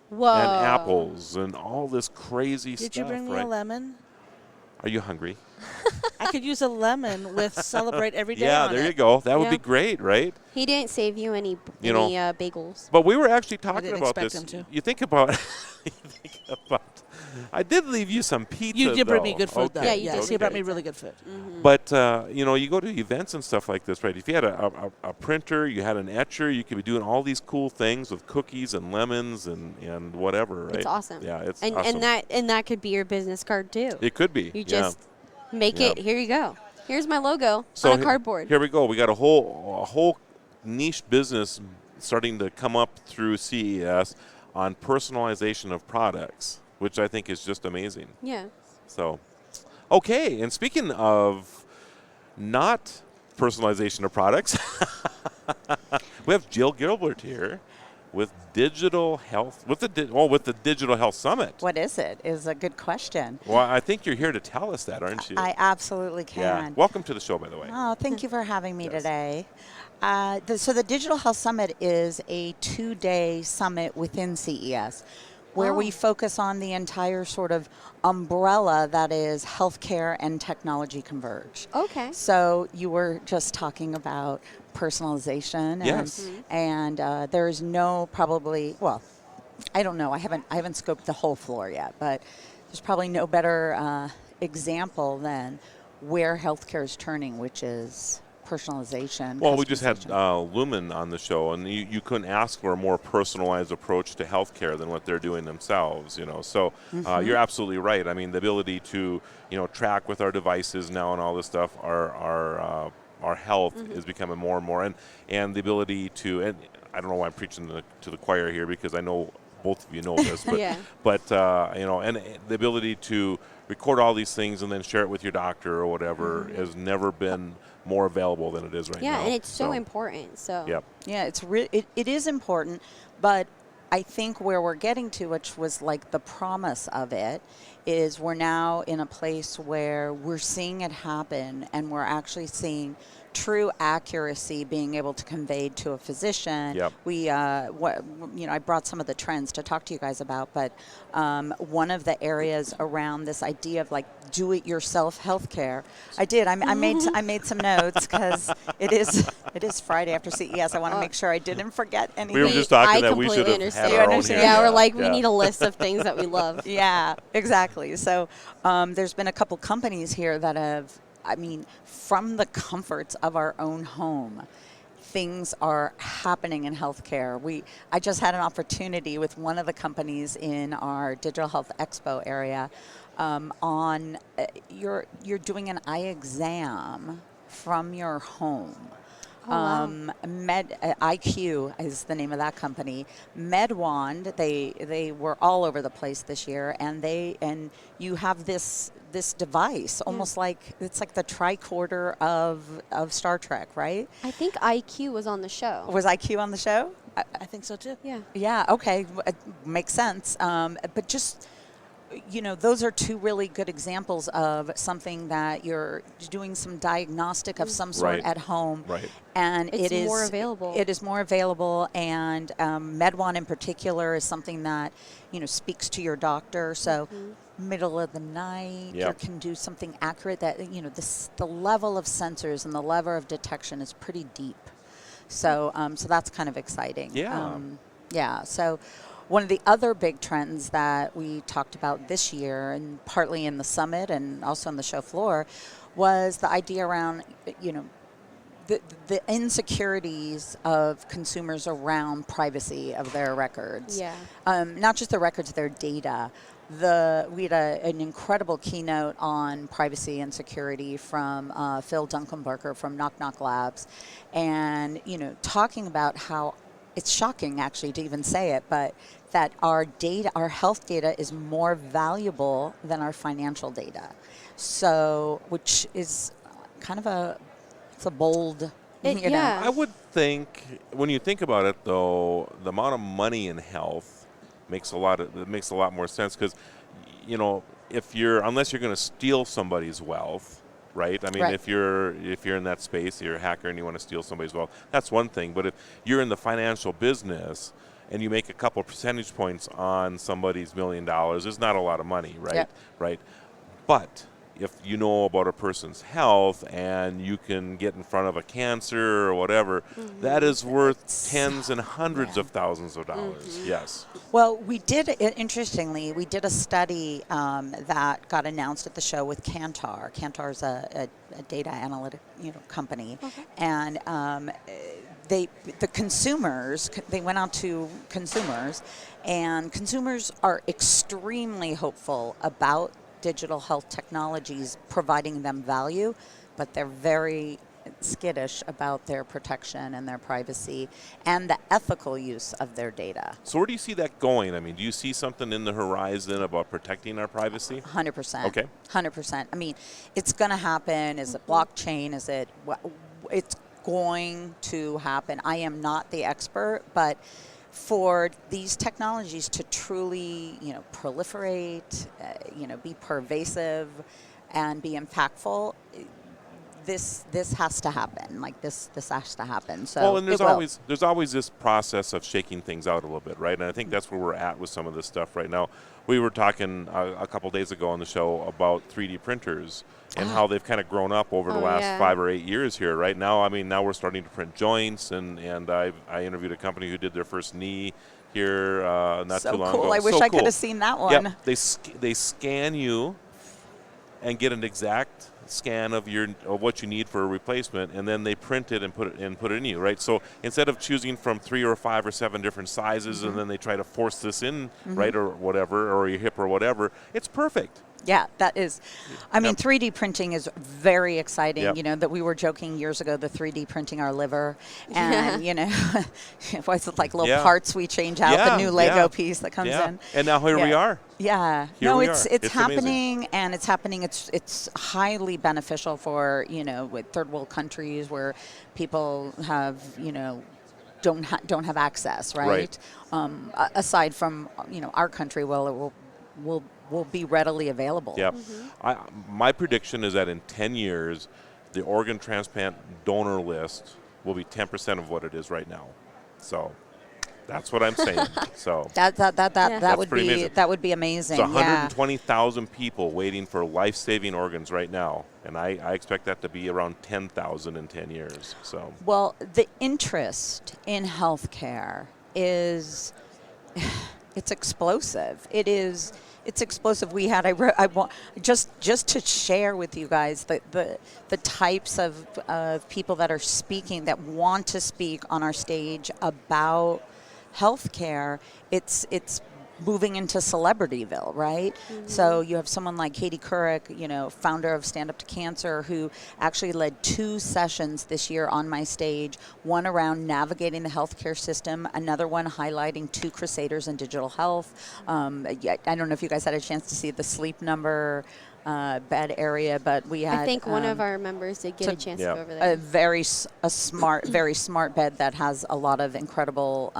Whoa. And apples and all this crazy stuff. Did you bring me a lemon? Are you hungry? I could use a lemon with Celebrate Every Day Yeah, on there it. you go. That would Yeah. be great, right? He didn't save you any You know, bagels. But we were actually talking didn't about expect this. him to. You think about, I did leave you some pizza. You did bring me though. good food, though. Okay. Yeah, you yes, did he brought bring me really good food. Mm-hmm. But you go to events and stuff like this, right? If you had a printer, you had an etcher, you could be doing all these cool things with cookies and lemons and whatever, right? It's awesome. Yeah, it's and awesome. and that could be your business card too. It could be. You yeah. just make Yeah. it. Here you go. Here's my logo So on a cardboard. Here we go. We got a whole niche business starting to come up through CES on personalization of products, which I think is just amazing. Yeah. So, okay. And speaking of not personalization of products, we have Jill Gilbert here with Digital Health, with the Digital Health Summit. What is it? Is a good question. Well, I think you're here to tell us that, aren't you? I absolutely Yeah. can. Welcome to the show, by the way. Oh, thank you for having me today. So the Digital Health Summit is a 2-day summit within CES where we focus on the entire sort of umbrella that is healthcare and technology converge. Okay. So you were just talking about personalization. Yes. And there's no probably, well, I don't know. I haven't scoped the whole floor yet, but there's probably no better example than where healthcare is turning, which is personalization. Well, we just had Lumen on the show, and you couldn't ask for a more personalized approach to healthcare than what they're doing themselves. So you're absolutely right. I mean, the ability to track with our devices now and all this stuff, our health is becoming more and more, and the ability to, and I don't know why I'm preaching to the choir here because I know both of you know this, but Yeah. and the ability to record all these things and then share it with your doctor or whatever has never been more available than it is right now. Yeah, and it's so important. So. Yep. Yeah, it is important, but I think where we're getting to, which was like the promise of it, is we're now in a place where we're seeing it happen, and we're actually seeing true accuracy being able to convey to a physician. Yep. I brought some of the trends to talk to you guys about, but one of the areas around this idea of like do-it-yourself healthcare, I made some notes because it is Friday after CES. I want to make sure I didn't forget anything. We were just talking that we should completely have had our own here. Yeah, we're like, we Yeah. need a list of things that we love. Yeah, exactly. So there's been a couple companies here that have, from the comforts of our own home, things are happening in healthcare. I just had an opportunity with one of the companies in our Digital Health Expo area on you're doing an eye exam from your home. Oh, wow. IQ is the name of that company. MedWand, they were all over the place this year, and you have this device, almost like it's like the tricorder of Star Trek, right? I think IQ was on the show. Was IQ on the show? I think so too. Yeah. Yeah. Okay. It makes sense. But just those are two really good examples of something that you're doing some diagnostic of some sort Right. at home. Right. And It's it is more available. It is more available, and MedWand in particular is something that speaks to your doctor. So middle of the night, you Yep. can do something accurate. That the level of sensors and the level of detection is pretty deep. So so that's kind of exciting. Yeah. Yeah. So one of the other big trends that we talked about this year, and partly in the summit and also on the show floor, was the idea around, the insecurities of consumers around privacy of their records. Yeah. Not just their records, their data. we had an incredible keynote on privacy and security from Phil Duncan-Barker from Knock Knock Labs, and talking about how it's shocking actually to even say it, but that our data, our health data, is more valuable than our financial data. So, which is kind of it's a bold. I would think, when you think about it, though, the amount of money in health makes a lot more sense, because unless you're going to steal somebody's wealth, right? I mean, Right. if you're in that space, you're a hacker and you want to steal somebody's wealth, that's one thing. But if you're in the financial business and you make a couple percentage points on somebody's $1 million, it's not a lot of money, right? Yep. Right. But if you know about a person's health and you can get in front of a cancer or whatever, that is worth tens and hundreds of thousands of dollars. Yes. Well, we did, interestingly, we did a study that got announced at the show with Kantar. Kantar is a data analytic company. And they went out to consumers, and consumers are extremely hopeful about digital health technologies providing them value, but they're very skittish about their protection and their privacy and the ethical use of their data. So where do you see that going? I mean, do you see something in the horizon about protecting our privacy? 100%. Okay. 100%. I mean, it's going to happen. Is it blockchain? Is it it's going to happen. I am not the expert, but for these technologies to truly, proliferate, be pervasive, and be impactful, this has to happen. Like this has to happen. So well, and there's always this process of shaking things out a little bit, right? And I think that's where we're at with some of this stuff right now. We were talking a couple days ago on the show about 3D printers and how they've kind of grown up over the last 5 or 8 years here. Right now, I mean, now we're starting to print joints, and I interviewed a company who did their first knee here not so too long cool. ago. I wish so I cool. could have seen that one. Yep. They scan you and get an exact scan of what you need for a replacement, and then they print it and put it in you, right? So instead of choosing from 3 or 5 or 7 different sizes, and then they try to force this in, right, or whatever, or your hip or whatever, it's perfect. Yeah, that is. I mean, 3D printing is very exciting. Yep. That we were joking years ago, the 3D printing our liver, and it was like little parts we change out, the new Lego piece that comes in. And now here we are. Yeah. Here no, we it's are. It's happening, amazing. and it's happening. It's highly beneficial for with third world countries where people have don't have access, right? Aside from our country, well, it will be readily available. Yeah. My prediction is that in 10 years, the organ transplant donor list will be 10% of what it is right now. So that's what I'm saying. So that would be amazing. So 120,000 people waiting for life-saving organs right now, and I expect that to be around 10,000 in 10 years. So well, the interest in healthcare is it's explosive. It's explosive. We had I want just to share with you guys the types of people that are speaking, that want to speak on our stage about healthcare. It's moving into Celebrityville, right? So you have someone like Katie Couric, founder of Stand Up to Cancer, who actually led 2 sessions this year on my stage, one around navigating the healthcare system, another one highlighting 2 crusaders in digital health. I don't know if you guys had a chance to see the Sleep Number bed area, but we had. I think one of our members did get a chance to go over there. Very smart bed that has a lot of incredible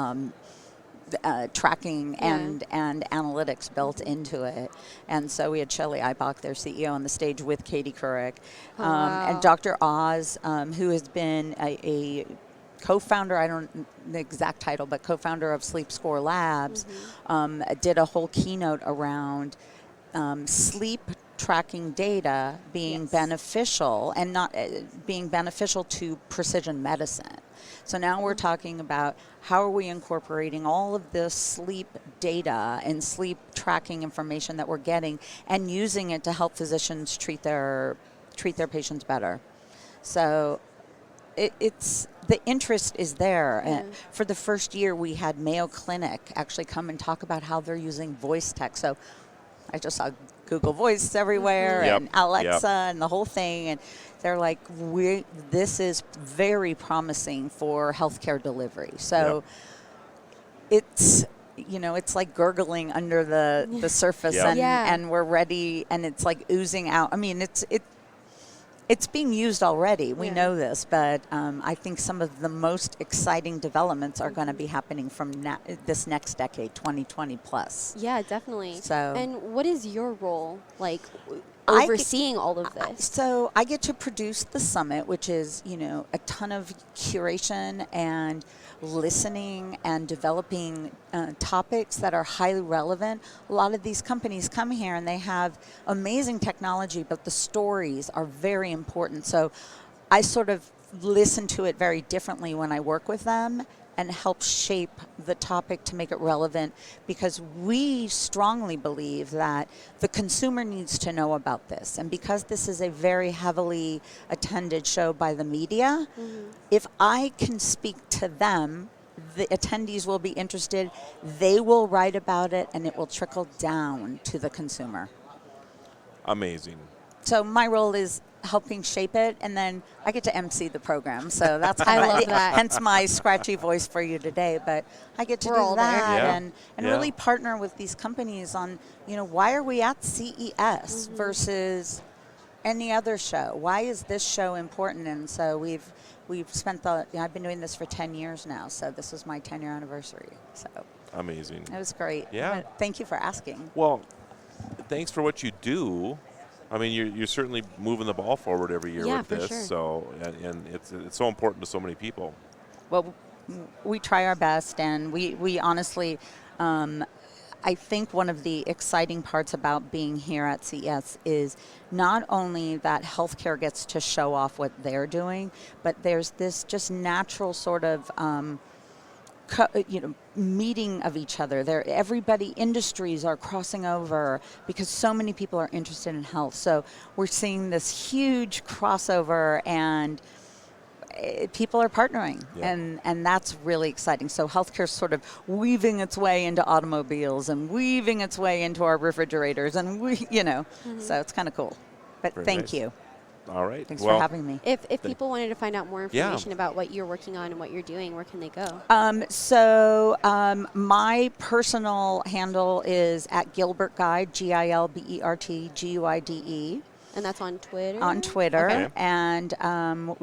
tracking and analytics built into it. And so we had Shelley Eibach, their CEO, on the stage with Katie Couric. And Dr. Oz, who has been a co-founder, I don't know the exact title, but co-founder of Sleep Score Labs, did a whole keynote around sleep tracking data being beneficial, and not being beneficial to precision medicine. So now we're talking about how are we incorporating all of this sleep data and sleep tracking information that we're getting and using it to help physicians treat their patients better. So it's the interest is there. And for the first year, we had Mayo Clinic actually come and talk about how they're using voice tech. So I just saw Google Voice everywhere Yep. and Alexa Yep. and the whole thing. And they're like, this is very promising for healthcare delivery. So it's, it's like gurgling under the surface Yep. and we're ready and it's like oozing out. I mean, it's being used already. We know this, but I think some of the most exciting developments are going to be happening from this next decade, 2020 plus. Yeah, definitely. So, and what is your role, like, I overseeing all of this? So I get to produce the summit, which is, a ton of curation and listening and developing topics that are highly relevant. A lot of these companies come here and they have amazing technology, but the stories are very important. So I sort of listen to it very differently when I work with them and help shape the topic to make it relevant, because we strongly believe that the consumer needs to know about this. And because this is a very heavily attended show by the media, if I can speak to them, the attendees will be interested, they will write about it, and it will trickle down to the consumer. Amazing. So my role is helping shape it, and then I get to MC the program. So that's I love that. hence my scratchy voice for you today. But I get to We're do all there. that Yeah. and Yeah. really partner with these companies on, why are we at CES versus any other show? Why is this show important? And so we've spent I've been doing this for 10 years now. So this is my 10-year anniversary. So Amazing. it was great. Yeah. But thank you for asking. Well, thanks for what you do. I mean, you're certainly moving the ball forward every year Yeah, with for this. sure. So, and it's so important to so many people. Well, we try our best, and we honestly, I think one of the exciting parts about being here at CES is not only that healthcare gets to show off what they're doing, but there's this just natural sort of meeting of each other. Industries are crossing over because so many people are interested in health. So we're seeing this huge crossover, and people are partnering, and that's really exciting. So healthcare's sort of weaving its way into automobiles and weaving its way into our refrigerators, and so it's kind of cool. But Very thank nice. you. All right. Thanks Well, for having me. If people wanted to find out more Yeah. information about what you're working on and what you're doing, where can they go? My personal handle is at Gilbert Guide, GILBERT GUIDE. And that's on Twitter? On Twitter. Okay. And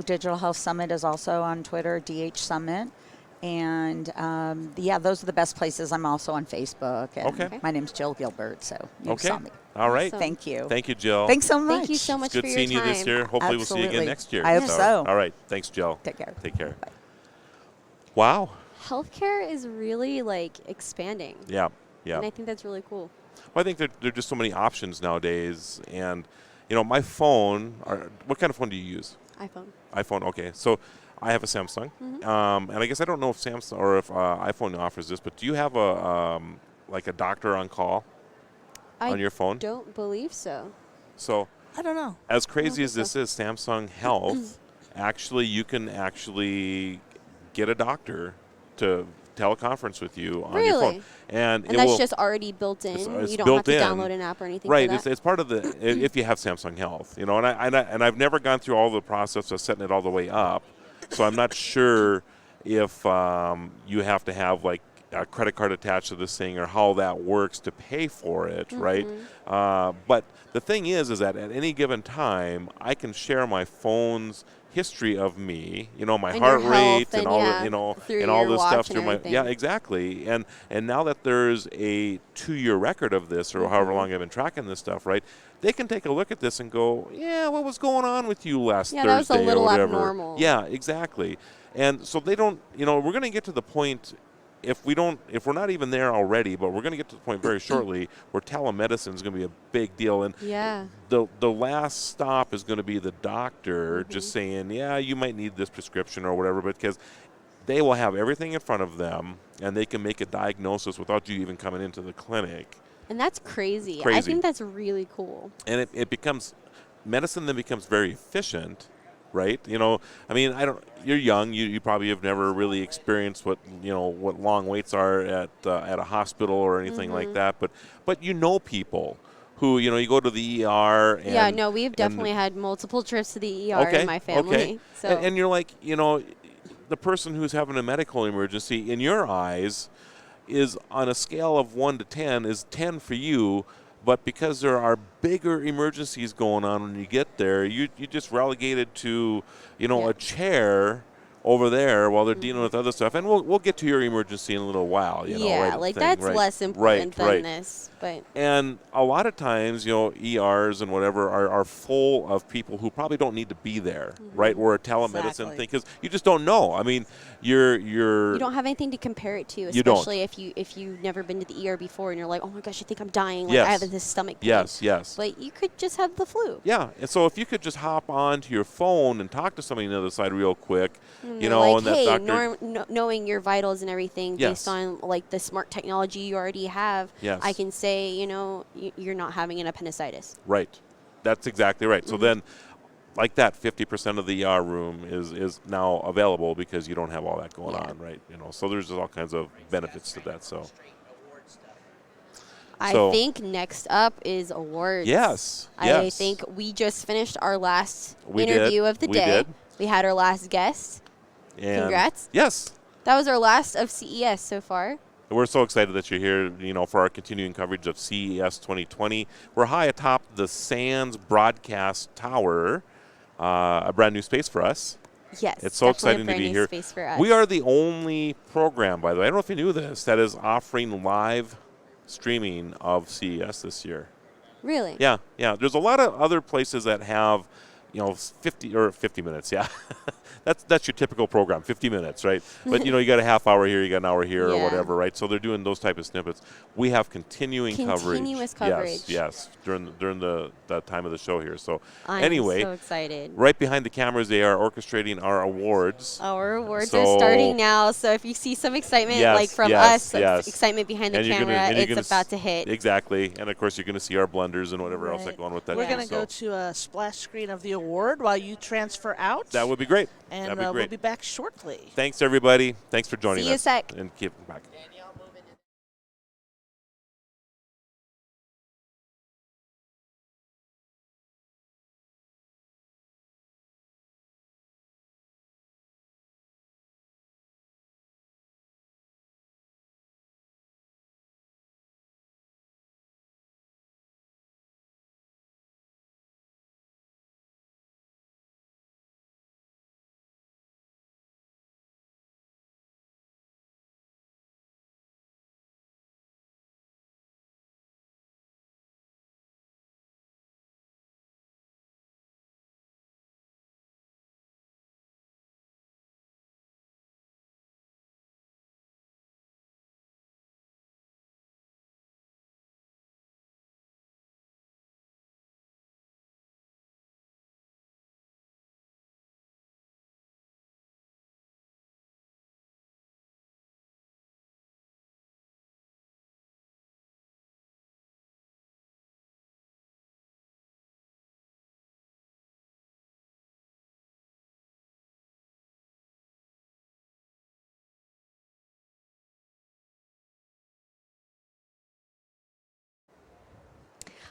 Digital Health Summit is also on Twitter, DH Summit. And those are the best places. I'm also on Facebook. And Okay. my name's Jill Gilbert, so you Okay. saw me. All right. Awesome. Thank you. Thank you, Jill. Thanks so much. Thank you so much It's good for your seeing you this time. year. Hopefully we'll see you again Absolutely. next year. I hope so. All right. Thanks, Jill. Take care. Take care. Wow. Healthcare is really expanding. Yeah. Yeah. And I think that's really cool. Well, I think there are just so many options nowadays. And, my phone, what kind of phone do you use? iPhone. iPhone, okay. So I have a Samsung. And I guess I don't know if Samsung or if iPhone offers this, but do you have a doctor on call on your phone? I don't believe so. So I don't know. as crazy as this is, Samsung Health, you can get a doctor to teleconference with you on your phone. Really? And that's just already built in. it's You don't built have to in. download an app or anything. Right, For that? it's part of the if you have Samsung Health, and I've never gone through all the process of setting it all the way up, so I'm not sure if you have to have a credit card attached to this thing or how that works to pay for it, right? But the thing is that at any given time, I can share my phone's history of me, my And heart your rate health and and, all yeah, through and all your this watch stuff and through my everything. exactly. And now that there's a 2-year record of this or however long I've been tracking this stuff, right? They can take a look at this and go, yeah, what was going on with you last Yeah, that was a Thursday little or whatever? abnormal. Yeah, exactly. And so they don't, we're going to get to the point if we're not even there already, but we're going to get to the point very shortly where telemedicine is going to be a big deal. And Yeah. the last stop is going to be the doctor just saying, yeah, you might need this prescription or whatever, because they will have everything in front of them and they can make a diagnosis without you even coming into the clinic. And that's crazy. I Crazy. think that's really cool. And it becomes, medicine then becomes very efficient, right? You're young, you probably have never really experienced what long waits are at a hospital or anything like that, but people who, you know, you go to the ER. And, yeah, no, we've and- definitely had multiple trips to the ER in my family. Okay. So And you're like, you know, the person who's having a medical emergency, in your eyes, is on a scale of 1 to 10, is 10 for you. But because there are bigger emergencies going on when you get there, you just relegated to, you know, a chair over there while they're dealing with other stuff. And we'll get to your emergency in a little while. You know, yeah, right, like thing, that's right, less important right, than this. But and a lot of times, you know, ERs and whatever are full of people who probably don't need to be there, right? Or a telemedicine thing, because you just don't know. I mean, you're you don't have anything to compare it to, You don't. especially if you've never been to the ER before and you're like, oh my gosh, I think I'm dying. Like Yes. I have this stomach pain. Yes, yes. But you could just have the flu. Yeah, and so if you could just hop on to your phone and talk to somebody on the other side real quick, And you they're know, like, and that hey, doctor. knowing your vitals and everything Yes. based on like the smart technology you already have, Yes. I can say, you know, you're not having an appendicitis. Right, that's exactly right. Mm-hmm. So then, like that, 50% of the ER room is now available because you don't have all that going on, right? You know, so there's all kinds of benefits to that. So. I So- think next up is awards. Yes, I yes. think we just finished our last We did, interview of the we day. did. We had our last guest. And Congrats. Yes. That was our last of CES so far. We're so excited that you're here, you know, for our continuing coverage of CES 2020. We're high atop the Sands Broadcast Tower, a brand new space for us. Yes, It's so definitely a exciting to brand be new here. space for us. We are the only program, by the way, I don't know if you knew this, that is offering live streaming of CES this year. Really? Yeah, yeah. There's a lot of other places that have, you know, 50 minutes. Yeah, that's your typical program, 50 minutes, right? But you know, you got a half hour here, you got an hour here, or Yeah. whatever, right? So they're doing those type of snippets. We have continuous coverage. Continuous coverage. Yes, during the time of the show here. So I'm anyway, so excited. right behind the cameras, they are orchestrating our awards. Our awards So- are starting now, so if you see some excitement Yes, like from yes, us, yes. excitement behind the And you're camera, and you're it's about to hit. Exactly, and of course you're going to see our blenders and whatever else that go on with that. We're too, going to so go to a splash screen of the award while you transfer out. That would be great. And That'd be great. we'll be back shortly. Thanks, everybody. Thanks for joining See you us. sec. And keep back.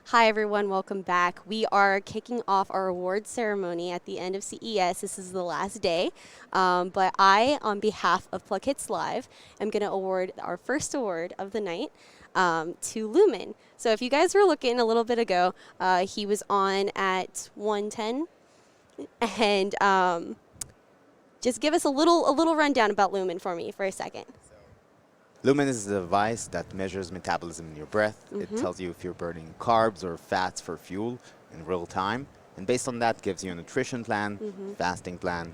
Hi, everyone. Welcome back. We are kicking off our awards ceremony at the end of CES. This is the last day. But I, on behalf of Plug Hits Live, am going to award our first award of the night to Lumen. So if you guys were looking a little bit ago, he was on at 110. And just give us a little rundown about Lumen for me for a second. Lumen is a device that measures metabolism in your breath. It Mhm. tells you if you're burning carbs or fats for fuel in real time. And based on that, gives you a nutrition plan, Mhm. fasting plan,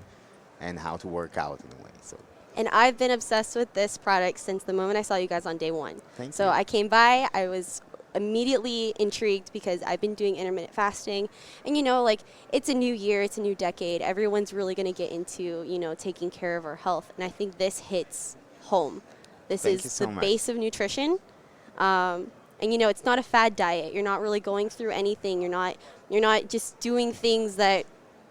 and how to work out in a way. So And I've been obsessed with this product since the moment I saw you guys on day one. Thank so you. I came by, I was immediately intrigued because I've been doing intermittent fasting. And you know, like, it's a new year, it's a new decade. Everyone's really going to get into, you know, taking care of our health. And I think this hits home. This Thank you is so the much. base of nutrition. And you know, it's not a fad diet. You're not really going through anything. You're not just doing things that,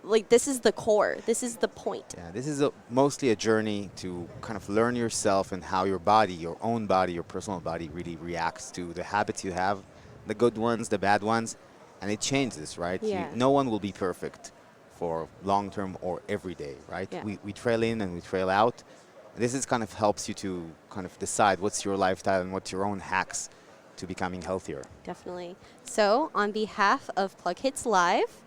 like, this is the core. This is the point. yeah, this is mostly a journey to kind of learn yourself and how your body, your own body, your personal body really reacts to the habits you have the good ones, the bad ones, and it changes, right? Yeah. No one will be perfect for long term or every day, right? Yeah. We trail in and we trail out. This is kind of helps you to kind of decide what's your lifestyle and what's your own hacks to becoming healthier. Definitely. So, on behalf of Plug Hits Live,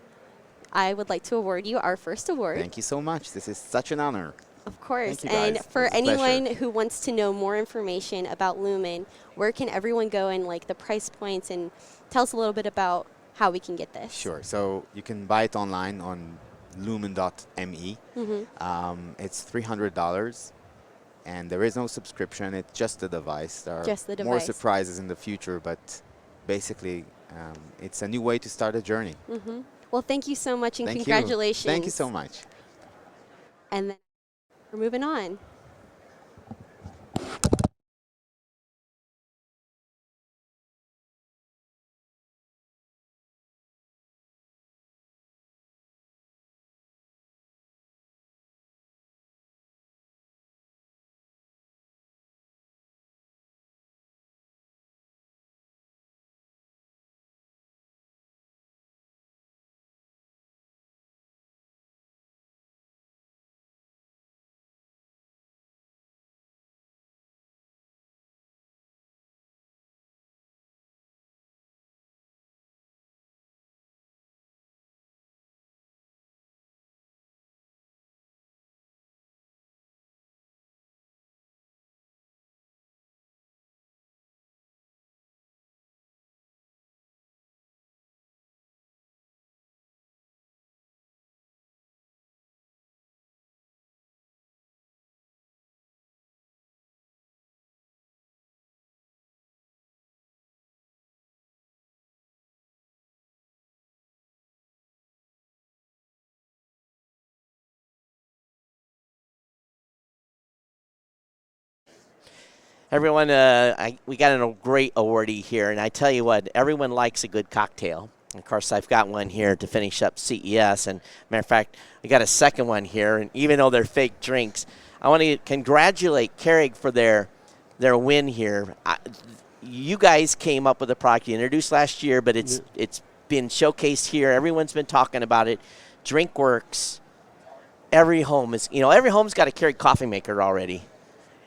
I would like to award you our first award. Thank you so much. This is such an honor. Of course. Thank you, And guys. for It was a pleasure. anyone who wants to know more information about Lumen, where can everyone go and like the price points, and tell us a little bit about how we can get this? Sure. So you can buy it online on lumen.me. It's $300, and there is no subscription. It's just the device. There are Just the more device. surprises in the future, but basically, it's a new way to start a journey. Well, thank you so much, and Thank you. congratulations. Thank you so much. And then we're moving on. Everyone, we got a great awardee here, and I tell you what, everyone likes a good cocktail. Of course, I've got one here to finish up CES, and matter of fact, we got a second one here, and even though they're fake drinks, I want to congratulate Keurig for their win here. You guys came up with a product you introduced last year, but it's been showcased here. Everyone's been talking about it. DrinkWorks. Every home's got a Keurig coffee maker already.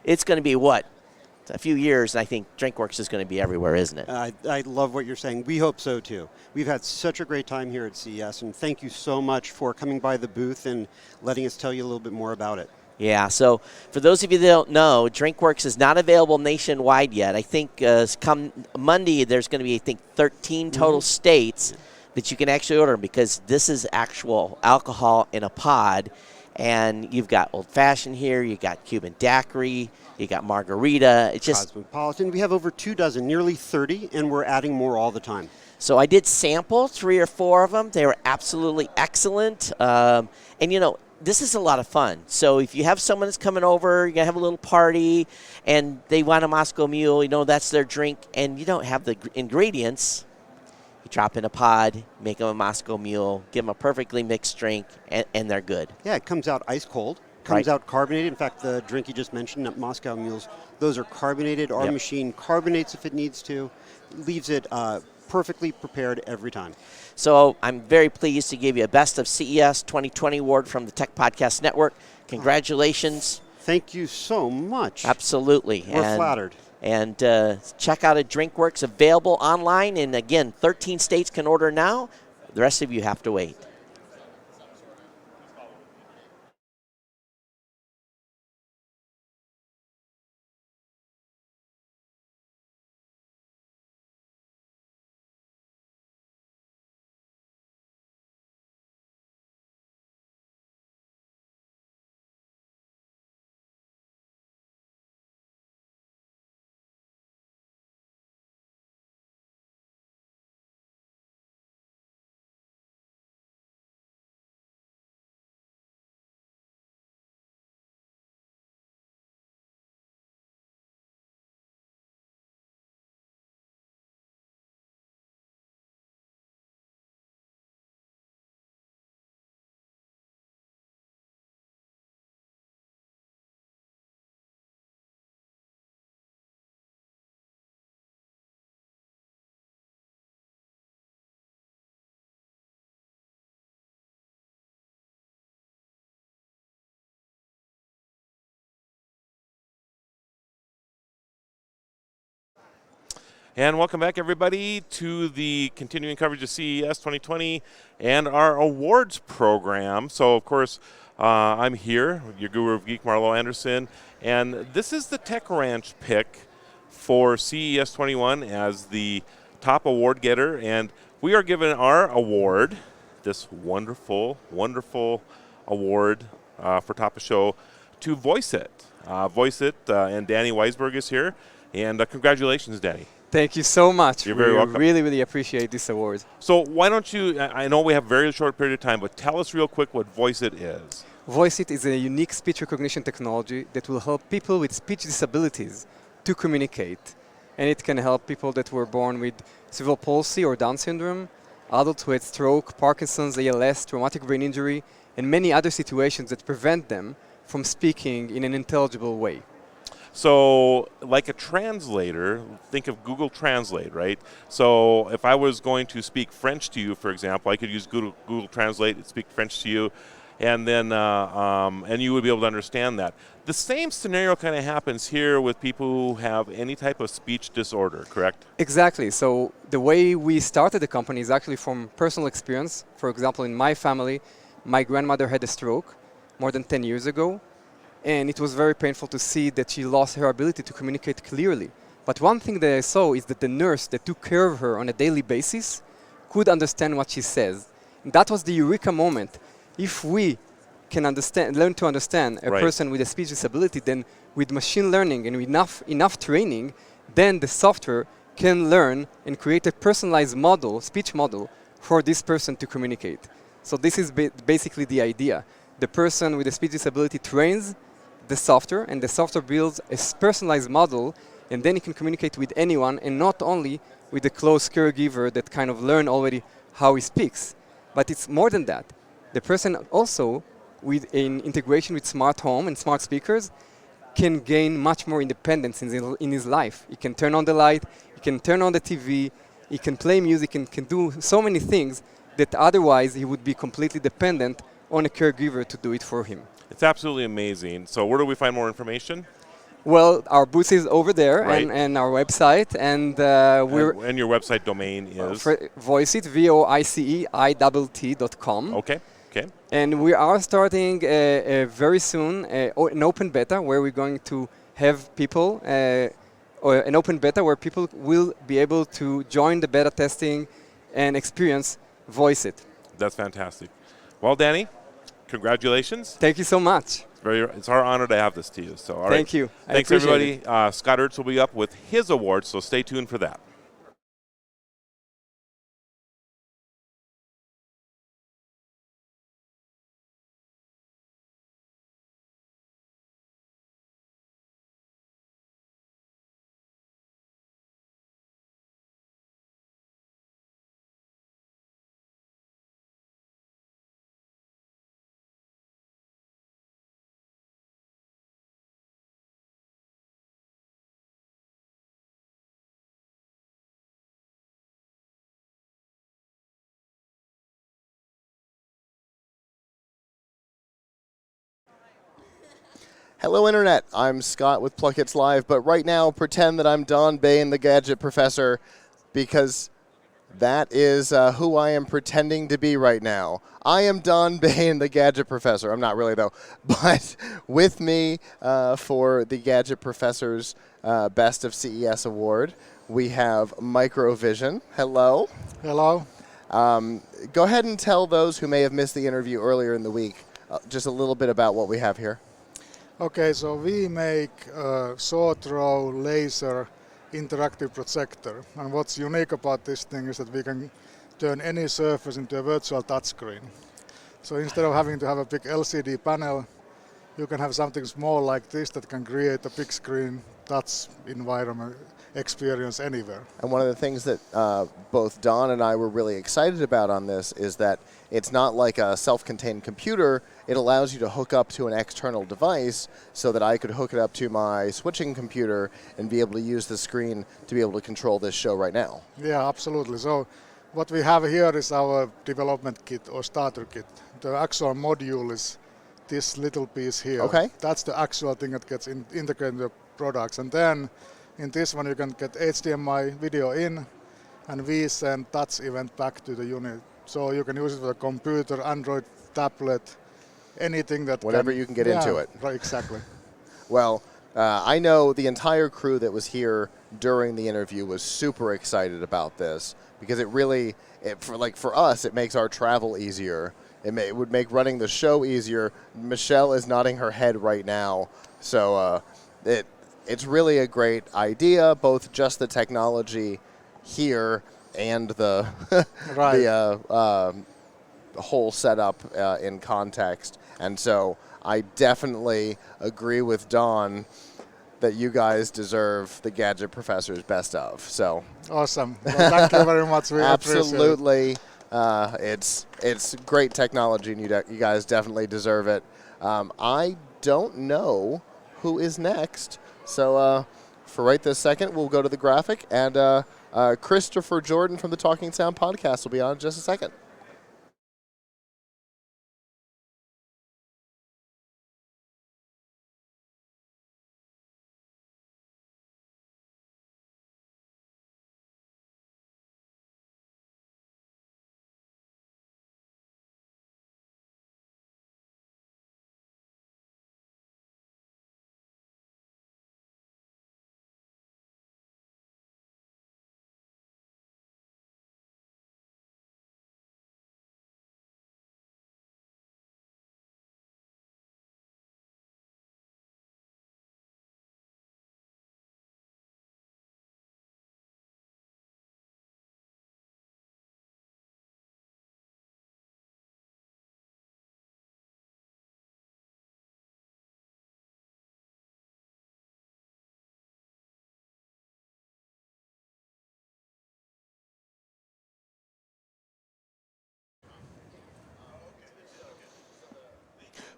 It's going to be what? A few years, and I think DrinkWorks is going to be everywhere, isn't it? I love what you're saying. We hope so, too. We've had such a great time here at CES, and thank you so much for coming by the booth and letting us tell you a little bit more about it. Yeah, so for those of you that don't know, DrinkWorks is not available nationwide yet. I think come Monday, there's going to be, I think, 13 total states that you can actually order, because this is actual alcohol in a pod. And you've got Old Fashioned here, you got Cuban Daiquiri, you got Margarita. It's just Cosmopolitan. We have over 24, nearly 30, and we're adding more all the time. So I did sample 3 or 4 of them. They were absolutely excellent. And, this is a lot of fun. So if you have someone that's coming over, you're going to have a little party, and they want a Moscow Mule, that's their drink, and you don't have the ingredients, you drop in a pod, make them a Moscow Mule, give them a perfectly mixed drink, and they're good. Yeah, it comes out ice cold. Comes out carbonated. In fact, the drink you just mentioned, Moscow Mules, those are carbonated. Our machine carbonates if it needs to, leaves it perfectly prepared every time. So I'm very pleased to give you a Best of CES 2020 award from the Tech Podcast Network. Congratulations. Thank you so much. Absolutely. We're flattered. And check out a DrinkWorks available online. And again, 13 states can order now. The rest of you have to wait. And welcome back, everybody, to the continuing coverage of CES 2020 and our awards program. So, of course, I'm here, your guru of geek, Marlo Anderson, and this is the Tech Ranch pick for CES 21 as the top award getter, and we are given our award, this wonderful, wonderful award for Top of Show, to VoiceIt. VoiceIt, and Danny Weisberg is here, and congratulations, Danny. Thank you so much. You're very welcome. Really, really appreciate this award. So why don't you, I know we have a very short period of time, but tell us real quick what VoiceIt is. VoiceIt is a unique speech recognition technology that will help people with speech disabilities to communicate. And it can help people that were born with cerebral palsy or Down syndrome, adults who had stroke, Parkinson's, ALS, traumatic brain injury, and many other situations that prevent them from speaking in an intelligible way. So like a translator, think of Google Translate, right? So if I was going to speak French to you, for example, I could use Google Translate and speak French to you, and then and you would be able to understand that. The same scenario kind of happens here with people who have any type of speech disorder, correct? Exactly. So the way we started the company is actually from personal experience. For example, in my family, my grandmother had a stroke more than 10 years ago. And it was very painful to see that she lost her ability to communicate clearly. But one thing that I saw is that the nurse that took care of her on a daily basis could understand what she says. And that was the eureka moment. If we can learn to understand a person with a speech disability, then with machine learning and with enough training, then the software can learn and create a personalized model, speech model, for this person to communicate. So this is basically the idea. The person with a speech disability trains the software, and the software builds a personalized model, and then you can communicate with anyone, and not only with the close caregiver that kind of learn already how he speaks. But it's more than that. The person also, with an integration with smart home and smart speakers, can gain much more independence in his life. He can turn on the light, he can turn on the TV, he can play music, and can do so many things that otherwise he would be completely dependent on a caregiver to do it for him. It's absolutely amazing. So where do we find more information? Well, our booth is over there, and our website, and and your website domain is? VoiceIt, VoiceIT.com. Okay. And we are starting very soon an open beta where we're going to have people, or an open beta where people will be able to join the beta testing and experience VoiceIt. That's fantastic. Well, Danny, congratulations. Thank you so much. It's our honor to have this to you. So, all right. Thank you. Thanks, everybody. Scott Ertz will be up with his award, so stay tuned for that. Hello, Internet. I'm Scott with Pluck It's Live, but right now pretend that I'm Don Bain, the Gadget Professor, because that is who I am pretending to be right now. I am Don Bain, the Gadget Professor. I'm not really, though. But with me for the Gadget Professor's Best of CES Award, we have Microvision. Hello. Hello. Go ahead and tell those who may have missed the interview earlier in the week just a little bit about what we have here. Okay, so we make a short-row laser interactive projector. And what's unique about this thing is that we can turn any surface into a virtual touchscreen. So instead of having to have a big LCD panel, you can have something small like this that can create a big screen touch environment experience anywhere. And one of the things that both Don and I were really excited about on this is that it's not like a self-contained computer. It allows you to hook up to an external device so that I could hook it up to my switching computer and be able to use the screen to be able to control this show right now. Yeah, absolutely. So what we have here is our development kit or starter kit. The actual module is this little piece here. Okay. That's the actual thing that gets integrated into the products. And then In this one you can get HDMI video in and vSend touch event back to the unit. So you can use it for a computer, Android tablet, anything that whatever you can get into it. Right, exactly. Well, I know the entire crew that was here during the interview was super excited about this because it really, for us, it makes our travel easier. It would make running the show easier. Michelle is nodding her head right now. So it's really a great idea, both just the technology here and the right. the whole setup in context. And so I definitely agree with Don that you guys deserve the Gadget Professor's best of. So awesome. Well, thank you very much. We absolutely. It's great technology, and you guys definitely deserve it. I don't know who is next, so for right this second, we'll go to the graphic, and Christopher Jordan from the Talking Sound podcast will be on in just a second.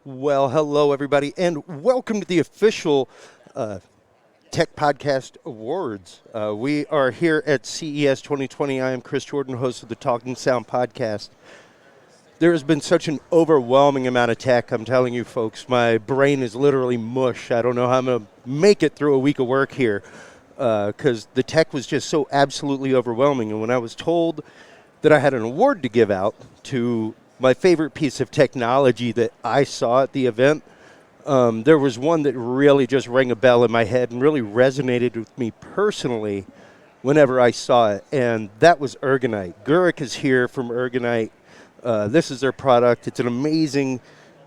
Well, hello, everybody, and welcome to the official Tech Podcast Awards. We are here at CES 2020. I am Chris Jordan, host of the Talking Sound podcast. There has been such an overwhelming amount of tech. I'm telling you, folks, my brain is literally mush. I don't know how I'm going to make it through a week of work here because the tech was just so absolutely overwhelming. And when I was told that I had an award to give out to my favorite piece of technology that I saw at the event, there was one that really just rang a bell in my head and really resonated with me personally whenever I saw it, and that was Ergonite. Gurik is here from Ergonite. This is their product. It's an amazing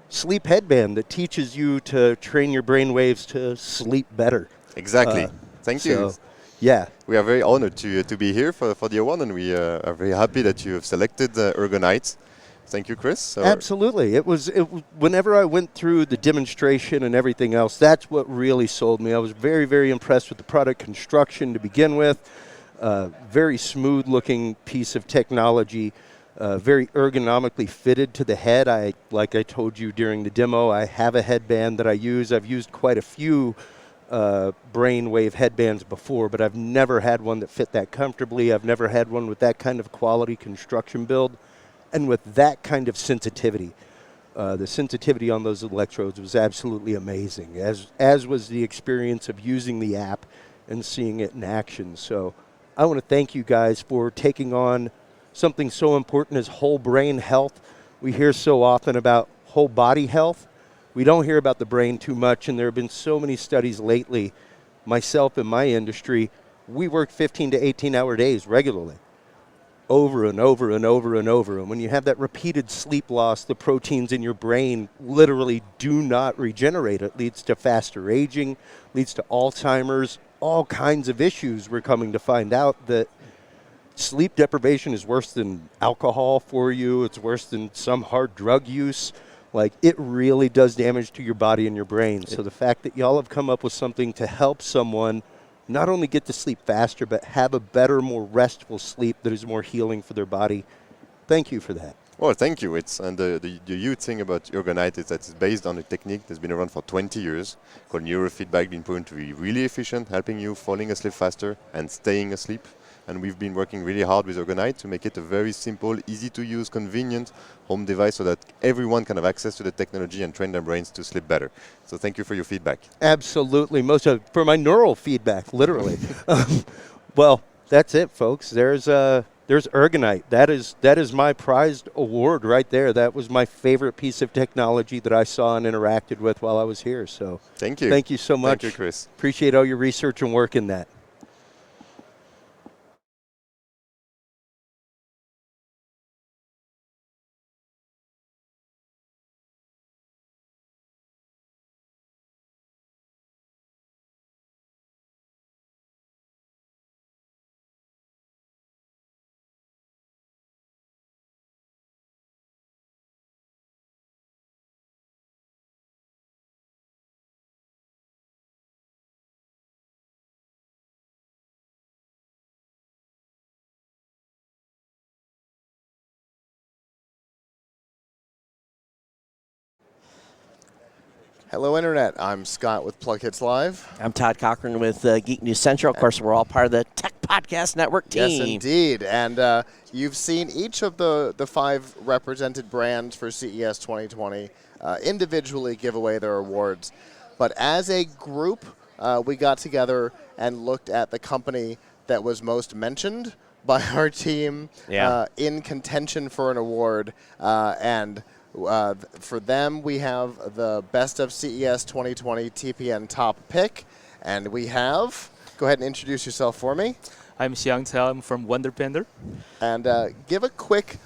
sleep headband that teaches you to train your brain waves to sleep better. Exactly. Thank you. So, yeah. We are very honored to be here for the award, and we are very happy that you have selected Ergonite. Thank you, Chris. So absolutely. It was whenever I went through the demonstration and everything else, that's what really sold me. I was very, very impressed with the product construction to begin with. Very smooth looking piece of technology, very ergonomically fitted to the head. Like I told you during the demo, I have a headband that I use. I've used quite a few brainwave headbands before, but I've never had one that fit that comfortably. I've never had one with that kind of quality construction build. And with that kind of sensitivity, the sensitivity on those electrodes was absolutely amazing, as was the experience of using the app and seeing it in action. So I want to thank you guys for taking on something so important as whole brain health. We hear so often about whole body health. We don't hear about the brain too much, and there have been so many studies lately. Myself in my industry, we work 15 to 18-hour days regularly, over and over and over and over. And when you have that repeated sleep loss, the proteins in your brain literally do not regenerate. It leads to faster aging, leads to Alzheimer's, all kinds of issues. We're coming to find out that sleep deprivation is worse than alcohol for you. It's worse than some hard drug use. Like, it really does damage to your body and your brain. So the fact that y'all have come up with something to help someone not only get to sleep faster, but have a better, more restful sleep that is more healing for their body. Thank you for that. Well, thank you. The huge thing about Ergonite is that it's based on a technique that's been around for 20 years called neurofeedback, being proven to be really efficient, helping you falling asleep faster and staying asleep And we've been working really hard with Ergonite to make it a very simple, easy to use, convenient home device so that everyone can have access to the technology and train their brains to sleep better. So thank you for your feedback. Absolutely. Most of for my neural feedback, literally. Well, that's it, folks. There's Ergonite. That is my prized award right there. That was my favorite piece of technology that I saw and interacted with while I was here. So thank you. Thank you so much. Thank you, Chris. Appreciate all your research and work in that. Hello, Internet. I'm Scott with Plug Hits Live. I'm Todd Cochran with Geek News Central. Of course, we're all part of the Tech Podcast Network team. Yes, indeed. And you've seen each of the 5 represented brands for CES 2020 individually give away their awards. But as a group, we got together and looked at the company that was most mentioned by our team in contention for an award. For them, we have the Best of CES 2020 TPN Top Pick. And we have, go ahead and introduce yourself for me. I'm Xiang Cao. I'm from Wonder Painter. And give a quick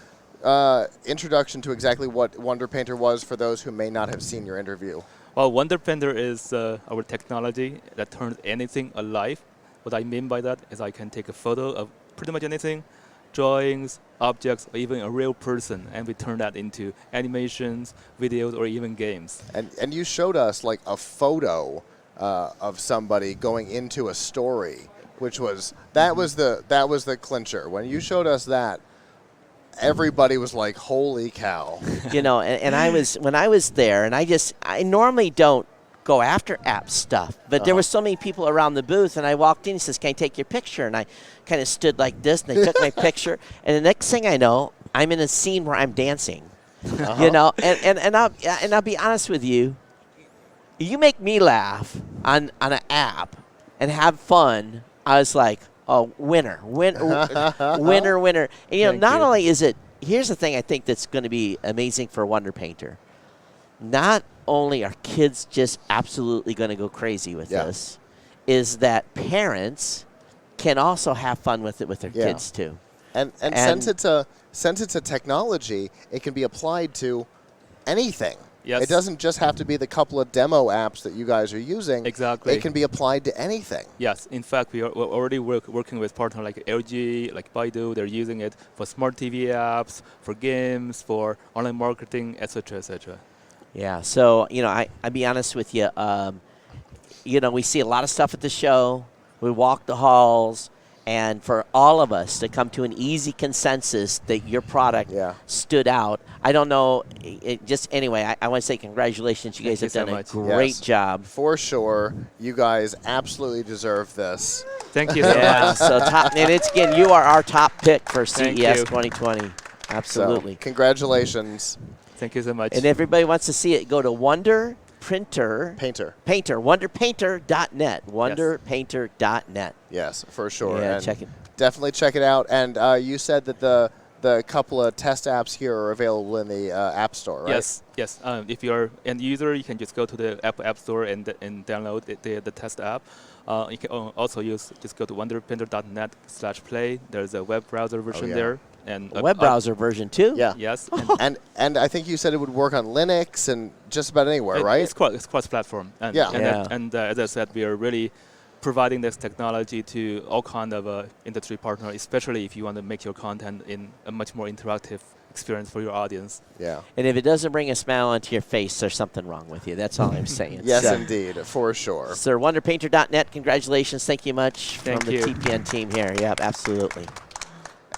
introduction to exactly what Wonder Painter was for those who may not have seen your interview. Well, Wonder Painter is our technology that turns anything alive. What I mean by that is I can take a photo of pretty much anything, drawings, objects, or even a real person, and we turn that into animations, videos, or even games. And you showed us like a photo of somebody going into a story, which was that was the clincher. When you showed us that, everybody was like, "Holy cow!" You know, and when I was there, and I normally don't go after app stuff, but there were so many people around the booth, and I walked in. He says, "Can I take your picture?" And I kind of stood like this, and they took my picture. And the next thing I know, I'm in a scene where I'm dancing. You know, and I'll be honest with you. You make me laugh on an app and have fun. I was like, oh, winner. And, you know, not only is it, here's the thing I think that's going to be amazing for Wonder Painter. Not only are kids just absolutely going to go crazy with this, is that parents can also have fun with it with their kids too. And since it's a technology, it can be applied to anything. Yes. It doesn't just have to be the couple of demo apps that you guys are using. Exactly. It can be applied to anything. Yes. In fact, we're already working with partners like LG, like Baidu. They're using it for smart TV apps, for games, for online marketing, etc., etc. Yeah. So, you know, I'll be honest with you. You know, we see a lot of stuff at the show. We walk the halls. And for all of us to come to an easy consensus that your product stood out, I don't know. Anyway, I want to say congratulations. You guys have done a great job. For sure. You guys absolutely deserve this. Thank you so much. So and it's again, you are our top pick for CES 2020. Absolutely. So, congratulations. Thank you so much. And everybody wants to see it, go to Painter. WonderPainter.net. WonderPainter.net. Yes, for sure. Yeah, and check it. Definitely check it out. And you said that the couple of test apps here are available in the App Store, right? Yes, yes. If you're an user, you can just go to the App Store and download the test app. You can also just go to wonderpainter.net/play. There's a web browser version there. And a web browser version too? Yeah. Yes. And I think you said it would work on Linux and just about anywhere, right? It's cross-platform. And, and as I said, we are really providing this technology to all kind of industry partners, especially if you want to make your content in a much more interactive experience for your audience. Yeah. And if it doesn't bring a smile onto your face, there's something wrong with you. That's all I'm saying. Yes, indeed, for sure. Sir, WonderPainter.net, congratulations. Thank you much Thank from you. the TPN team here. Yep, absolutely.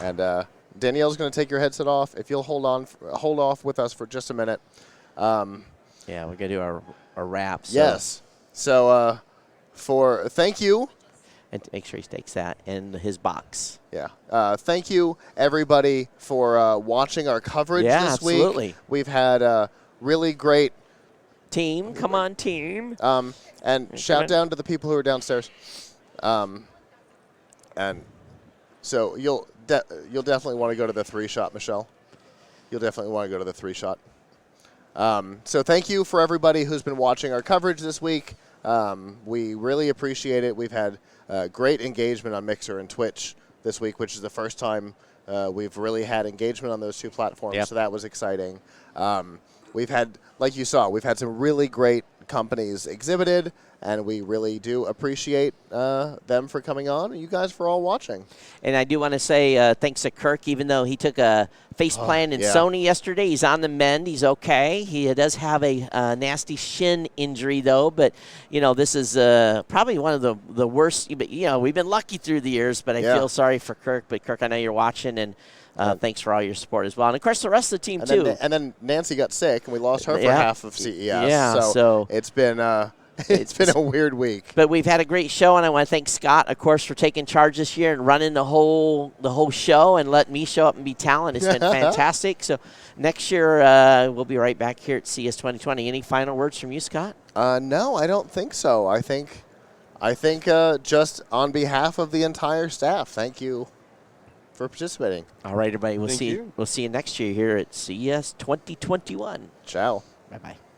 And Danielle's going to take your headset off. If you'll hold off with us for just a minute. Yeah, we're going to do our wrap. So. Yes. So thank you and to make sure he takes that and his box. Yeah. Thank you, everybody, for watching our coverage this week. Absolutely. We've had a really great team. Come on, team. And shout down to the people who are downstairs. And so you'll definitely want to go to the 3-shot, Michelle. You'll definitely want to go to the 3-shot. So thank you for everybody who's been watching our coverage this week. We really appreciate it. We've had great engagement on Mixer and Twitch this week, which is the first time we've really had engagement on those two platforms. Yep. So that was exciting. We've had, like you saw, we've had some really great companies exhibited, and we really do appreciate them for coming on and you guys for all watching. And I do want to say thanks to Kirk, even though he took a face plant in Sony yesterday. He's on the mend. He's okay. He does have a nasty shin injury, though. But, this is probably one of the worst. But, we've been lucky through the years, but I feel sorry for Kirk. But, Kirk, I know you're watching, and thanks for all your support as well. And, of course, the rest of the team, too. And then Nancy got sick, and we lost her for half of CES. Yeah, so it's been it's been a weird week. But we've had a great show, and I want to thank Scott, of course, for taking charge this year and running the whole show and letting me show up and be talent. It's been fantastic. So next year we'll be right back here at CES 2020. Any final words from you, Scott? No, I don't think so. I think just on behalf of the entire staff, thank you for participating. All right, everybody. We'll Thank see you. We'll see you next year here at CES 2021. Ciao. Bye-bye.